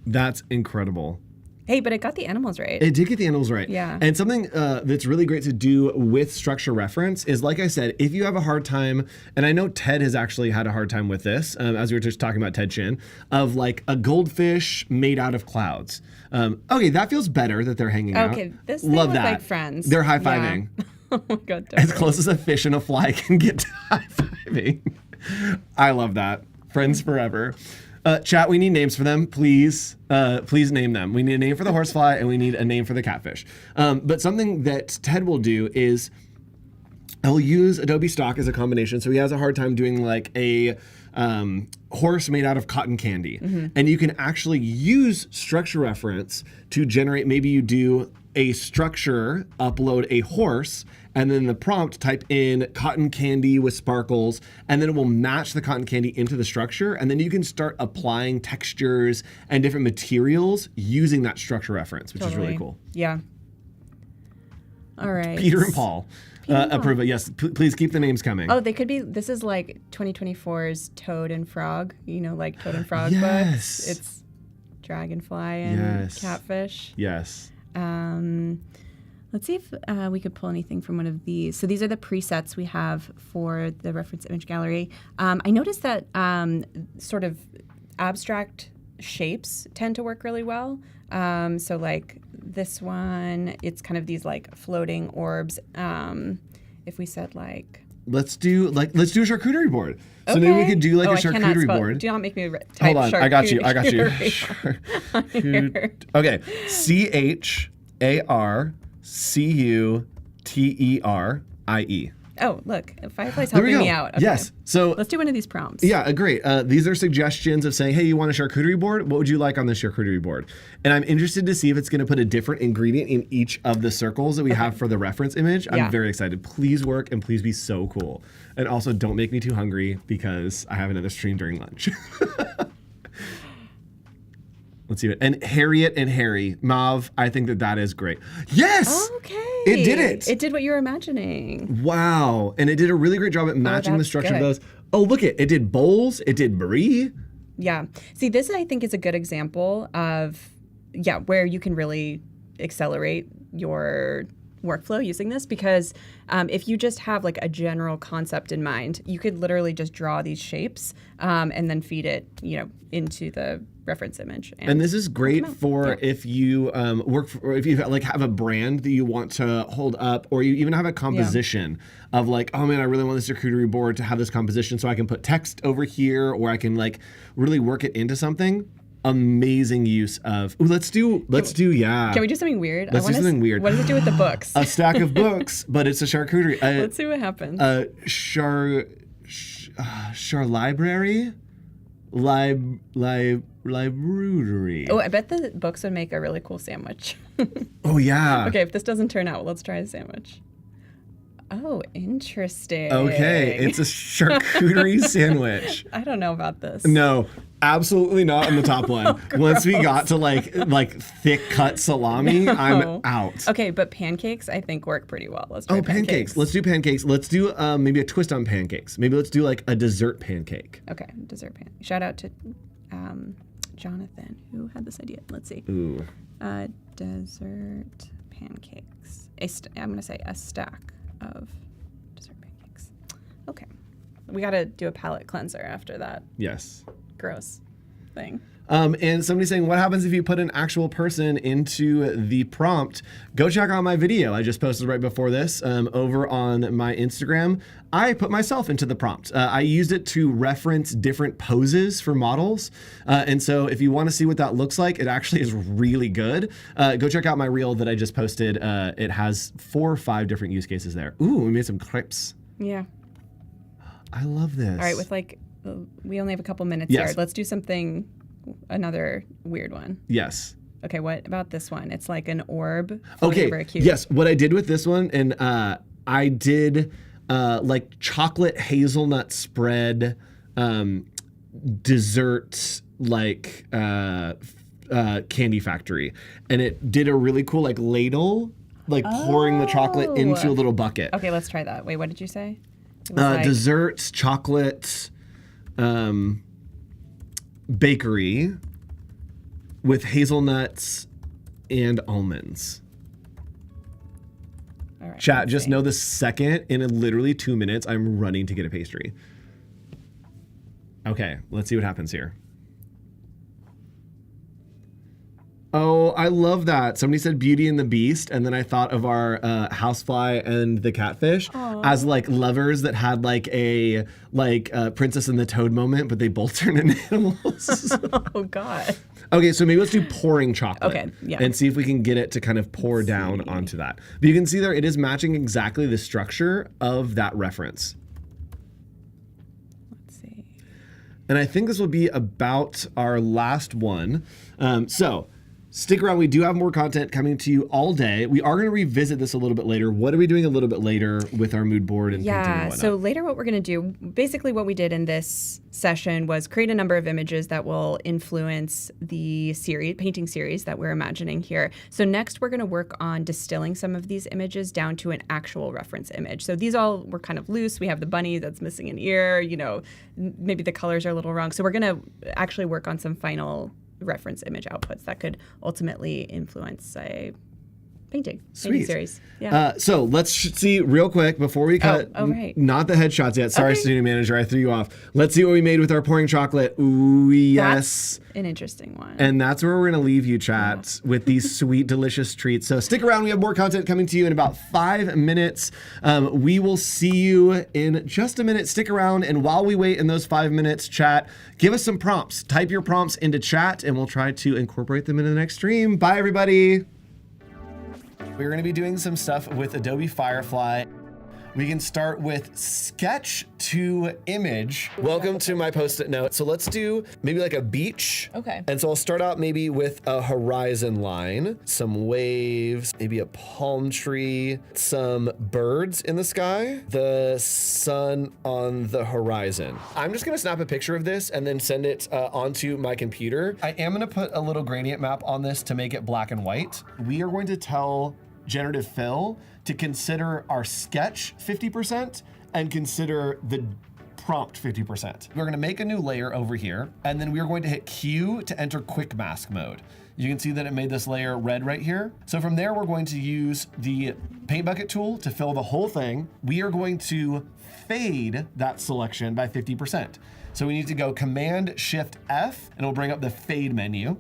That's incredible. Hey, but it got the animals right. It did get the animals right. Yeah. And something that's really great to do with structure reference is, like I said, if you have a hard time, and I know Ted has actually had a hard time with this, as we were just talking about Ted Chin, of like a goldfish made out of clouds. Okay, that feels better that they're hanging out. Okay, they Love look that. like friends. They're high-fiving. Yeah. Oh my God. As close as a fish and a fly can get to high-fiving. I love that. Friends forever. Chat, we need names for them, please. Please name them. We need a name for the horsefly and we need a name for the catfish. But something that Ted will do is he'll use Adobe stock as a combination. So he has a hard time doing like a horse made out of cotton candy. And you can actually use structure reference to generate, maybe you do a structure, upload a horse, and then the prompt type in cotton candy with sparkles, and then it will match the cotton candy into the structure, and then you can start applying textures and different materials using that structure reference, which is really cool. Yeah. All right. Peter and Paul. Approve it. Yes, please keep the names coming. Oh, they could be. This is like 2024's Toad and Frog. You know, like Toad and Frog Yes. books. It's dragonfly and catfish. Yes. Let's see if we could pull anything from one of these. So these are the presets we have for the reference image gallery. I noticed that sort of abstract shapes tend to work really well. So like this one, it's kind of these like floating orbs. If we said like, let's do a charcuterie board. So maybe we could do like a charcuterie board. Do not make me type. Hold on, I got you. Okay, CHARCUTERIE. Oh, look, Firefly's helping me out. Okay. Yes. So let's do one of these prompts. Yeah, great. These are suggestions of saying, hey, you want a charcuterie board? What would you like on this charcuterie board? And I'm interested to see if it's going to put a different ingredient in each of the circles that we have for the reference image. I'm very excited. Please work and please be so cool. And also don't make me too hungry because I have another stream during lunch. Let's see it. And Harriet and Harry. Mav, I think that is great. Yes! Okay. It did it. It did what you were imagining. Wow. And it did a really great job at matching the structure of those. Oh, look it did bowls. It did brie. Yeah. See, this I think is a good example of, where you can really accelerate your workflow using this, because if you just have like a general concept in mind, you could literally just draw these shapes and then feed it, into the reference image. And this is great for if you if you like have a brand that you want to hold up, or you even have a composition of like, oh man, I really want this charcuterie board to have this composition, so I can put text over here, or I can like really work it into something. Amazing use of. Ooh, let's do. Can we do something weird? Let's do something weird. What does it do with the books? A stack of books, but it's a charcuterie. Let's see what happens. Library. Library. Oh, I bet the books would make a really cool sandwich. Oh yeah. Okay, if this doesn't turn out, let's try a sandwich. Oh, interesting. Okay, it's a charcuterie sandwich. I don't know about this. No, absolutely not on the top one. Once we got to like thick cut salami, I'm out. Okay, but pancakes I think work pretty well. Let's try pancakes. Let's do pancakes. Let's do maybe a twist on pancakes. Maybe let's do like a dessert pancake. Okay, dessert pancake. Shout out to Jonathan who had this idea. Let's see. Ooh. Dessert pancakes. I'm going to say a stack of dessert pancakes. Okay. We got to do a palate cleanser after that. Yes. Gross thing. And somebody's saying, what happens if you put an actual person into the prompt? Go check out my video I just posted right before this over on my Instagram. I put myself into the prompt. I used it to reference different poses for models. And so if you want to see what that looks like, it actually is really good. Go check out my reel that I just posted. It has 4 or 5 different use cases there. Ooh, we made some crepes. Yeah. I love this. All right, with we only have a couple minutes Yes. here. Let's do another weird one. Yes. Okay, what about this one? It's like an orb. Okay. Over a cube. Yes. What I did with this one, and I did like chocolate hazelnut spread dessert like candy factory, and it did a really cool like ladle, like pouring the chocolate into a little bucket. Okay, let's try that. Wait, what did you say? It was Desserts, chocolate, bakery with hazelnuts and almonds. All right, Chat, just know the second in literally 2 minutes, I'm running to get a pastry. Okay, let's see what happens here. Oh, I love that. Somebody said Beauty and the Beast, and then I thought of our housefly and the catfish as like lovers that had like a Princess and the Toad moment, but they both turn into animals. Oh God. Okay, so maybe let's do pouring chocolate. Okay, yeah. And see if we can get it to kind of pour down onto that. But you can see there, it is matching exactly the structure of that reference. Let's see. And I think this will be about our last one. So stick around. We do have more content coming to you all day. We are going to revisit this a little bit later. What are we doing a little bit later with our mood board and painting and whatnot? So later what we're going to do, basically what we did in this session was create a number of images that will influence the painting series that we're imagining here. So next we're going to work on distilling some of these images down to an actual reference image. So these all were kind of loose. We have the bunny that's missing an ear, maybe the colors are a little wrong. So we're going to actually work on some final reference image outputs that could ultimately influence a painting series. Yeah. So let's see real quick before we cut. Right. Not the headshots yet. Sorry, studio manager, I threw you off. Let's see what we made with our pouring chocolate. Ooh, yes. That's an interesting one. And that's where we're going to leave you, chat, with these sweet, delicious treats. So stick around. We have more content coming to you in about 5 minutes. We will see you in just a minute. Stick around. And while we wait in those 5 minutes, chat, give us some prompts. Type your prompts into chat, and we'll try to incorporate them into the next stream. Bye, everybody. We're going to be doing some stuff with Adobe Firefly. We can start with sketch to image. Welcome to my post-it note. So let's do maybe like a beach. Okay. And so I'll start out maybe with a horizon line, some waves, maybe a palm tree, some birds in the sky, the sun on the horizon. I'm just gonna snap a picture of this and then send it onto my computer. I am gonna put a little gradient map on this to make it black and white. We are going to tell Generative Fill to consider our sketch 50% and consider the prompt 50%. We're gonna make a new layer over here, and then we are going to hit Q to enter quick mask mode. You can see that it made this layer red right here. So from there, we're going to use the paint bucket tool to fill the whole thing. We are going to fade that selection by 50%. So we need to go Command Shift F, and it'll bring up the fade menu.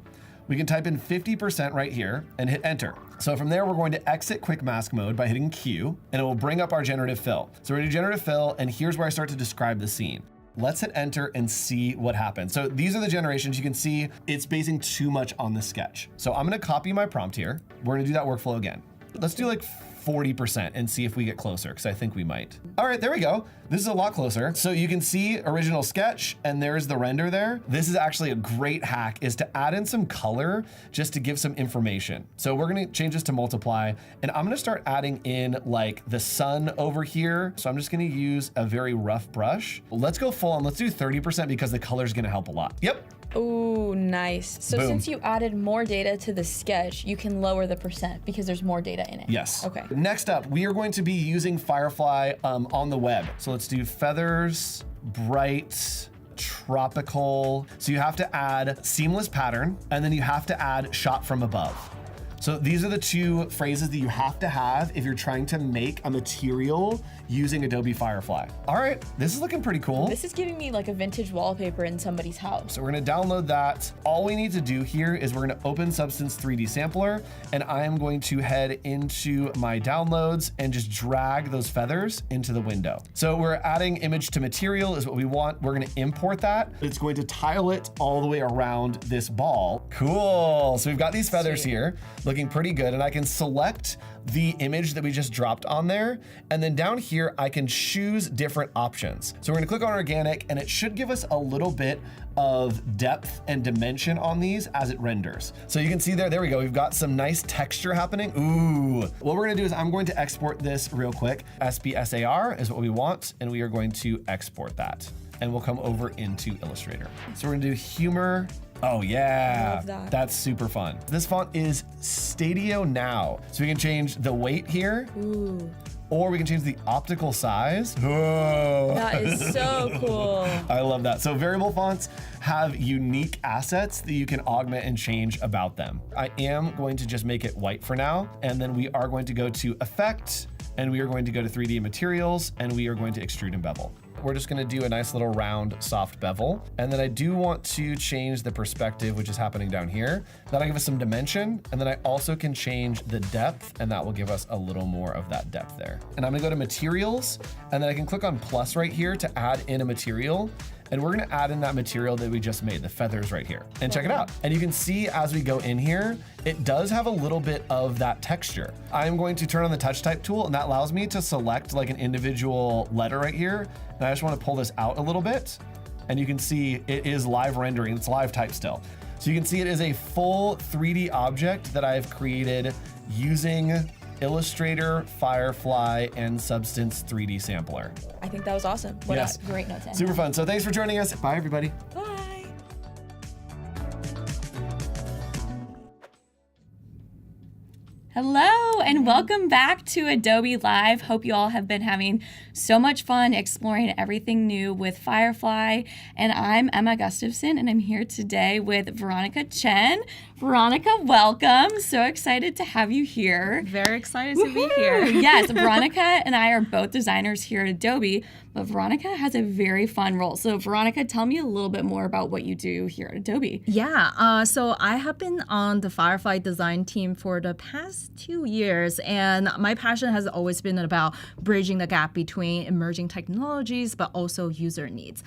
We can type in 50% right here and hit enter. So from there, we're going to exit quick mask mode by hitting Q, and it will bring up our generative fill. So we're gonna do generative fill, and here's where I start to describe the scene. Let's hit enter and see what happens. So these are the generations. You can see it's basing too much on the sketch. So I'm gonna copy my prompt here. We're gonna do that workflow again. Let's do like 40% and see if we get closer, because I think we might. All right, there we go. This is a lot closer. So you can see original sketch, and there's the render there. This is actually a great hack, is to add in some color just to give some information. So we're gonna change this to multiply, and I'm gonna start adding in like the sun over here. So I'm just gonna use a very rough brush. Let's go full on, let's do 30% because the color's gonna help a lot. Yep. Oh, nice. So Boom. since you added more data to the sketch, you can lower the percent because there's more data in it. Yes. Okay. Next up, we are going to be using Firefly on the web. So let's do feathers, bright, tropical. So you have to add seamless pattern, and then you have to add shot from above. So these are the two phrases that you have to have if you're trying to make a material using Adobe Firefly. All right, this is looking pretty cool. This is giving me like a vintage wallpaper in somebody's house. So we're gonna download that. All we need to do here is we're gonna open Substance 3D Sampler, and I am going to head into my downloads and just drag those feathers into the window. So we're adding image to material is what we want. We're gonna import that. It's going to tile it all the way around this ball. Cool, so we've got these feathers here. Look looking pretty good. And I can select the image that we just dropped on there. And then down here, I can choose different options. So we're gonna click on organic, and it should give us a little bit of depth and dimension on these as it renders. So you can see there we go. We've got some nice texture happening. Ooh. What we're gonna do is I'm going to export this real quick. SBSAR is what we want, and we are going to export that. And we'll come over into Illustrator. So we're gonna do humor. Oh yeah, that's super fun. This font is Stadio Now. So we can change the weight here. Ooh. Or we can change the optical size. Oh. That is so cool. I love that. So variable fonts have unique assets that you can augment and change about them. I am going to just make it white for now. And then we are going to go to Effect, and we are going to go to 3D Materials, and we are going to Extrude and Bevel. We're just gonna do a nice little round, soft bevel. And then I do want to change the perspective, which is happening down here. That'll give us some dimension. And then I also can change the depth, and that will give us a little more of that depth there. And I'm gonna go to materials, and then I can click on plus right here to add in a material. And we're gonna add in that material that we just made, the feathers right here. And check it out. And you can see as we go in here, it does have a little bit of that texture. I'm going to turn on the touch type tool, and that allows me to select like an individual letter right here. And I just wanna pull this out a little bit. And you can see it is live rendering, it's live type still. So you can see it is a full 3D object that I've created using Illustrator, Firefly, and Substance 3D Sampler. I think that was awesome. What Yes. a great note to end Super on. fun. So thanks for joining us. Bye, everybody. Bye. Hello and welcome back to Adobe Live. Hope you all have been having so much fun exploring everything new with Firefly. And I'm Emma Gustafson, and I'm here today with Veronica Chen. Veronica, welcome. So excited to have you here. Very excited to be here. Yes, Veronica and I are both designers here at Adobe, but Veronica has a very fun role. So Veronica, tell me a little bit more about what you do here at Adobe. Yeah, so I have been on the Firefly design team for the past 2 years, and my passion has always been about bridging the gap between emerging technologies but also user needs.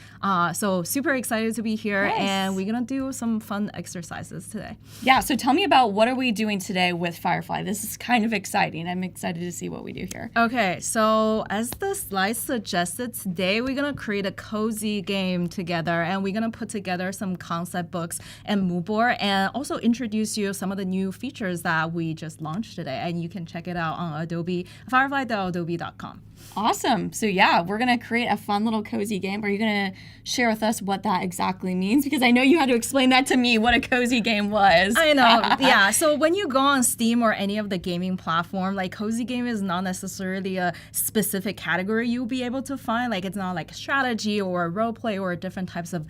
So super excited to be here, Nice. and we're gonna do some fun exercises today. Yeah, so tell me about what are we doing today with Firefly? This is kind of exciting. I'm excited to see what we do here. Okay, so as the slide suggested, today we're gonna create a cozy game together, and we're gonna put together some concept books and mood board, and also introduce you some of the new features that we just launched today, and you can check it out on Adobe, firefly.adobe.com. Awesome. So yeah, we're going to create a fun little cozy game. Are you going to share with us what that exactly means? Because I know you had to explain that to me, what a cozy game was. I know. Yeah. So when you go on Steam or any of the gaming platform, like cozy game is not necessarily a specific category you'll be able to find. Like it's not like strategy or role play or different types of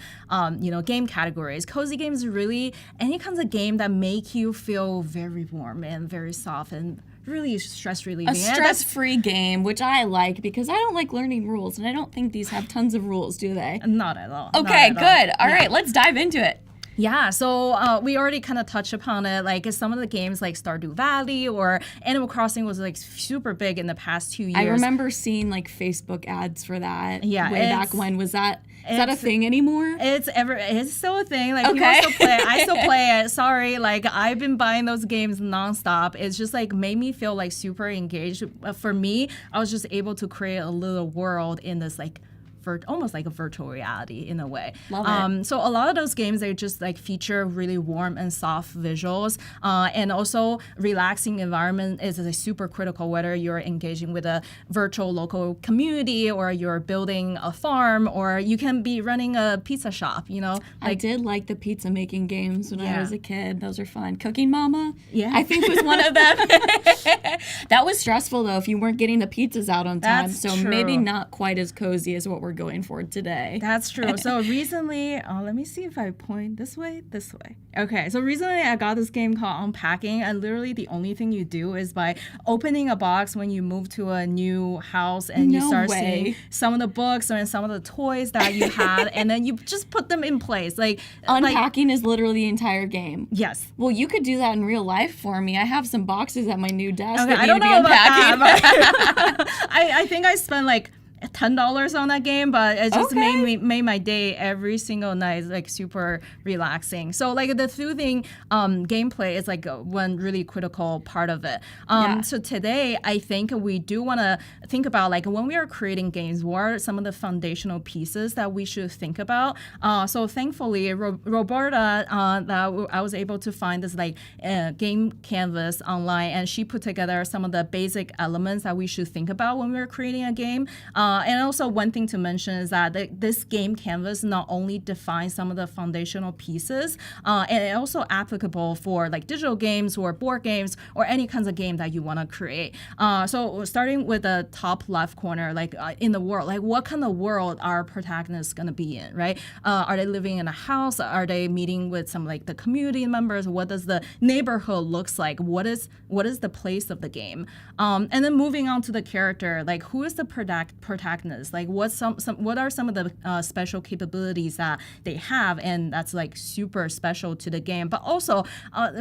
game categories. Cozy games are really any kinds of game that make you feel very warm and very soft and really stress relieving. A stress-free game, which I like because I don't like learning rules, and I don't think these have tons of rules, do they? Not at all. Okay, good. All right, let's dive into it. Yeah, so we already kind of touched upon it. Like some of the games like Stardew Valley or Animal Crossing was like super big in the past 2 years. I remember seeing like Facebook ads for that. Yeah, way back when. Is that a thing anymore? It's still a thing. Like okay. People still play it. I still play it. Sorry, like I've been buying those games nonstop. It's just like made me feel like super engaged. For me, I was just able to create a little world in this like almost like a virtual reality in a way. Love it. So a lot of those games, they just like feature really warm and soft visuals, and also relaxing environment is like, super critical, whether you're engaging with a virtual local community or you're building a farm or you can be running a pizza shop, I did like the pizza making games when I was a kid. Those are fun. Cooking Mama, yeah, I think was one of them. That was stressful though if you weren't getting the pizzas out on time. That's so true. Maybe not quite as cozy as what we're going for today. That's true. So recently, let me see if I point this way. Okay, so recently I got this game called Unpacking, and literally the only thing you do is by opening a box when you move to a new house and you start seeing some of the books and some of the toys that you had, and then you just put them in place. Like Unpacking is literally the entire game. Yes. Well, you could do that in real life for me. I have some boxes at my new desk Okay, that I need don't to be know unpacking. about that, but I think I spent like $10 on that game, but it just made my day every single night like super relaxing. So like the soothing gameplay is like one really critical part of it. So today I think we do want to think about like when we are creating games, what are some of the foundational pieces that we should think about? So thankfully, Roberta, that I was able to find this like game canvas online, and she put together some of the basic elements that we should think about when we're creating a game. And also one thing to mention is that this game canvas not only defines some of the foundational pieces, and it also applicable for like digital games or board games or any kinds of game that you want to create. So starting with the top left corner, like in the world, like what kind of world are protagonists going to be in, right? Are they living in a house? Are they meeting with some like the community members? What does the neighborhood looks like? What is the place of the game? And then moving on to the character, like who is the protagonist? Like what are some of the special capabilities that they have, and that's like super special to the game. But also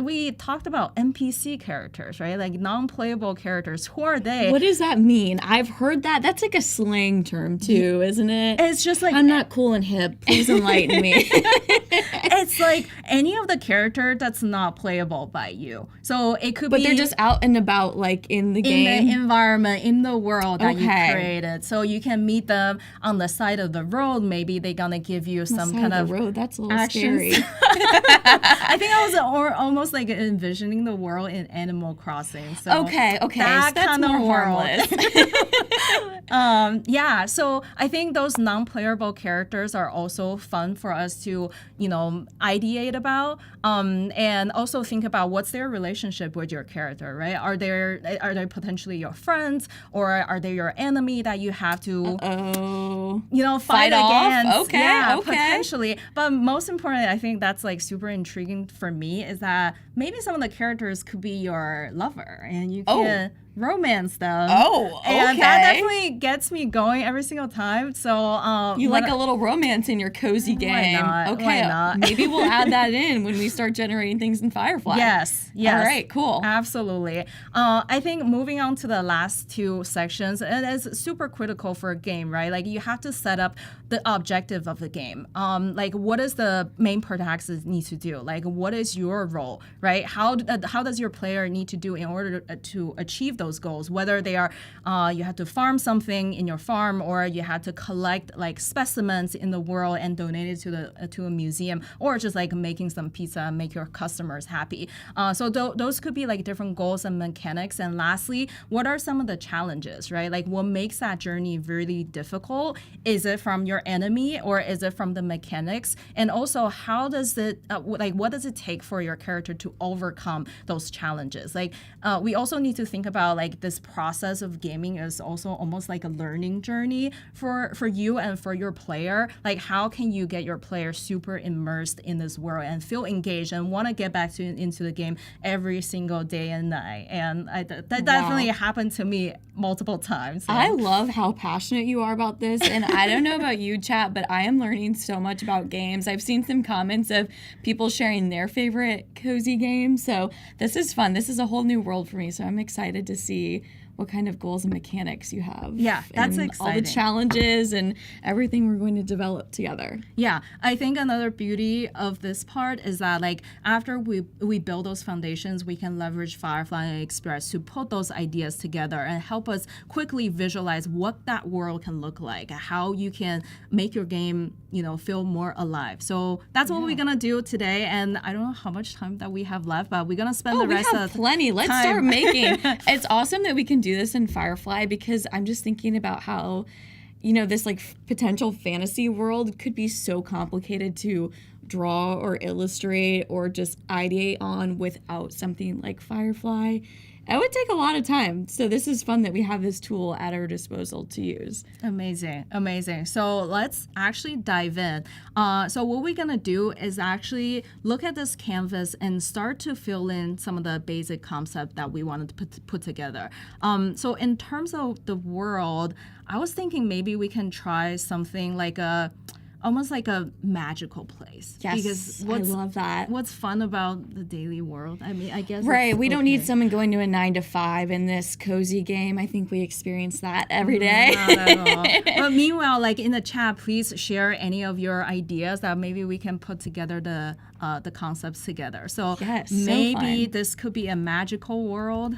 we talked about NPC characters, right? Like non-playable characters. Who are they? What does that mean? I've heard that. That's like a slang term too, isn't it? It's just like I'm not cool and hip. Please enlighten me. It's like any of the character that's not playable by you. So it could be. But they're just out and about, like in the game. In the environment, in the world that you created. So you can meet them on the side of the road. Maybe they're gonna give you some kind of road. That's a little actions. scary. I think I was almost like envisioning the world in Animal Crossing. So okay, that so that's more harmless. So I think those non-playable characters are also fun for us to, ideate about, and also think about what's their relationship with your character, right? Are they potentially your friends, or are they your enemy that you have to, fight against? Off? Okay. Potentially. But most importantly, I think that's like super intriguing for me is that maybe some of the characters could be your lover, and you can romance them. And that definitely gets me going every single time. So you like a little romance in your cozy game. Why not? Maybe we'll add that in when we start generating things in Firefly. Yes. All right, cool. Absolutely. I think moving on to the last two sections, it is super critical for a game, right? Like you have to set up the objective of the game. Like what does the main protagonist need to do? Like what is your role, right? How does your player need to do in order to achieve those goals, whether they are you have to farm something in your farm, or you had to collect like specimens in the world and donate it to a museum, or just like making some pizza and make your customers happy. So those could be like different goals and mechanics. And lastly, what are some of the challenges, right? Like what makes that journey really difficult? Is it from your enemy, or is it from the mechanics? And also, how does it what does it take for your character to overcome those challenges? Like we also need to think about like this process of gaming is also almost like a learning journey for you and for your player. Like how can you get your player super immersed in this world and feel engaged and want to get back into the game every single day and night? And that definitely happened to me multiple times. I love how passionate you are about this, and I don't know about you, chat, but I am learning so much about games. I've seen some comments of people sharing their favorite cozy games, so this is fun. This is a whole new world for me, so I'm excited to see what kind of goals and mechanics you have. Yeah, that's and exciting. All the challenges and everything we're going to develop together. Yeah, I think another beauty of this part is that like after we build those foundations, we can leverage Firefly and Express to put those ideas together and help us quickly visualize what that world can look like, how you can make your game, feel more alive. So that's what we're gonna do today. And I don't know how much time that we have left, but we're gonna spend the rest of plenty. Let's start making. It's awesome that we can do this in Firefly, because I'm just thinking about how this like potential fantasy world could be so complicated to draw or illustrate or just ideate on without something like Firefly. It would take a lot of time. So this is fun that we have this tool at our disposal to use. Amazing. So let's actually dive in. So what we're going to do is actually look at this canvas and start to fill in some of the basic concepts that we wanted to put together. So in terms of the world, I was thinking maybe we can try something like a almost like a magical place. Yes, because I love that. What's fun about the daily world? I mean, I guess right. We don't need someone going to a 9 to 5 in this cozy game. I think we experience that every day. Not at all. But meanwhile, like in the chat, please share any of your ideas that maybe we can put together the concepts together. So yes, maybe so this could be a magical world.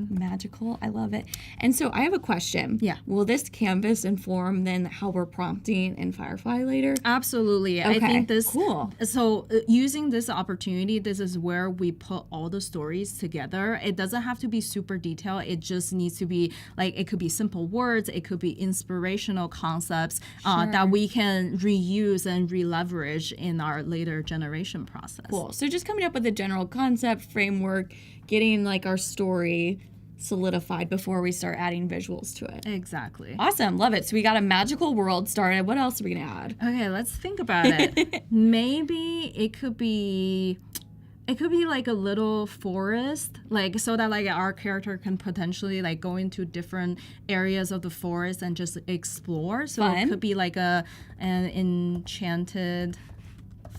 Magical, I love it. And so I have a question. Yeah. Will this canvas inform then how we're prompting in Firefly later? Absolutely. Okay. I think this. Cool. So using this opportunity, this is where we put all the stories together. It doesn't have to be super detailed. It just needs to be like, it could be simple words. It could be inspirational concepts that we can reuse and re-leverage in our later generation process. Cool. So just coming up with a general concept, framework, getting like our story solidified before we start adding visuals to it. Exactly. Awesome. Love it. So we got a magical world started. What else are we going to add? Okay, let's think about it. Maybe it could be like a little forest, like so that like our character can potentially like go into different areas of the forest and just explore. So Fun. It could be like an enchanted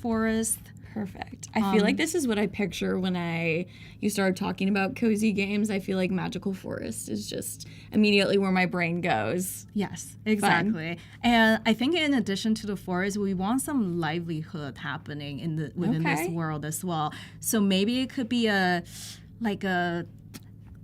forest. Perfect. I feel like this is what I picture when you started talking about cozy games. I feel like magical forest is just immediately where my brain goes. Yes, exactly. Fun. And I think in addition to the forest, we want some livelihood happening within this world as well. So maybe it could be a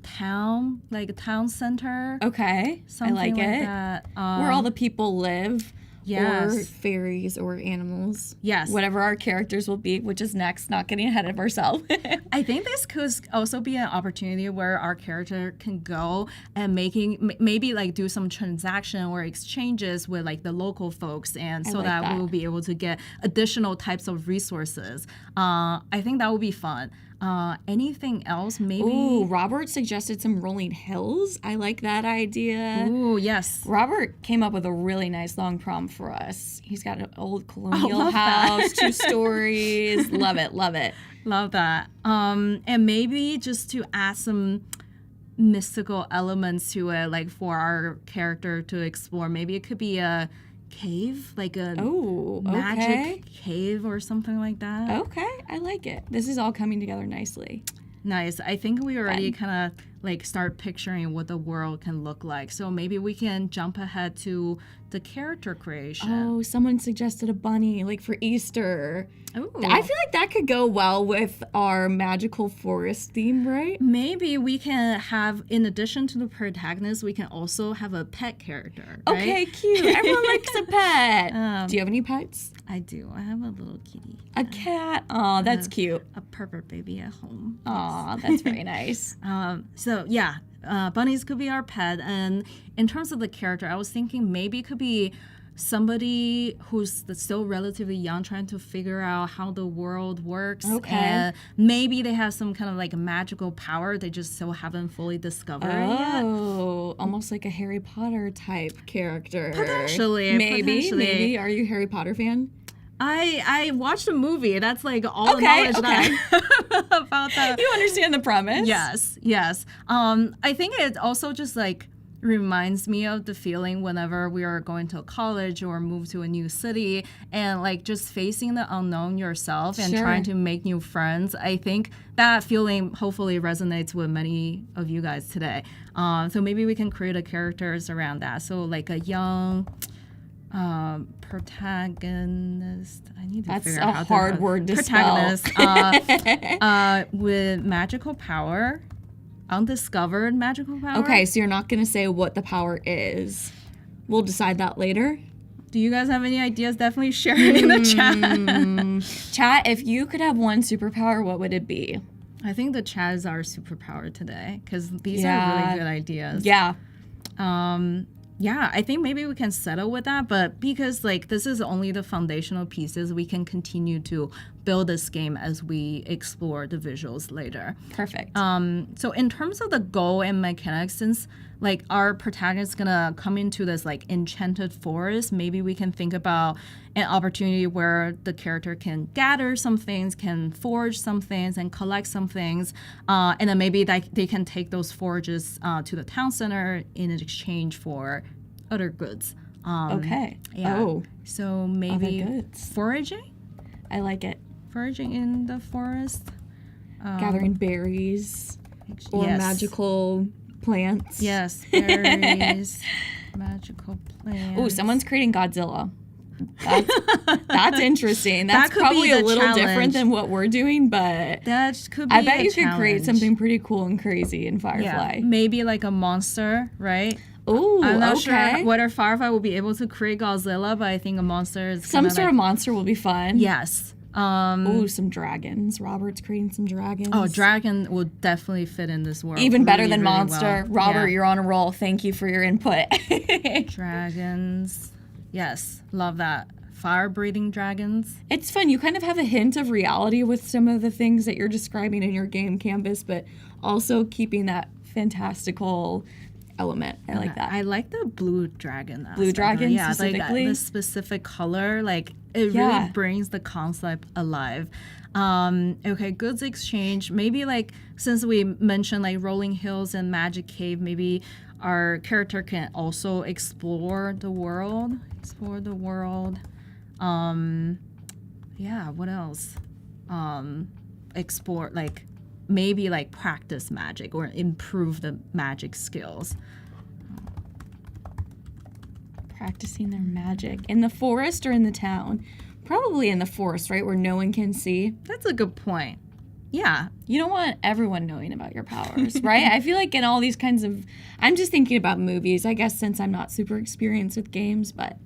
town, like a town center. Okay, something I like it. That. Where all the people live. Yes. Or fairies or animals. Yes. Whatever our characters will be, which is next, not getting ahead of ourselves. I think this could also be an opportunity where our character can go and maybe like do some transaction or exchanges with like the local folks, and so that we'll be able to get additional types of resources. I think that would be fun. Anything else? Maybe. Ooh, Robert suggested some rolling hills. I like that idea. Ooh, yes. Robert came up with a really nice long prompt for us. He's got an old colonial house, 2 stories. Love it, love it. Love that. And maybe just to add some mystical elements to it, like for our character to explore. Maybe it could be a cave, like a magic cave or something like that. Okay, I like it. This is all coming together nicely. Nice. I think we already kind of like start picturing what the world can look like. So maybe we can jump ahead to the character creation. Oh, someone suggested a bunny, like for Easter. Ooh. I feel like that could go well with our magical forest theme, right? Maybe we can have, in addition to the protagonist, we can also have a pet character. Right? Okay, cute. Everyone likes a pet. Do you have any pets? I do. I have a little kitty. A cat. Oh, that's cute. A purple baby at home. Oh, that's very nice. So yeah, bunnies could be our pet. And in terms of the character, I was thinking maybe it could be somebody who's still relatively young, trying to figure out how the world works. Okay. And maybe they have some kind of like a magical power they just still haven't fully discovered yet. Oh, almost like a Harry Potter type character. Potentially. Maybe. Are you a Harry Potter fan? I watched a movie. That's like all the knowledge that I have about that. You understand the premise. Yes. I think it also just like reminds me of the feeling whenever we are going to college or move to a new city and like just facing the unknown yourself and trying to make new friends. I think that feeling hopefully resonates with many of you guys today. So maybe we can create a characters around that. So like a young protagonist. I need to figure out how to. That's a hard word to protagonist, with magical power. Undiscovered magical power. Okay, so you're not going to say what the power is. We'll decide that later. Do you guys have any ideas? Definitely share it in the chat. Chat, if you could have one superpower, what would it be? I think the chat is our superpower today because these are really good ideas. Yeah. Yeah, I think maybe we can settle with that, but because like this is only the foundational pieces, we can continue to build this game as we explore the visuals later. Perfect. So in terms of the goal and mechanics, since like our protagonist is gonna come into this like enchanted forest, maybe we can think about an opportunity where the character can gather some things, can forge some things, and collect some things, and then maybe they can take those forages to the town center in exchange for other goods. Okay. Yeah. Oh. So maybe goods. foraging? I like it. Foraging in the forest. Gathering berries or magical plants. Yes, berries, magical plants. Oh, someone's creating Godzilla. That's interesting. That That's could probably be a the little different challenge. than what we're doing, but that could be I bet a you could create challenge. something pretty cool and crazy in Firefly. Yeah, maybe like a monster, right? Oh, I'm not okay. sure whether Firefly will be able to create Godzilla, but I think a monster is Some sort of monster will be fun. Yes. Ooh, some dragons. Robert's creating some dragons. Oh, dragon will definitely fit in this world. Even better than really monster. well. Robert, Yeah. you're on a roll. Thank you for your input. Dragons. Yes, love that. Fire-breathing dragons. It's fun. You kind of have a hint of reality with some of the things that you're describing in your game canvas, but also keeping that fantastical element. I like that. I like the blue dragon. Blue dragon specifically? Like the specific color, like it really brings the concept alive. Okay, goods exchange. Maybe like since we mentioned like rolling hills and magic cave, maybe our character can also explore the world. Yeah, what else? Explore like maybe like practice magic or improve the magic skills. Practicing their magic. In the forest or in the town? Probably in the forest, right? Where no one can see. That's a good point. Yeah. You don't want everyone knowing about your powers, right? I feel like in all these kinds of... I'm just thinking about movies, I guess, since I'm not super experienced with games, but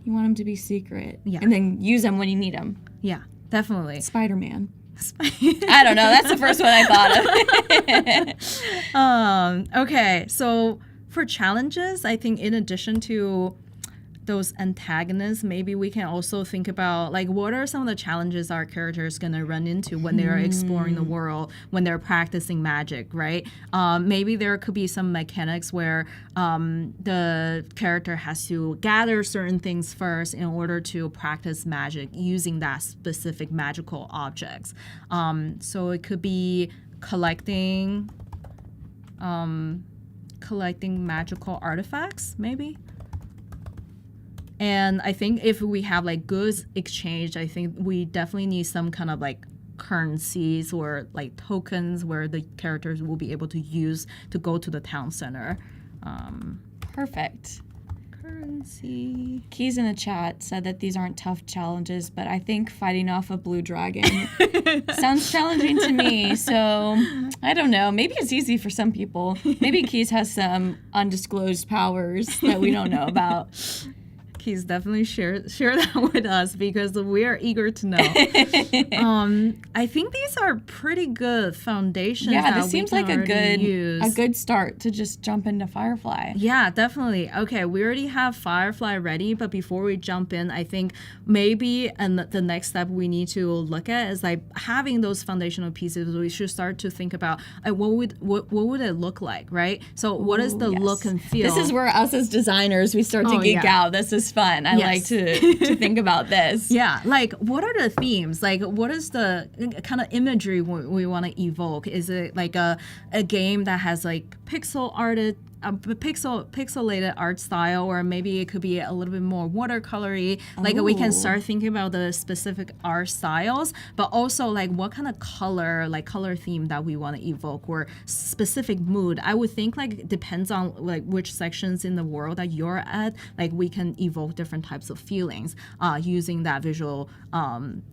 you want them to be secret. Yeah. And then use them when you need them. Yeah, definitely. Spider-Man. I don't know. That's the first one I thought of. Okay, so for challenges, I think in addition to those antagonists, maybe we can also think about like what are some of the challenges our characters going to run into when they are exploring the world, when they're practicing magic, right? Maybe there could be some mechanics where the character has to gather certain things first in order to practice magic using that specific magical objects. So it could be collecting magical artifacts, maybe. And I think if we have like goods exchange, I think we definitely need some kind of like currencies or like tokens where the characters will be able to use to go to the town center. Perfect. Currency. Keys in the chat said that these aren't tough challenges, but I think fighting off a blue dragon sounds challenging to me. So I don't know. Maybe it's easy for some people. Maybe Keys has some undisclosed powers that we don't know about. Keys, definitely share that with us because we are eager to know. I think these are pretty good foundations. Yeah, that this seems we like can a use. good start to just jump into Firefly. Yeah, definitely. Okay, we already have Firefly ready, but before we jump in, I think maybe the next step we need to look at is like having those foundational pieces. We should start to think about what would it look like, right? So what is the look and feel? This is where us as designers we start to geek out. This is fun. I like to think about this. Yeah, like what are the themes? Like what is the kind of imagery we want to evoke? Is it like a game that has like pixelated art style, or maybe it could be a little bit more watercolory. Like we can start thinking about the specific art styles, but also like what kind of color theme that we want to evoke or specific mood. I would think like it depends on like which sections in the world that you're at. Like we can evoke different types of feelings using that visual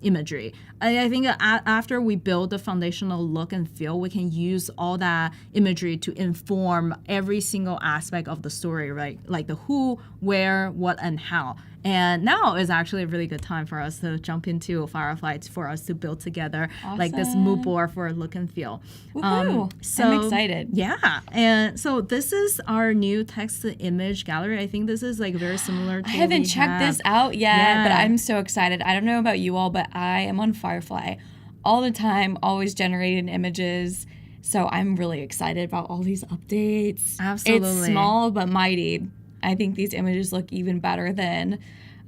imagery. I think after we build the foundational look and feel, we can use all that imagery to inform every single aspect of the story, right? Like the who, where, what, and how. And now is actually a really good time for us to jump into Firefly for us to build together like this mood board for look and feel. So I'm excited. Yeah. And so this is our new text to image gallery. I think this is like very similar to I haven't checked this out yet, but I'm so excited. I don't know about you all, but I am on Firefly all the time, always generating images. So I'm really excited about all these updates. Absolutely. It's small but mighty. I think these images look even better than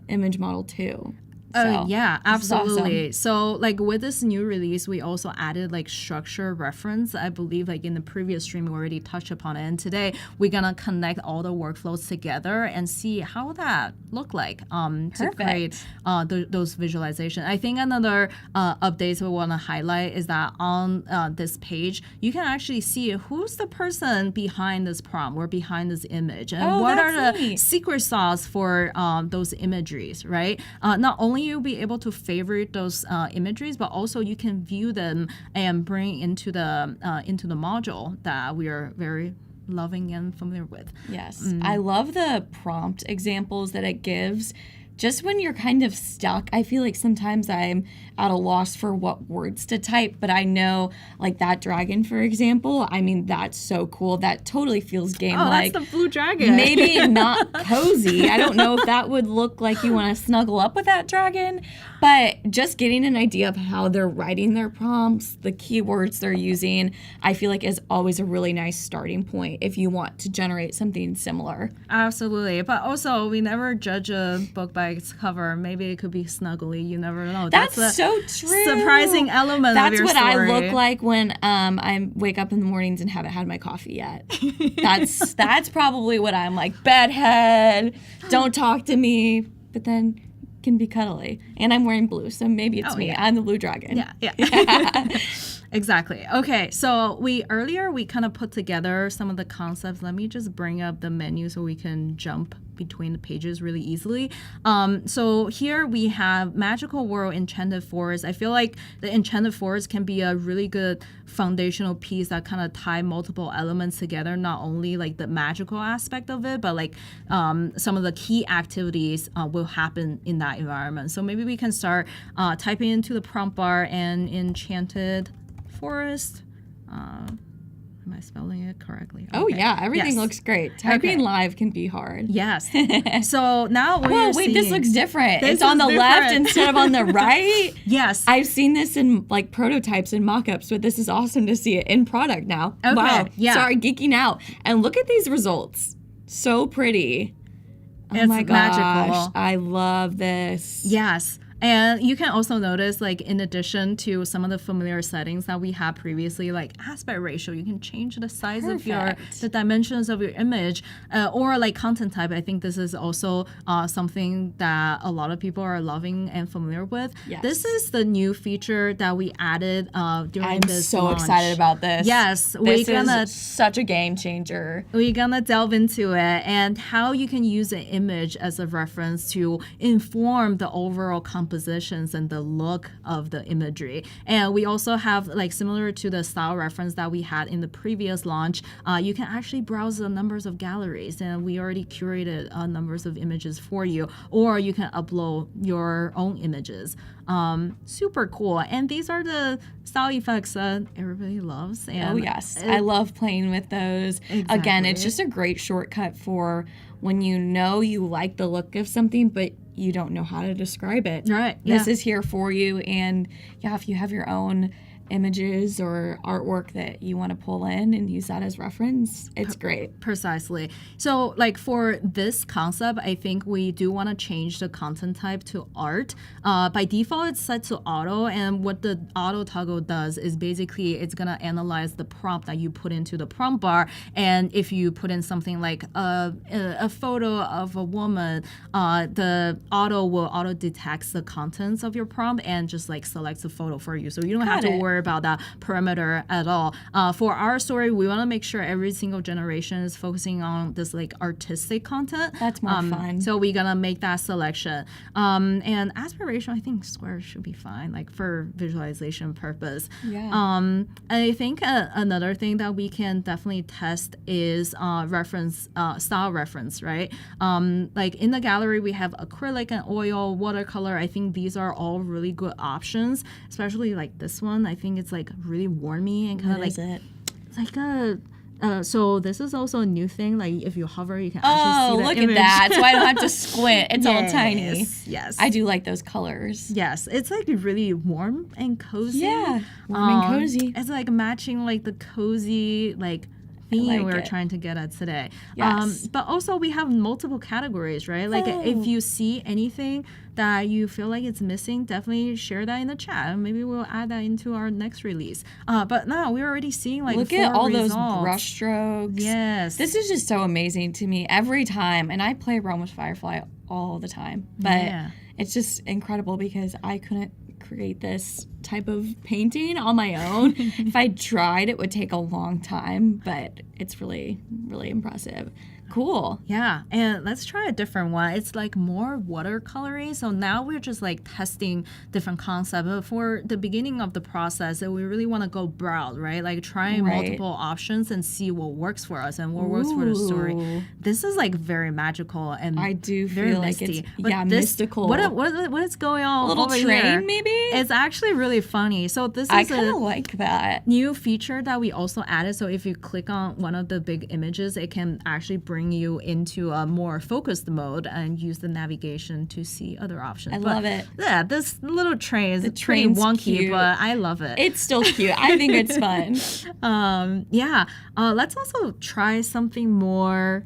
Image Model 2. Oh, So, yeah, this is awesome. absolutely. So, like, with this new release, we also added like structure reference. I believe, like, in the previous stream, we already touched upon it. And today, we're gonna connect all the workflows together and see how that look like to create those visualization. I think another updates we want to highlight is that on this page, you can actually see who's the person behind this prompt or behind this image, and what are the secret sauce for those imageries, right? Not only you'll be able to favorite those imageries, but also you can view them and bring into the module that we are very loving and familiar with. Yes. I love the prompt examples that it gives. Just when you're kind of stuck, I feel like sometimes I'm at a loss for what words to type, but I know, like, that dragon, for example, I mean, that's so cool. That totally feels game-like. Oh, that's the blue dragon. Maybe not cozy. I don't know if that would look like you want to snuggle up with that dragon, but just getting an idea of how they're writing their prompts, the keywords they're using, I feel like is always a really nice starting point if you want to generate something similar. Absolutely. But also, we never judge a book by its cover. Maybe it could be snuggly. You never know. That's so true. Surprising element of your story. That's what I look like when I wake up in the mornings and haven't had my coffee yet. That's probably what I'm like. Bedhead, don't talk to me, but then can be cuddly. And I'm wearing blue, so maybe it's me. Yeah. I'm the blue dragon. Yeah. Exactly. Okay, so we kind of put together some of the concepts. Let me just bring up the menu so we can jump between the pages really easily. So here we have Magical World, Enchanted Forest. I feel like the Enchanted Forest can be a really good foundational piece that kind of tie multiple elements together, not only like the magical aspect of it, but like some of the key activities will happen in that environment. So maybe we can start typing into the prompt bar and Enchanted Forest. Am I spelling it correctly? Okay. Oh, yeah. Everything looks great. Typing live can be hard. Yes. So now we're seeing... this looks different. It's on the left instead of on the right. Yes. I've seen this in like prototypes and mock-ups, but this is awesome to see it in product now. Okay. Wow. Yeah. Sorry, geeking out. And look at these results. So pretty. It's oh my gosh. magical. I love this. Yes. And you can also notice, like, in addition to some of the familiar settings that we had previously, like aspect ratio, you can change the size of the dimensions of your image, or like content type. I think this is also something that a lot of people are loving and familiar with. Yes. This is the new feature that we added during this so launch. Excited about this. Yes. This is such a game changer. We're gonna delve into it and how you can use an image as a reference to inform the overall compositions and the look of the imagery. And we also have, like, similar to the style reference that we had in the previous launch, you can actually browse the numbers of galleries, and we already curated numbers of images for you, or you can upload your own images. Super cool. And these are the style effects that everybody loves. And oh yes, I love playing with those. Exactly. Again, it's just a great shortcut for when you know you like the look of something, but you don't know how to describe it. Right. This is here for you. And yeah, if you have your own images or artwork that you want to pull in and use that as reference, it's great. Precisely. So, like, for this concept, I think we do want to change the content type to art. By default, it's set to auto, and what the auto toggle does is basically it's going to analyze the prompt that you put into the prompt bar, and if you put in something like a photo of a woman, the auto will auto detect the contents of your prompt and just like selects a photo for you, so you don't have to worry about that parameter at all. For our story, we want to make sure every single generation is focusing on this like artistic content. That's more fun. So we're gonna make that selection. And aspiration, I think squares should be fine, like for visualization purpose. Yeah. I think another thing that we can definitely test is reference, style reference, right? Like in the gallery, we have acrylic and oil, watercolor. I think these are all really good options, especially like this one. I think it's like really warmy and kind of like it's like a so this is also a new thing. Like if you hover, you can actually see the look image. at that. So I don't have to squint. It's all tiny. Yes. I do like those colors. Yes. It's like really warm and cozy. Yeah. Warm and cozy. It's like matching like the cozy like theme we're trying to get at today. Yes. But also we have multiple categories, right? Like if you see anything that you feel like it's missing, definitely share that in the chat. Maybe we'll add that into our next release. But no, we're already seeing like look 4 at all results. those brush strokes. Yes. This is just so amazing to me every time. And I play around with Firefly all the time. But it's just incredible because I couldn't create this type of painting on my own. If I tried, it would take a long time, but it's really, really impressive. Cool. Yeah, and let's try a different one. It's like more watercolory. So now we're just like testing different concepts. But for the beginning of the process, we really want to go broad, right? Like trying multiple options and see what works for us and what works for the story. This is like very magical and I do very feel misty. like it's mystical. What is going on? A little over train, here? maybe? It's actually really funny. So this I is kind of like that new feature that we also added. So if you click on one of the big images, it can actually bring you into a more focused mode and use the navigation to see other options. I love it. Yeah, this little train is pretty train's wonky, cute. but I love it. It's still cute. I think it's fun. Let's also try something more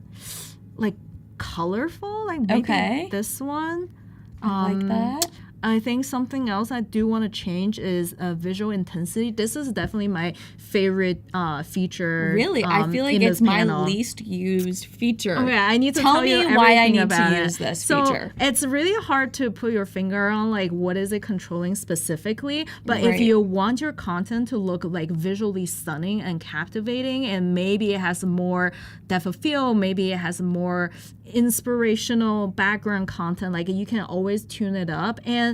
like colorful, like maybe this one. I like that. I think something else I do want to change is visual intensity. This is definitely my favorite feature. Really? I feel like it's my least used feature. Okay, I need to tell you everything why I need about to use this feature. It's really hard to put your finger on like what is it controlling specifically. But if you want your content to look like visually stunning and captivating, and maybe it has more depth of field, maybe it has more inspirational background content, like you can always tune it up and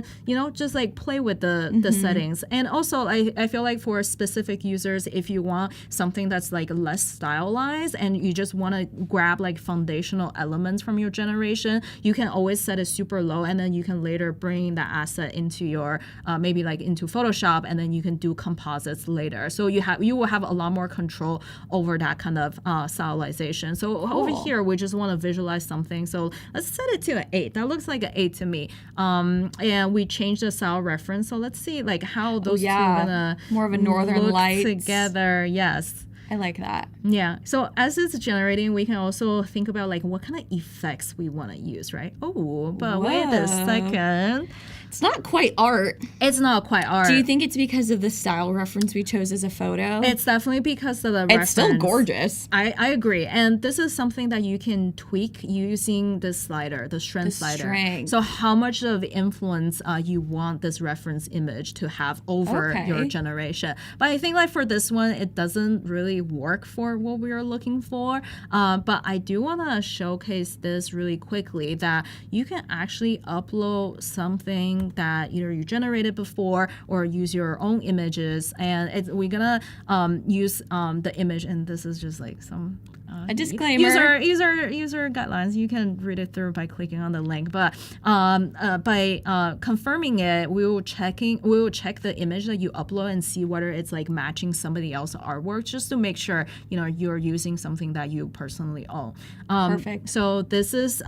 just like play with the settings. And also I feel like for specific users, if you want something that's like less stylized and you just want to grab like foundational elements from your generation, you can always set it super low and then you can later bring that asset into your maybe like into Photoshop, and then you can do composites later. So you will have a lot more control over that kind of stylization. So over here we just want to visualize something. So let's set it to an 8. That looks like an 8 to me. And we changed the style reference. So let's see like how those two are gonna more of a northern look lights together. Yes. I like that. Yeah. So as it's generating, we can also think about like what kind of effects we want to use, right? Oh, but wait a second. It's not quite art. It's not quite art. Do you think it's because of the style reference we chose as a photo? It's definitely because of the reference. It's still gorgeous. I agree. And this is something that you can tweak using the slider, the strength slider. So how much of influence you want this reference image to have over your generation. But I think like for this one, it doesn't really work for what we are looking for. But I do want to showcase this really quickly, that you can actually upload something that either you generated before or use your own images, and we're gonna use the image, and this is just like some a disclaimer. User guidelines. You can read it through by clicking on the link. But by confirming it, we will check the image that you upload and see whether it's like matching somebody else's artwork, just to make sure you're using something that you personally own. Perfect. So this is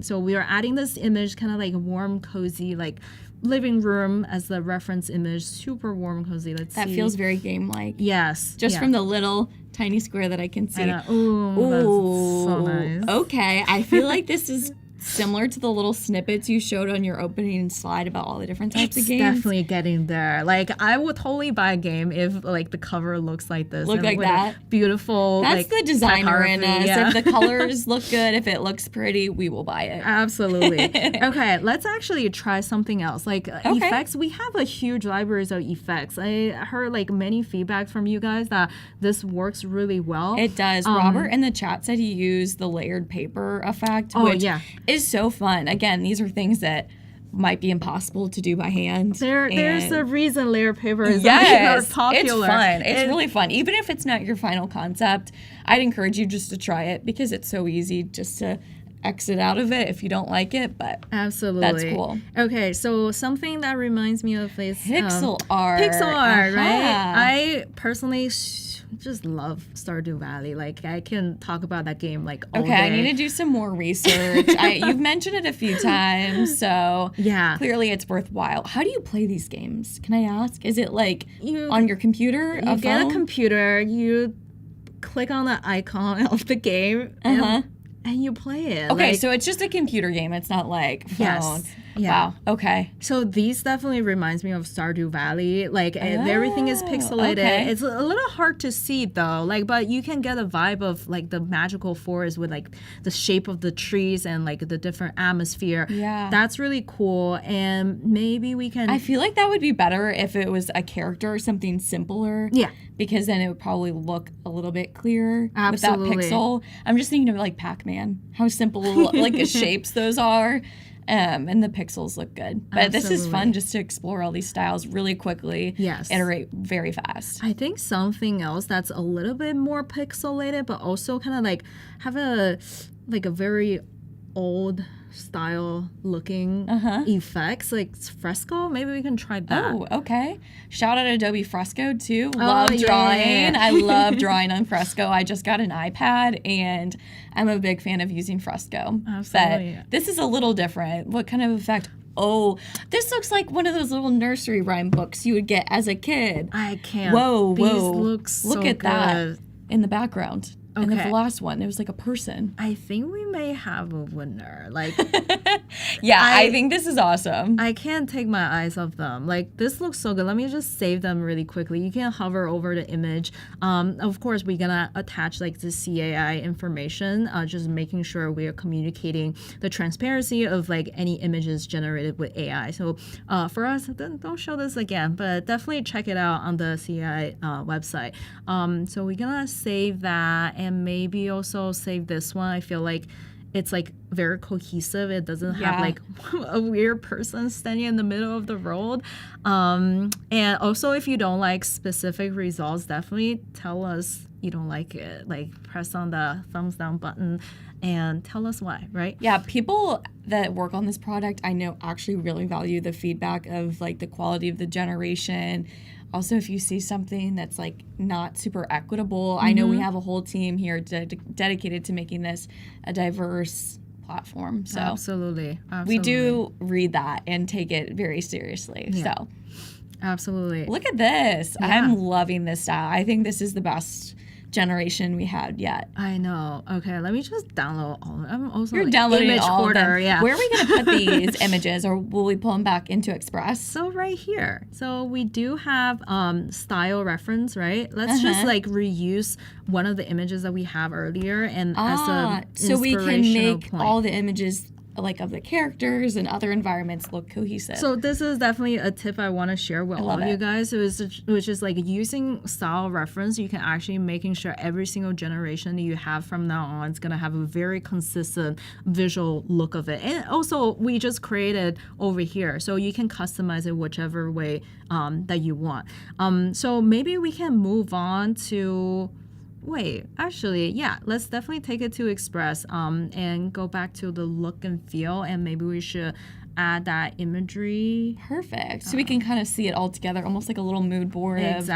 so we are adding this image, kind of like warm, cozy, like living room as the reference image. Super warm, cozy. Let's see. That feels very game-like. Yes. Just from the little tiny square that I can see. Ooh, that's so nice. Okay, I feel like this is similar to the little snippets you showed on your opening slide about all the different types of games. Definitely getting there. Like I would totally buy a game if like the cover looks like this. Look like that. Beautiful. That's like, the designer in us. Yeah. If the colors look good, if it looks pretty, we will buy it. Absolutely. Okay, let's actually try something else. Like effects. We have a huge libraries of effects. I heard like many feedback from you guys that this works really well. It does. Robert in the chat said he used the layered paper effect, which is so fun. Again, these are things that might be impossible to do by hand. There's a reason layer paper is popular. It's fun. It's really fun. Even if it's not your final concept, I'd encourage you just to try it because it's so easy just to exit out of it if you don't like it, but absolutely, that's cool. Okay, so something that reminds me of is pixel art. Pixel art, right? I personally just love Stardew Valley. Like I can talk about that game like all day. I need to do some more research. You've mentioned it a few times, so clearly it's worthwhile. How do you play these games? Can I ask? Is it like on your computer? You get a computer. You click on the icon of the game and you play it. Okay, so it's just a computer game. It's not like phone. Yes. Yeah. Wow. Okay. So these definitely reminds me of Stardew Valley. Like everything is pixelated. Okay. It's a little hard to see though. Like, but you can get a vibe of like the magical forest with like the shape of the trees and like the different atmosphere. Yeah. That's really cool. And maybe we can. I feel like that would be better if it was a character or something simpler. Yeah. Because then it would probably look a little bit clearer Absolutely. with that pixel. I'm just thinking of like Pac-Man, how simple like shapes those are. And the pixels look good. But this is fun just to explore all these styles really quickly. Yes. Iterate very fast. I think something else that's a little bit more pixelated, but also kind of like have a very old style looking effects, like fresco. Maybe we can try that. Oh, okay. Shout out Adobe Fresco too. Love drawing. Yeah. I love drawing on Fresco. I just got an iPad and I'm a big fan of using Fresco. Absolutely. But this is a little different. What kind of effect? Oh, this looks like one of those little nursery rhyme books you would get as a kid. I can't. Whoa. These look so Look at good. that in the background. And Okay. the last one, it was like a person. I think we may have a winner. Like, yeah, I think this is awesome. I can't take my eyes off them. Like, this looks so good. Let me just save them really quickly. You can hover over the image. Of course, we're gonna attach like the CAI information, just making sure we are communicating the transparency of like any images generated with AI. So for us, don't show this again, but definitely check it out on the CAI website. So we're gonna save that and maybe also save this one. I feel like it's like very cohesive. It doesn't have like a weird person standing in the middle of the road. And also, if you don't like specific results, definitely tell us you don't like it. Like press on the thumbs down button and tell us why, right? Yeah, people that work on this product, I know actually really value the feedback of like the quality of the generation. Also, if you see something that's like not super equitable, I know we have a whole team here dedicated to making this a diverse platform. So Absolutely. we do read that and take it very seriously. Yeah. So Absolutely. look at this. Yeah. I'm loving this style. I think this is the best generation we had yet. I know. Okay, let me just download all of them. I'm also You're like downloading image all hoarder, of them. yeah. Where are we going to put these images, or will we pull them back into Express? So right here. So we do have style reference, right? Let's just like reuse one of the images that we have earlier and as a so we can make point. all the images like of the characters and other environments look cohesive. So this is definitely a tip I want to share with all of you guys, which is like using style reference. You can actually making sure every single generation that you have from now on is going to have a very consistent visual look of it. And also we just created over here, so you can customize it whichever way that you want. So maybe we can move on to let's definitely take it to Express and go back to the look and feel, and maybe we should add that imagery. Perfect. So we can kind of see it all together, almost like a little mood board of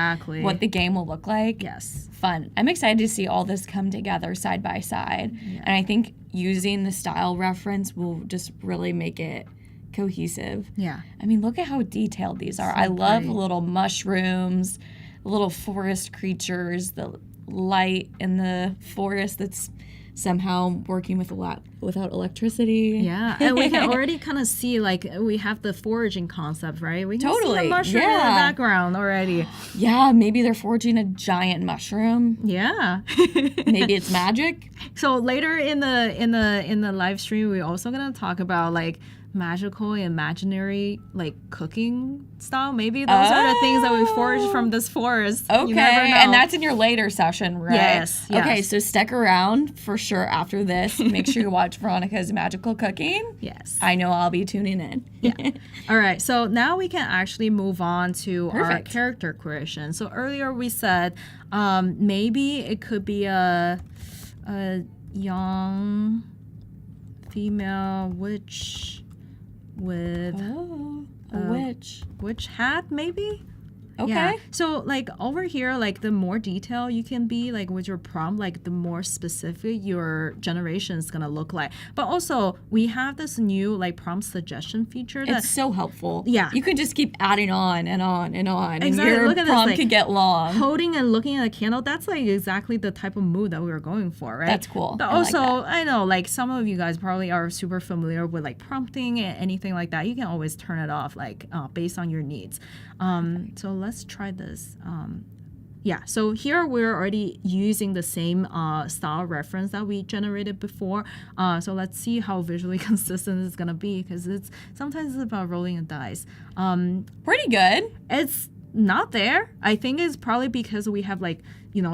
what the game will look like. Yes. Fun. I'm excited to see all this come together side by side. Yeah. And I think using the style reference will just really make it cohesive. Yeah. I mean, look at how detailed these are. So I love pretty. little mushrooms, little forest creatures, the light in the forest that's somehow working without electricity. Yeah, and we can already kind of see like we have the foraging concept, right? We can see the mushroom in the background already. Yeah, maybe they're foraging a giant mushroom. Yeah. Maybe it's magic. So later in the live stream, we're also gonna talk about like magical and imaginary like cooking style. Maybe those are the things that we foraged from this forest. Okay, you never know. And that's in your later session, right? Yes. Okay, so stick around for sure after this. Make sure you watch Veronica's Magical Cooking. Yes. I know I'll be tuning in. Yeah. All right, so now we can actually move on to our character creation. So earlier we said maybe it could be a young female witch with a witch hat, maybe. Okay. Yeah. So like over here, like the more detail you can be like with your prompt, like the more specific your generation is gonna look like. But also we have this new like prompt suggestion feature It's so helpful. Yeah. You could just keep adding on and on and on. Exactly. And your Look at this, prompt like, could get long. holding and looking at a candle, that's like exactly the type of mood that we were going for, right? That's cool. But I like also, that. I know like some of you guys probably are super familiar with like prompting and anything like that. You can always turn it off like based on your needs. So let's try this. Yeah, so here we're already using the same style reference that we generated before. So let's see how visually consistent it's gonna be, because sometimes it's about rolling a dice. Pretty good. It's not there. I think it's probably because we have like,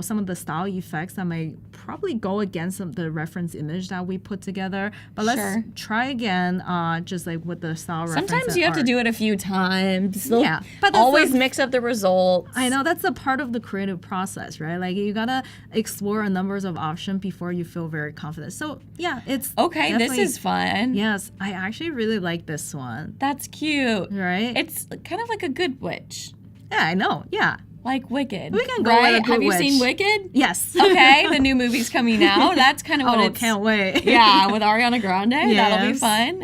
some of the style effects that might probably go against the reference image that we put together. But let's try again, just like with the style reference. Sometimes you have to do it a few times. Yeah, but always mix up the results. I know that's a part of the creative process, right? Like you gotta explore a numbers of options before you feel very confident. So yeah, it's okay. This is fun. Yes, I actually really like this one. That's cute, right? It's kind of like a good witch. Yeah, I know. Yeah. Like Wicked. We can go right? with a good Have you witch. seen Wicked? Yes. Okay, the new movie's coming out. That's kind of what it's... can't wait. Yeah, with Ariana Grande. Yes. That'll be fun.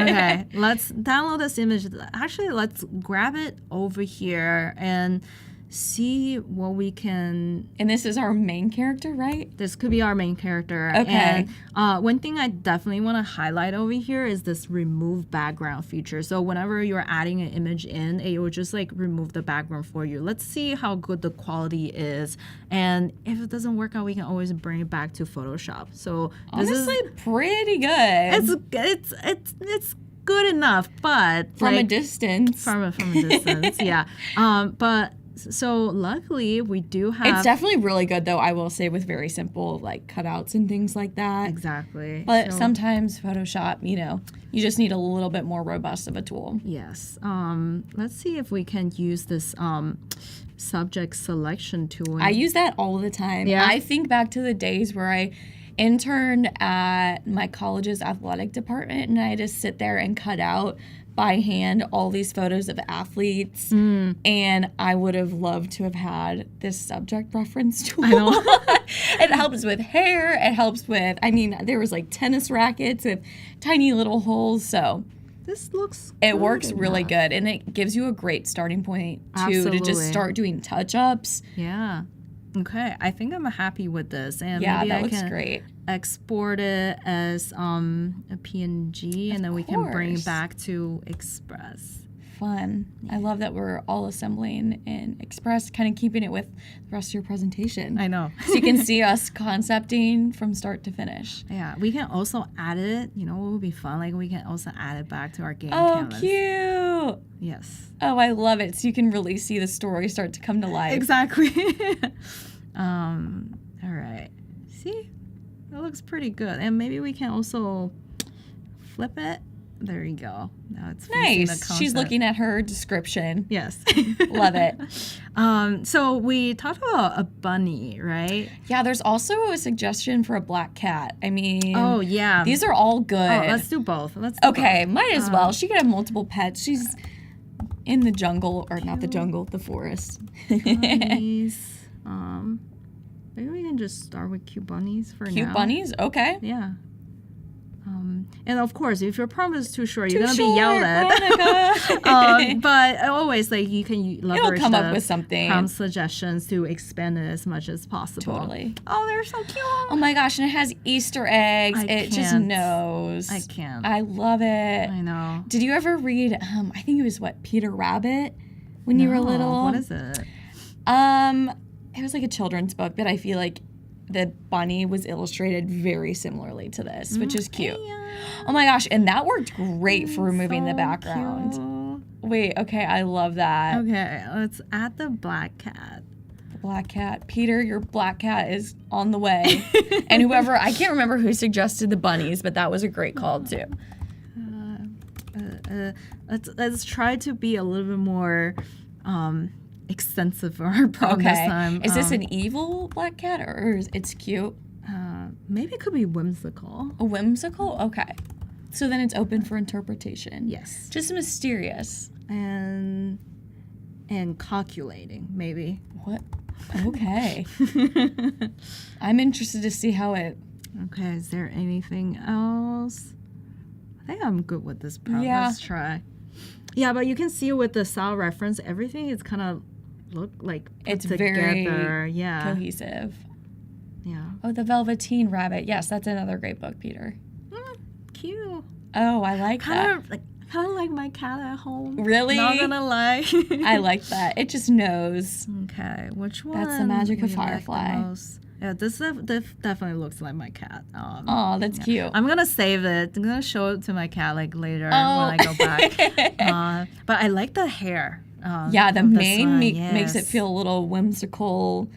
Okay, let's download this image. Actually, let's grab it over here and see what we can... And this is our main character, right? This could be our main character. Okay. And one thing I definitely want to highlight over here is this remove background feature. So whenever you're adding an image in, it will just like remove the background for you. Let's see how good the quality is. And if it doesn't work out, we can always bring it back to Photoshop. So this honestly, is pretty good. It's good enough, but from like, a distance. From a distance, yeah. But so luckily we do have... It's definitely really good though, I will say, with very simple like cutouts and things like that. Exactly. But sometimes Photoshop, you just need a little bit more robust of a tool. Yes. Let's see if we can use this subject selection tool. I use that all the time. Yeah. I think back to the days where I interned at my college's athletic department and I had to sit there and cut out by hand all these photos of athletes, and I would have loved to have had this subject reference tool. I know. It helps with hair, it helps with, there was like tennis rackets with tiny little holes, so this looks it works really good, and it gives you a great starting point too to just start doing touch-ups. Yeah. Okay, I think I'm happy with this, and yeah, maybe that I looks can great. Export it as a PNG, and then we can bring it back to Express. Fun. I love that we're all assembling in Express, kind of keeping it with the rest of your presentation. I know. So you can see us concepting from start to finish. Yeah, we can also add it. What would be fun? Like we can also add it back to our game Oh, canvas. cute. Yes. Oh, I love it. So you can really see the story start to come to life. Exactly. All right. See? That looks pretty good. And maybe we can also flip it. There you go. Now it's facing the nice. concept. She's looking at her description. Yes. Love it. So we talked about a bunny, right? Yeah, there's also a suggestion for a black cat. Oh, yeah. These are all good. Oh, let's do both. Okay, might as well. She could have multiple pets. She's in the jungle, or not the jungle, the forest. Bunnies. Maybe we can just start with cute bunnies for now. Cute bunnies? Okay. Yeah. And of course, if your prompt is too short, you're gonna be yelled at. But always, like, you can leverage come up with something. Prompt suggestions to expand it as much as possible. Totally. Oh, they're so cute. Oh my gosh, and it has Easter eggs. It just knows. I can't. I love it. I know. Did you ever read? I think it was Peter Rabbit when you were little. What is it? It was like a children's book, but I feel like the bunny was illustrated very similarly to this, which is cute. Oh my gosh, and that worked great for removing the background. Cute. Wait, okay, I love that. Okay, let's add the black cat. The black cat. Peter, your black cat is on the way. And whoever, I can't remember who suggested the bunnies, but that was a great call too. Let's try to be a little bit more extensive for our problem this time. Is this an evil black cat, or it's cute? Maybe it could be whimsical. A whimsical? Okay. So then it's open for interpretation. Yes. Just mysterious. And and calculating, maybe. What? Okay. I'm interested to see how it... Okay, is there anything else? I think I'm good with this prompt. Yeah. Let's try. Yeah, but you can see with the style reference, everything is kind of look like put It's together. very cohesive. Yeah. Oh, The Velveteen Rabbit. Yes, that's another great book, Peter. Cute. Oh, I like that. Kind of like my cat at home. Really? Not gonna lie. I like that. It just knows. Okay, which one? That's the magic of we like the Firefly. most? Yeah, this definitely looks like my cat. Oh, that's cute. I'm gonna save it. I'm gonna show it to my cat like later when I go back. But I like the hair. Yeah, the mane makes it yes. feel a little whimsical.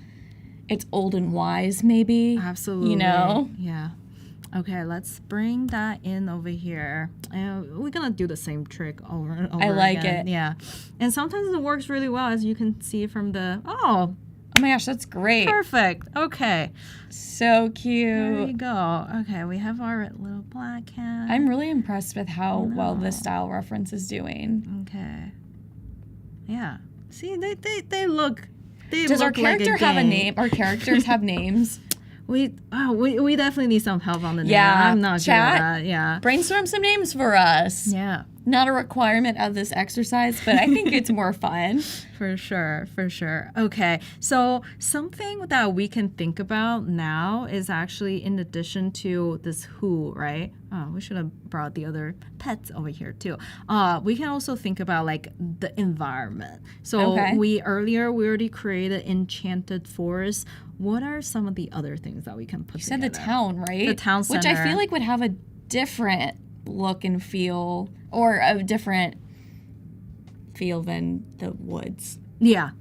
It's old and wise, maybe. Absolutely. You know? Yeah. Okay, let's bring that in over here. We're gonna do the same trick over and over I like again. it. Yeah. And sometimes it works really well, as you can see from the... Oh my gosh, that's great. Perfect. Okay. So cute. There you go. Okay, we have our little black cat. I'm really impressed with how well the style reference is doing. Okay. Yeah. See, they look... Does our character have a name? Our characters have names? We definitely need some help on the name. Yeah. I'm not Chat, good at that. Yeah. Brainstorm some names for us. Yeah. Not a requirement of this exercise, but I think it's more fun. For sure. Okay, so something that we can think about now is actually in addition to this who, right? Oh, we should have brought the other pets over here too. We can also think about like the environment. So we already created enchanted forest. What are some of the other things that we can put together? You said the town, right? The town center. Which I feel like would have a different look and feel, or a different feel than the woods. Yeah.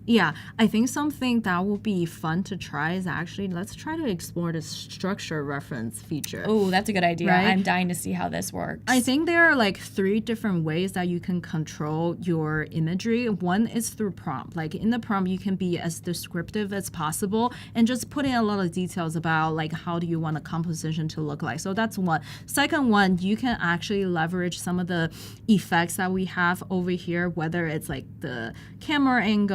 I think something that will be fun to try is actually, let's try to explore the structure reference feature. Oh, that's a good idea. Right? I'm dying to see how this works. I think there are like 3 different ways that you can control your imagery. One is through prompt. Like in the prompt, you can be as descriptive as possible and just put in a lot of details about like how do you want a composition to look like. So that's one. Second one, you can actually leverage some of the effects that we have over here, whether it's like the camera angles,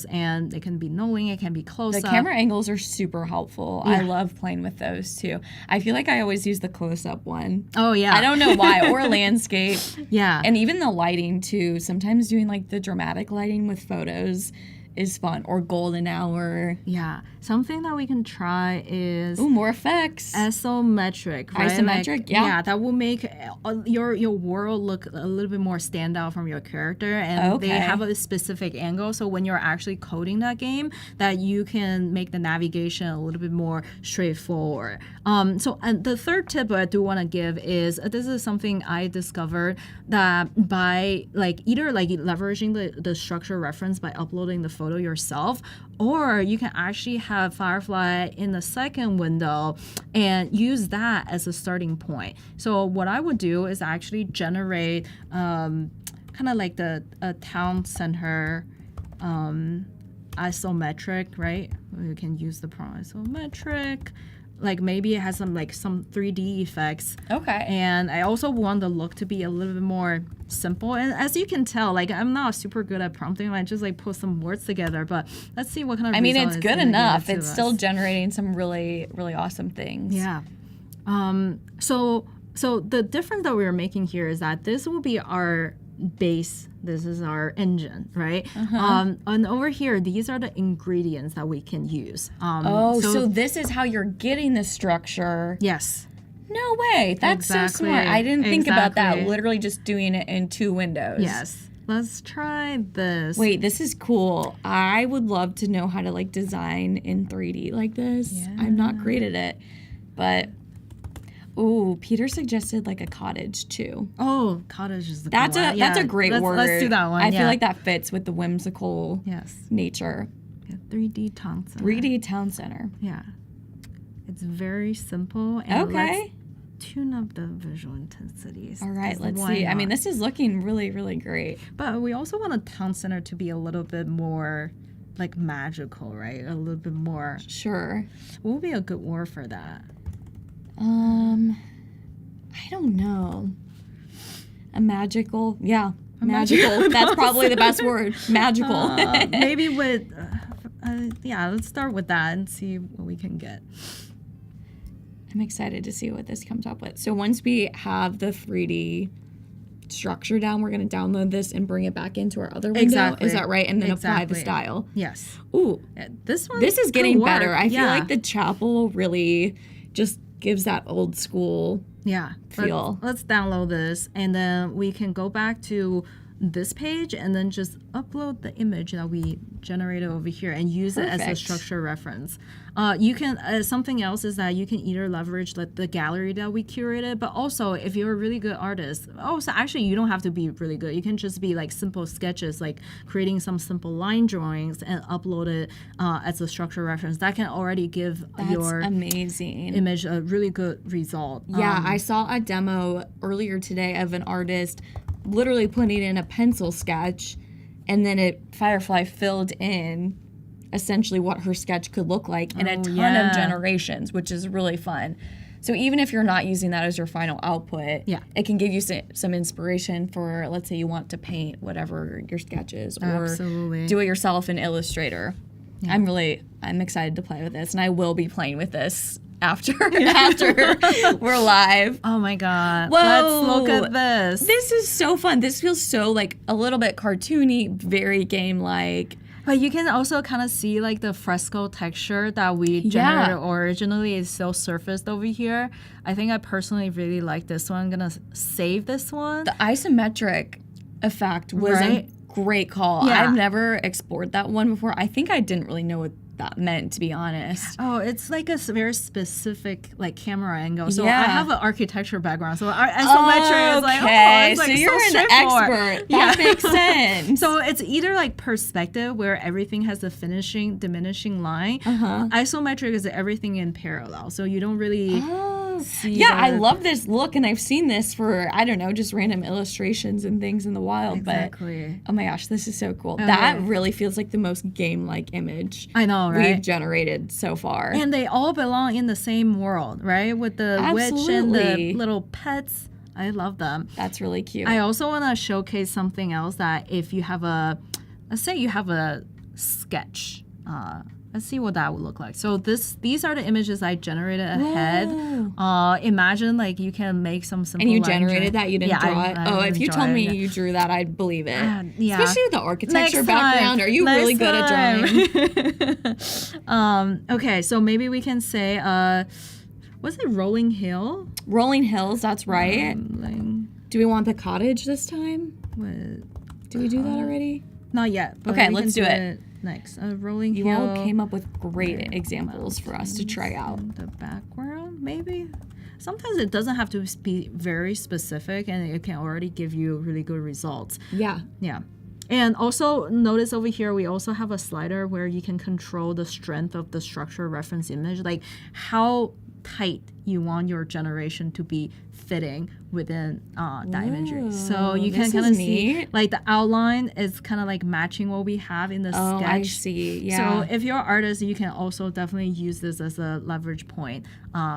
and it can be knowing, it can be close up. The camera angles are super helpful. Yeah. I love playing with those too. I feel like I always use the close-up one. Oh yeah. I don't know why. Or landscape. Yeah. And even the lighting too. Sometimes doing like the dramatic lighting with photos is fun. Or golden hour. Yeah. Something that we can try is more effects. Isometric, right? Isometric, like, yeah. That will make your world look a little bit more standout from your character, and they have a specific angle. So when you're actually coding that game, that you can make the navigation a little bit more straightforward. And the third tip I do want to give is this is something I discovered that by either leveraging the structure reference by uploading the photo yourself, or you can actually have Firefly in the second window and use that as a starting point. So what I would do is actually generate kind of like a town center isometric, right? You can use the prompt isometric. Like maybe it has some 3D effects. Okay. And I also want the look to be a little bit more simple. And as you can tell, I'm not super good at prompting. I just put some words together. But let's see what kind of result it's good enough. It's still generating some really, really awesome things. Yeah. So the difference that we're making here is that this will be our base. This is our engine, right? And over here, these are the ingredients that we can use. So this is how you're getting the structure. Yes. No way. That's so smart. I didn't think about that. Literally just doing it in 2 windows. Yes. Let's try this. Wait, this is cool. I would love to know how to design in 3D like this. Yeah. I'm not great at it, but Peter suggested a cottage too. Oh, cottage is the that's cool a one. That's a great word. Let's do that one. I feel like that fits with the whimsical nature. Yeah, 3D town center. 3D town center. Yeah, it's very simple. And let's tune up the visual intensities. All right, let's see. I mean, this is looking really, really great. But we also want a town center to be a little bit more magical, right? A little bit more. Sure. What would be a good word for that? I don't know. A magical, Magical. That's probably the best word. Magical. Maybe with, let's start with that and see what we can get. I'm excited to see what this comes up with. So once we have the 3D structure down, we're going to download this and bring it back into our other window. Exactly. Is that right? And then apply the style. Yes. Ooh, this is getting better. I feel like the chapel really just gives that old school feel. Let's download this, and then we can go back to this page and then just upload the image that we generated over here and use it as a structure reference. You can something else is that you can either leverage the gallery that we curated, but also if you're a really good artist, so actually you don't have to be really good. You can just be like simple sketches, like creating some simple line drawings and upload it as a structure reference. That can already give your amazing image a really good result. Yeah, I saw a demo earlier today of an artist literally putting in a pencil sketch, and then Firefly filled in essentially what her sketch could look like in a ton of generations, which is really fun. So even if you're not using that as your final output, it can give you some inspiration for, let's say you want to paint whatever your sketch is, or do it yourself in Illustrator. Yeah. I'm excited to play with this, and I will be playing with this after we're live. Oh my God. Whoa. Let's look at this. This is so fun. This feels so like a little bit cartoony, very game-like. But you can also kind of see like the fresco texture that we generated originally is still surfaced over here. I think I personally really like this one. I'm going to save this one. The isometric effect was a great call. Yeah. I've never explored that one before. I think I didn't really know what that meant, to be honest. Oh, it's like a very specific like camera angle. So I have an architecture background. So isometric is like, it's like so you're so an expert. That makes sense. So it's either like perspective where everything has a diminishing line. Isometric is everything in parallel. So you don't really see I love this look, and I've seen this for, I don't know, just random illustrations and things in the wild. Exactly. But oh my gosh, this is so cool. That really feels like the most game-like image I know, right? We've generated so far. And they all belong in the same world, right? With the witch and the little pets. I love them. That's really cute. I also want to showcase something else that if you have let's say you have a sketch, let's see what that would look like. So these are the images I generated ahead. Imagine like you can make some simple. And you generated that? You didn't draw it? If you told me you drew that, I'd believe it. Especially with the architecture background. Are you really good at drawing? Okay, so maybe we can say, was it Rolling Hill? Rolling Hills, that's right. Do we want the cottage this time? Did we do that already? Not yet. But okay, let's do it. Next, Rolling Hill. You all came up with great examples for us to try out. The background, maybe? Sometimes it doesn't have to be very specific, and it can already give you really good results. Yeah. Yeah. And also, notice over here, we also have a slider where you can control the strength of the structure reference image, like how tight you want your generation to be fitting within that imagery. So you can kind of see like the outline is kind of like matching what we have in the sketch. I see. Yeah. So if you're an artist, you can also definitely use this as a leverage point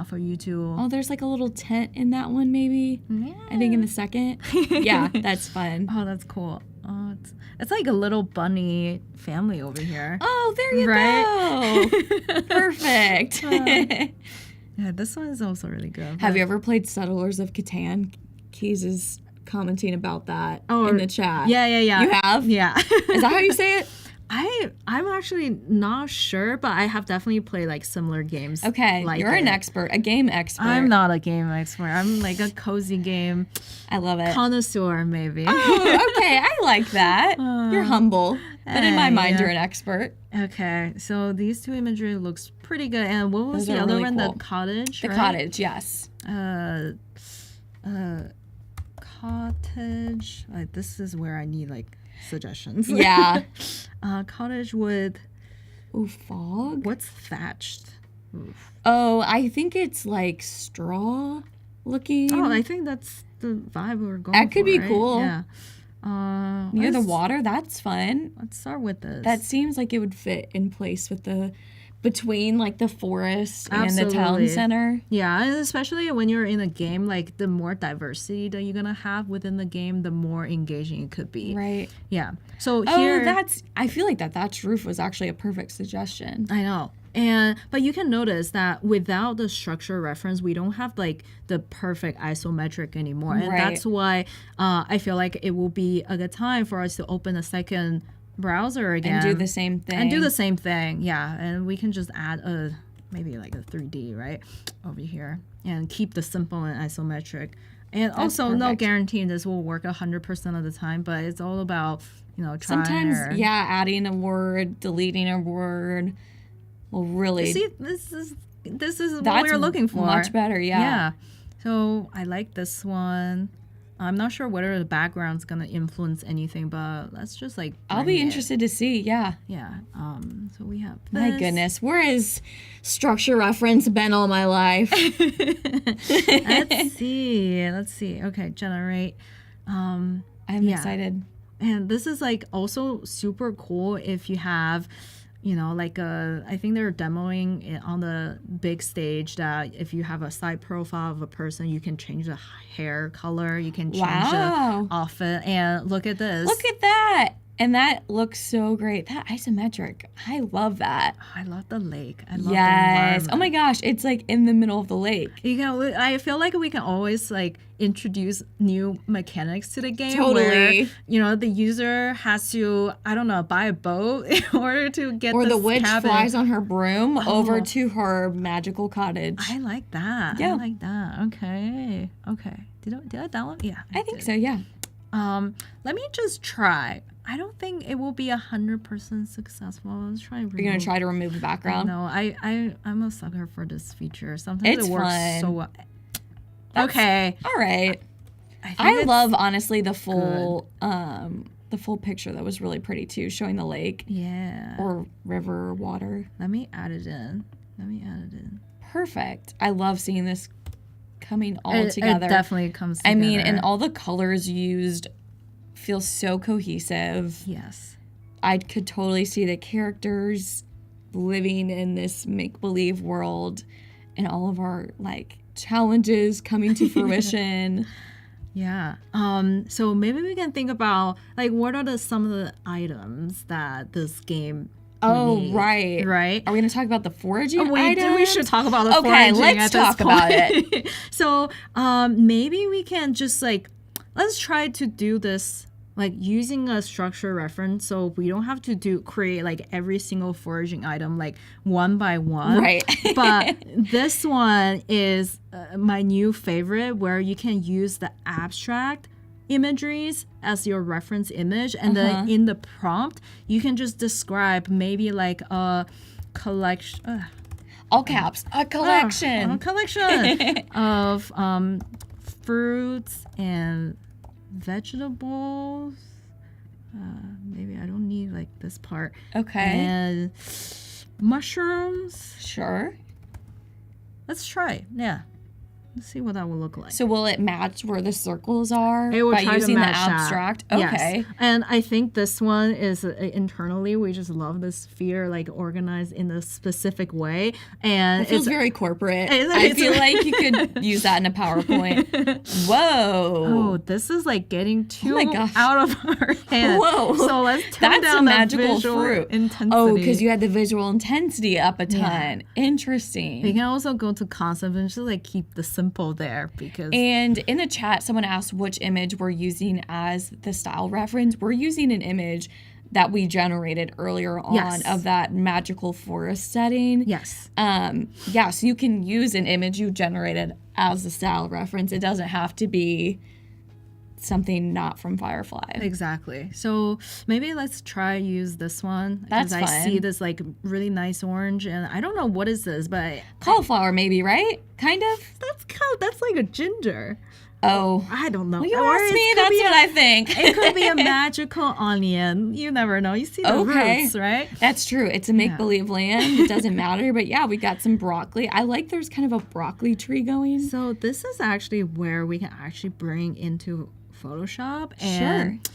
for you to. Oh, there's like a little tent in that one, maybe. Yeah. I think in the second. Yeah, that's fun. Oh, that's cool. It's like a little bunny family over here. Oh, there you go. Perfect. Yeah, this one is also really good. Have you ever played Settlers of Catan? Keys is commenting about that in the chat. Yeah. You have? Yeah. Is that how you say it? I'm actually not sure, but I have definitely played like similar games. Okay, like you're an expert, a game expert. I'm not a game expert. I'm like a cozy game. I love it. Connoisseur, maybe. Oh, okay. I like that. You're humble, but in my mind, you're an expert. Okay, so these two imagery looks pretty good. And what was the other one? Cool. The cottage. The cottage, yes. Cottage. Like this is where I need like suggestions. Yeah. Cottage with fog. What's thatched? Oof. Oh, I think it's like straw looking. Oh, I think that's the vibe we're going for. That could be right? cool. Yeah. Near the water, that's fun. Let's start with this. That seems like it would fit in place with the between like the forest and the town center. Yeah, and especially when you're in a game, like the more diversity that you're gonna have within the game, the more engaging it could be. Right. Yeah. So here, I feel like that roof was actually a perfect suggestion. I know. But you can notice that without the structure reference, we don't have like the perfect isometric anymore. And that's why I feel like it will be a good time for us to open a second browser again. And do the same thing. Yeah. And we can just add maybe like a 3D, right? Over here. And keep the simple and isometric. And that's also perfect. No guarantee this will work 100% of the time, but it's all about, trying. Sometimes, adding a word, deleting a word. Well, really. See, this is what we're looking for. Much better, yeah. So I like this one. I'm not sure whether the background's gonna influence anything, but let's just like. I'll be interested to see. Yeah. Yeah. So we have. This. My goodness, where has structure reference been all my life? Let's see. Okay, generate. I'm excited. And this is like also super cool if you have. I think they're demoing it on the big stage that if you have a side profile of a person, you can change the hair color, you can change the outfit, and look at this. Look at that. And that looks so great. That isometric. I love that. I love the lake. I love the environment. Oh my gosh, it's like in the middle of the lake. I feel like we can always like introduce new mechanics to the game. Totally. Where, the user has to, buy a boat in order to get or this the witch cabin. flies on her broom over to her magical cottage. I like that. Yeah. I like that. Okay. Did I download? Yeah. I think so, yeah. Let me just try. I don't think it will be 100% successful. Let's try. You're gonna try to remove the background? No, I'm a sucker for this feature. Sometimes it's it works fun. so well. Okay. All right. I love honestly the full picture that was really pretty too, showing the lake. Yeah. Or river or water. Let me add it in. Perfect. I love seeing this coming all together. It definitely comes together. I mean, and all the colors used feel so cohesive. Yes. I could totally see the characters living in this make-believe world and all of our like challenges coming to fruition. Yeah. So maybe we can think about like what are some of the items that this game need? Right. Are we going to talk about the foraging items? We should talk about the foraging. Okay, let's talk about it. So maybe we can just let's try to do this like using a structure reference, so we don't have to create like every single foraging item like one by one. Right. But this one is my new favorite, where you can use the abstract imageries as your reference image, and then in the prompt you can just describe maybe like a collection. All caps. A collection. A collection of fruits and vegetables. Maybe I don't need like this part. Okay. And mushrooms. Sure. Let's try. Yeah. Let's see what that will look like. So will it match where the circles are it will by try using to match the abstract? That. Okay. Yes. And I think this one is internally we just love this sphere like organized in a specific way, and it feels very corporate. I feel like you could use that in a PowerPoint. Whoa. Oh, this is like getting too out of our hands. Whoa. So let's tone down that visual fruit intensity. Oh, because you had the visual intensity up a ton. Yeah. Interesting. We can also go to concept and just like keep the simple there because. And in the chat, someone asked which image we're using as the style reference. We're using an image that we generated earlier on of that magical forest setting. Yes. So you can use an image you generated as the style reference. It doesn't have to be something not from Firefly. Exactly. So maybe let's try use this one. That's fun. I see this like really nice orange, and I don't know what is this, but cauliflower maybe, right? Kind of. That's like a ginger. Oh, I don't know. Well, you asked me. That's what I think. It could be a magical onion. You never know. You see the roots, right? That's true. It's a make-believe land. It doesn't matter. But yeah, we got some broccoli. I like there's kind of a broccoli tree going. So this is actually where we can actually bring into Photoshop, and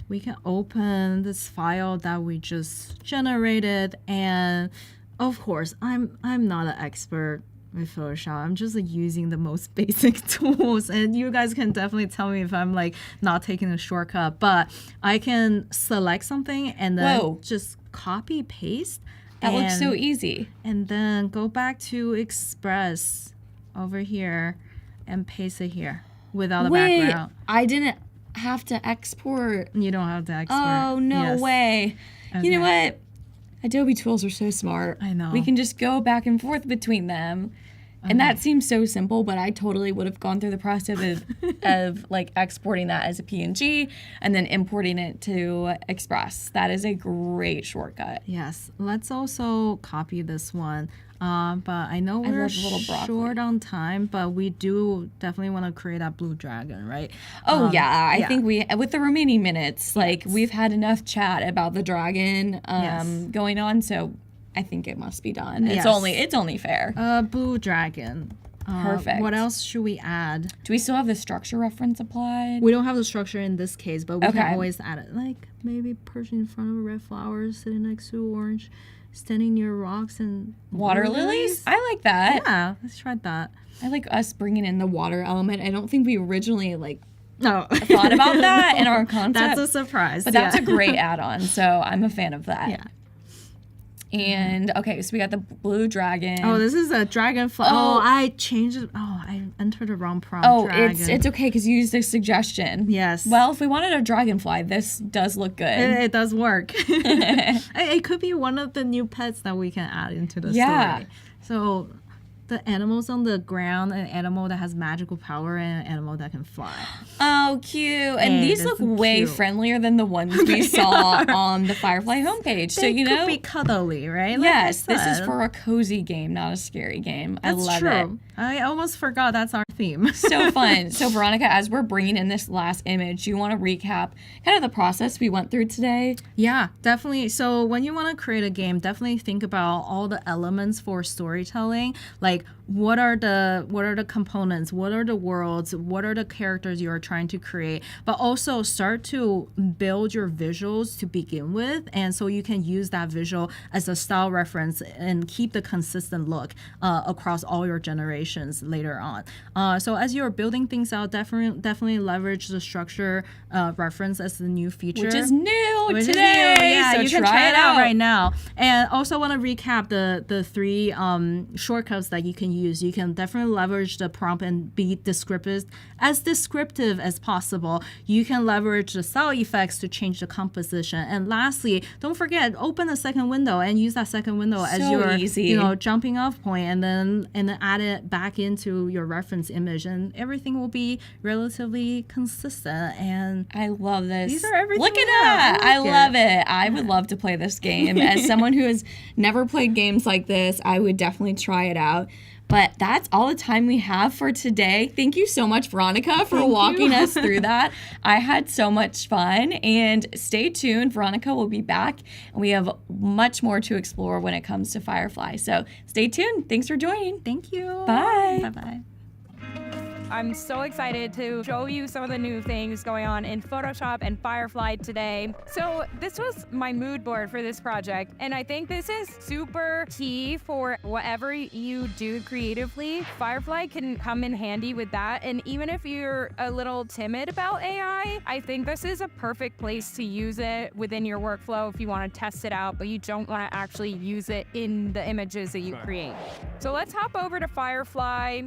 we can open this file that we just generated, and of course, I'm not an expert with Photoshop. I'm just like using the most basic tools, and you guys can definitely tell me if I'm like not taking a shortcut. But I can select something and then just copy paste. That looks so easy. And then go back to Express over here and paste it here without a background. I didn't have to export. You don't have to export. Oh, no way. Okay. You know what? Adobe tools are so smart. I know. We can just go back and forth between them. And that seems so simple, but I totally would have gone through the process of like exporting that as a PNG and then importing it to Express. That is a great shortcut. Yes. Let's also copy this one. But I know we're short on time, but we do definitely want to create that blue dragon, right? Oh, I think with the remaining minutes, like we've had enough chat about the dragon going on, so I think it must be done. It's only fair. Blue dragon. Perfect. What else should we add? Do we still have the structure reference applied? We don't have the structure in this case, but we can always add it. Like maybe perching in front of a red flower, sitting next to orange, standing near rocks and water lilies. I like that. Yeah, let's try that. I like us bringing in the water element. I don't think we originally thought about that in our concept. That's a surprise. But that's a great add-on, so I'm a fan of that. Yeah. And okay, so we got the blue dragon. Oh, this is a dragonfly. Oh, I changed it. Oh, I entered the wrong prompt. Oh, dragon. it's okay because you used a suggestion. Yes. Well, if we wanted a dragonfly, this does look good. It does work. It could be one of the new pets that we can add into the story. So the animals on the ground, an animal that has magical power, and an animal that can fly. Oh, cute. And these look way friendlier than the ones we saw on the Firefly homepage. So, They could be cuddly, right? Yes, this is for a cozy game, not a scary game. I love it. I almost forgot that's our theme. So fun. So, Veronica, as we're bringing in this last image, do you want to recap kind of the process we went through today? Yeah, definitely. So when you want to create a game, definitely think about all the elements for storytelling. Like, what are the components? What are the worlds? What are the characters you are trying to create? But also start to build your visuals to begin with, and so you can use that visual as a style reference and keep the consistent look across all your generations later on. So as you're building things out, definitely leverage the structure reference as the new feature, which is new today. Yeah, so you can try it out right now. And also want to recap the three shortcuts that you can use. You can definitely leverage the prompt and be descriptive as possible. You can leverage the style effects to change the composition. And lastly, don't forget, open a second window and use that second window as your jumping off point, and then add it back into your reference image, and everything will be relatively consistent. And I love this. These are everything. Look at that. I love it. I would love to play this game. As someone who has never played games like this, I would definitely try it out. But that's all the time we have for today. Thank you so much, Veronica, for walking us through that. I had so much fun. And stay tuned. Veronica will be back. And we have much more to explore when it comes to Firefly. So stay tuned. Thanks for joining. Thank you. Bye. Bye-bye. I'm so excited to show you some of the new things going on in Photoshop and Firefly today. So this was my mood board for this project, and I think this is super key for whatever you do creatively. Firefly can come in handy with that, and even if you're a little timid about AI, I think this is a perfect place to use it within your workflow if you want to test it out, but you don't want to actually use it in the images that you create. So let's hop over to Firefly,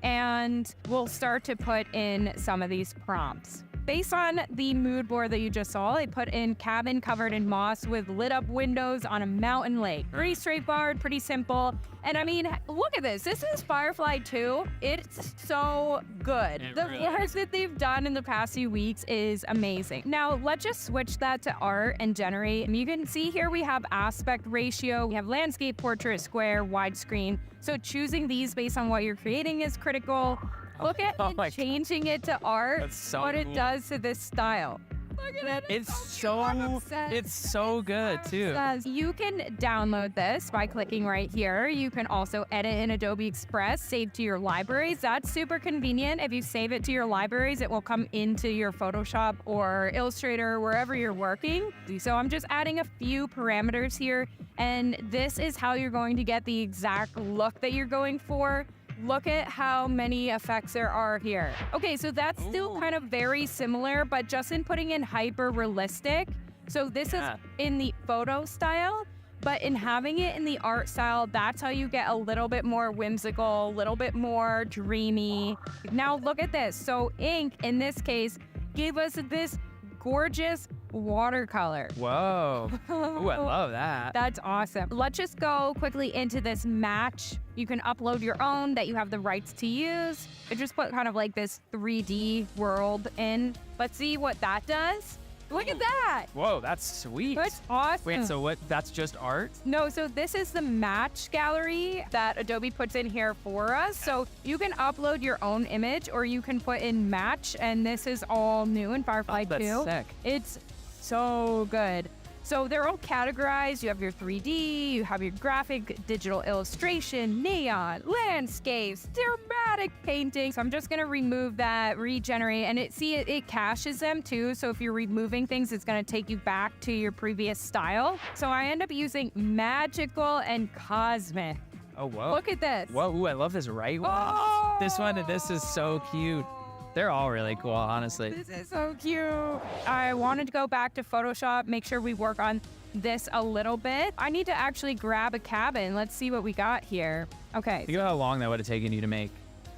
and we'll start to put in some of these prompts. Based on the mood board that you just saw, I put in cabin covered in moss with lit up windows on a mountain lake. Pretty straightforward, pretty simple. And I mean, look at this. This is Firefly 2. It's so good. The work that they've done in the past few weeks is amazing. Now, let's just switch that to art and generate. You can see here we have aspect ratio, we have landscape, portrait, square, widescreen. So choosing these based on what you're creating is critical. Look at changing it to art, what it does to this style. Look at it. It's so good too. You can download this by clicking right here. You can also edit in Adobe Express, save to your libraries. That's super convenient. If you save it to your libraries, it will come into your Photoshop or Illustrator, wherever you're working. So I'm just adding a few parameters here, and this is how you're going to get the exact look that you're going for. Look at how many effects there are here. Okay, so that's still kind of very similar, but just in putting in hyper realistic. So this is in the photo style, but in having it in the art style, that's how you get a little bit more whimsical, a little bit more dreamy. Now look at this. So ink, in this case, gave us this gorgeous watercolor. Whoa. Ooh, I love that. That's awesome. Let's just go quickly into this match. You can upload your own that you have the rights to use. It just put kind of like this 3D world in. Let's see what that does. Look at that. Whoa, that's sweet. That's awesome. Wait, so what? That's just art? No, so this is the match gallery that Adobe puts in here for us. So you can upload your own image or you can put in match, and this is all new in Firefly 2. That's sick. It's so good. So they're all categorized. You have your 3D, you have your graphic, digital illustration, neon, landscapes, dramatic painting. So I'm just gonna remove that, regenerate, and it caches them too. So if you're removing things, it's gonna take you back to your previous style. So I end up using magical and cosmic. Oh, whoa. Look at this. Whoa, ooh, I love this right one. Oh! This one and this is so cute. They're all really cool, honestly. This is so cute. I wanted to go back to Photoshop, make sure we work on this a little bit. I need to actually grab a cabin. Let's see what we got here. Okay. Think about how long that would have taken you to make.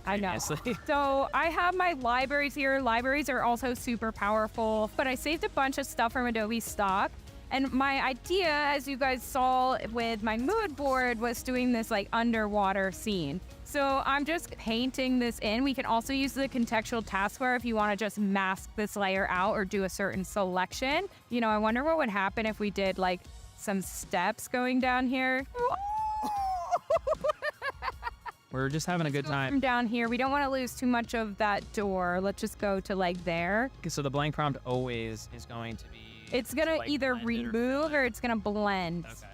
I know. Honestly. So I have my libraries here. Libraries are also super powerful, but I saved a bunch of stuff from Adobe stock. And my idea, as you guys saw with my mood board, was doing this like underwater scene. So I'm just painting this in. We can also use the contextual taskbar if you want to just mask this layer out or do a certain selection. You know, I wonder what would happen if we did like some steps going down here. We're just having a good time. From down here, we don't want to lose too much of that door. Let's just go to like there. So the blank prompt always is going to be... It's going to either remove or it's going to blend. Okay.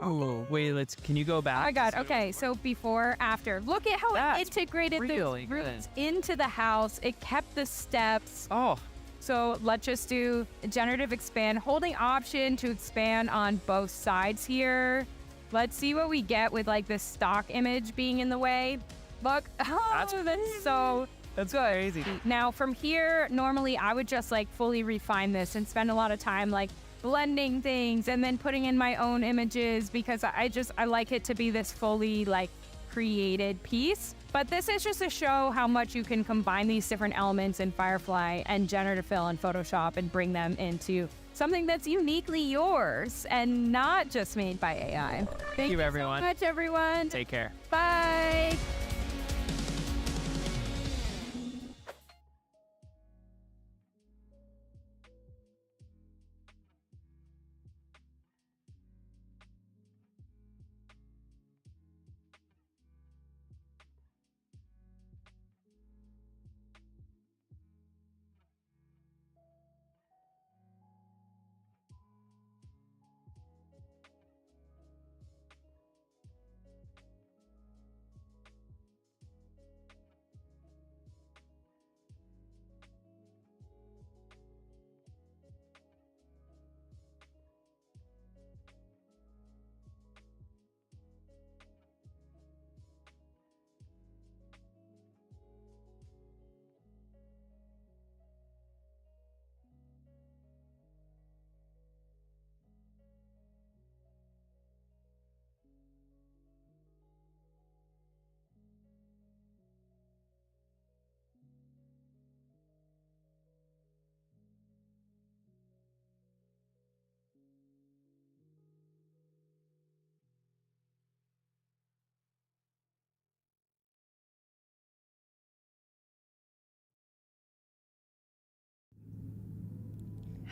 Oh, wait, can you go back? I got, okay, so before, after. Look at how it integrated really the roots into the house. It kept the steps. Oh. So let's just do generative expand, holding option to expand on both sides here. Let's see what we get with like this stock image being in the way. Look, that's so... That's crazy. Now from here, normally I would just like fully refine this and spend a lot of time like blending things and then putting in my own images because I like it to be this fully like created piece. But this is just to show how much you can combine these different elements in Firefly and generative fill in Photoshop and bring them into something that's uniquely yours and not just made by AI. Thank you everyone. So much, everyone. Take care. Bye.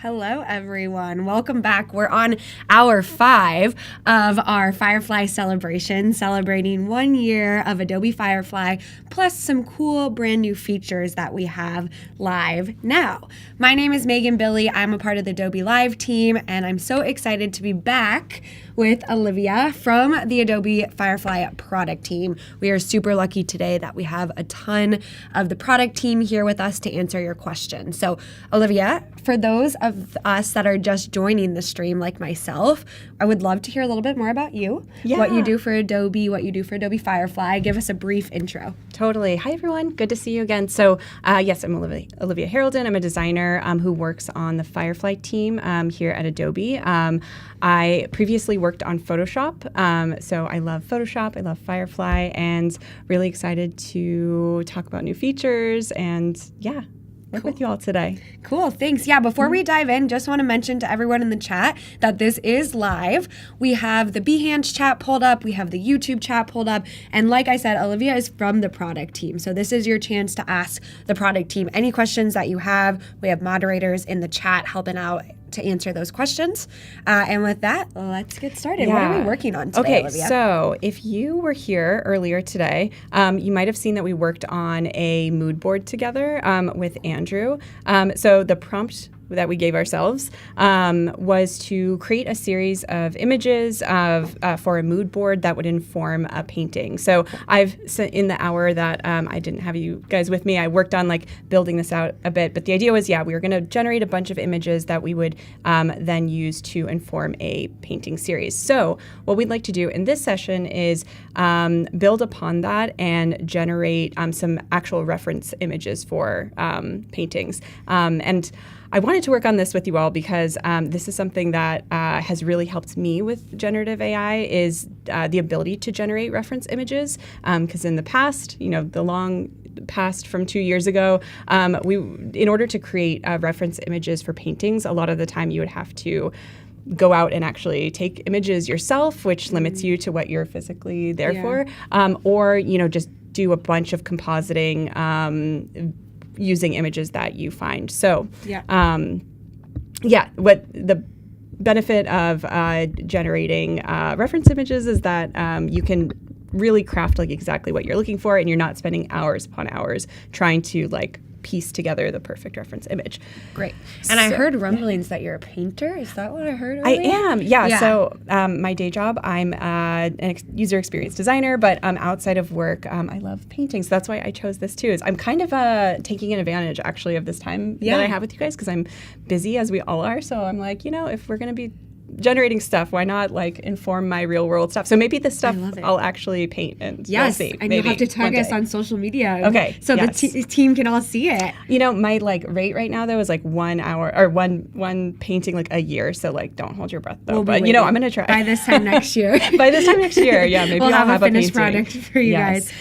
Hello, everyone. Welcome back. We're on hour 5 of our Firefly celebration, celebrating 1 year of Adobe Firefly, plus some cool brand new features that we have live now. My name is Megan Billy. I'm a part of the Adobe Live team, and I'm so excited to be back with Olivia from the Adobe Firefly product team. We are super lucky today that we have a ton of the product team here with us to answer your questions. So, Olivia, for those of us that are just joining the stream like myself, I would love to hear a little bit more about you, what you do for Adobe, what you do for Adobe Firefly. Give us a brief intro. Totally. Hi, everyone. Good to see you again. So, yes, I'm Olivia Harolden. I'm a designer who works on the Firefly team here at Adobe. I previously worked on Photoshop, so I love Photoshop, I love Firefly, and really excited to talk about new features and, work with you all today. Cool, thanks. Yeah, before we dive in, just want to mention to everyone in the chat that this is live. We have the Behance chat pulled up, we have the YouTube chat pulled up, and like I said, Olivia is from the product team, so this is your chance to ask the product team any questions that you have. We have moderators in the chat helping out to answer those questions. And with that, let's get started. What are we working on today, Olivia? So if you were here earlier today, you might have seen that we worked on a mood board together with Andrew. So the prompt that we gave ourselves was to create a series of images for a mood board that would inform a painting. So in the hour that I didn't have you guys with me, I worked on building this out a bit. But the idea was, we were going to generate a bunch of images that we would then use to inform a painting series. So what we'd like to do in this session is build upon that and generate some actual reference images for paintings. And I wanted to work on this with you all because this is something that has really helped me with generative AI is the ability to generate reference images. Because in the past, the long past from 2 years ago, in order to create reference images for paintings, a lot of the time you would have to go out and actually take images yourself, which limits you to what you're physically there for, or just do a bunch of compositing using images that you find. So, what the benefit of generating reference images is that you can really craft exactly what you're looking for, and you're not spending hours upon hours trying to piece together the perfect reference image. Great. And I heard rumblings that you're a painter. Is that what I heard earlier? I am, yeah. So my day job, I'm an user experience designer, but outside of work, I love painting. So that's why I chose this too. Is I'm kind of taking an advantage actually of this time that I have with you guys because I'm busy as we all are. So I'm if we're going to be generating stuff, why not inform my real world stuff? So maybe the stuff I'll actually paint and we'll see. And you'll have to tag us on social media. Okay. So the team can all see it. My rate right now though is 1 hour or one painting a year. So don't hold your breath though. But I'm gonna try. By this time next year. By this time next year, maybe we'll I'll have a finished product for you guys.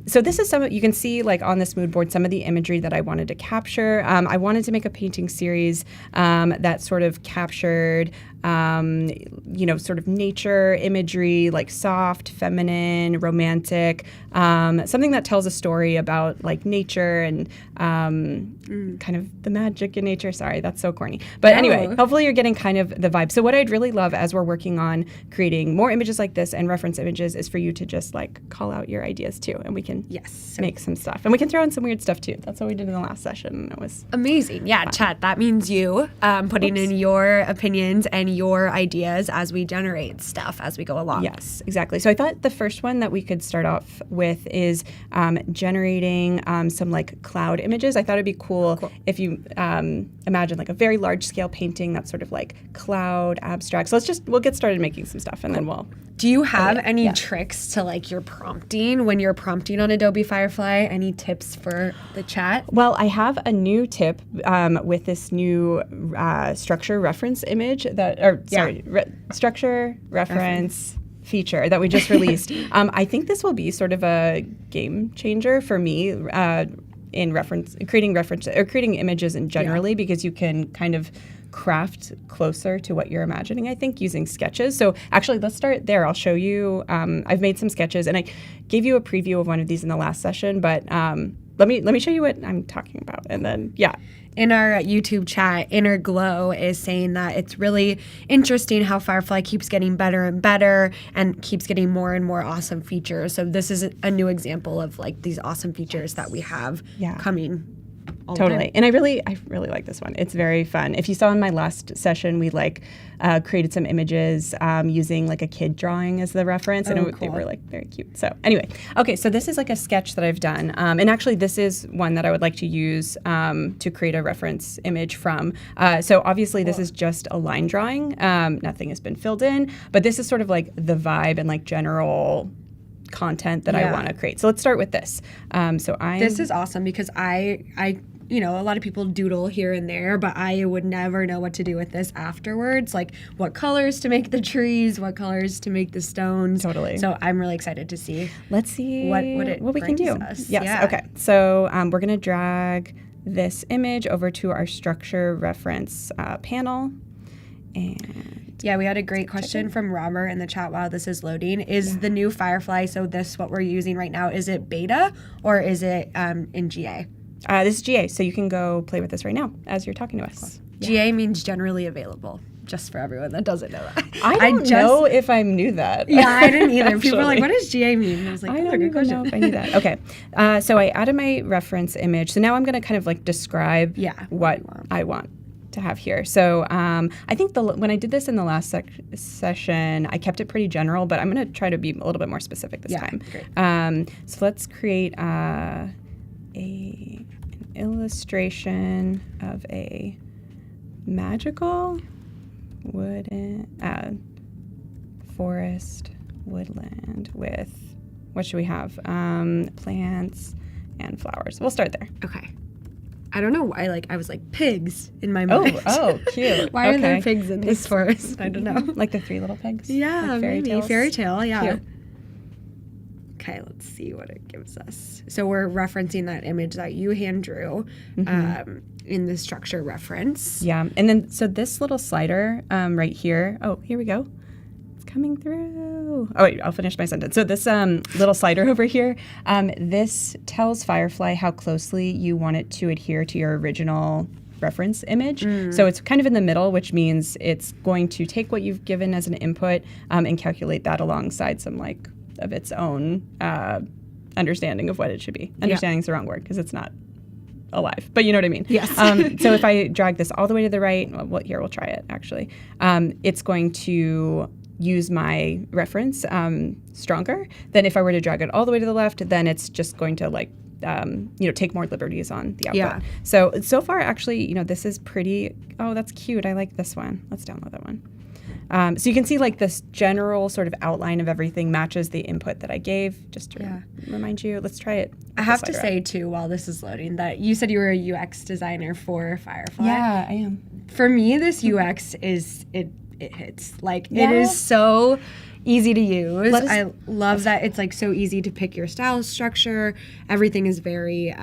So this is you can see on this mood board some of the imagery that I wanted to capture. I wanted to make a painting series that sort of captured sort of nature imagery, soft, feminine, romantic, something that tells a story about nature and kind of the magic in nature. Sorry, that's so corny. But anyway, hopefully you're getting kind of the vibe. So what I'd really love as we're working on creating more images like this and reference images is for you to just call out your ideas too, and we can make some stuff. And we can throw in some weird stuff too. That's what we did in the last session. It was amazing. Yeah, fun. Chat, that means you putting in your opinions and your ideas as we generate stuff as we go along. Yes, exactly. So I thought the first one that we could start off with is generating some cloud images. I thought it'd be cool if you imagine a very large scale painting that's sort of cloud abstract. So we'll get started making some stuff and then we'll. Do you have any tricks to your prompting when you're prompting on Adobe Firefly? Any tips for the chat? Well, I have a new tip with this new structure reference image structure reference feature that we just released. I think this will be sort of a game changer for me in creating images in generally because you can kind of craft closer to what you're imagining, I think, using sketches. So actually, let's start there. I'll show you. I've made some sketches, and I gave you a preview of one of these in the last session, but let me show you what I'm talking about, and then In our YouTube chat, Inner Glow is saying that it's really interesting how Firefly keeps getting better and better and keeps getting more and more awesome features. So this is a new example of like these awesome features that we have coming. Totally. And I really like this one. It's very fun. If you saw in my last session, we created some images using like a kid drawing as the reference, and they were like very cute. So anyway, okay, so this is like a sketch that I've done. And actually this is one that I would like to use to create a reference image from. So obviously this is just a line drawing. Nothing has been filled in, but this is sort of like the vibe and like general content that I want to create. So let's start with this. This is awesome because I a lot of people doodle here and there, but I would never know what to do with this afterwards. Like what colors to make the trees, what colors to make the stones. Totally. So I'm really excited to see. Let's see what we can do. Us. Yes. Yeah. Okay. So we're going to drag this image over to our structure reference panel. And we had a great question from Robert in the chat while this is loading. Is the new Firefly, so this what we're using right now, is it beta or is it in GA? This is GA, so you can go play with this right now as you're talking to us. GA means generally available, just for everyone that doesn't know that. I don't know if I knew that. Yeah, I didn't either. People are like, what does GA mean? And I was like, I don't even know if I knew that. Okay, so I added my reference image. So now I'm going to kind of like describe what I want to have here. So I think when I did this in the last session, I kept it pretty general, but I'm going to try to be a little bit more specific this time. Great. So let's create an illustration of a magical wooden forest woodland with, what should we have? Plants and flowers. We'll start there. Okay. I don't know why, I was like pigs in my mind. Oh, cute. Why are there pigs in this forest? I don't know. Like the 3 little pigs? Yeah, like maybe. Fairy tale, yeah. Cute. Okay, let's see what it gives us. So we're referencing that image that you hand drew in the structure reference. Yeah, and then so this little slider right here. Oh, here we go. It's coming through. Oh wait, I'll finish my sentence. So this little slider over here, this tells Firefly how closely you want it to adhere to your original reference image. So it's kind of in the middle, which means it's going to take what you've given as an input and calculate that alongside some of its own understanding of what it should be. Understanding is the wrong word because it's not alive, but you know what I mean. Yes. So if I drag this all the way to the right, we'll try it actually. It's going to use my reference stronger than if I were to drag it all the way to the left. Then it's just going to take more liberties on the output. Yeah. So far, actually, this is pretty. Oh, that's cute. I like this one. Let's download that one. So you can see this general sort of outline of everything matches the input that I gave. Just to remind you, let's try it. I have to say too, while this is loading, that you said you were a UX designer for Firefly. Yeah, I am. For me, this UX is it hits. It is so easy to use. I love that it's so easy to pick your style structure. Everything is very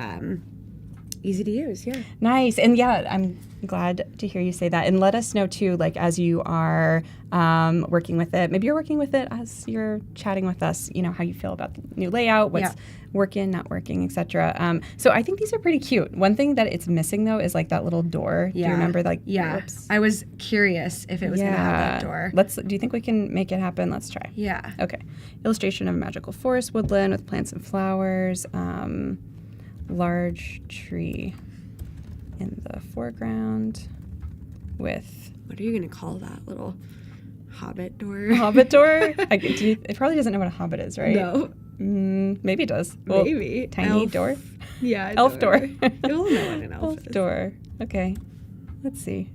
easy to use. Yeah. Nice. And I'm glad to hear you say that. And let us know too, as you are working with it, maybe you're working with it as you're chatting with us, how you feel about the new layout, what's working, not working, etc. So I think these are pretty cute. One thing that it's missing though is that little door. Yeah. Do you remember Oops. I was curious if it was going to have that door. Do you think we can make it happen? Let's try. Yeah. Okay. Illustration of a magical forest woodland with plants and flowers. Large tree in the foreground with... What are you going to call that little hobbit door? Hobbit door? It probably doesn't know what a hobbit is, right? No. Maybe it does. Maybe. Tiny dwarf? Yeah. Elf door. You'll know what an elf is. Door. Okay. Let's see.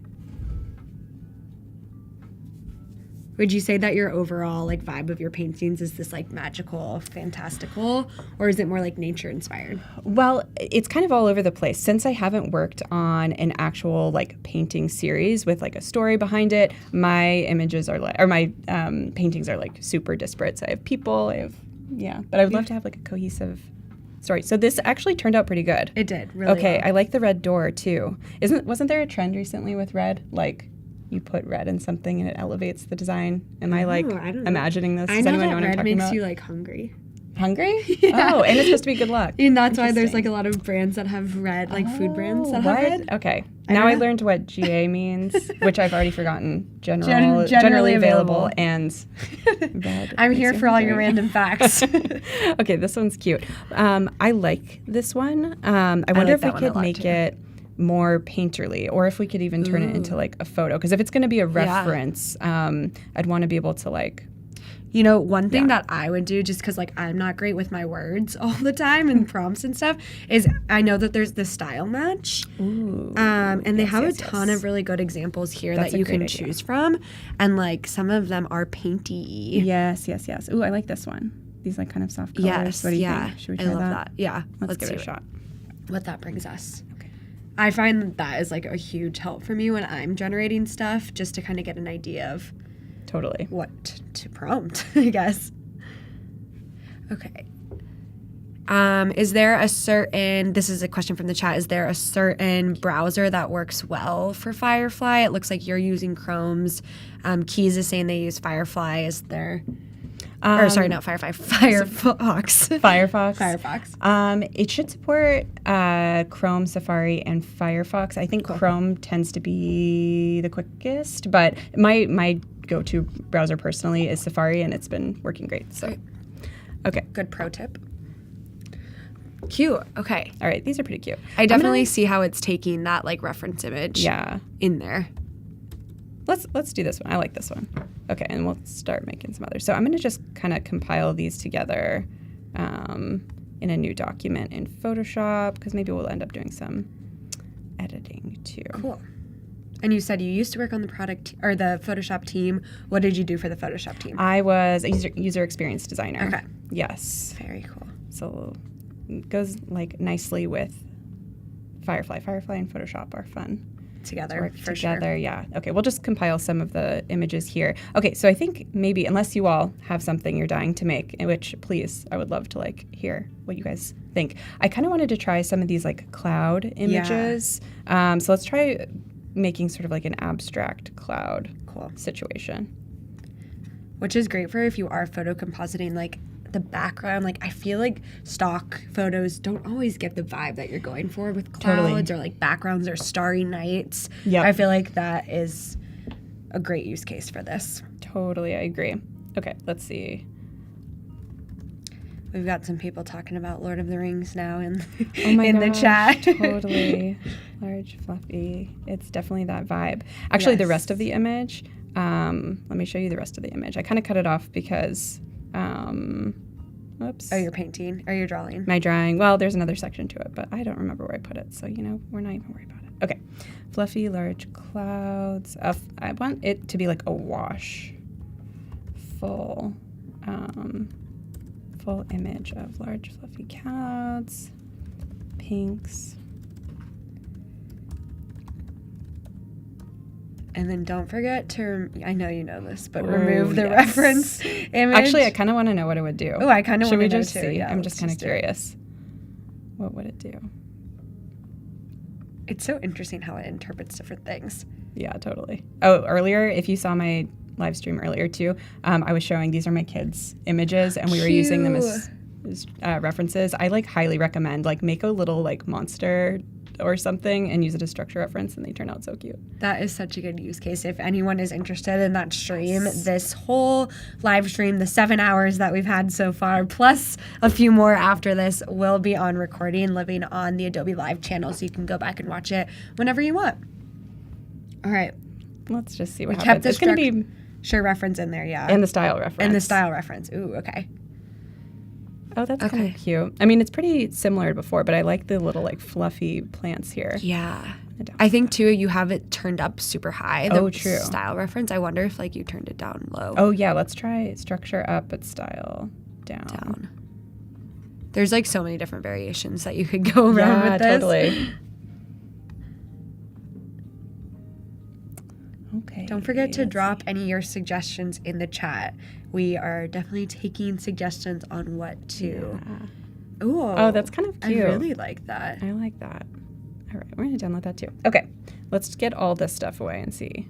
Would you say that your overall vibe of your paintings is this magical, fantastical, or is it more nature inspired? Well, it's kind of all over the place. Since I haven't worked on an actual painting series with a story behind it, my images are my paintings are super disparate. So I have people, but I would love to have a cohesive story. So this actually turned out pretty good. It did, really Okay, well. I like the red door too. Wasn't there a trend recently with red? You put red in something and it elevates the design. Am I I don't know. imagining this? I Does know anyone that know what I'm red talking makes about? you hungry. Hungry? Yeah. Oh, and it's supposed to be good luck. And that's why there's like a lot of brands that have red, like food brands that have red. Okay. Now I learned what GA means, which I've already forgotten. Generally available and red. I'm here for all your random facts. Okay, this one's cute. I like this one. I wonder if we could make it more painterly, or if we could even turn it into like a photo. Because if it's going to be a reference, I'd want to be able to like. You know, one thing that I would do, just because like I'm not great with my words all the time and prompts and stuff, is I know that there's the style match. Ooh. And they have a ton of really good examples here that you can choose from. And like some of them are painty. Yes. Ooh, I like this one. These like kind of soft colors. Yes, What do you think? Should we try I love that. Yeah. Let's give it a shot. What that brings us. Okay. I find that is like a huge help for me when I'm generating stuff, just to kind of get an idea of totally what to prompt, I guess. Okay. Is there a certain, this is a question from the chat, is there a certain browser that works well for Firefly? It looks like you're using Chrome's. Keys is saying they use Firefly. Is there, or sorry, not Firefly, Firefox. Firefox. It should support Chrome, Safari, and Firefox. I think Chrome tends to be the quickest, but my go-to browser personally is Safari, and it's been working great. So, okay. Good pro tip. Cute. Okay. All right. These are pretty cute. I definitely see how it's taking that like reference image. In there. Let's do this one. I like this one. Okay, and we'll start making some others. So I'm going to just kind of compile these together in a new document in Photoshop, because maybe we'll end up doing some editing too. Cool. And you said you used to work on the product or the Photoshop team. What did you do for the Photoshop team? I was a user experience designer. Okay. Yes. Very cool. So it goes like nicely with Firefly. Firefly and Photoshop are fun. Together, for together, sure. Yeah. Okay, we'll just compile some of the images here. Okay, so I think maybe, unless you all have something you're dying to make, in which, please, I would love to like hear what you guys think. I kind of wanted to try some of these like cloud images. So let's try making sort of like an abstract cloud situation. Which is great for if you are photo compositing, like the background. Like I feel like stock photos don't always get the vibe that you're going for with clouds or like backgrounds or starry nights. Yeah, I feel like that is a great use case for this. Totally, I agree. Okay, let's see. We've got some people talking about Lord of the Rings now in the chat. Totally. Large, fluffy. It's definitely that vibe. Actually, the rest of the image, let me show you the rest of the image. I kind of cut it off because, oops. Oh, you're painting or you're drawing? My drawing. Well, there's another section to it, but I don't remember where I put it. So, we're not even worried about it. Okay. Fluffy, large clouds. I want it to be like a wash. Full image of large fluffy clouds, pinks. And then don't forget to, I know you know this, but remove the reference image. Actually, I kind of want to know what it would do. Oh, I kind of want to know too. Should we just see? Yeah, I'm just kind of curious. What would it do? It's so interesting how it interprets different things. Yeah, totally. Oh, earlier, if you saw my live stream earlier too, I was showing these are my kids' images, and we were using them as references. I highly recommend make a little monster or something and use it as structure reference, and they turn out so cute. That is such a good use case. If anyone is interested in that stream, this whole live stream, the 7 hours that we've had so far, plus a few more after this, will be on recording, living on the Adobe Live channel, so you can go back and watch it whenever you want. All right. Let's just see what happens. It's going to be reference in there, yeah. And the style reference. Ooh, okay. Oh, that's kind of cute. I mean, it's pretty similar to before, but I like the little fluffy plants here. Yeah. I think too, you have it turned up super high. True. Style reference. I wonder if you turned it down low. Oh yeah, let's try structure up but style down. There's so many different variations that you could go around with this. Totally. Okay. Don't forget to drop any of your suggestions in the chat. We are definitely taking suggestions on what to. Yeah. Ooh. Oh, that's kind of cute. I really like that. I like that. All right, we're going to download that too. Okay, let's get all this stuff away and see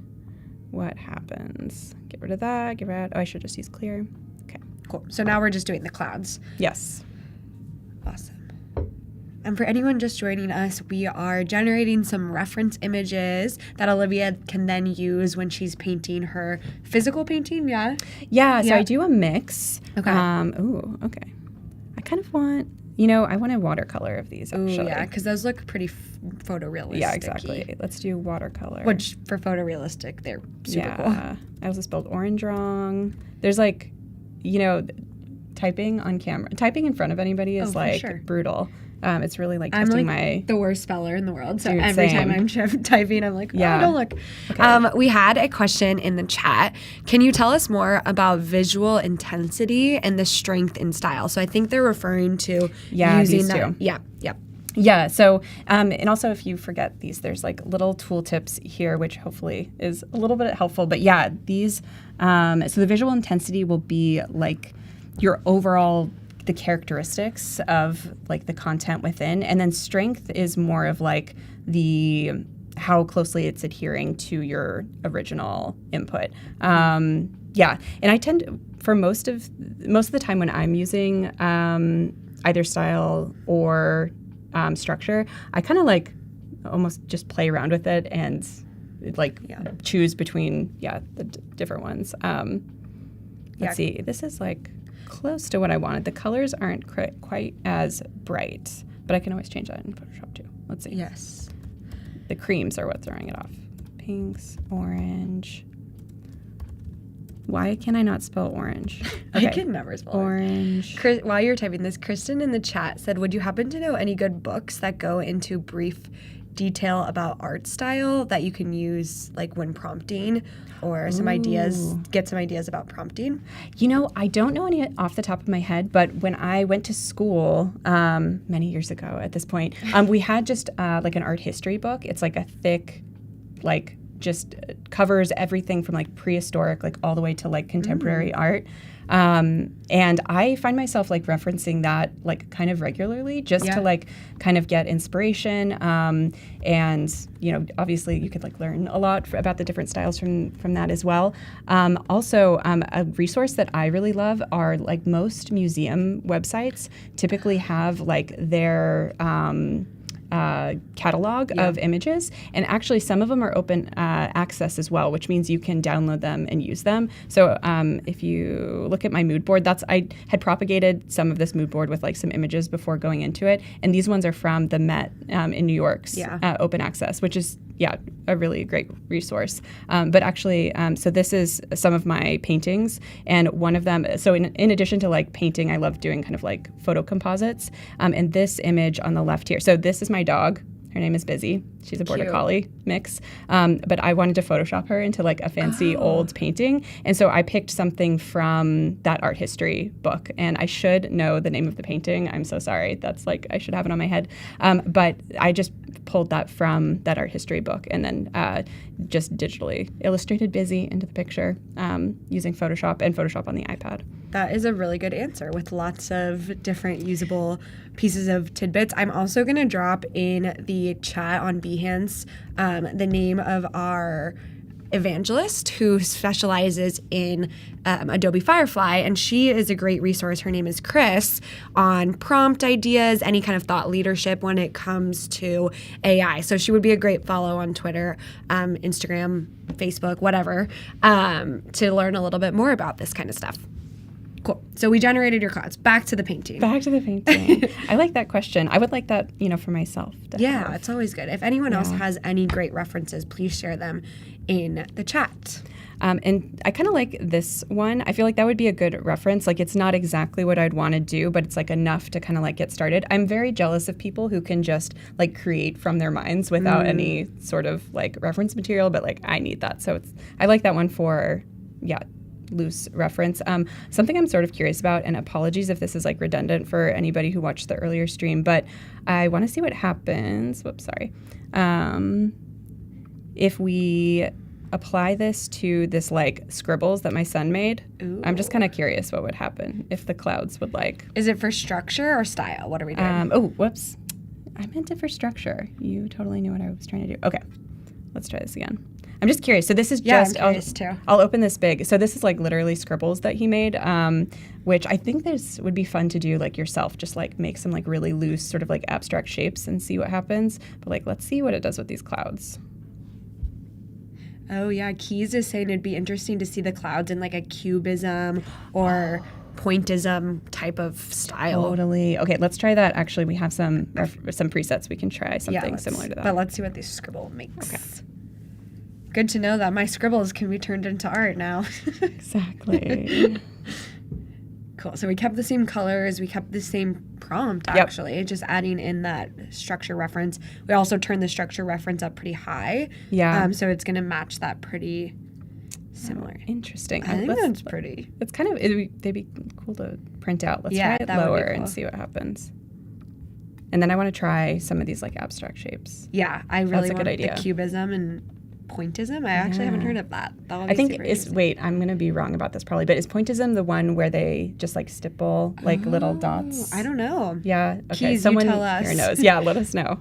what happens. Get rid of that. Oh, I should just use clear. Okay. Cool. So now we're just doing the clouds. Yes. Awesome. And for anyone just joining us, we are generating some reference images that Olivia can then use when she's painting her physical painting, yeah? Yeah, so I do a mix. Okay. Okay. I kind of want, I want a watercolor of these, actually. Ooh, yeah, because those look pretty photorealistic. Yeah, exactly. Let's do watercolor. Which, for photorealistic, they're super cool. I also spelled orange wrong. There's typing on camera. Typing in front of anybody is brutal. It's really testing I'm the worst speller in the world. So Dude, every same. time I'm typing, I'm like, don't look. Okay. We had a question in the chat. Can you tell us more about visual intensity and the strength in style? So I think they're referring to using these that. two. Yeah. Yeah, so, and also if you forget these, there's little tool tips here, which hopefully is a little bit helpful. But yeah, these, so the visual intensity will be your overall, the characteristics of the content within. And then strength is more of how closely it's adhering to your original input. Yeah, and I tend to, for most of the time when I'm using either style or structure, I kind of almost just play around with it and choose between the different ones. Let's see, this is close to what I wanted. The colors aren't quite as bright, but I can always change that in Photoshop too. Let's see. Yes. The creams are what's throwing it off. Pinks, orange. Why can I not spell orange? Okay. I can never spell orange. While you're typing this, Kristen in the chat said, would you happen to know any good books that go into brief detail about art style that you can use when prompting, or some ideas, get some ideas about prompting? I don't know any off the top of my head, but when I went to school many years ago at this point, we had just an art history book. It's a thick, just covers everything from prehistoric all the way to contemporary art. And I find myself referencing that kind of regularly just to kind of get inspiration. And obviously you could learn a lot about the different styles from that as well. Also, a resource that I really love are most museum websites typically have their catalog of images, and actually some of them are open access as well, which means you can download them and use them. So if you look at my mood board, I had propagated some of this mood board with some images before going into it, and these ones are from the Met in New York's open access, which is a really great resource. But actually, so this is some of my paintings, and one of them, so in addition to painting, I love doing kind of photo composites. And this image on the left here, so this is my dog. Her name is Busy. She's a Border Collie mix. But I wanted to Photoshop her into a fancy old painting. And so I picked something from that art history book. And I should know the name of the painting. I'm so sorry. That's I should have it on my head. But I just pulled that from that art history book and then just digitally illustrated Busy into the picture using Photoshop and Photoshop on the iPad. That is a really good answer with lots of different usable pieces of tidbits. I'm also going to drop in the chat on Behance the name of our Evangelist who specializes in Adobe Firefly, and she is a great resource. Her name is Chris, on prompt ideas, any kind of thought leadership when it comes to AI. So she would be a great follow on Twitter, Instagram, Facebook, whatever, to learn a little bit more about this kind of stuff. Cool. So we generated your clouds. Back to the painting. Back to the painting. I like that question. I would like that, for myself. Yeah, it's always good. If anyone else has any great references, please share them in the chat. And I kind of like this one. I feel like that would be a good reference. It's not exactly what I'd want to do, but it's enough to kind of get started. I'm very jealous of people who can just create from their minds without any sort of reference material, but I need that. So I like that one for, loose reference. Something I'm sort of curious about, and apologies if this is redundant for anybody who watched the earlier stream, but I want to see what happens. Whoops, sorry. If we apply this to this scribbles that my son made, I'm just kind of curious what would happen if the clouds would Is it for structure or style? What are we doing? I meant it for structure. You totally knew what I was trying to do. Okay, let's try this again. I'm just curious. So this is I'm curious too. I'll open this big. So this is like literally scribbles that he made, which I think this would be fun to do like yourself. Just like make some like really loose sort of like abstract shapes and see what happens. But like, let's see what it does with these clouds. Oh yeah, Keys is saying it'd be interesting to see the clouds in like a cubism or pointism type of style. Totally. Okay, let's try that. Actually, we have some presets. We can try something similar to that. But let's see what this scribble makes. Okay. Good to know that my scribbles can be turned into art now. Exactly. Cool. So we kept the same colors. We kept the same prompt, actually, just adding in that structure reference. We also turned the structure reference up pretty high. Yeah. So it's going to match that pretty similar. Interesting. I think that's pretty. It's kind of, they'd be cool to print out. Let's try it lower and see what happens. And then I want to try some of these like abstract shapes. Yeah, I really want a good idea. The cubism and pointism. I actually haven't heard of that. I think I'm going to be wrong about this probably, but is pointism the one where they just like stipple like little dots? I don't know. Yeah. Okay. Keys, someone you tell us. here knows. Yeah, let us know.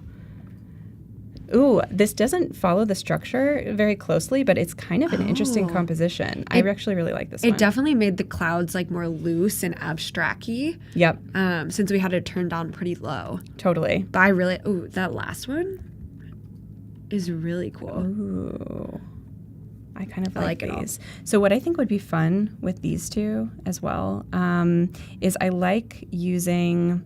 Ooh, this doesn't follow the structure very closely, but it's kind of an interesting composition. I actually really like this one. It definitely made the clouds like more loose and abstract-y. Yep. Since we had it turned down pretty low. Totally. But I really, that last one is really cool. Ooh. I kind of like these. So what I think would be fun with these two as well is I like using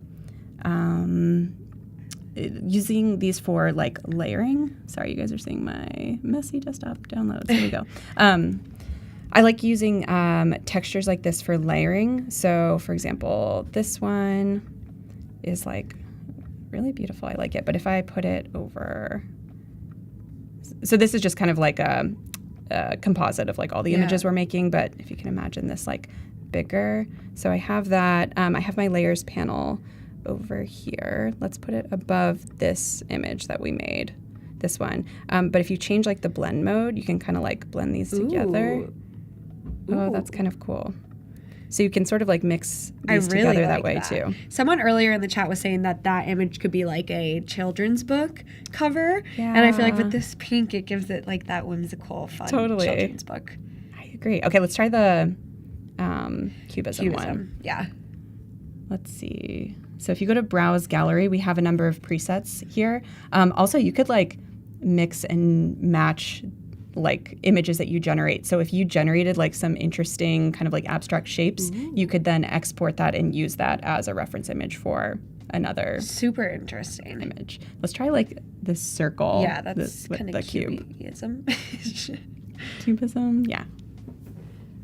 these for like layering. Sorry, you guys are seeing my messy desktop downloads. Here we go. I like using textures like this for layering. So for example, this one is like really beautiful. I like it. But if I put it over, so this is just kind of like a composite of like all the images we're making. But if you can imagine this like bigger. So I have that. I have my layers panel over here. Let's put it above this image that we made, this one. But if you change like the blend mode, you can kind of like blend these together. Oh, that's kind of cool. So you can sort of like mix these together that way too. Someone earlier in the chat was saying that image could be like a children's book cover. Yeah. And I feel like with this pink, it gives it like that whimsical, fun children's book. I agree. Okay, let's try the cubism one. Yeah. Let's see. So if you go to Browse Gallery, we have a number of presets here. Also, you could like mix and match like images that you generate. So if you generated like some interesting kind of like abstract shapes, you could then export that and use that as a reference image for another super interesting image. Let's try like this circle. Yeah, that's kind of cubism. Cubism, yeah.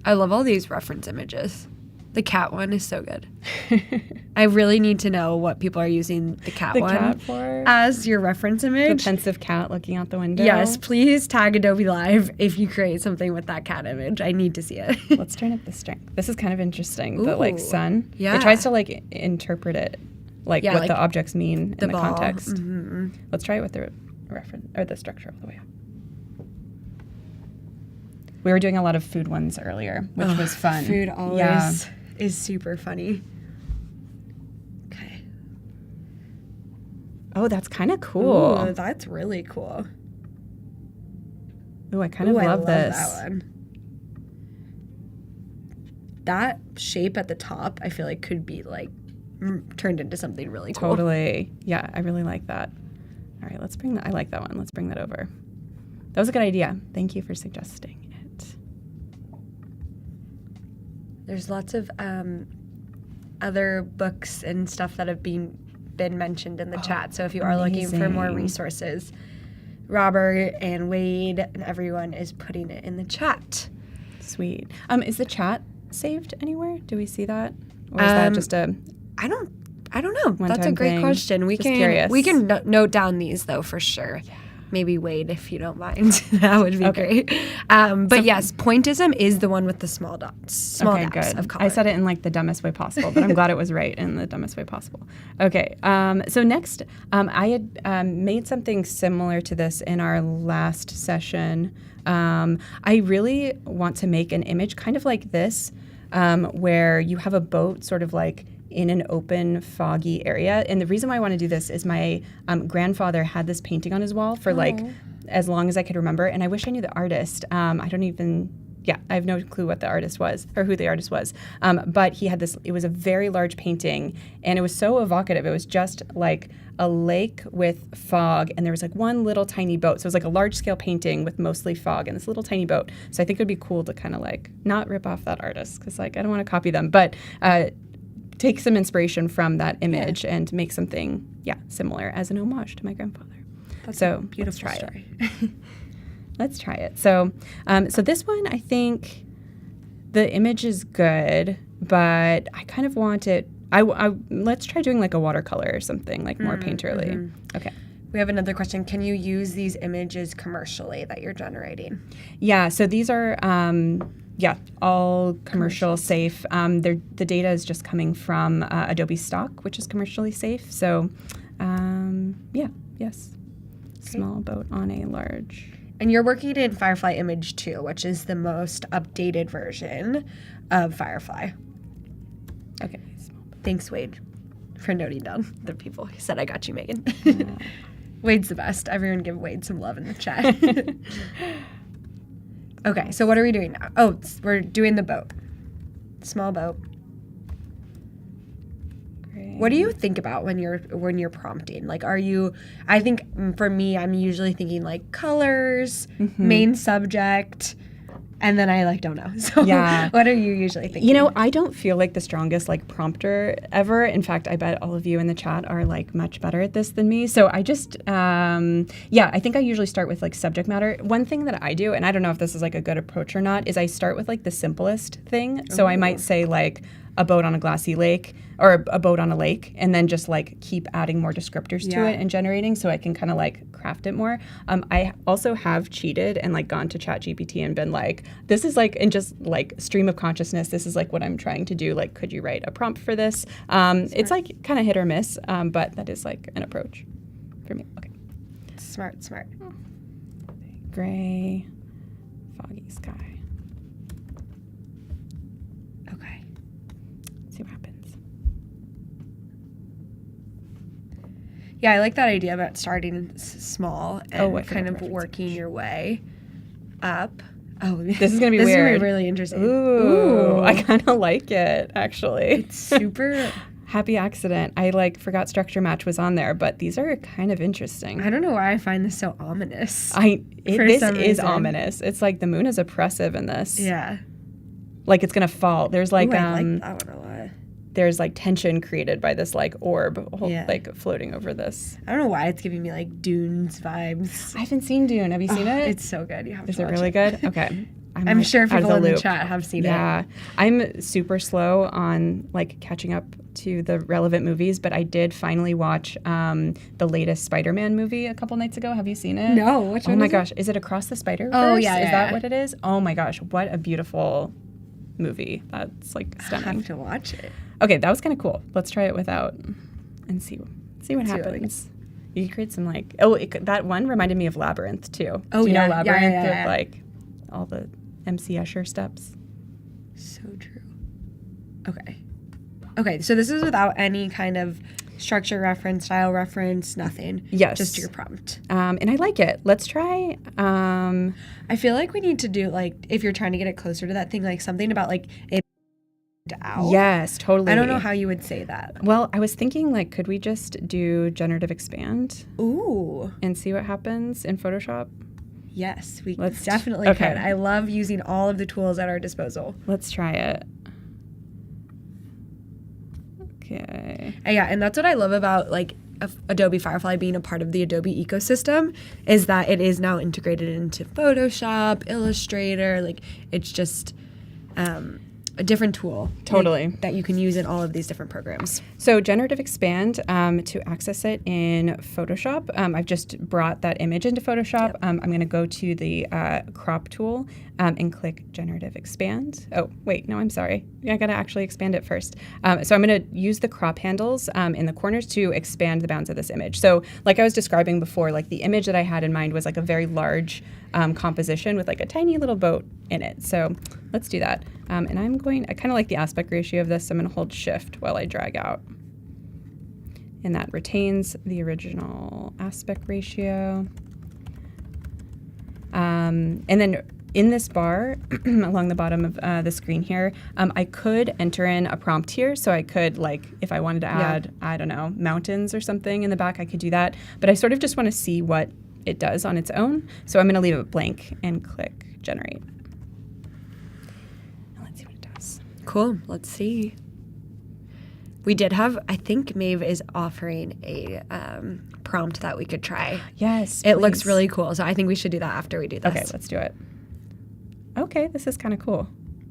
I love all these reference images. The cat one is so good. I really need to know what people are using the cat one for as your reference image. The pensive cat looking out the window. Yes, please tag Adobe Live if you create something with that cat image. I need to see it. Let's turn up the strength. This is kind of interesting. The like sun. Yeah. It tries to like interpret it, like what the objects mean in the ball. context. Mm-hmm. Let's try it with the reference or the structure all the way up. We were doing a lot of food ones earlier, which was fun. Food always is super funny. Okay. Oh, that's kind of cool. Ooh, that's really cool. Ooh, I kind of love this. That one. That shape at the top, I feel like could be like turned into something really cool. Totally. Yeah, I really like that. All right, let's bring that. I like that one. Let's bring that over. That was a good idea. Thank you for suggesting it. There's lots of other books and stuff that have been mentioned in the chat. So if you are looking for more resources, Robert and Wade and everyone is putting it in the chat. Sweet. Is the chat saved anywhere? Do we see that? Or is that just a I don't know. That's a great thing? question. We can note down these though for sure. Yeah. Maybe Wade, if you don't mind. That would be great. But yes, pointism is the one with the small dots. Small dots of color. I said it in like the dumbest way possible, but I'm glad it was right in the dumbest way possible. Okay. So next, I had made something similar to this in our last session. I really want to make an image kind of like this, where you have a boat sort of like in an open, foggy area. And the reason why I want to do this is my grandfather had this painting on his wall for like as long as I could remember. And I wish I knew the artist. I have no clue what the artist was or who the artist was. But he had this, it was a very large painting and it was so evocative. It was just like a lake with fog and there was like one little tiny boat. So it was like a large scale painting with mostly fog and this little tiny boat. So I think it would be cool to kind of like not rip off that artist because like I don't want to copy them, but take some inspiration from that image and make something, similar as an homage to my grandfather. That's so a beautiful let's try story. it. Let's try it. So, so this one, I think the image is good, but I kind of want it. Let's try doing like a watercolor or something like more painterly. Mm-hmm. Okay. We have another question. Can you use these images commercially that you're generating? Yeah. So these are, all commercial safe. The data is just coming from Adobe stock, which is commercially safe. So, yes. Okay. Small boat on a large. And you're working in Firefly Image 2, which is the most updated version of Firefly. Okay. Thanks, Wade, for noting down the people who said I got you, Megan. Wade's the best. Everyone give Wade some love in the chat. Okay, so what are we doing now? Oh, we're doing the boat. Small boat. Great. What do you think about when you're prompting? Like, I think for me, I'm usually thinking like colors, main subject, and then I don't know. So what are you usually thinking? You know, I don't feel like the strongest prompter ever. In fact, I bet all of you in the chat are much better at this than me. So I just, I think I usually start with subject matter. One thing that I do, and I don't know if this is a good approach or not, is I start with the simplest thing. So I might say a boat on a glassy lake or a boat on a lake and then just keep adding more descriptors to it and generating so I can kind of craft it more. I also have cheated and gone to ChatGPT and been this is in just stream of consciousness, this is what I'm trying to do. Could you write a prompt for this? It's kind of hit or miss, but that is an approach for me. Okay. Smart. Gray, foggy sky. See what happens. Yeah, I like that idea about starting small and kind of working your way up. Oh, this is gonna be weird. This is gonna be really interesting. Ooh. I kind of like it actually. It's super happy accident. I forgot structure match was on there, but these are kind of interesting. I don't know why I find this so ominous. This is ominous. It's the moon is oppressive in this. Yeah. It's gonna fall. There's Ooh, I like that one a lot. There's tension created by this orb floating over this. I don't know why it's giving me Dunes vibes. I haven't seen Dune. Have you seen it? It's so good. You have Is to it watch really good? Okay. I'm sure people in the chat have seen it. Yeah. I'm super slow on catching up to the relevant movies, but I did finally watch the latest Spider-Man movie a couple nights ago. Have you seen it? No. Which one? Oh my gosh. Is it Across the Spider-Verse? Oh yeah. Is that what it is? Oh my gosh. What a beautiful movie. That's stunning. I have to watch it. Okay, that was kind of cool. Let's try it without and see what happens. You can create some that one reminded me of Labyrinth too. Oh, do you know Labyrinth yeah. with all the MC Escher steps? So true. Okay, so this is without any kind of structure reference, style reference, nothing. Yes. Just your prompt. And I like it. Let's try. I feel like we need to do if you're trying to get it closer to that thing, something about it out. Yes, totally. I don't know how you would say that. Well, I was thinking could we just do generative expand? Ooh. And see what happens in Photoshop? Yes, we definitely can. I love using all of the tools at our disposal. Let's try it. Okay. Yeah, and that's what I love about Adobe Firefly being a part of the Adobe ecosystem is that it is now integrated into Photoshop, Illustrator. It's just a different tool. Totally. That you can use in all of these different programs. So generative expand, to access it in Photoshop, I've just brought that image into Photoshop. Yep. I'm going to go to the crop tool and click generative expand. Oh, wait, no, I'm sorry. I got to actually expand it first. So I'm going to use the crop handles in the corners to expand the bounds of this image. So like I was describing before, the image that I had in mind was a very large composition with a tiny little boat in it. So let's do that. And I kind of like the aspect ratio of this. So I'm going to hold shift while I drag out. And that retains the original aspect ratio. And then in this bar, along the bottom of the screen here, I could enter in a prompt here. So I could, like, if I wanted to add, I don't know, mountains or something in the back, I could do that. But I sort of just want to see what it does on its own. So I'm going to leave it blank and click generate. And let's see what it does. Cool. Let's see. We did have, I think Maeve is offering a prompt that we could try. Yes, It looks please. really cool. So I think we should do that after we do this. Okay, let's do it. Okay, this is kind of cool.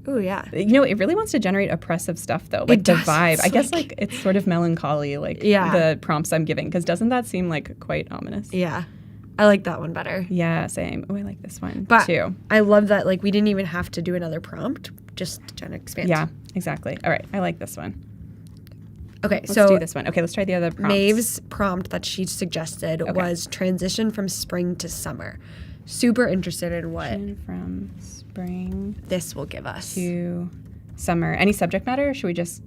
Oh, yeah. You know, it really wants to generate oppressive stuff, though. Like the vibe. I guess, like, it's sort of melancholy, like, the prompts I'm giving. Because doesn't that seem, like, quite ominous? Yeah. I like that one better. Yeah, same. Oh, I like this one, too. I love that, like, we didn't even have to do another prompt. Just trying to expand. Yeah, exactly. All right, I like this one. Okay, let's so do this one. Okay, let's try the other prompts. Maeve's prompt that she suggested was transition from spring to summer. Super interested in what from spring this will give us to summer. Any subject matter? Or should we just?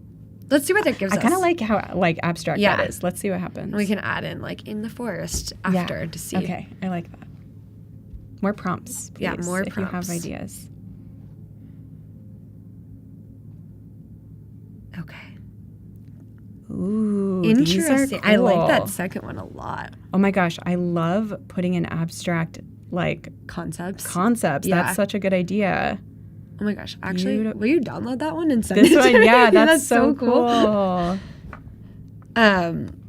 Let's see what that gives us. I kind of like how abstract that is. Let's see what happens. And we can add in like in the forest after to see. Okay, I like that. More prompts, please, Yeah, more if prompts. you have ideas. Okay. Ooh, Interesting. I like cool. that second one a lot. Oh my gosh, I love putting in abstract like concepts. Yeah. That's such a good idea. Oh my gosh, actually, will you download that one and send this it one? to me? Yeah, that's so cool.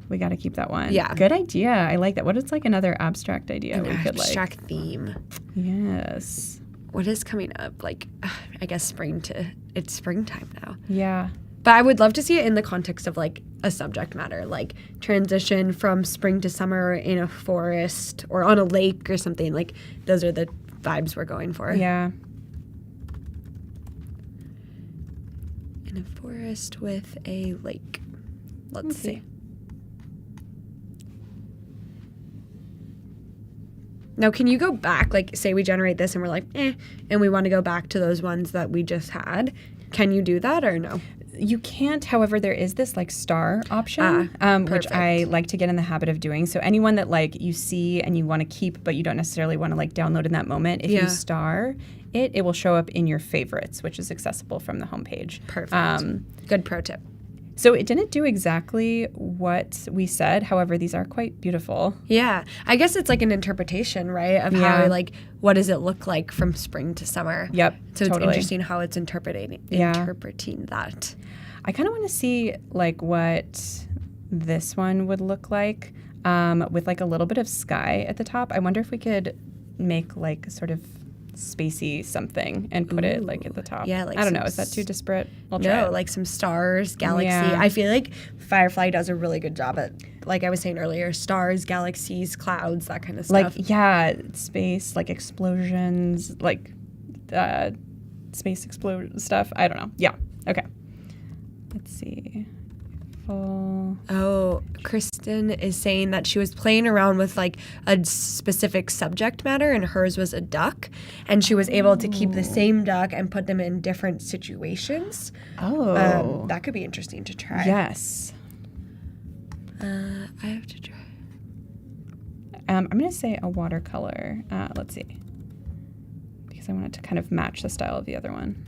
We got to keep that one. Yeah. Good idea. I like that. What is like another abstract idea we could like? Abstract theme. Yes. What is coming up? Like, I guess it's springtime now. Yeah. But I would love to see it in the context of like a subject matter, like transition from spring to summer in a forest or on a lake or something. Like those are the vibes we're going for. Yeah. In a forest with a lake. Let's see. Now, can you go back, like say we generate this and we're like, and we want to go back to those ones that we just had. Can you do that or no? You can't, however, there is this like star option, which I like to get in the habit of doing. So anyone that like you see and you want to keep, but you don't necessarily want to like download in that moment, if you star it will show up in your favorites, which is accessible from the homepage. Perfect. Good pro tip. So it didn't do exactly what we said. However, these are quite beautiful. Yeah. I guess it's like an interpretation, right? Of how like, what does it look like from spring to summer? Yep. So totally. it's interesting how it's interpreting that. I kind of want to see like what this one would look like with like a little bit of sky at the top. I wonder if we could make like sort of spacey something and put it like at the top. Yeah, like I don't know. Is that too disparate? I'll try No, it. like some stars, galaxy. Yeah. I feel like Firefly does a really good job at, like I was saying earlier, stars, galaxies, clouds, that kind of stuff. Like space, like explosions, like space explode stuff. I don't know. Yeah. Okay. Let's see. Oh, Kristen is saying that she was playing around with like a specific subject matter and hers was a duck and she was able to keep the same duck and put them in different situations. Oh. That could be interesting to try. Yes. I have to try. I'm going to say a watercolor. Let's see. Because I want it to kind of match the style of the other one.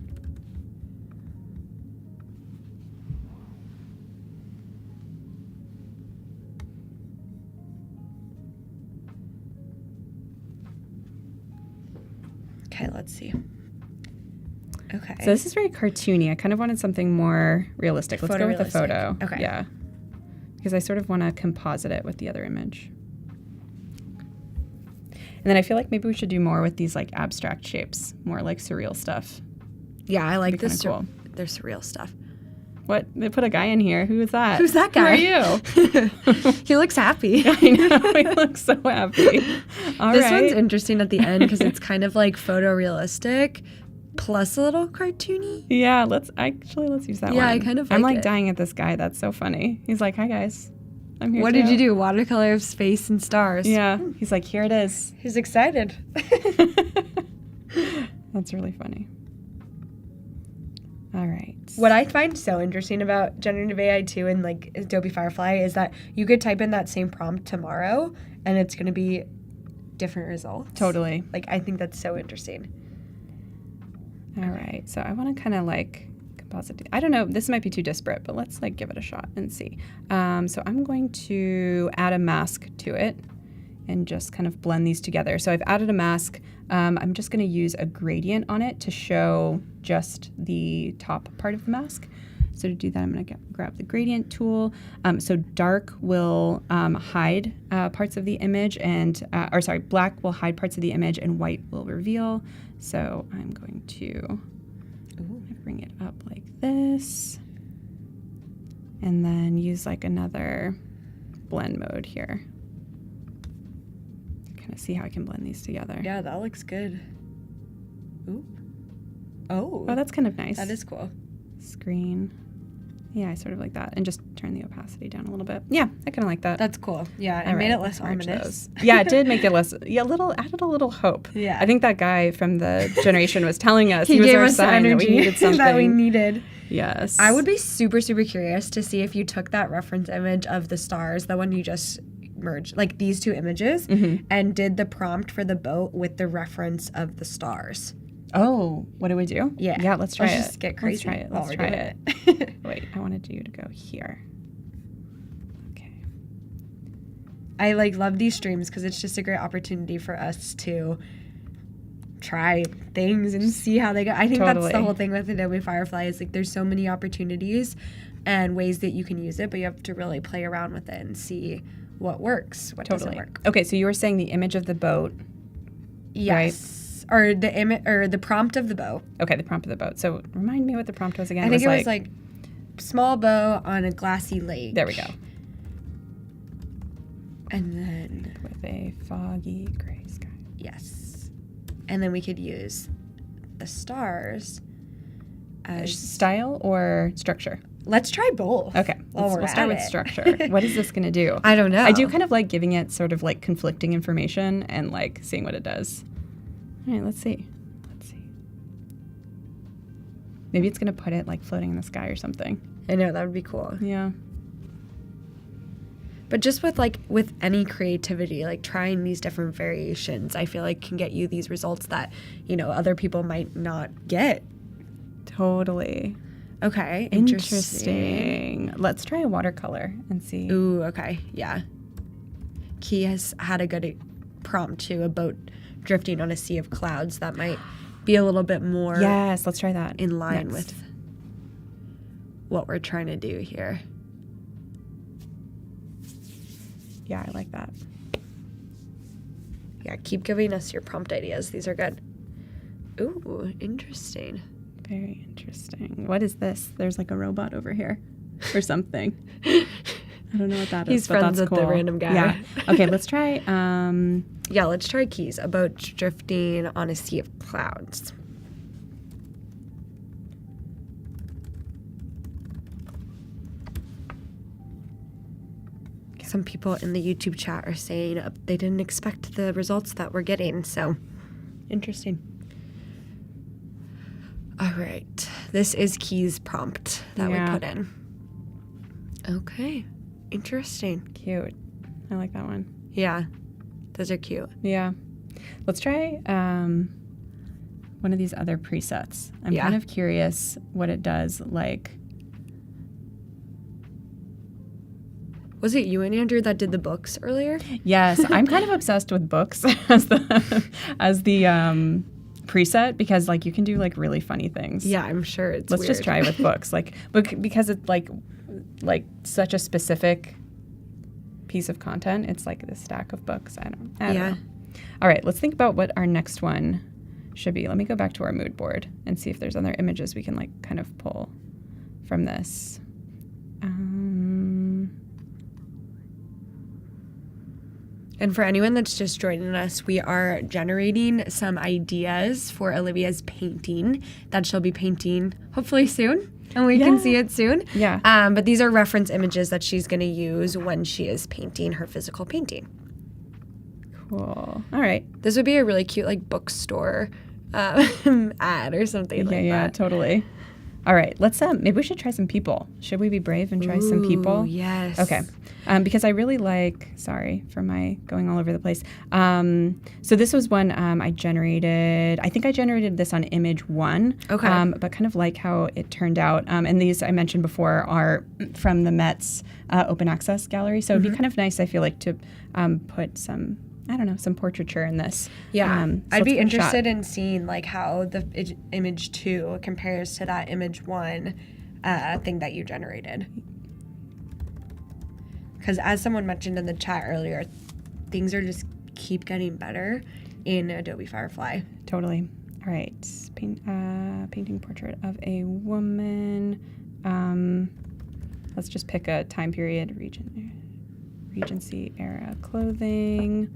Okay, let's see. Okay. So this is very cartoony. I kind of wanted something more realistic. Let's go with a photo. Okay. Yeah. Because I sort of want to composite it with the other image. And then I feel like maybe we should do more with these like abstract shapes, more like surreal stuff. Yeah, I like this. Cool. There's surreal stuff. What? They put a guy in here. Who is that? Who's that guy? Who are you? He looks happy. I know. He looks so happy. All this right. one's interesting at the end because it's kind of like photorealistic plus a little cartoony. Yeah, let's use that one. Yeah, I kind of I'm like like it. dying at this guy. That's so funny. He's like, "Hi guys, I'm here." What too." did you do? Watercolor of space and stars. Yeah. He's like, "Here it is." He's excited. That's really funny. All right. What I find so interesting about generative AI too and like Adobe Firefly is that you could type in that same prompt tomorrow and it's going to be different results. Totally. Like, I think that's so interesting. All right, so I want to kind of like composite. I don't know, this might be too disparate, but let's like give it a shot and see. So I'm going to add a mask to it and just kind of blend these together. So I've added a mask. I'm just going to use a gradient on it to show just the top part of the mask. So to do that, I'm going to grab the gradient tool. So dark will hide parts of the image, and black will hide parts of the image, and white will reveal. So I'm going to bring it up like this, and then use like another blend mode here. Kind of see how I can blend these together. Yeah, that looks good. Ooh. Oh, that's kind of nice. That is cool. Screen. Yeah, I sort of like that. And just turn the opacity down a little bit. Yeah, I kind of like that. That's cool. Yeah, it made it less ominous. Yeah, it did make it less, added a little hope. Yeah. I think that guy from the generation was telling us he was gave our us sign the that we energy needed something. that we needed. Yes. I would be super, super curious to see if you took that reference image of the stars, the one you just merged, like these two images, and did the prompt for the boat with the reference of the stars. Oh, what do we do? Yeah. Yeah, let's try it. Let's just get crazy. Let's try it. Wait, I wanted you to go here. Okay. I love these streams because it's just a great opportunity for us to try things and see how they go. I think that's the whole thing with Adobe Firefly is like there's so many opportunities and ways that you can use it, but you have to really play around with it and see what works, what doesn't work. Okay, so you were saying the image of the boat. Yes. Right? Or the prompt of the bow. Okay, the prompt of the boat. So remind me what the prompt was again. I think it was like small bow on a glassy lake. There we go. And then with a foggy gray sky. Yes. And then we could use the stars as style or structure. Let's try both. Okay, we'll start with structure. What is this going to do? I don't know. I do kind of like giving it sort of like conflicting information and like seeing what it does. All right, let's see. Maybe it's going to put it like floating in the sky or something. I know, that would be cool. Yeah. But just with any creativity, like trying these different variations, I feel like can get you these results that, other people might not get. Totally. Okay. Interesting. Let's try a watercolor and see. Ooh, okay. Yeah. Key has had a good prompt to a boat drifting on a sea of clouds that might be a little bit more let's try that in line with what we're trying to do here. Yeah, I like that. Yeah, keep giving us your prompt ideas. These are good. Ooh, interesting. Very interesting. What is this? There's like a robot over here or something. I don't know what that is. He's friends with the random guy. Yeah. Okay, let's try. Let's try keys. A boat drifting on a sea of clouds. Okay. Some people in the YouTube chat are saying they didn't expect the results that we're getting, so interesting. All right. This is Key's prompt that we put in. Okay. Interesting. Cute. I like that one. Yeah. Those are cute. Yeah. Let's try one of these other presets. I'm kind of curious what it does. Like, was it you and Andrew that did the books earlier? Yes, I'm kind of obsessed with books as the preset because like you can do like really funny things. Yeah, I'm sure it's Let's weird. just try with books, like because it's like such a specific piece of content. It's like this stack of books. I don't know. All right, let's think about what our next one should be. Let me go back to our mood board and see if there's other images we can like kind of pull from this. And for anyone that's just joining us, we are generating some ideas for Olivia's painting that she'll be painting hopefully soon. And we can see it soon. Yeah. But these are reference images that she's going to use when she is painting her physical painting. Cool. All right. This would be a really cute like bookstore ad or something like that. Yeah, totally. All right, let's maybe we should try some people. Should we be brave and try some people? Yes. Okay. Because I really like, sorry for my going all over the place. So this was one I generated. I think I generated this on image 1. Okay. But kind of like how it turned out. And these I mentioned before are from the Met's open access gallery. So it'd be kind of nice, I feel like, to put some, I don't know, some portraiture in this. Yeah, So I'd be let's give it a shot. interested in seeing like how the image 2 compares to that image 1 thing that you generated. Because as someone mentioned in the chat earlier, things are just keep getting better in Adobe Firefly. Totally. All right, painting portrait of a woman. Let's just pick a time period, Regency era clothing.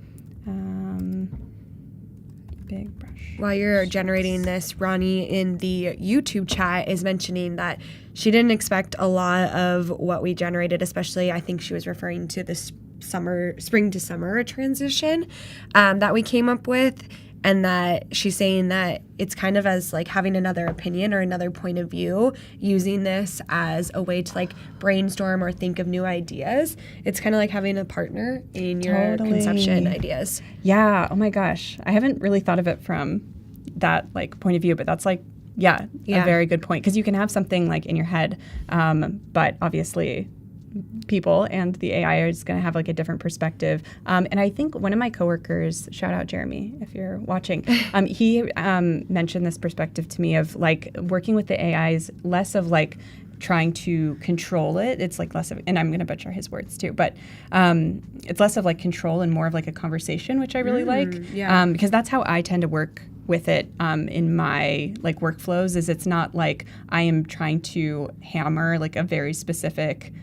Big brush. While you're generating this, Ronnie in the YouTube chat is mentioning that she didn't expect a lot of what we generated, especially I think she was referring to this spring to summer transition that we came up with. And that she's saying that it's kind of as like having another opinion or another point of view, using this as a way to like brainstorm or think of new ideas. It's kind of like having a partner in your conception ideas. Yeah. Oh my gosh. I haven't really thought of it from that like point of view, but that's like, a very good point. Because you can have something like in your head, but obviously people and the AI is going to have like a different perspective. And I think one of my coworkers, shout out Jeremy if you're watching, he mentioned this perspective to me of like working with the AI is less of like trying to control it. It's like less of, and I'm going to butcher his words too, but it's less of like control and more of like a conversation, which I really like. Yeah. Because that's how I tend to work with it in my like workflows is it's not like I am trying to hammer like a very specific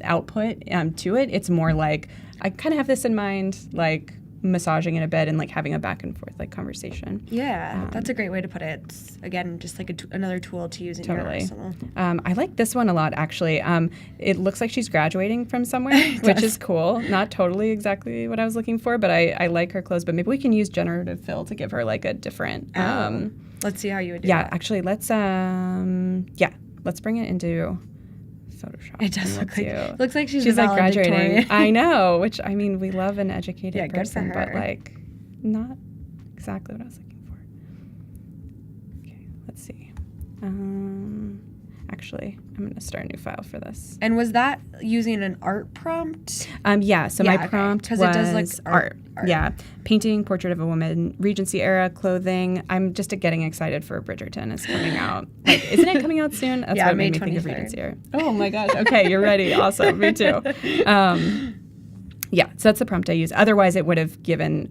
output to it. It's more like I kind of have this in mind, like massaging in a bed and like having a back and forth like conversation. Yeah, that's a great way to put it. It's, again, just like another tool to use in your arsenal. I like this one a lot, actually. It looks like she's graduating from somewhere, which is cool. Not totally exactly what I was looking for, but I like her clothes. But maybe we can use generative fill to give her like a different. Let's see how you would do that. that. Actually, let's bring it into Photoshop. It does looks like she's like graduating. Victorian. I know, which I mean, we love an educated person, good for her. but like not exactly what I was looking for. Okay, let's see. Actually, I'm going to start a new file for this. And was that using an art prompt? Yeah, so my prompt was it does look art. Yeah, painting portrait of a woman, Regency era clothing. I'm just getting excited for Bridgerton is coming out. Like, isn't it coming out soon? That's what May made me think of 23rd. Regency era. Oh my gosh. Okay, you're ready. Awesome. Me too. Yeah, so that's the prompt I use. Otherwise, it would have given.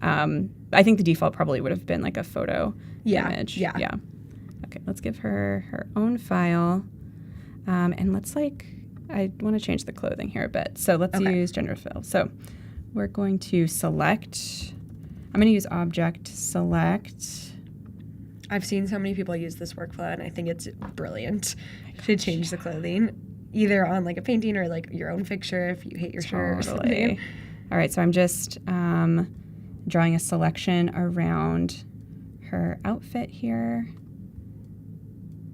I think the default probably would have been like a photo image. Yeah. Okay, let's give her her own file. And let's I want to change the clothing here a bit. So let's use generative fill. So we're going to select, I'm going to use object select. I've seen so many people use this workflow and I think it's brilliant to change the clothing either on like a painting or like your own picture if you hate your shirt or something. All right, so I'm just drawing a selection around her outfit here.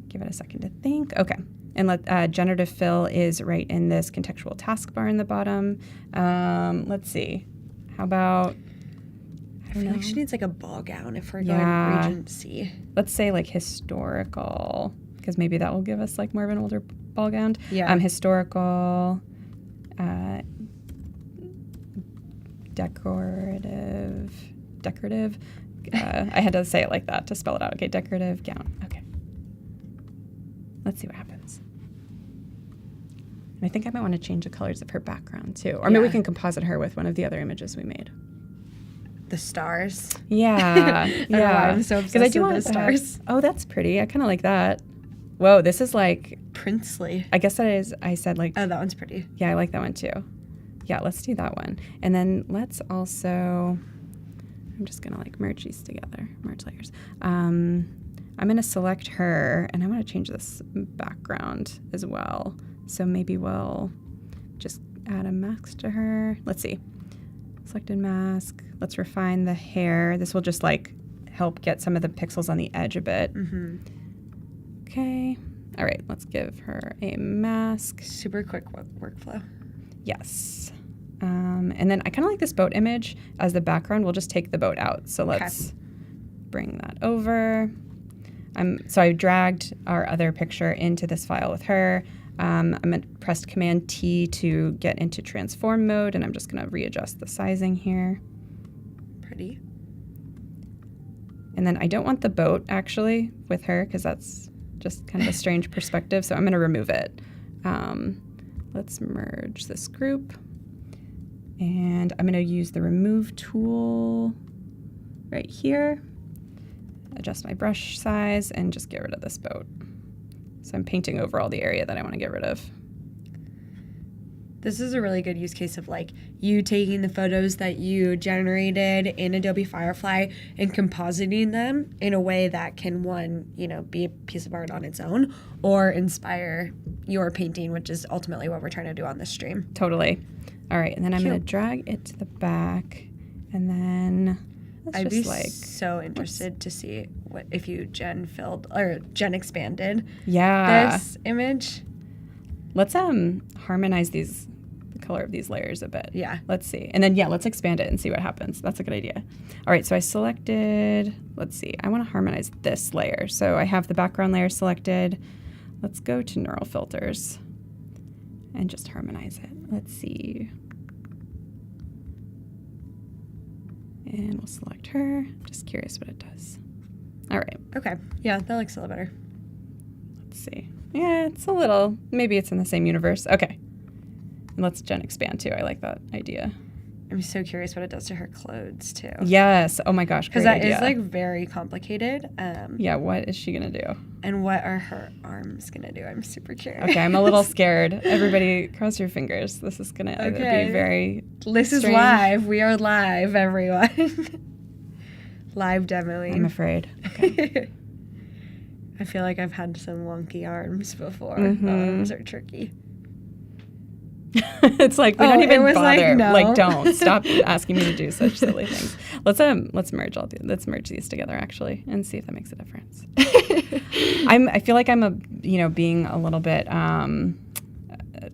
Give it a second to think. Okay. And generative fill is right in this contextual taskbar in the bottom. Let's see. How about, I feel like she needs like a ball gown if we're going Regency. Let's say like historical, because maybe that will give us like more of an older ball gown. Yeah. Historical, decorative. I had to say it like that to spell it out. Okay, decorative gown. Okay. Let's see what happens. And I think I might want to change the colors of her background too. Or maybe we can composite her with one of the other images we made. The stars. Yeah. I'm so obsessed with the stars. Oh, that's pretty. I kind of like that. Whoa, this is like princely. I guess that is, I said like. Oh, that one's pretty. Yeah, I like that one too. Yeah, let's do that one. And then let's also, I'm just going to like merge these together, merge layers. I'm going to select her, and I want to change this background as well. So maybe we'll just add a mask to her. Let's see. Selected mask. Let's refine the hair. This will just like help get some of the pixels on the edge a bit. Mm-hmm. Okay. All right, let's give her a mask. Super quick workflow. Yes. And then I kind of like this boat image as the background. We'll just take the boat out. So let's bring that over. So I dragged our other picture into this file with her. I'm pressed Command T to get into transform mode, and I'm just going to readjust the sizing here. Pretty. And then I don't want the boat actually with her because that's just kind of a strange perspective, so I'm going to remove it. Let's merge this group. And I'm going to use the remove tool right here. Adjust my brush size and just get rid of this boat. So I'm painting over all the area that I want to get rid of. This is a really good use case of like you taking the photos that you generated in Adobe Firefly and compositing them in a way that can, one, you know, be a piece of art on its own or inspire your painting, which is ultimately what we're trying to do on this stream. Totally. All right, and then I'm going to drag it to the back, and then I'd be so interested to see what if you gen expanded this image. Let's harmonize the color of these layers a bit. Yeah. Let's see. And then let's expand it and see what happens. That's a good idea. All right, so I selected, let's see. I want to harmonize this layer. So I have the background layer selected. Let's go to neural filters and just harmonize it. Let's see. And we'll select her. Just curious what it does. All right. Okay. Yeah, that looks a little better. Let's see. Yeah, it's a little, maybe it's in the same universe. Okay. And let's gen expand too. I like that idea. I'm so curious what it does to her clothes too. Yes. Oh my gosh. Because that is like very complicated. Yeah. What is she going to do? And what are her arms going to do? I'm super curious. Okay. I'm a little scared. Everybody cross your fingers. This is going to either be very This strange. is live. We are live, everyone. Live demoing. I'm afraid. Okay. I feel like I've had some wonky arms before. The arms are tricky. It's like we don't even bother. Like, no. Like, don't stop asking me to do such silly things. Let's merge let's merge these together actually and see if that makes a difference. I feel like I'm being a little bit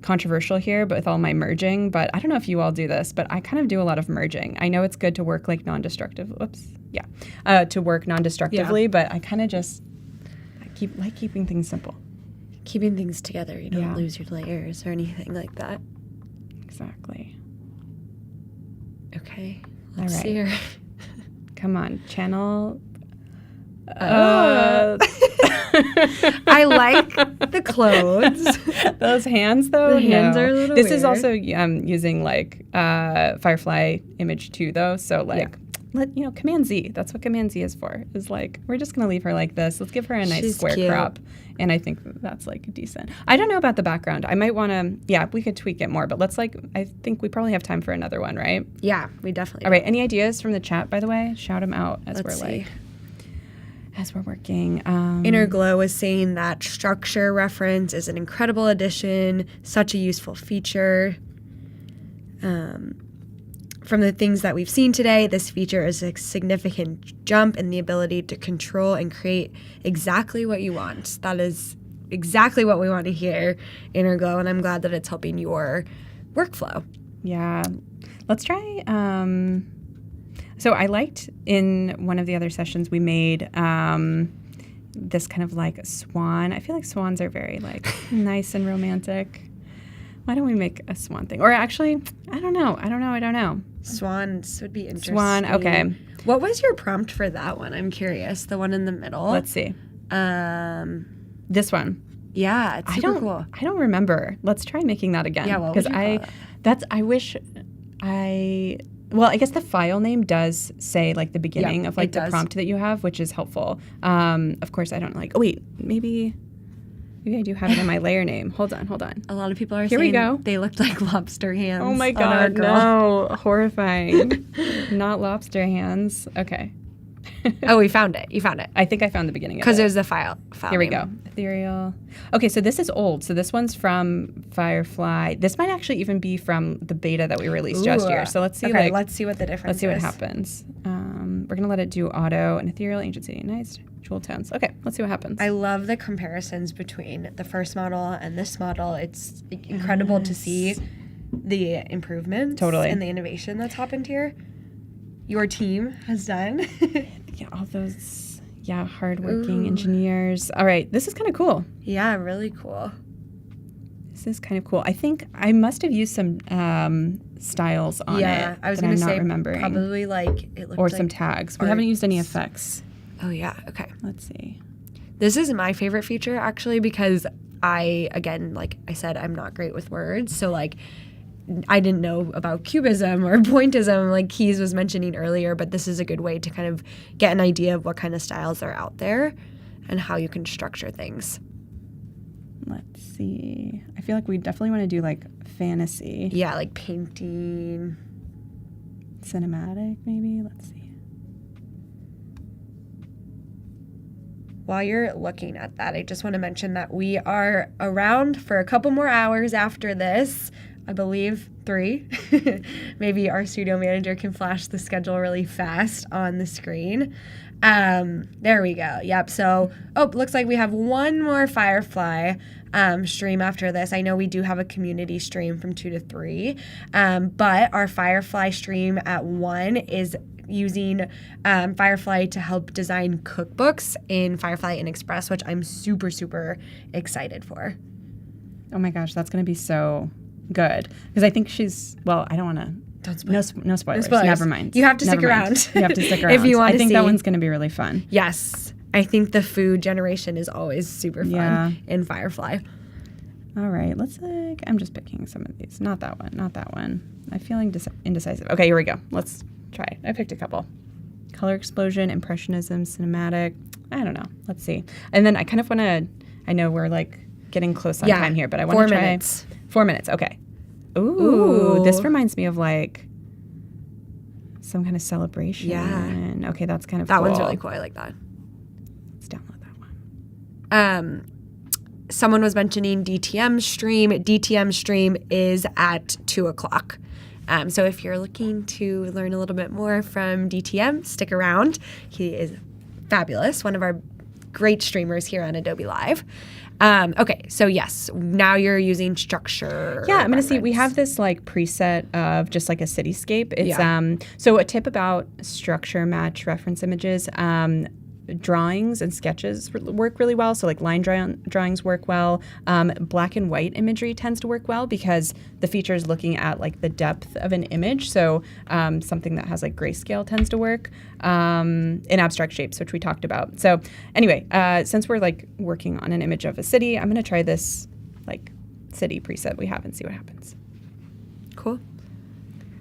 controversial here, but with all my merging. But I don't know if you all do this, but I kind of do a lot of merging. I know it's good to work like non-destructive. To work non-destructively, but I kind of just like keeping things simple. Keeping things together. You don't lose your layers or anything like that. Exactly. Okay. Let's see her. Come on, channel. I like the clothes. Those hands, though. The hands are a little This weird. is also using like Firefly image 2, though. So like, Command Z. That's what Command Z is for. Is like we're just gonna leave her like this. Let's give her a nice She's square cute. crop, and I think that's like decent. I don't know about the background. I might want to. Yeah, we could tweak it more. But let's I think we probably have time for another one, right? Yeah, we definitely. All right. Any ideas from the chat, by the way? Shout them out as Let's see. As we're working. Inner Glow is saying that structure reference is an incredible addition, such a useful feature. From the things that we've seen today, this feature is a significant jump in the ability to control and create exactly what you want. That is exactly what we want to hear, Inner Glow, and I'm glad that it's helping your workflow. Yeah. Let's try. So I liked in one of the other sessions we made this kind of like swan. I feel like swans are very like nice and romantic. Why don't we make a swan thing? Or actually, I don't know. Swans would be interesting. Swan, okay. What was your prompt for that one? I'm curious. The one in the middle. Let's see. This one. Yeah, it's super cool. I don't remember. Let's try making that again. Yeah, what would you call it? I guess the file name does say like the beginning of like the prompt that you have, which is helpful. Of course, I don't maybe I do have it in my layer name. Hold on. A lot of people are Here saying we go. They looked like lobster hands. Oh my on our God, girl. no. Horrifying. Not lobster hands. Okay. Oh, we found it. You found it. I think I found the beginning of it. Because there's the file Here we name. go. Ethereal. Okay, so this is old. So this one's from Firefly. This might actually even be from the beta that we released last year. So let's see. Okay, let's see what the difference is. Let's see what happens. We're going to let it do auto and ethereal agency. Nice. Jewel tones. Okay, let's see what happens. I love the comparisons between the first model and this model. It's incredible to see the improvements and the innovation that's happened here. Your team has done. Yeah, all those hardworking engineers. All right, this is kind of cool. Yeah, really cool. This is kind of cool. I think I must have used some styles on it. Yeah, I was going to say remembering. probably like it looked or like some tags. We haven't used any effects. Oh yeah, okay. Let's see. This is my favorite feature actually because again, like I said, I'm not great with words. So like I didn't know about cubism or pointism like Keys was mentioning earlier, but this is a good way to kind of get an idea of what kind of styles are out there and how you can structure things. Let's see. I feel like we definitely want to do like fantasy. Yeah, like painting. Cinematic maybe. Let's see. While you're looking at that, I just want to mention that we are around for a couple more hours after this. I believe 3. Maybe our studio manager can flash the schedule really fast on the screen. There we go. Yep. So, looks like we have one more Firefly stream after this. I know we do have a community stream from 2 to 3, but our Firefly stream at 1 is using Firefly to help design cookbooks in Firefly and Express, which I'm super, super excited for. Oh my gosh, that's going to be so good. Because I think she's, well, I don't want to. Don't spoil. No spoilers. Never mind. You have to stick around. You have to stick around. If you want to see. I think that one's going to be really fun. Yes. I think the food generation is always super fun in Firefly. All right, let's I'm just picking some of these. Not that one, not that one. I'm feeling indecisive. Okay, here we go. Let's try. I picked a couple. Color explosion, impressionism, cinematic. I don't know. Let's see. And then I kind of want to, I know we're like getting close on time here, but I want to try 4 minutes. 4 minutes. Okay. Ooh, this reminds me of like some kind of celebration. Yeah. Okay, that's kind of that cool. one's really cool. I like that. Let's download that one. Someone was mentioning DTM stream. DTM stream is at 2 o'clock. So if you're looking to learn a little bit more from DTM, stick around. He is fabulous, one of our great streamers here on Adobe Live. Okay, so yes, now you're using structure. Yeah, I'm going to see. We have this like preset of just like a cityscape. It's so a tip about structure match reference images. Drawings and sketches work really well. So like line drawings work well. Black and white imagery tends to work well because the feature is looking at like the depth of an image. So something that has like grayscale tends to work. In abstract shapes, which we talked about. So anyway, since we're like working on an image of a city, I'm going to try this like city preset we have and see what happens. Cool.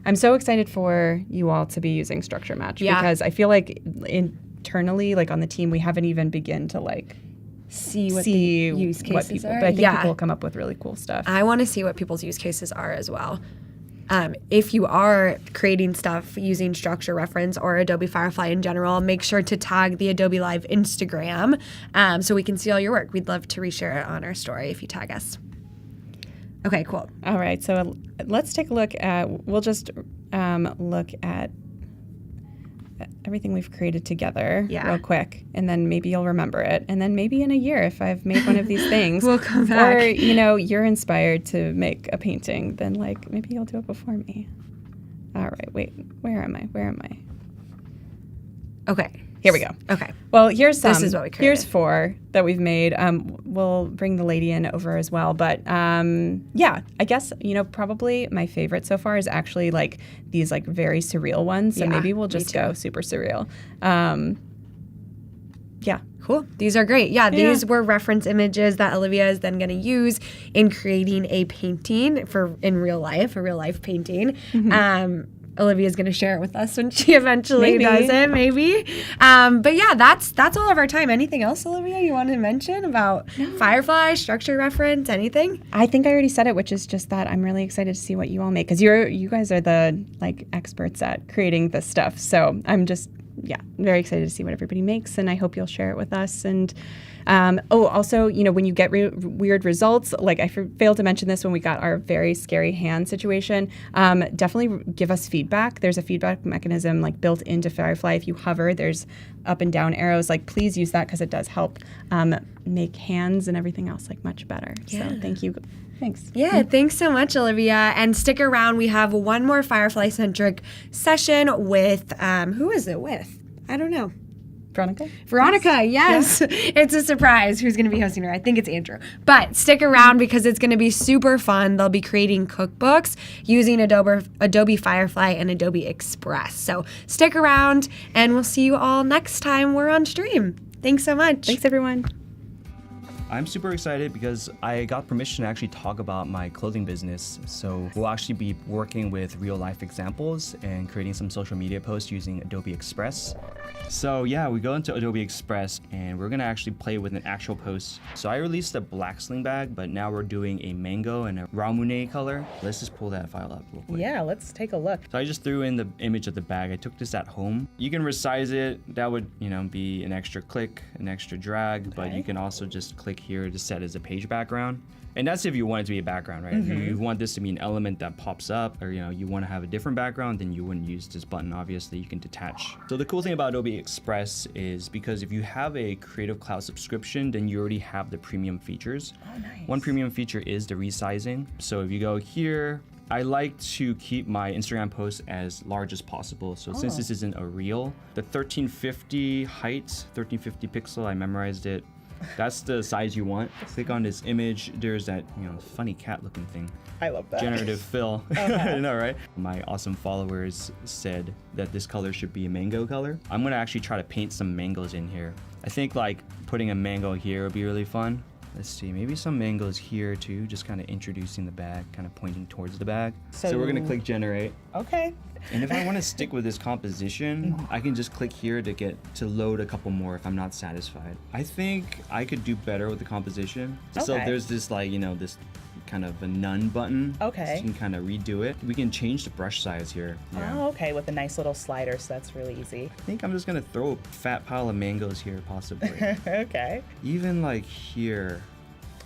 I'm so excited for you all to be using structure match because I feel like internally, like on the team, we haven't even begun to like see what the use cases are. But I think people will come up with really cool stuff. I want to see what people's use cases are as well. If you are creating stuff using structure reference or Adobe Firefly in general, make sure to tag the Adobe Live Instagram so we can see all your work. We'd love to reshare it on our story if you tag us. Okay, cool. All right, so let's take a look at, we'll just look at everything we've created together real quick, and then maybe you'll remember it, and then maybe in a year if I've made one of these things we'll come back, or you're inspired to make a painting, then like maybe you'll do it before me. All right, wait, where am I okay, here we go. Okay, well, here's this is what we created. Here's 4 that we've made. We'll bring the lady in over as well, but I guess probably my favorite so far is actually like these like very surreal ones, so maybe we'll just go super surreal. Cool. These are great. These were reference images that Olivia is then going to use in creating a painting in real life, a real life painting. Mm-hmm. Olivia's going to share it with us when she eventually does it, maybe. But yeah, that's all of our time. Anything else, Olivia, you want to mention about Firefly, structure reference, anything? I think I already said it, which is just that I'm really excited to see what you all make, because you guys are the like experts at creating this stuff. So I'm just yeah, very excited to see what everybody makes, and I hope you'll share it with us. And also, when you get weird results, like I failed to mention this when we got our very scary hand situation, definitely give us feedback. There's a feedback mechanism like built into Firefly. If you hover, there's up and down arrows. Like, please use that because it does help make hands and everything else like much better. Yeah. So thank you. Thanks. Yeah, thanks so much, Olivia. And stick around. We have one more Firefly-centric session with, who is it with? I don't know. Veronica, yes. Yeah. It's a surprise who's going to be hosting her. I think it's Andrew. But stick around because it's going to be super fun. They'll be creating cookbooks using Adobe Firefly and Adobe Express. So stick around, and we'll see you all next time we're on stream. Thanks so much. Thanks, everyone. I'm super excited because I got permission to actually talk about my clothing business. So we'll actually be working with real life examples and creating some social media posts using Adobe Express. So yeah, we go into Adobe Express and we're gonna actually play with an actual post. So I released a black sling bag, but now we're doing a mango and a ramune color. Let's just pull that file up real quick. Yeah, let's take a look. So I just threw in the image of the bag. I took this at home. You can resize it. That would, be an extra click, an extra drag, but you can also just click here to set as a page background. And that's if you want it to be a background, right? If you want this to be an element that pops up, or you want to have a different background, then you wouldn't use this button. Obviously, you can detach. So the cool thing about Adobe Express is because if you have a Creative Cloud subscription, then you already have the premium features. Oh, nice. One premium feature is the resizing. So if you go here, I like to keep my Instagram posts as large as possible. So since this isn't a reel, the 1350 height, 1350 pixel, I memorized it. That's the size you want. Click on this image. There's that, funny cat looking thing. I love that. Generative fill. I know, right? My awesome followers said that this color should be a mango color. I'm gonna actually try to paint some mangoes in here. I think like putting a mango here would be really fun. Let's see, maybe some mangoes here too, just kind of introducing the bag, kind of pointing towards the bag. So we're gonna click generate. Okay. And if I want to stick with this composition, I can just click here to load a couple more if I'm not satisfied. I think I could do better with the composition. Okay. So there's this this kind of a none button. Okay. So you can kind of redo it. We can change the brush size here. Yeah. Oh, okay, with a nice little slider, so that's really easy. I think I'm just gonna throw a fat pile of mangoes here, possibly. Okay. Even like here.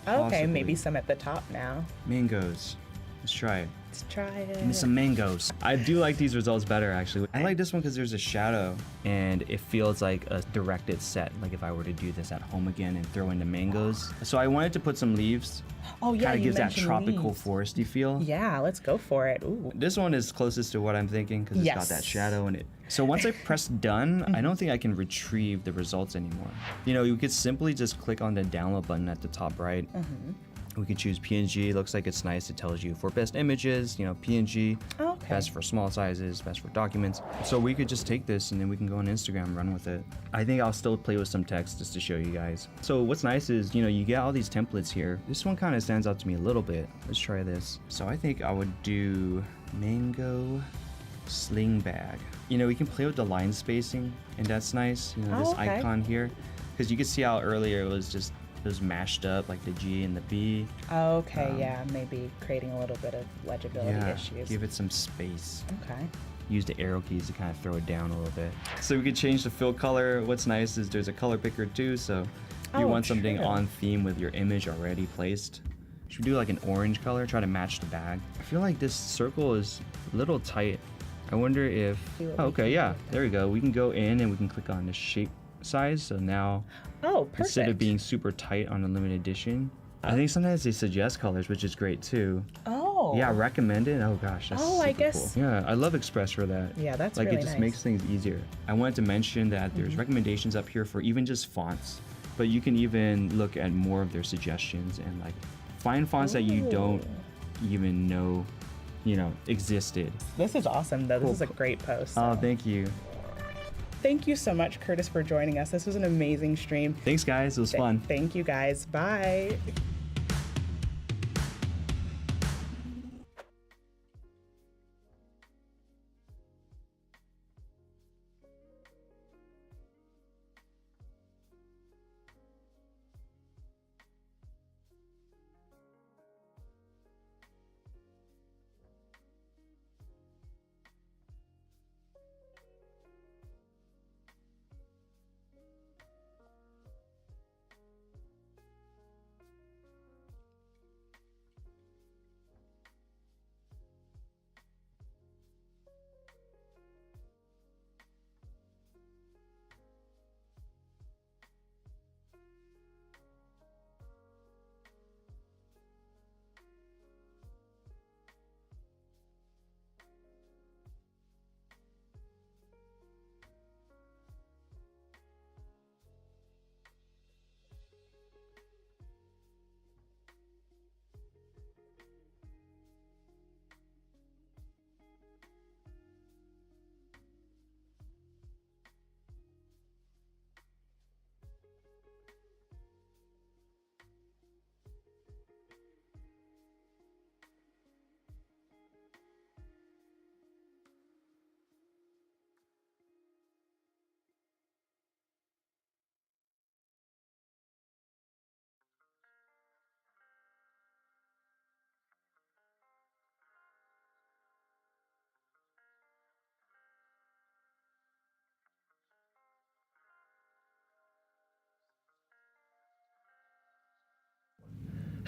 Okay, possibly. Maybe some at the top now. Mangoes. Let's try it. Let's try it. Give me some mangoes. I do like these results better, actually. I like this one because there's a shadow and it feels like a directed set, like if I were to do this at home again and throw in the mangoes. So I wanted to put some leaves. Oh yeah, kind of gives that tropical leaves. Foresty feel. Yeah, let's go for it. Ooh. This one is closest to what I'm thinking because it's got that shadow in it. So once I press done, I don't think I can retrieve the results anymore. You could simply just click on the download button at the top right. We can choose PNG. Looks like it's nice. It tells you for best images, PNG, best for small sizes, best for documents. So we could just take this and then we can go on Instagram and run with it. I think I'll still play with some text just to show you guys. So what's nice is, you get all these templates here. This one kind of stands out to me a little bit. Let's try this. So I think I would do mango sling bag. We can play with the line spacing and that's nice. This icon here, because you can see how earlier it was mashed up, like the G and the B. Okay, yeah, maybe creating a little bit of legibility issues. Give it some space. Okay. Use the arrow keys to kind of throw it down a little bit. So we could change the fill color. What's nice is there's a color picker too, so if you want something on theme with your image already placed. Should we do like an orange color, try to match the bag? I feel like this circle is a little tight. I wonder if, okay, yeah, there we go. We can go in and we can click on the shape size, so now perfect. Instead of being super tight on a limited edition, I think sometimes they suggest colors, which is great too. Oh. Yeah, recommended. Oh gosh, that's super I guess. cool. Yeah, I love Express for that. Yeah, that's like really it just nice. makes things easier. I wanted to mention that there's recommendations up here for even just fonts, but you can even look at more of their suggestions and like find fonts that you don't even know, existed. This is awesome though. This is a great post. Oh, thank you. Thank you so much, Curtis, for joining us. This was an amazing stream. Thanks, guys. It was fun. Thank you, guys. Bye.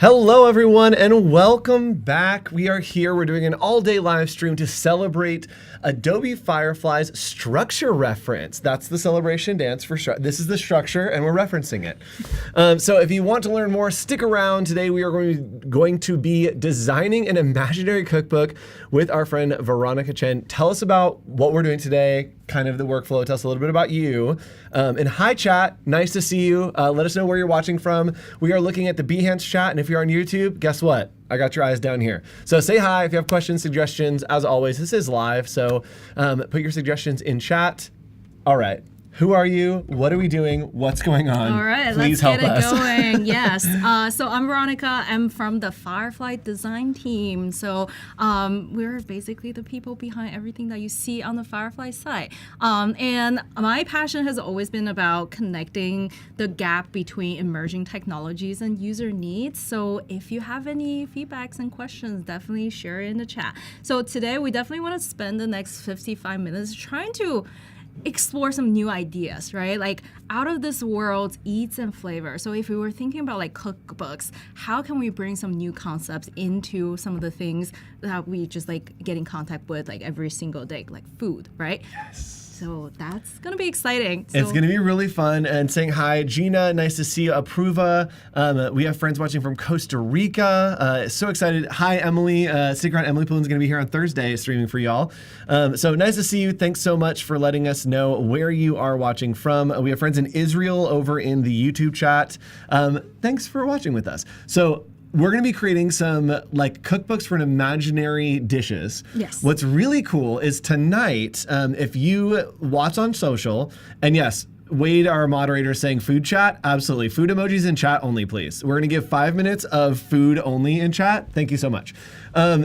Hello, everyone, and welcome back. We are here. We're doing an all-day live stream to celebrate Adobe Firefly's structure reference. That's the celebration dance for this is the structure, and we're referencing it. So if you want to learn more, stick around. Today we are going to be designing an imaginary cookbook with our friend Veronica Chen. Tell us about what we're doing today, kind of the workflow. Tell us a little bit about you. And hi, chat. Nice to see you. Let us know where you're watching from. We are looking at the Behance chat, and if you're on YouTube, guess what? I got your eyes down here. So say hi if you have questions, suggestions. As always, this is live, so put your suggestions in chat. All right. Who are you? What are we doing? What's going on? All right, Please let's help get it us. going. Yes. So I'm Veronica. I'm from the Firefly design team. So we're basically the people behind everything that you see on the Firefly site. And my passion has always been about connecting the gap between emerging technologies and user needs. So if you have any feedbacks and questions, definitely share it in the chat. So today we definitely want to spend the next 55 minutes trying to explore some new ideas, right? Like out of this world eats and flavor. So if we were thinking about like cookbooks, how can we bring some new concepts into some of the things that we just like get in contact with like every single day, like food, right? Yes. So that's gonna be exciting. It's gonna be really fun. And saying hi, Gina, nice to see you. Apruva, we have friends watching from Costa Rica. So excited. Hi, Emily. Stick around. Emily Poolin's gonna be here on Thursday streaming for y'all. So nice to see you. Thanks so much for letting us know where you are watching from. We have friends in Israel over in the YouTube chat. Thanks for watching with us. So we're going to be creating some like cookbooks for imaginary dishes. Yes. What's really cool is tonight, if you watch on social, and yes, Wade, our moderator, is saying food chat. Absolutely. Food emojis in chat only, please. We're going to give 5 minutes of food only in chat. Thank you so much.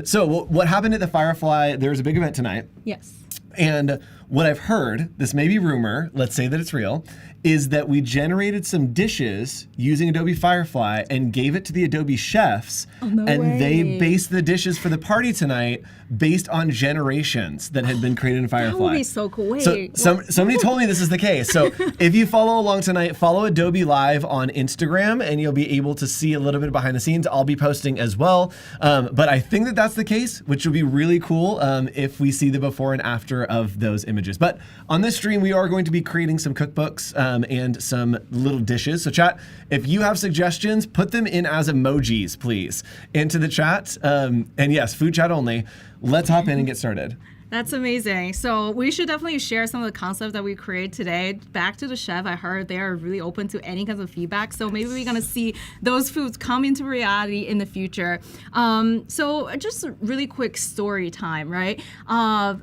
So what happened at the Firefly, there was a big event tonight. Yes. And what I've heard, this may be rumor, let's say that it's real, is that we generated some dishes using Adobe Firefly and gave it to the Adobe chefs, they based the dishes for the party tonight based on generations that had been created in Firefly. That would be so cool. Wait, So somebody told me this is the case. So if you follow along tonight, follow Adobe Live on Instagram, and you'll be able to see a little bit behind the scenes. I'll be posting as well. But I think that that's the case, which would be really cool if we see the before and after of those images. But on this stream, we are going to be creating some cookbooks and some little dishes. So chat, if you have suggestions, put them in as emojis, please, into the chat. And yes, food chat only. Let's hop in and get started. That's amazing. So we should definitely share some of the concepts that we create today back to the chef. I heard they are really open to any kinds of feedback. So maybe we're going to see those foods come into reality in the future. So just a really quick story time, right? I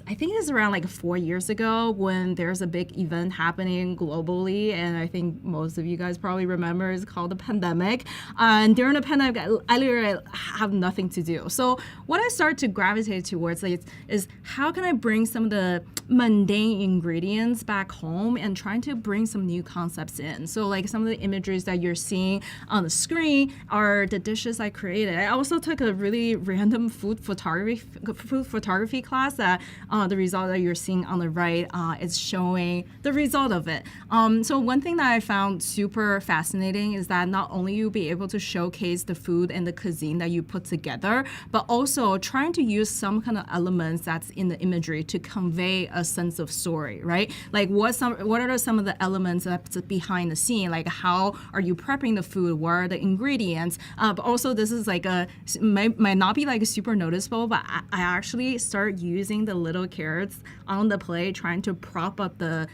think it's around like 4 years ago when there's a big event happening globally. And I think most of you guys probably remember it's called the pandemic. And during the pandemic, I literally have nothing to do. So what I started to gravitate towards is how can I bring some of the mundane ingredients back home and trying to bring some new concepts in. So like some of the images that you're seeing on the screen are the dishes I created. I also took a really random food photography class that the result that you're seeing on the right is showing the result of it. So one thing that I found super fascinating is that not only you'll be able to showcase the food and the cuisine that you put together, but also trying to use some kind of elements that's in the imagery to convey a sense of story, right? Like what are some of the elements that's behind the scene? Like how are you prepping the food? What are the ingredients? But also this is like might not be like super noticeable, but I actually start using the little carrots on the plate, trying to prop up the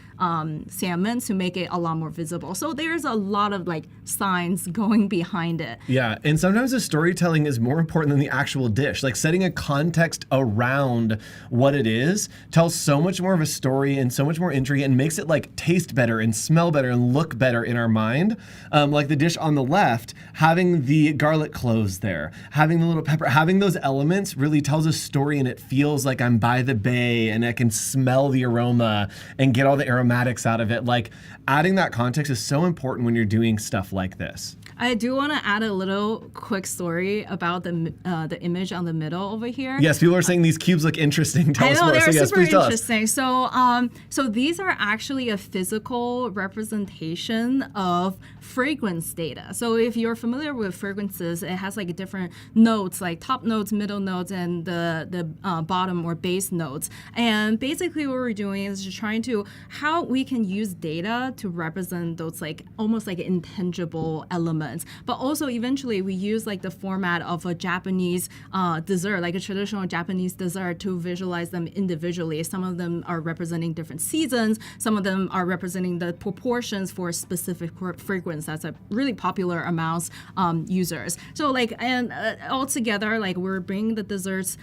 salmon to make it a lot more visible. So there's a lot of like signs going behind it. Yeah, and sometimes the storytelling is more important than the actual dish. Like setting a context around what it is tells so much more of a story and so much more intrigue and makes it like taste better and smell better and look better in our mind. Like the dish on the left, having the garlic cloves there, having the little pepper, having those elements really tells a story, and it feels like I'm by the bay and I can smell the aroma and get all the aromatics out of it. Like adding that context is so important when you're doing stuff like this. I do want to add a little quick story about the image on the middle over here. Yes, people are saying these cubes look interesting. Tell us more. They're So yes, super please tell us. interesting. So these are actually a physical representation of fragrance data. So if you're familiar with fragrances, it has like different notes, like top notes, middle notes, and the bottom or base notes. And basically what we're doing is just trying to how we can use data to represent those like almost like intangible elements. But also eventually we use like the format of a Japanese dessert, like a traditional Japanese dessert, to visualize them individually. Some of them are representing different seasons. Some of them are representing the proportions for a specific fragrance that's a really popular amongst users. So like, and all together, like we're bringing the desserts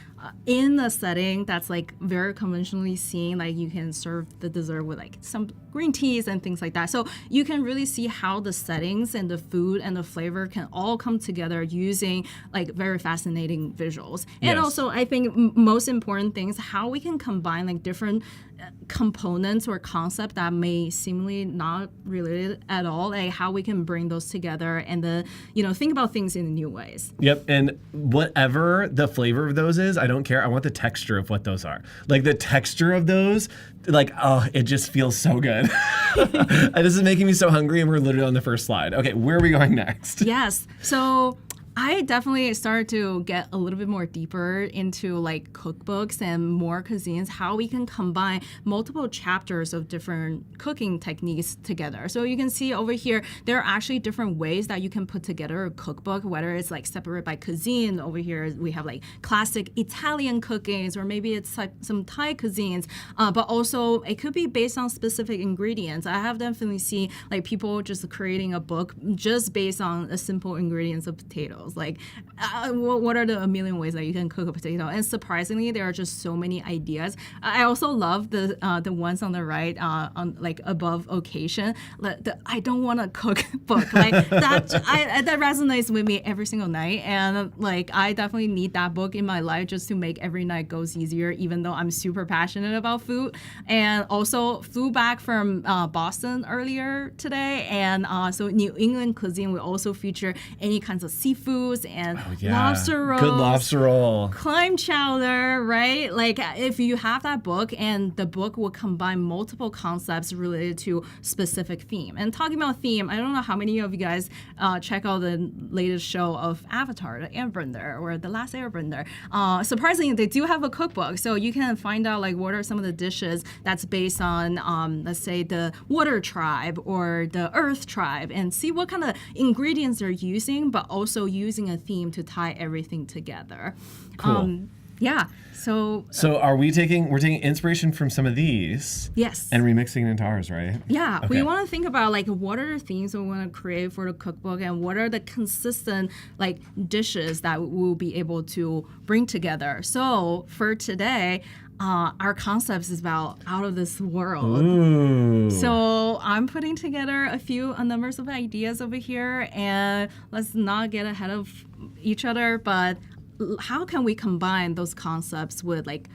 in a setting that's like very conventionally seen. Like you can serve the dessert with like some green teas and things like that. So you can really see how the settings and the food and the flavor can all come together using like very fascinating visuals. And also I think most important things, how we can combine like different components or concept that may seemingly not related at all, like how we can bring those together and think about things in new ways. Yep, and whatever the flavor of those is, I don't care. I want the texture of what those are. Like the texture of those, like, oh, it just feels so good. This is making me so hungry, and we're literally on the first slide. Okay, where are we going next? Yes, so I definitely started to get a little bit more deeper into like cookbooks and more cuisines, how we can combine multiple chapters of different cooking techniques together. So you can see over here, there are actually different ways that you can put together a cookbook, whether it's like separate by cuisine. Over here, we have like classic Italian cookings, or maybe it's like some Thai cuisines, but also it could be based on specific ingredients. I have definitely seen like people just creating a book just based on the simple ingredients of potatoes. Like, what are the a million ways that you can cook a potato? And surprisingly, there are just so many ideas. I also love the ones on the right, on like above occasion. The I don't want to cook book, like that resonates with me every single night. And like I definitely need that book in my life just to make every night goes easier, even though I'm super passionate about food. And also flew back from Boston earlier today, and so New England cuisine will also feature any kinds of seafood and lobster rolls, good lobster roll, clam chowder, right? Like if you have that book, and the book will combine multiple concepts related to specific theme. And talking about theme, I don't know how many of you guys check out the latest show of Avatar, the Airbender, or The Last Airbender. Surprisingly, they do have a cookbook, so you can find out like what are some of the dishes that's based on, let's say, the water tribe or the earth tribe, and see what kind of ingredients they're using, but also using a theme to tie everything together. Cool. So we're taking inspiration from some of these, yes, and remixing it into ours, right? Yeah, okay. We want to think about like what are the themes we want to create for the cookbook, and what are the consistent like dishes that we'll be able to bring together. So for today, our concept is about out of this world. Ooh. So I'm putting together a numbers of ideas over here, and let's not get ahead of each other, but how can we combine those concepts with like,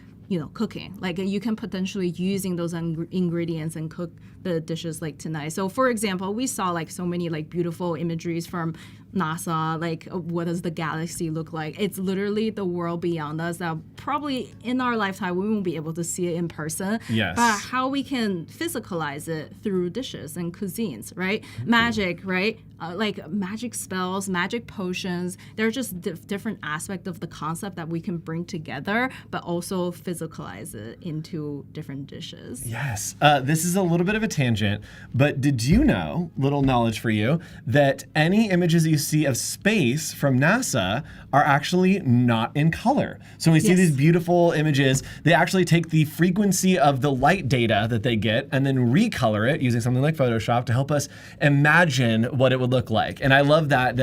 cooking? Like you can potentially using those ingredients and cook the dishes like tonight. So for example, we saw like so many like beautiful imageries from NASA, like what does the galaxy look like? It's literally the world beyond us that probably in our lifetime we won't be able to see it in person. Yes. But how we can physicalize it through dishes and cuisines, right? Mm-hmm. Magic, right? Like magic spells, magic potions. They're just different aspects of the concept that we can bring together, but also physicalize it into different dishes. Yes. This is a little bit of a tangent, but did you know, little knowledge for you, that any images that you see of space from NASA are actually not in color? So when we see these beautiful images, they actually take the frequency of the light data that they get and then recolor it using something like Photoshop to help us imagine what it would look like. And I love that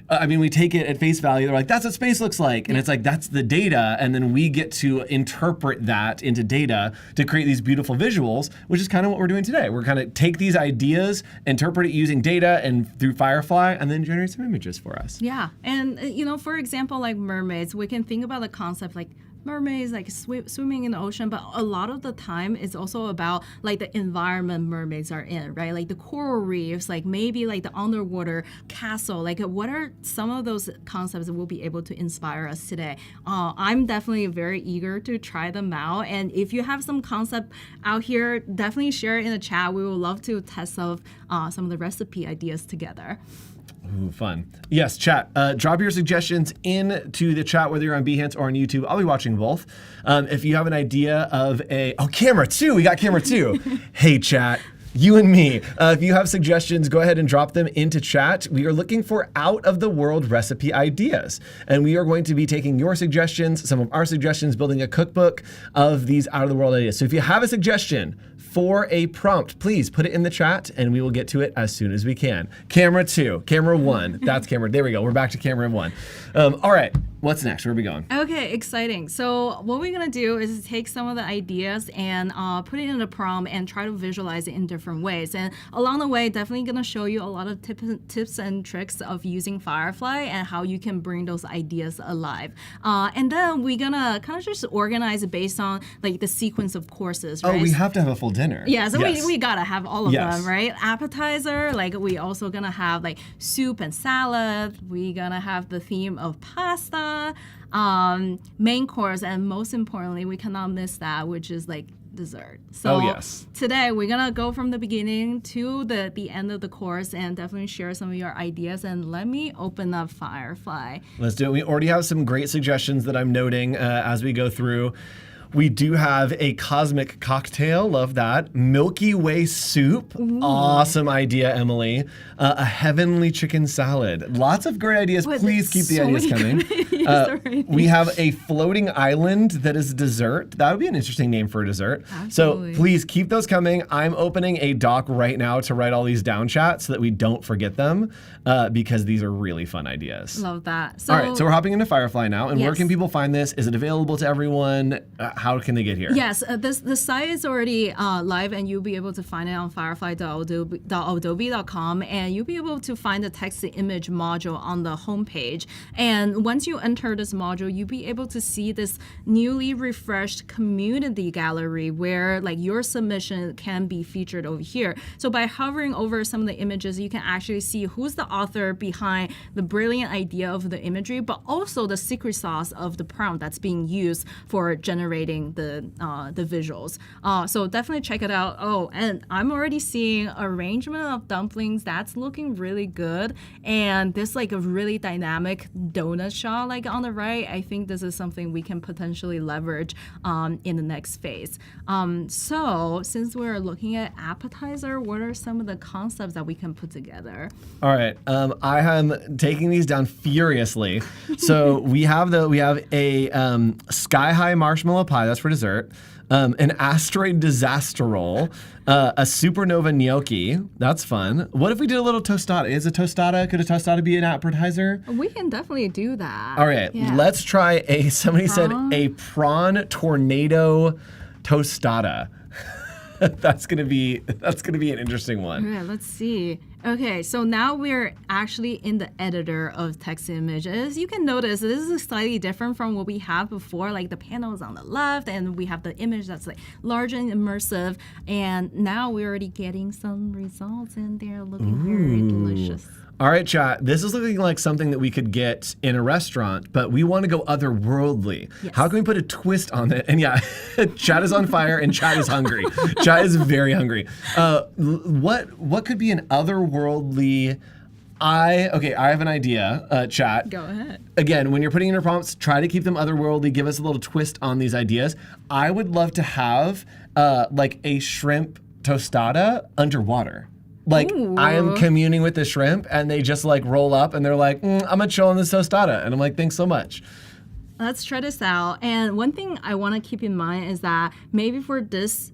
we take it at face value. They're like, that's what space looks like. And it's like, that's the data. And then we get to interpret that into data to create these beautiful visuals, which is kind of what we're doing today. We're kind of take these ideas, interpret it using data and through Firefly, and then generate some images for us. Yeah. And, for example, like mermaids, we can think about the concept like mermaids like swimming in the ocean, but a lot of the time it's also about like the environment mermaids are in, right? Like the coral reefs, like maybe like the underwater castle. Like what are some of those concepts that will be able to inspire us today? I'm definitely very eager to try them out. And if you have some concept out here, definitely share it in the chat. We would love to test out some of the recipe ideas together. Ooh, fun. Yes, chat. Drop your suggestions into the chat, whether you're on Behance or on YouTube. I'll be watching both. If you have an idea of camera 2. We got camera 2. Hey, chat. You and me. If you have suggestions, go ahead and drop them into chat. We are looking for out-of-the-world recipe ideas. And we are going to be taking your suggestions, some of our suggestions, building a cookbook of these out-of-the-world ideas. So if you have a suggestion for a prompt, please put it in the chat and we will get to it as soon as we can. Camera 2, camera 1. That's camera. There we go. We're back to camera 1. All right. What's next? Where are we going? Okay, exciting. So what we're gonna do is take some of the ideas and put it in the prompt and try to visualize it in different ways. And along the way, definitely gonna show you a lot of tips and tricks of using Firefly and how you can bring those ideas alive. And then we're gonna kind of just organize it based on like the sequence of courses, right? Oh, we have to have a full dinner. Yeah, so we gotta have all of them, right? Appetizer, like we also gonna have like soup and salad. We gonna have the theme of pasta. Main course, and most importantly, we cannot miss that, which is like dessert. So today we're gonna go from the beginning to the end of the course and definitely share some of your ideas. And let me open up Firefly. Let's do it. We already have some great suggestions that I'm noting as we go through. We do have a cosmic cocktail, love that. Milky Way soup, awesome idea, Emily. A heavenly chicken salad. Lots of great ideas. Please keep the ideas coming. We have a floating island that is dessert. That would be an interesting name for a dessert. Absolutely. So please keep those coming. I'm opening a doc right now to write all these down, chat, so that we don't forget them because these are really fun ideas. Love that. So, all right, so we're hopping into Firefly now. And where can people find this? Is it available to everyone? How can they get here? Yes, the site is already live, and you'll be able to find it on firefly.adobe.com, and you'll be able to find the text-to-image module on the homepage. And once you enter this module, you'll be able to see this newly refreshed community gallery where like your submission can be featured over here. So by hovering over some of the images, you can actually see who's the author behind the brilliant idea of the imagery, but also the secret sauce of the prompt that's being used for generating the visuals. So definitely check it out. Oh, and I'm already seeing arrangement of dumplings that's looking really good, and this like a really dynamic donut shot like on the right. I think this is something we can potentially leverage in the next phase. So since we're looking at appetizer, what are some of the concepts that we can put together? All right, I am taking these down furiously. So we have a sky high marshmallow pie, that's for dessert. An asteroid disaster roll, a supernova gnocchi. That's fun. What if we did a little tostada? Could a tostada be an appetizer? We can definitely do that. All right, let's try somebody said a prawn tornado tostada. That's gonna be an interesting one. Okay, let's see. Okay, so now we're actually in the editor of text images. You can notice this is slightly different from what we have before, like the panels on the left, and we have the image that's like large and immersive. And now we're already getting some results in there looking very delicious. All right, chat, this is looking like something that we could get in a restaurant, but we want to go otherworldly. Yes. How can we put a twist on it? And yeah, chat is on fire and chat is hungry. Chat is very hungry. What could be an otherworldly... I have an idea, chat. Go ahead. Again, when you're putting in your prompts, try to keep them otherworldly. Give us a little twist on these ideas. I would love to have like a shrimp tostada underwater. Like, ooh. I am communing with the shrimp, and they just like roll up, and they're like, I'm gonna chill on this tostada. And I'm like, thanks so much. Let's try this out. And one thing I want to keep in mind is that maybe for this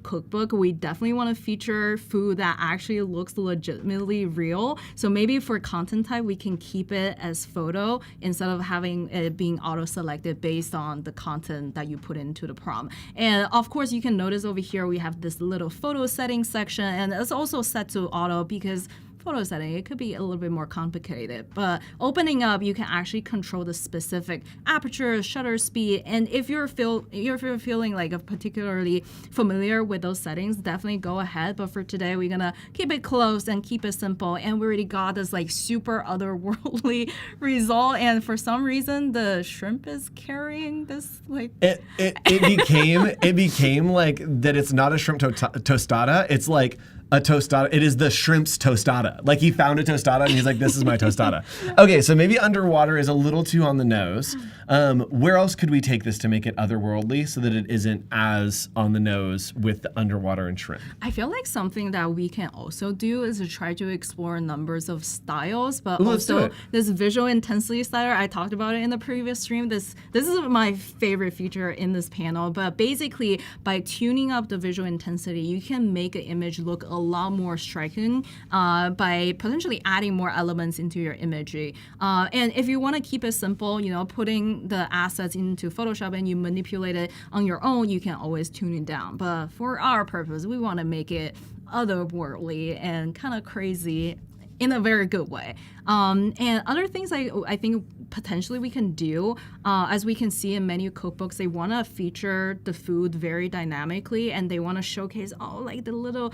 cookbook, we definitely want to feature food that actually looks legitimately real. So maybe for content type, we can keep it as photo instead of having it being auto-selected based on the content that you put into the prompt. And of course, you can notice over here, we have this little photo setting section, and it's also set to auto because photo setting, it could be a little bit more complicated. But opening up, you can actually control the specific aperture, shutter speed, and if you're feeling like particularly familiar with those settings, definitely go ahead. But for today, we're gonna keep it close and keep it simple. And we already got this like super otherworldly result. And for some reason, the shrimp is carrying this like. It became like that. It's not a shrimp tostada. It's like a tostada. It is the shrimp's tostada. Like he found a tostada and he's like, this is my tostada. Okay, so maybe underwater is a little too on the nose. Where else could we take this to make it otherworldly so that it isn't as on the nose with the underwater and shrimp? I feel like something that we can also do is to try to explore numbers of styles, but Let's do also it. this visual intensity slider. I talked about it in the previous stream. This is my favorite feature in this panel, but basically by tuning up the visual intensity, you can make an image look a lot more striking by potentially adding more elements into your imagery. And if you want to keep it simple, putting the assets into Photoshop and you manipulate it on your own, you can always tune it down. But for our purpose, we want to make it otherworldly and kind of crazy in a very good way. And other things I think potentially we can do, as we can see in many cookbooks, they want to feature the food very dynamically, and they want to showcase like the little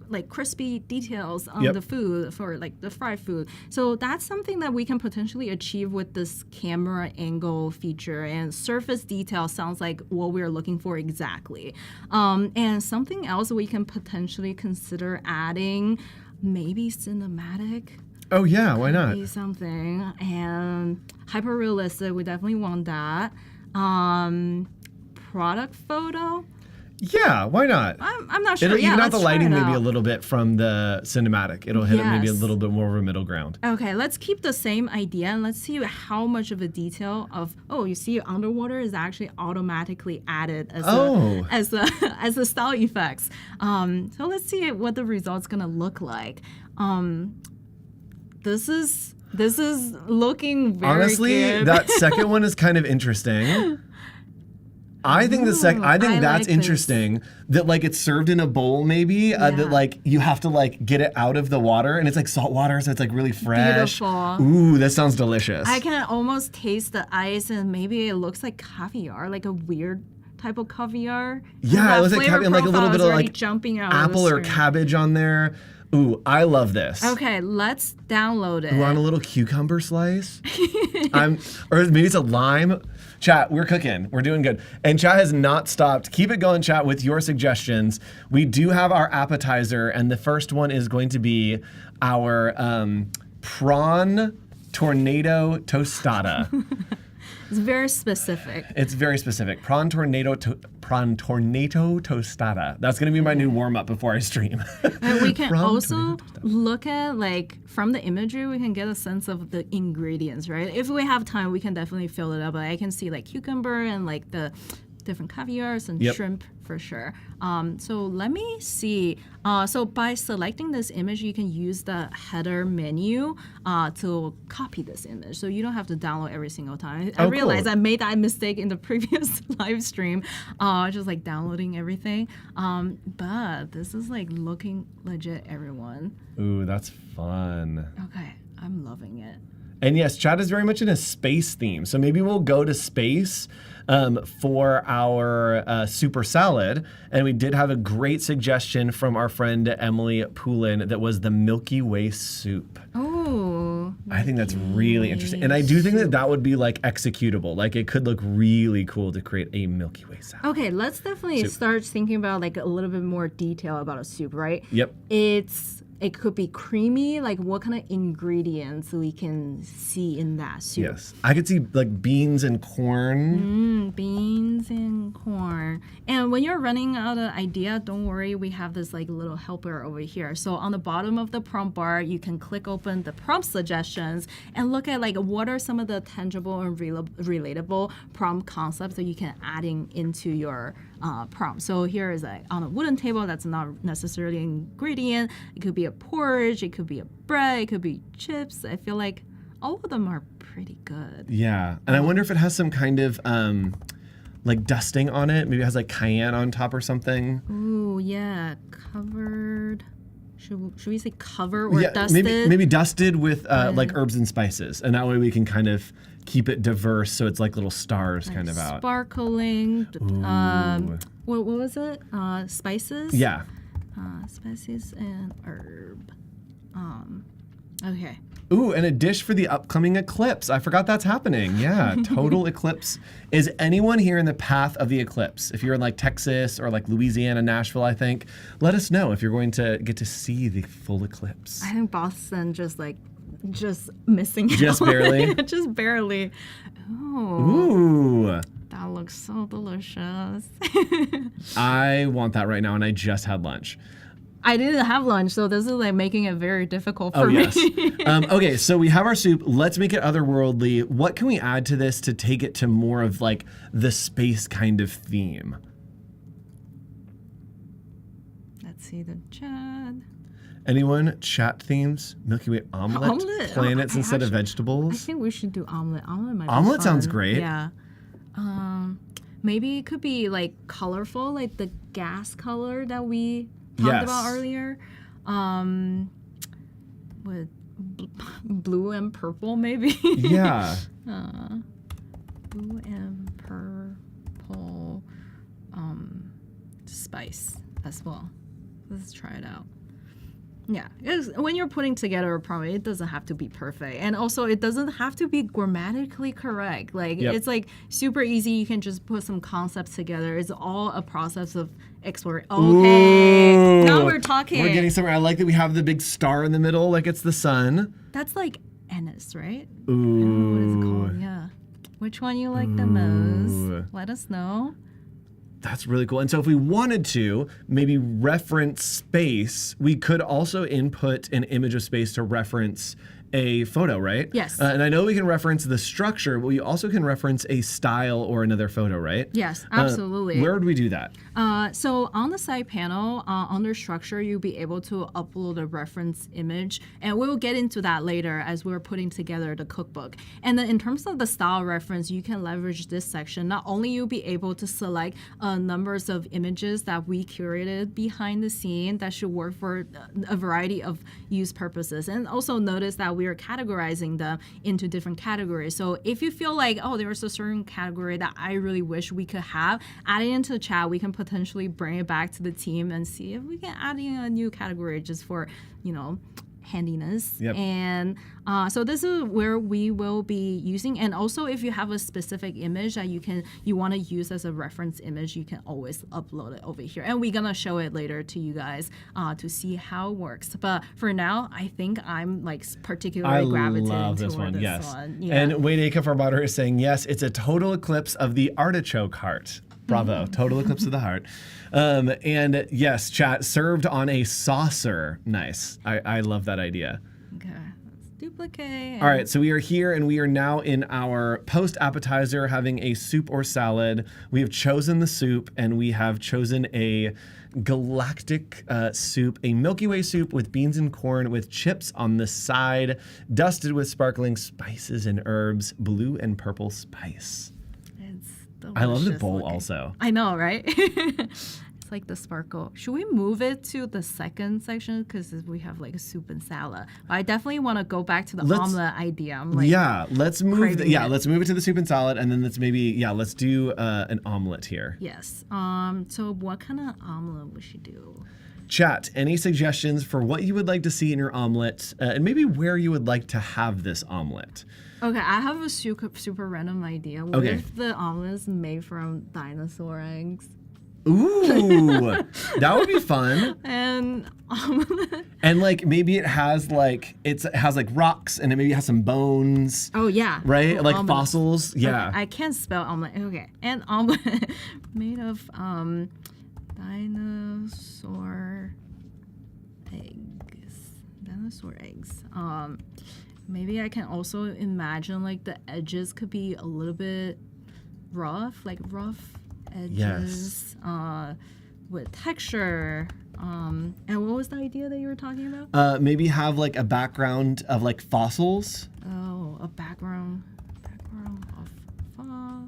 like crispy details on the food for like the fried food. So that's something that we can potentially achieve with this camera angle feature, and surface detail sounds like what we're looking for exactly. And something else we can potentially consider adding, maybe cinematic. Oh yeah, why not? Be something. And hyper realistic, we definitely want that. Product photo. Yeah, why not? I'm not sure. You can have the let's try lighting it maybe a out. little bit from the cinematic. It'll hit it maybe a Yes. little bit more of a middle ground. Okay, let's keep the same idea and let's see how much of a detail of you see underwater is actually automatically added as the style effects. So let's see what the result's gonna look like. This is looking very Honestly, good. that second one is kind of interesting. I think I that's like interesting that like it's served in a bowl maybe that like you have to like get it out of the water and it's like salt water so it's like really fresh. Beautiful. Ooh, that sounds delicious. I can almost taste the ice and maybe it looks like caviar, like a weird type of caviar. Yeah, it looks like caviar and like a little bit of like jumping out apple of the or screen. cabbage on there. Ooh, I love this. Okay, let's download it. You want a little cucumber slice? Or maybe it's a lime. Chat, we're cooking. We're doing good. And chat has not stopped. Keep it going, chat, with your suggestions. We do have our appetizer, and the first one is going to be our prawn tornado tostada. It's very specific. It's very specific. Prawn tornado tostada. That's going to be my new warm-up before I stream. And we can also look at, like, from the imagery, we can get a sense of the ingredients, right? If we have time, we can definitely fill it up. But I can see, like, cucumber and, like, the different caviars and shrimp for sure. So let me see. So by selecting this image, you can use the header menu to copy this image. So you don't have to download every single time. I realized I made that mistake in the previous live stream, just like downloading everything. But this is like looking legit, everyone. Ooh, that's fun. Okay, I'm loving it. And yes, chat is very much in a space theme. So maybe we'll go to space for our super salad. And we did have a great suggestion from our friend Emily Poulin that was the Milky Way soup. Oh. I think that's really interesting. And I do think that would be like executable. Like it could look really cool to create a Milky Way salad. Okay, let's definitely start thinking about like a little bit more detail about a soup, right? Yep. It could be creamy, like what kind of ingredients we can see in that soup. Yes. I could see like beans and corn. Beans and corn. And when you're running out of idea, don't worry, we have this like little helper over here. So on the bottom of the prompt bar, you can click open the prompt suggestions and look at like what are some of the tangible and relatable prompt concepts that you can add into your prompt. So here is on a wooden table, that's not necessarily an ingredient. It could be a porridge, it could be a bread, it could be chips. I feel like all of them are pretty good. Yeah. And I wonder if it has some kind of like dusting on it. Maybe it has like cayenne on top or something. Ooh, yeah. Covered should we say cover or dusted? Maybe dusted with like herbs and spices, and that way we can kind of keep it diverse, so it's like little stars kind of out. Sparkling. What was it? Spices. Yeah. Spices and herb. Okay. Ooh, and a dish for the upcoming eclipse. I forgot that's happening. Yeah, total eclipse. Is anyone here in the path of the eclipse? If you're in like Texas or like Louisiana, Nashville, I think, let us know if you're going to get to see the full eclipse. I think Boston just missing out. Just barely? Just barely. Ooh. That looks so delicious. I want that right now, and I just had lunch. I didn't have lunch, so this is like making it very difficult for me. Yes. Okay, so we have our soup. Let's make it otherworldly. What can we add to this to take it to more of like the space kind of theme? Let's see the chat. Anyone? Chat themes? Milky Way omelet? Planets instead of vegetables? I think we should do omelet. Omelet Omelet sounds great. Yeah. Maybe it could be like colorful, like the gas color that we talked about earlier. With blue and purple, maybe. Yeah. Blue and purple spice as well. Let's try it out. Yeah, when you're putting together a prompt, it doesn't have to be perfect. And also, it doesn't have to be grammatically correct. Like, it's like super easy. You can just put some concepts together. It's all a process of exploring. Okay, Ooh. now we're talking. We're getting somewhere. I like that we have the big star in the middle, like it's the sun. That's like Ennis, right? Ooh. What is it called? Yeah. Which one you like the most? Let us know. That's really cool. And so if we wanted to maybe reference space, we could also input an image of space to reference a photo, right? Yes. And I know we can reference the structure, but we also can reference a style or another photo, right? Yes, absolutely. Where would we do that? So on the side panel, under structure, you'll be able to upload a reference image. And we'll get into that later as we're putting together the cookbook. And then in terms of the style reference, you can leverage this section. Not only you'll be able to select numbers of images that we curated behind the scene that should work for a variety of use purposes. And also notice that we are categorizing them into different categories. So if you feel like, oh, there's a certain category that I really wish we could have, add it into the chat. We can potentially bring it back to the team and see if we can add in a new category just for, handiness. Yep. And so this is where we will be using. And also, if you have a specific image that you want to use as a reference image, you can always upload it over here. And we're gonna show it later to you guys to see how it works. But for now, I think I'm like particularly gravitating toward this one. Yeah. And Wade Acuff, our moderator, is saying, yes, it's a total eclipse of the artichoke heart. Bravo. Total eclipse of the heart. And yes, chat, served on a saucer. Nice. I love that idea. Okay, let's duplicate. All right, so we are here and we are now in our post appetizer having a soup or salad. We have chosen the soup and we have chosen a galactic soup, a Milky Way soup with beans and corn with chips on the side, dusted with sparkling spices and herbs, blue and purple spice. I love the bowl also. I know, right? It's like the sparkle. Should we move it to the second section? Because we have like a soup and salad. I definitely want to go back to the omelet idea. I'm like, let's move. Let's move it to the soup and salad, and then let's do an omelet here. Yes. So what kind of omelet we should do? Chat, any suggestions for what you would like to see in your omelet, and maybe where you would like to have this omelet? Okay, I have a super random idea. What if the omelet is made from dinosaur eggs? Ooh, that would be fun. And omelet. And like maybe it has like rocks, and maybe it has some bones. Oh yeah. Right, like omelet. Fossils. Yeah. Okay, I can't spell omelet. Okay, and omelet made of dinosaur eggs. Dinosaur eggs. Maybe I can also imagine like the edges could be a little bit rough edges with texture. And what was the idea that you were talking about? Maybe have like a background of like fossils. Oh, a background of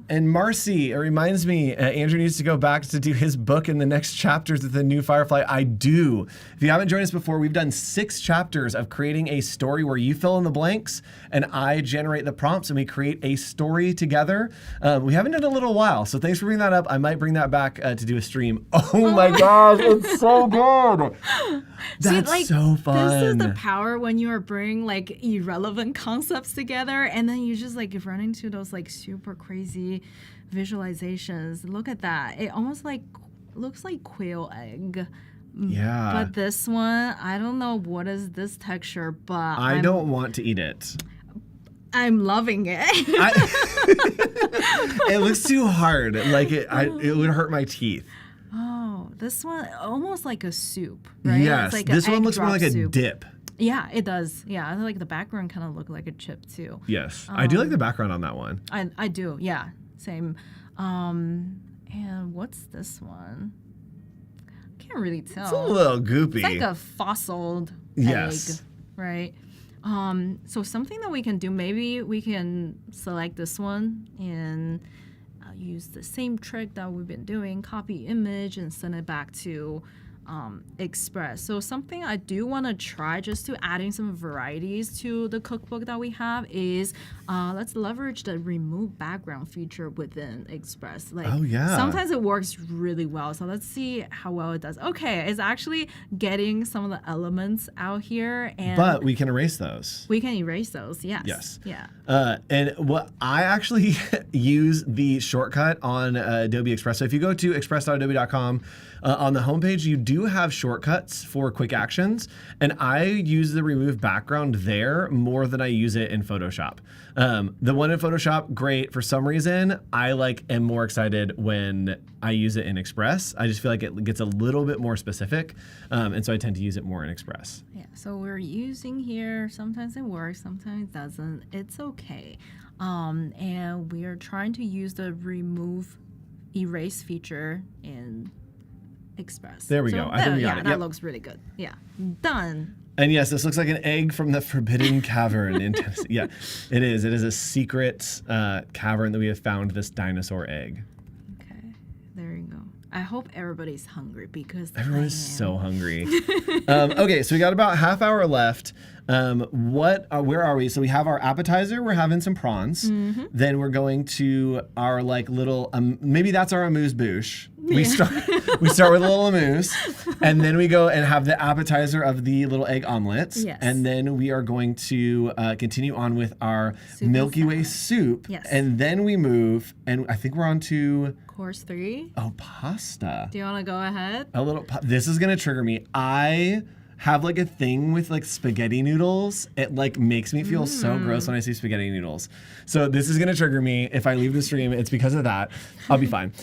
And Marcy, it reminds me, Andrew needs to go back to do his book in the next chapters with the new Firefly. I do. If you haven't joined us before, we've done 6 chapters of creating a story where you fill in the blanks and I generate the prompts and we create a story together. We haven't done it in a little while, so thanks for bringing that up. I might bring that back to do a stream. Oh my gosh, it's so good. That's so fun. This is the power when you are bringing like irrelevant concepts together, and then you just like run into those like super crazy visualizations. Look at that. It almost like looks like quail egg. Yeah. But this one, I don't know what is this texture, but I don't want to eat it. I'm loving it. It looks too hard. Like it would hurt my teeth. Oh, this one almost like a soup, right? Yes, It's like this an one egg looks more drop like a soup. dip. Yeah, it does. Yeah, I like the background kind of look like a chip too. Yes, I do like the background on that one. I do. Yeah, same. And what's this one? Can't really tell. It's a little goopy. It's like a fossiled Yes. egg, right? So something that we can do, maybe we can select this one and use the same trick that we've been doing, copy image and send it back to Express. So something I do want to try just to adding some varieties to the cookbook that we have is let's leverage the remove background feature within Express. Like, oh yeah. Sometimes it works really well. So let's see how well it does. Okay, it's actually getting some of the elements out here, and But we can erase those. we can erase those. Yes. Yes. Yeah. And what I actually use the shortcut on Adobe Express. So if you go to express.adobe.com, on the homepage, you do have shortcuts for quick actions, and I use the remove background there more than I use it in Photoshop. The one in Photoshop, great. For some reason, I am more excited when I use it in Express. I just feel like it gets a little bit more specific, and so I tend to use it more in Express. Yeah, so we're using here, sometimes it works, sometimes it doesn't. It's okay. And we are trying to use the remove erase feature in Express. There we go. I think we got it. That Yep. looks really good. Yeah, done. And yes, this looks like an egg from the Forbidden Cavern in Tennessee. Yeah, it is. It is a secret cavern that we have found this dinosaur egg. There you go. I hope everybody's hungry because Everyone is so hungry. Okay, so we got about half hour left. Where are we? So we have our appetizer. We're having some prawns. Mm-hmm. Then we're going to our little. Maybe that's our amuse bouche. We start with a little amuse, and then we go and have the appetizer of the little egg omelets. Yes. And then we are going to continue on with our Soup Milky and Way salad. soup. Yes. And then we move, and I think we're on to Course 3. pasta. Do you want to go ahead? A little. This is gonna trigger me. I have a thing with spaghetti noodles. It makes me feel so gross when I see spaghetti noodles. So this is gonna trigger me. If I leave the stream, it's because of that. I'll be fine.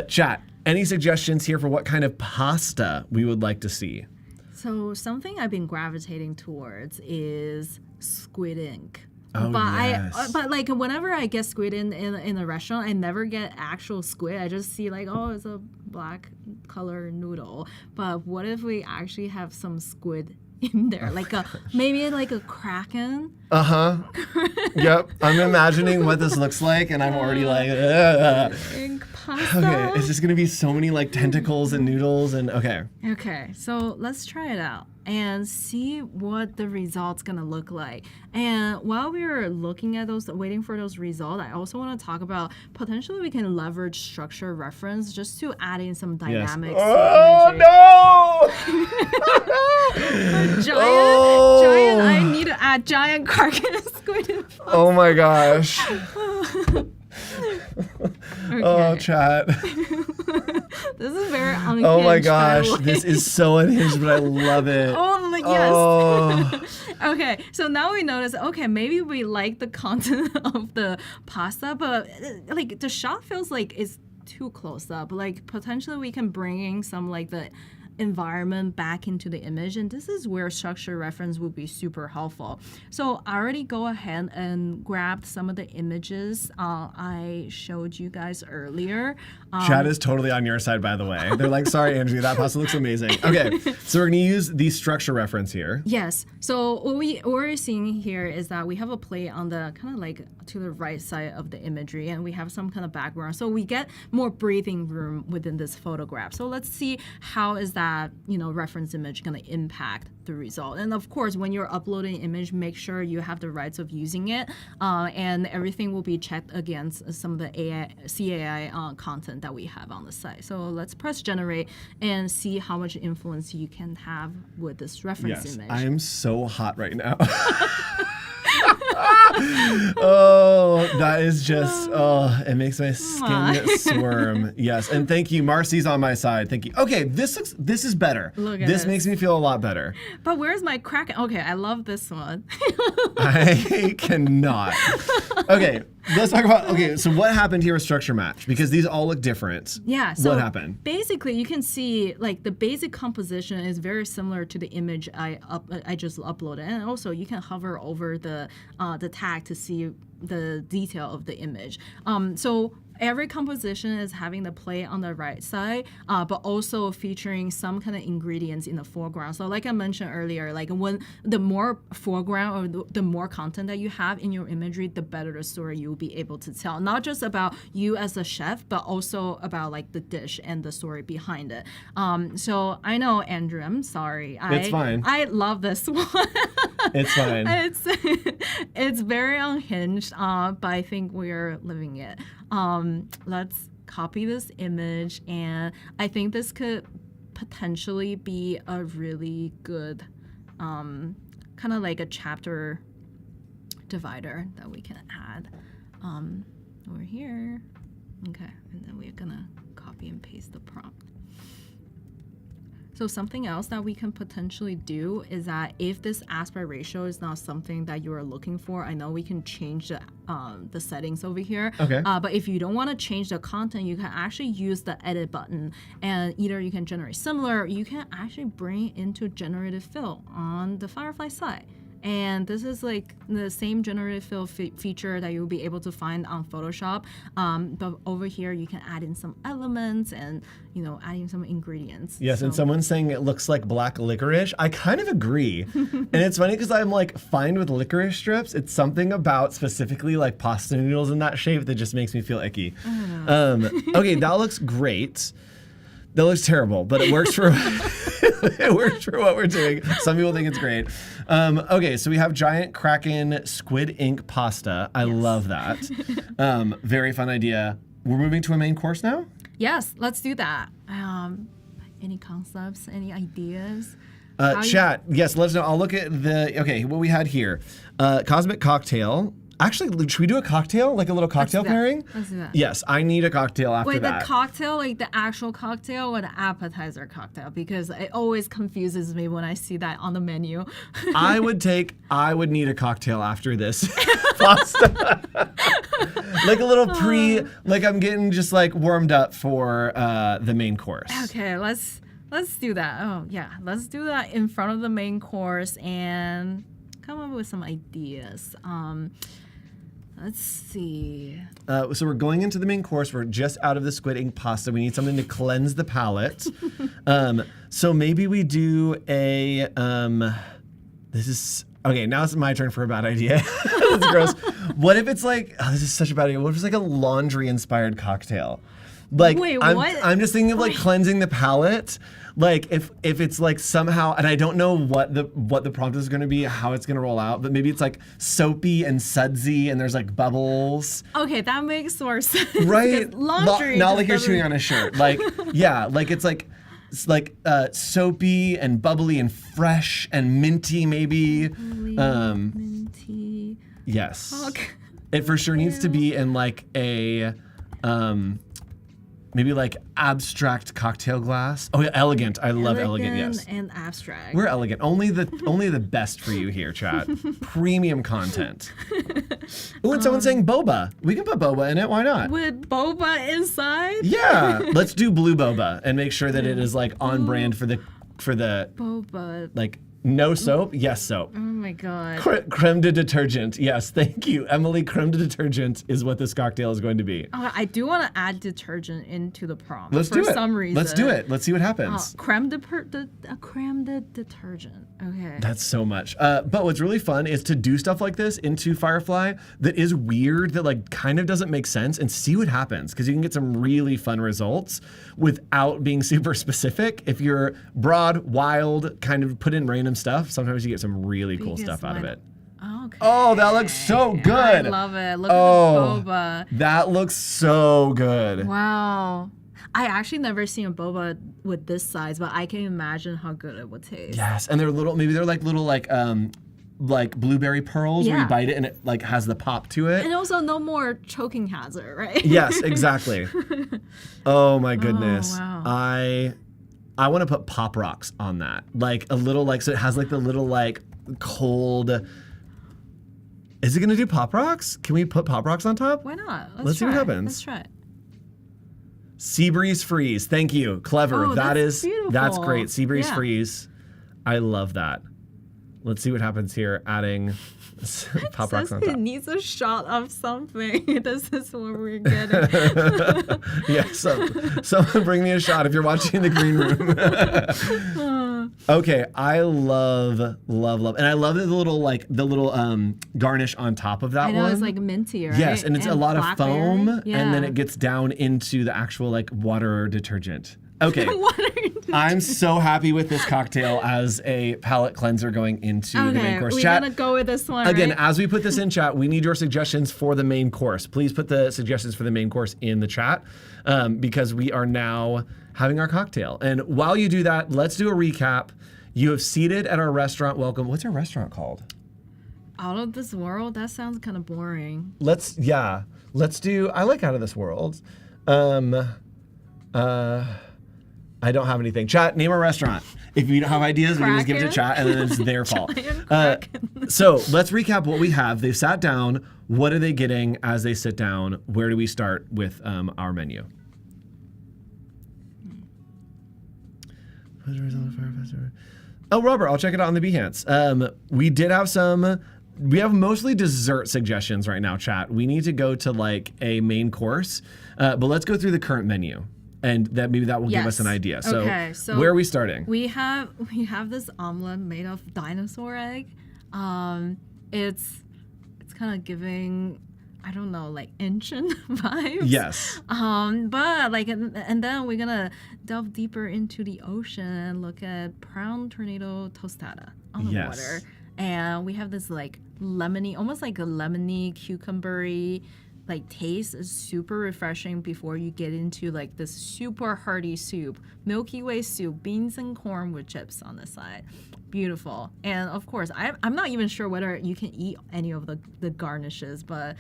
Chat. Any suggestions here for what kind of pasta we would like to see? So something I've been gravitating towards is squid ink. Oh, but yes. but whenever I get squid in a restaurant, I never get actual squid. I just see it's a black color noodle. But what if we actually have some squid in there, maybe a kraken? Yep. I'm imagining what this looks like, and I'm already Ink pasta. okay. It's just gonna be so many tentacles and noodles and okay. Okay, so let's try it out and see what the result's gonna look like. And while we were looking at those, waiting for those results, I also want to talk about potentially we can leverage structure reference just to add in some dynamics. Oh no! Giant, I need to add giant carcass squid in pasta. Oh my gosh. Okay. Oh, chat. This is very unhinged. Oh my by gosh, the way. this is so unhinged, but I love it. Oh, yes. Oh. Okay, so now we notice, maybe we like the content of the pasta, but the shot feels like it's too close up. Potentially we can bring in some the environment back into the image, and this is where structure reference would be super helpful. So I already go ahead and grabbed some of the images I showed you guys earlier. Chat is totally on your side, by the way. They're like, sorry, Andrew, that pasta looks amazing. Okay, so we're gonna use the structure reference here. Yes. So what we're seeing here is that we have a plate on the kind of like to the right side of the imagery, and we have some kind of background. So we get more breathing room within this photograph. So let's see how is that, reference image going to impact the result. And of course, when you're uploading image, make sure you have the rights of using it, and everything will be checked against some of the CAI content that we have on the site. So let's press generate and see how much influence you can have with this reference image. I am so hot right now. Oh, that is just, it makes my skin squirm. Yes, and thank you. Marcy's on my side. Thank you. Okay, this is better. Look at this makes me feel a lot better. But where's my crack? Okay, I love this one. I cannot. Okay, let's talk about, so what happened here with structure match? Because these all look different. Yeah, so what happened? Basically, you can see like the basic composition is very similar to the image I just uploaded. And also you can hover over the tag to see the detail of the image. So every composition is having the plate on the right side, but also featuring some kind of ingredients in the foreground. So like I mentioned earlier, like when the more foreground or the more content that you have in your imagery, the better the story you'll be able to tell. Not just about you as a chef, but also about like the dish and the story behind it. So I know, Andrew, I'm sorry. It's fine. I love this one. It's fine. It's very unhinged, but I think we're living it. Let's copy this image, and I think this could potentially be a really good kind of like a chapter divider that we can add over here. Okay, and then we're gonna copy and paste the prompt. So something else that we can potentially do is that if this aspect ratio is not something that you are looking for, I know we can change the settings over here. Okay. But if you don't want to change the content, you can actually use the edit button, and either you can generate similar, or you can actually bring it into generative fill on the Firefly site. And this is like the same generative fill feature that you'll be able to find on Photoshop. But over here, you can add in some elements and, adding some ingredients. Yes, and someone's saying it looks like black licorice. I kind of agree. And it's funny because I'm like fine with licorice strips. It's something about specifically like pasta noodles in that shape that just makes me feel icky. Okay, that looks great. That looks terrible, but it works for it works for what we're doing. Some people think it's great. Okay, so we have giant Kraken squid ink pasta. I love that. Very fun idea. We're moving to a main course now? Yes, let's do that. Any concepts, any ideas? Chat, yes, let us know. I'll look at what we had here. Cosmic cocktail. Actually, should we do a cocktail? Like a little cocktail pairing? Let's do that. Yes, I need a cocktail after that. Wait, the cocktail, like the actual cocktail or the appetizer cocktail? Because it always confuses me when I see that on the menu. I would need a cocktail after this pasta. Like a little like I'm getting just like warmed up for the main course. Okay, let's do that. Oh yeah, let's do that in front of the main course and come up with some ideas. Let's see. So we're going into the main course. We're just out of the squid ink pasta. We need something to cleanse the palate. So maybe we do a. Okay, now it's my turn for a bad idea. That's gross. What if it's like? Oh, this is such a bad idea. What if it's like a laundry-inspired cocktail? Like, wait, what? I'm just thinking of like cleansing the palate. Like if it's like somehow, and I don't know what the prompt is going to be, how it's going to roll out, but maybe it's like soapy and sudsy, and there's like bubbles. Okay, that makes more sense. Right? Laundry. Not like you're chewing on a shirt. Like yeah, like it's like soapy and bubbly and fresh and minty maybe. Minty. Yes. Okay. It for sure needs to be in like a maybe like abstract cocktail glass. Oh yeah, elegant. I love elegant. Yes. And abstract. We're elegant. Only the best for you here, chat. Premium content. Oh, and someone's saying boba. We can put boba in it. Why not? With boba inside? Yeah. Let's do blue boba and make sure that it is like on brand for the boba. Like no soap, yes soap. Oh my god. Creme de detergent. Yes, thank you, Emily. Creme de detergent is what this cocktail is going to be. I do want to add detergent into the prompt. Let's do it. For some reason. Let's do it. Let's see what happens. Creme de detergent. Okay. That's so much. But what's really fun is to do stuff like this into Firefly that is weird, that like kind of doesn't make sense, and see what happens, because you can get some really fun results without being super specific. If you're broad, wild, kind of put in random stuff, sometimes you get some really cool stuff out of it. Okay. Oh, that looks so good. I love it. Look at the boba. That looks so good. Wow. I actually never seen a boba with this size, but I can imagine how good it would taste. Yes, and they're little, maybe they're like little like blueberry pearls where you bite it and it like has the pop to it. And also no more choking hazard, right? Yes, exactly. Oh my goodness. Oh, wow. I want to put pop rocks on that. Like a little like, so it has like the little like cold. Is it gonna do pop rocks? Can we put pop rocks on top? Why not? Let's see what happens. Let's try it. Sea breeze freeze. Thank you. Clever. Oh, that's beautiful. That's great. Sea breeze Yeah. freeze. I love that. Let's see what happens here. Adding pop rocks on It top. needs a shot of something. This is what we're getting. Yeah, someone bring me a shot if you're watching the green room. Okay, I love, and I love the little garnish on top of that I know, one. it's like minty, right? Yes, and it's a lot of foam, blackberry. Yeah. and then it gets down into the actual like water detergent. Okay, I'm so happy with this cocktail as a palate cleanser going into the main course. We're Chat, gonna go with this one, again, right? as we put this in chat, we need your suggestions for the main course. Please put the suggestions for the main course in the chat, because we are now having our cocktail. And while you do that, let's do a recap. You have seated at our restaurant. Welcome. What's our restaurant called? Out of this world? That sounds kind of boring. Let's do, I like Out of This World. I don't have anything. Chat, name a restaurant. If you don't have ideas, we can just give it to chat, and then it's their fault. So let's recap what we have. They've sat down. What are they getting as they sit down? Where do we start with our menu? Oh, Robert, I'll check it out on the Behance. We did have we have mostly dessert suggestions right now, chat. We need to go to like a main course, but let's go through the current menu. And maybe that will give us an idea. So, where are we starting? We have this omelet made of dinosaur egg. It's kind of giving, I don't know, like ancient vibes. Yes. But like, and then we're gonna delve deeper into the ocean and look at prawn tornado tostada on the water. And we have this like lemony, almost like a lemony cucumbery like taste. Is super refreshing before you get into like this super hearty soup, Milky Way soup, beans and corn with chips on the side. Beautiful. And of course, I'm not even sure whether you can eat any of the garnishes, but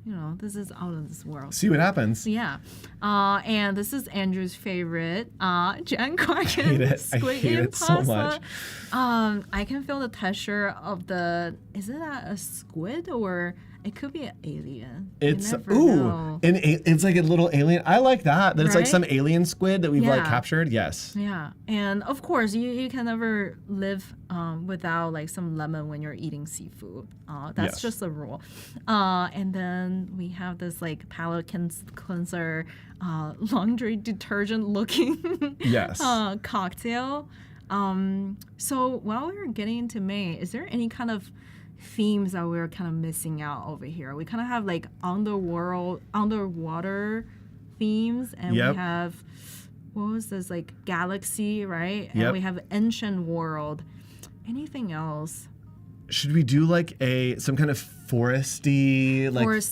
you know, this is out of this world. See what happens. Yeah. And this is Andrew's favorite, Jan Kraken squid ink pasta. So much. I can feel the texture of is it a squid or it could be an alien? It's it's like a little alien. I like that. That it's like some alien squid that we've like captured. Yes. Yeah, and of course you can never live without like some lemon when you're eating seafood. That's just a rule. And then we have this like palate cleanser, laundry detergent looking cocktail. So while we're getting into May, is there any kind of themes that we're kind of missing out over here? We kind of have like underwater themes, and we have, what was this, like galaxy, right? And we have ancient world. Anything else? Should we do like some kind of foresty,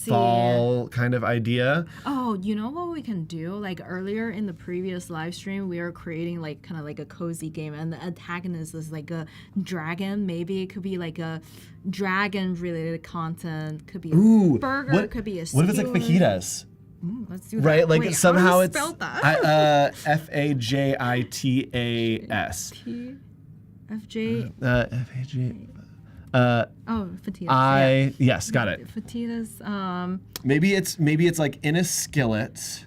fall kind of idea? Oh, you know what we can do? Like earlier in the previous live stream, we were creating like kind of like a cozy game, and the antagonist is like a dragon. Maybe it could be like a dragon related content. Could be a burger. Could be a stew. What if it's like fajitas? Let's do that. Right? Like Wait, somehow how do you it's spell that? Fajitas. FJ. Fajitas. Fajitas. Yes, got it. Fajitas. Maybe it's like in a skillet.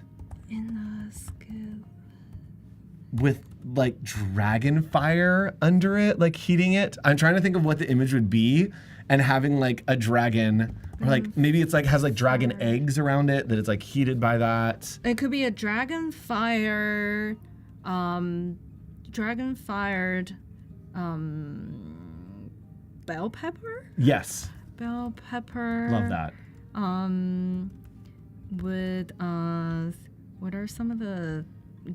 With like dragon fire under it, like heating it. I'm trying to think of what the image would be, and having like a dragon, or like maybe it's like has like dragon eggs around it that it's like heated by that. It could be a dragon fired bell pepper. Yes. Bell pepper. Love that. With what are some of the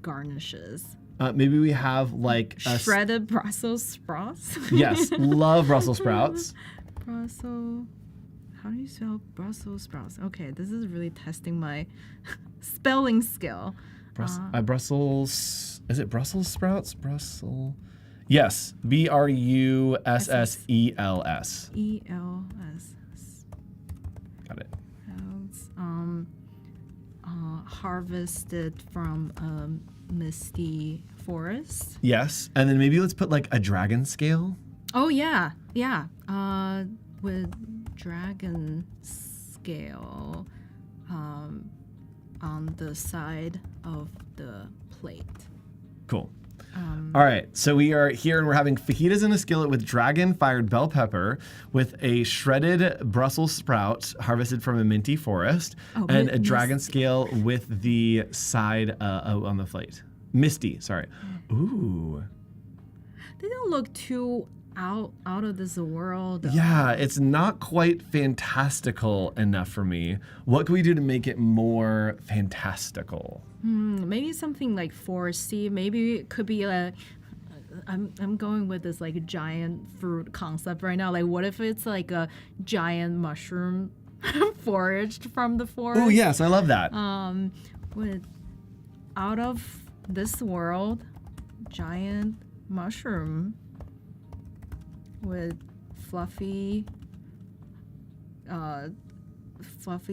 garnishes? Maybe we have like shredded Brussels sprouts. Yes, love Brussels sprouts. How do you spell Brussels sprouts? Okay, this is really testing my spelling skill. Brussels. Is it Brussels sprouts? Brussels. Yes, Brussels. ELS. Got it. Harvested from misty forest. Yes, and then maybe let's put like a dragon scale. Oh yeah. With dragon scale on the side of the plate. Cool. All right, so we are here and we're having fajitas in a skillet with dragon-fired bell pepper, with a shredded Brussels sprout harvested from a minty forest, and a dragon scale with the side on the plate. Misty, sorry. Ooh. They don't look too out of this world. Yeah, it's not quite fantastical enough for me. What can we do to make it more fantastical? Maybe something like foresty. Maybe it could be I'm going with this like giant fruit concept right now. Like, what if it's like a giant mushroom foraged from the forest? Oh yes, I love that. With out of this world, giant mushroom with fluffy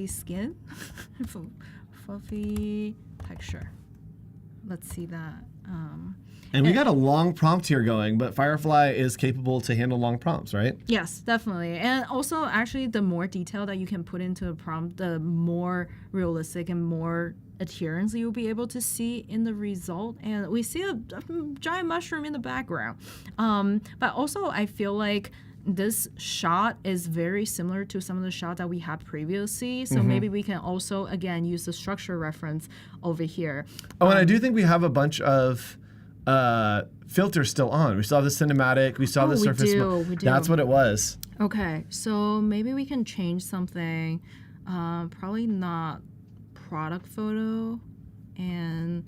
skin, fluffy texture. Let's see that. And we got a long prompt here going, but Firefly is capable to handle long prompts, right? Yes, definitely. And also, actually, the more detail that you can put into a prompt, the more realistic and more adherence you'll be able to see in the result. And we see a giant mushroom in the background. But also, I feel like this shot is very similar to some of the shots that we had previously. So maybe we can also, again, use the structure reference over here. Oh, and I do think we have a bunch of filters still on. We still have the cinematic, we still have the surface. We do. That's what it was. Okay, so maybe we can change something. Probably not product photo. And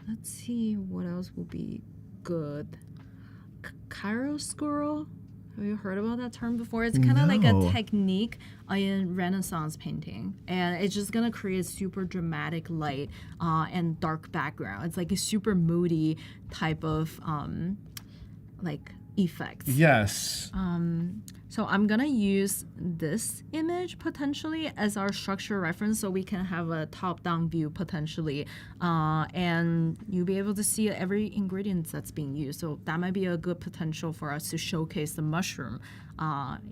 let's see what else will be good. Chiaroscuro? Have you heard about that term before? It's kind of like a technique in Renaissance painting, and it's just gonna create super dramatic light and dark background. It's like a super moody type of like effects. Yes. So I'm gonna use this image potentially as our structure reference, so we can have a top-down view potentially, and you'll be able to see every ingredient that's being used. So that might be a good potential for us to showcase the mushroom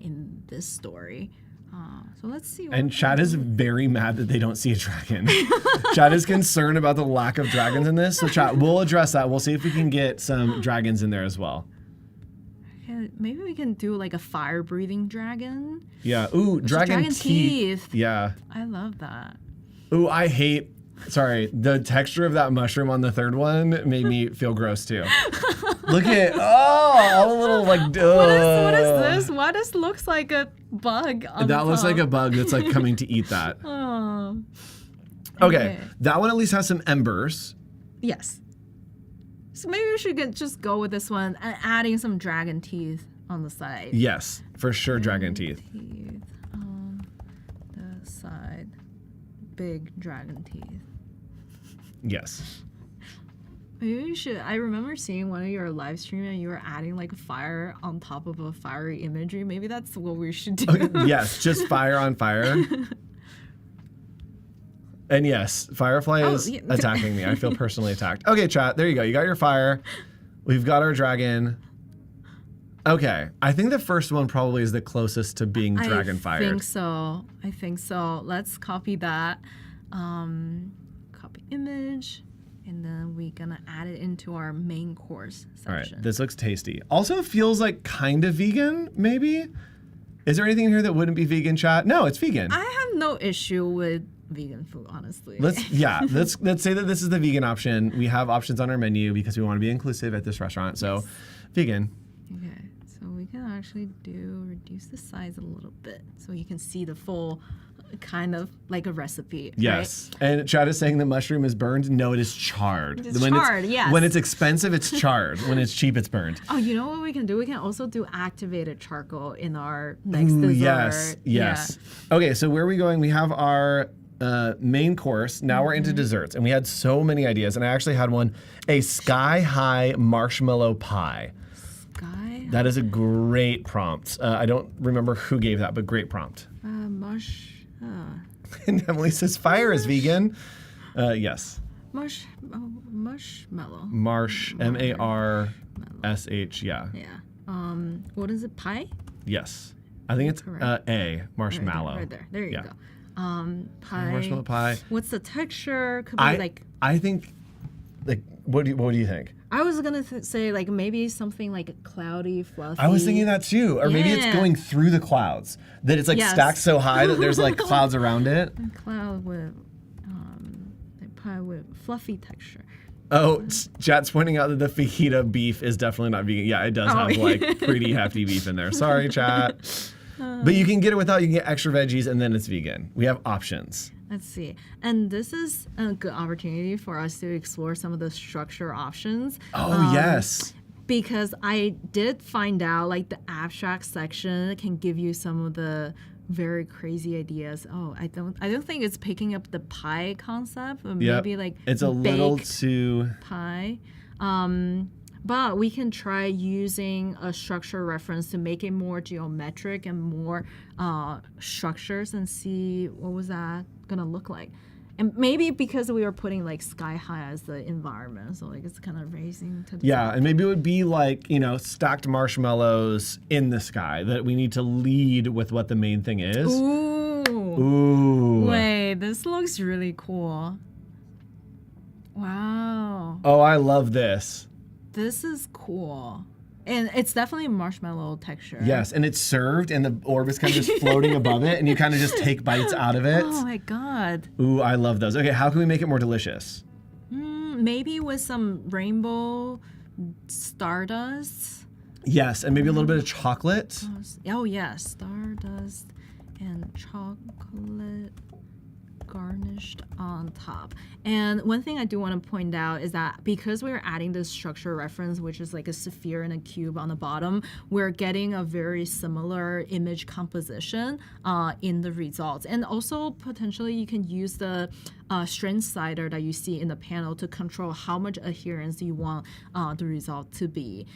in this story. So let's see. And Chad is very mad that they don't see a dragon. Chad is concerned about the lack of dragons in this. So Chad, we'll address that. We'll see if we can get some dragons in there as well. Maybe we can do like a fire-breathing dragon. Yeah. Ooh, dragon teeth. Yeah. I love that. Ooh, the texture of that mushroom on the third one made me feel gross too. Look at, all the little like, what is this? Why does looks like a bug on that the looks top? like a bug that's like coming to eat that. Oh. Okay, that one at least has some embers. Yes. So maybe we should just go with this one and adding some dragon teeth on the side. Yes, for sure, dragon teeth. Teeth on the side. Big dragon teeth. Yes. Maybe we should. I remember seeing one of your live stream and you were adding like fire on top of a fiery imagery. Maybe that's what we should do. Yes, just fire on fire. And yes, Firefly is attacking me. I feel personally attacked. Okay, chat, there you go. You got your fire. We've got our dragon. Okay, I think the first one probably is the closest to being dragon fired. I think so. Let's copy that. Copy image. And then we're gonna add it into our main course section. All right, this looks tasty. Also feels like kind of vegan, maybe? Is there anything in here that wouldn't be vegan, chat? No, it's vegan. I have no issue with vegan food, honestly. Let's say that this is the vegan option. We have options on our menu because we want to be inclusive at this restaurant. So, vegan. Okay, so we can actually reduce the size a little bit so you can see the full kind of like a recipe. Yes. Right? And Chad is saying the mushroom is burned. No, it is charred. It's charred, yes. When it's expensive, it's charred. When it's cheap, it's burned. Oh, you know what we can do? We can also do activated charcoal in our next dessert. Yes. Yeah. Okay, so where are we going? We have our main course. Now we're into desserts. And we had so many ideas. And I actually had one, a sky-high marshmallow pie. That is a great prompt. I don't remember who gave that, but great prompt. And Emily says fire is vegan. Yes. Marshmallow. M-A-R-S-H, yeah. Yeah. What is it, pie? Yes. I think it's A, marshmallow. Right there. There you go. Pie. Marshmallow pie. What's the texture? Could be like... I think, like, what do you think? I was gonna say like maybe something like cloudy, fluffy. I was thinking that too, or maybe it's going through the clouds. That it's like stacked so high that there's like clouds around it. A cloud with, pie with fluffy texture. Oh, chat's pointing out that the fajita beef is definitely not vegan. Yeah, it does have like pretty hefty beef in there. Sorry, chat. But you can get it without. You can get extra veggies, and then it's vegan. We have options. Let's see. And this is a good opportunity for us to explore some of the structure options. Oh, yes. Because I did find out like the abstract section can give you some of the very crazy ideas. Oh, I don't think it's picking up the pie concept, or maybe like it's a little too pie. But we can try using a structure reference to make it more geometric and more structures and see what was that gonna look like. And maybe because we were putting like sky high as the environment, so like it's kind of raising to the top. And maybe it would be like, stacked marshmallows in the sky, that we need to lead with what the main thing is. Ooh. Wait, this looks really cool. Wow. Oh, I love this. This is cool. And it's definitely marshmallow texture. Yes, and it's served, and the orb is kind of just floating above it, and you kind of just take bites out of it. Oh my god. Ooh, I love those. Okay, how can we make it more delicious? Maybe with some rainbow stardust. Yes, and maybe a little bit of chocolate. Oh yes, stardust and chocolate garnished on top. And one thing I do want to point out is that because we're adding this structure reference, which is like a sphere and a cube on the bottom, we're getting a very similar image composition in the results. And also potentially you can use the strength slider that you see in the panel to control how much adherence you want the result to be.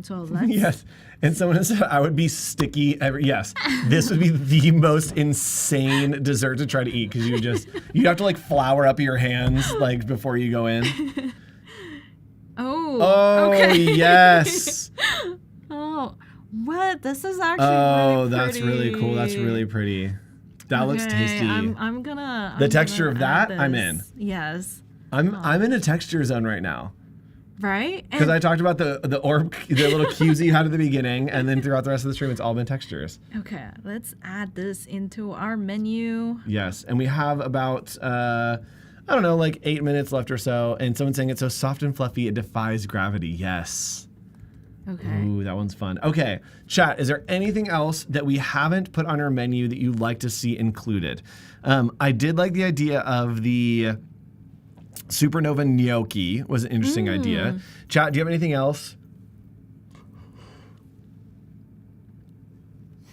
So let's... Yes, and someone said I would be sticky yes, this would be the most insane dessert to try to eat, because you have to like flour up your hands like before you go in. Oh, okay. Yes. Oh, what? This is actually really pretty. That's really cool. That's really pretty. That looks tasty. I'm gonna... The texture of that, I'm in. Yes. I'm in a texture zone right now. Right? Because I talked about the orb, the little cubes you had at the beginning, and then throughout the rest of the stream, it's all been textures. Okay, let's add this into our menu. Yes, and we have about, like 8 minutes left or so, and someone's saying it's so soft and fluffy, it defies gravity. Yes. Okay. Ooh, that one's fun. Okay, chat, is there anything else that we haven't put on our menu that you'd like to see included? I did like the idea of the supernova gnocchi was an interesting idea. Chat, do you have anything else?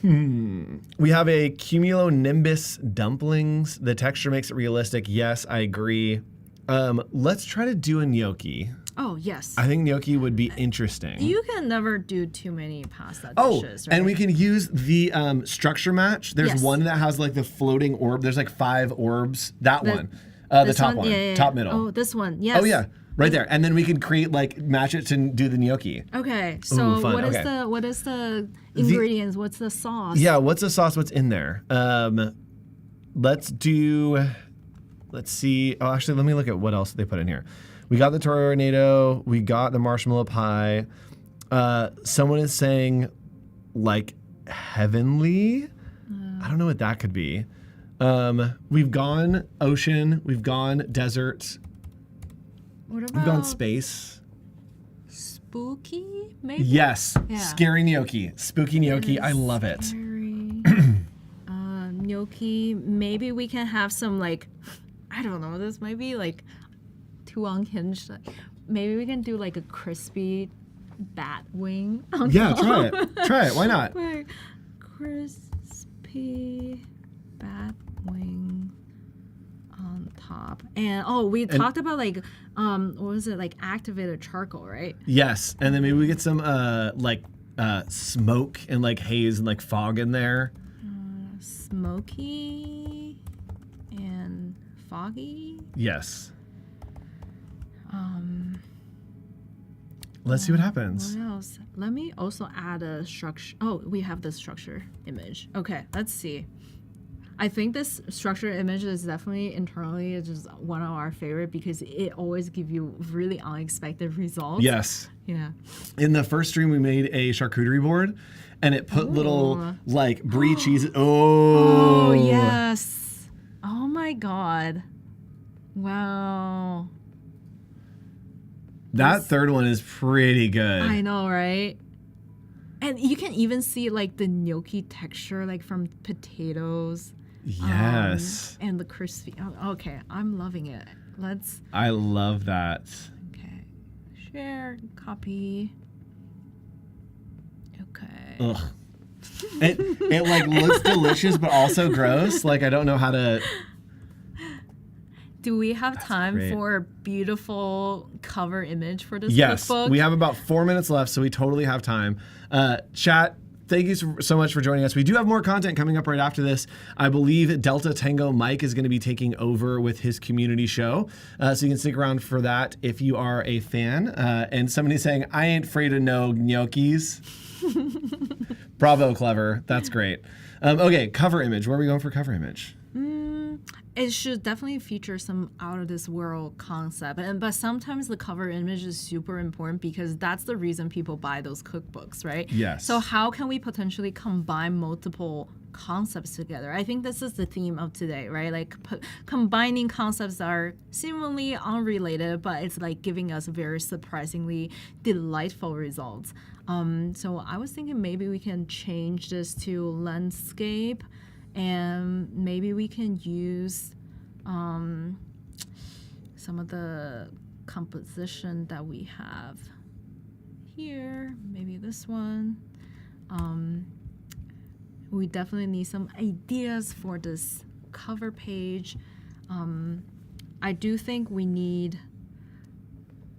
We have a cumulonimbus dumplings. The texture makes it realistic. Yes, I agree. Let's try to do a gnocchi. Oh, yes. I think gnocchi would be interesting. You can never do too many pasta Oh, dishes, right? and we can use the structure match. There's Yes. one that has like the floating orb. There's like 5 orbs. That one. The This top one. Yeah. Top middle. Oh, this one. Yes. Oh, yeah. Right there. And then we can create, like, match it to do the gnocchi. Okay. So fun. what is Okay. the ingredients? What's the sauce? Yeah, what's the sauce? What's in there? Let's see. Oh, actually, let me look at what else they put in here. We got the tornado. We got the marshmallow pie. Someone is saying, like, heavenly. I don't know what that could be. We've gone ocean. We've gone desert. What We've gone about space. spooky? Maybe. Yes. Yeah. Scary gnocchi. Spooky gnocchi. I love it. Gnocchi. Maybe we can have some like, I don't know. This might be like too unhinged. Maybe we can do like a crispy bat wing. Yeah, try it. Try it. Why not? Like, crispy bat wing on top. And we talked about like what was it, like activated charcoal, right? Yes, and then maybe we get some smoke and like haze and like fog in there. Smoky and foggy. Yes. Let's see what happens. What else? Let me also add a structure. Oh, we have the structure image. Okay, let's see. I think this structure image is definitely internally just one of our favorite because it always gives you really unexpected results. Yes. Yeah. In the first stream, we made a charcuterie board, and it put little like brie cheeses. Oh yes. Oh my God. Wow. That third one is pretty good. I know, right? And you can even see like the gnocchi texture, like from potatoes. Yes. And the crispy. Oh, okay, I'm loving it. Let's I love that. share, copy. Okay. Ugh. It like looks delicious, but also gross. Like I don't know how to. Do we have time great. for a beautiful cover image for this Yes, cookbook? we have about 4 minutes left, so we totally have time. Chat, thank you so much for joining us. We do have more content coming up right after this. I believe Delta Tango Mike is going to be taking over with his community show, so you can stick around for that if you are a fan. And somebody's saying, I ain't afraid of no gnocchis. Bravo, Clever. That's great. Okay, cover image. Where are we going for cover image? It should definitely feature some out of this world concept, but sometimes the cover image is super important because that's the reason people buy those cookbooks, right? Yes. So how can we potentially combine multiple concepts together? I think this is the theme of today, right? Like combining concepts that are seemingly unrelated, but it's like giving us very surprisingly delightful results. So I was thinking maybe we can change this to landscape. And maybe we can use some of the composition that we have here. Maybe this one. We definitely need some ideas for this cover page. I do think we need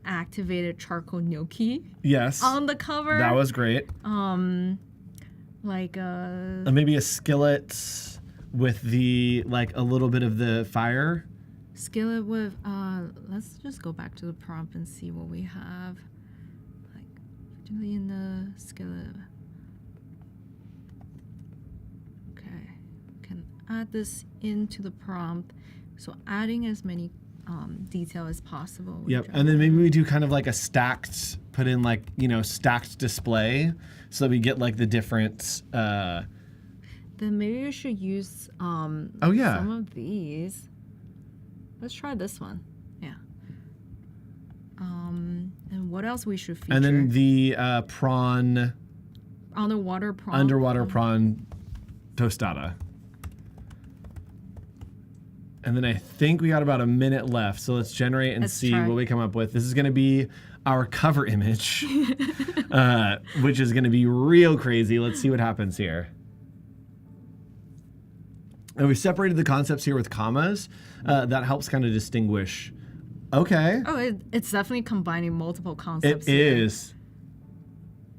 activated charcoal gnocchi. Yes. On the cover. That was great. Like maybe a skillet with the like a little bit of the fire. Skillet with let's just go back to the prompt and see what we have. Like particularly in the skillet. Okay. Can add this into the prompt. So adding as many detail as possible. Yep. And then maybe we do kind of like a stacked, put in like, stacked display so that we get like the different then maybe we should use some of these. Let's try this one. Yeah. And what else we should feature? And then the prawn underwater prawn tostada. And then I think we got about a minute left, so let's generate and see what we come up with. This is going to be our cover image, which is going to be real crazy. Let's see what happens here. And we separated the concepts here with commas. That helps kind of distinguish Okay. Oh, it's definitely combining multiple concepts. It is.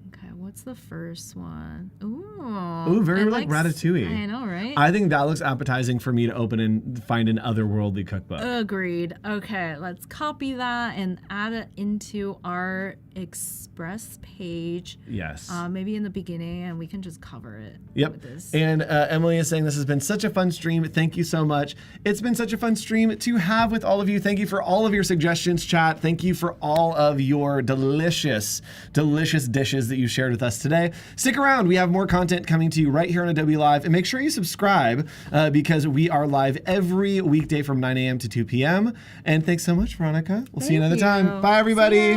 Okay, what's the first one? Ooh, very like Ratatouille. I know, right? I think that looks appetizing for me to open and find an otherworldly cookbook. Agreed. Okay, let's copy that and add it into our Express page. Yes. Maybe in the beginning, and we can just cover it. Yep. With this. And Emily is saying this has been such a fun stream. Thank you so much. It's been such a fun stream to have with all of you. Thank you for all of your suggestions, chat. Thank you for all of your delicious, delicious dishes that you shared with us today. Stick around. We have more content coming to you right here on Adobe Live. And make sure you subscribe because we are live every weekday from 9 a.m. to 2 p.m. And thanks so much, Veronica. We'll see you another time. Bye, everybody.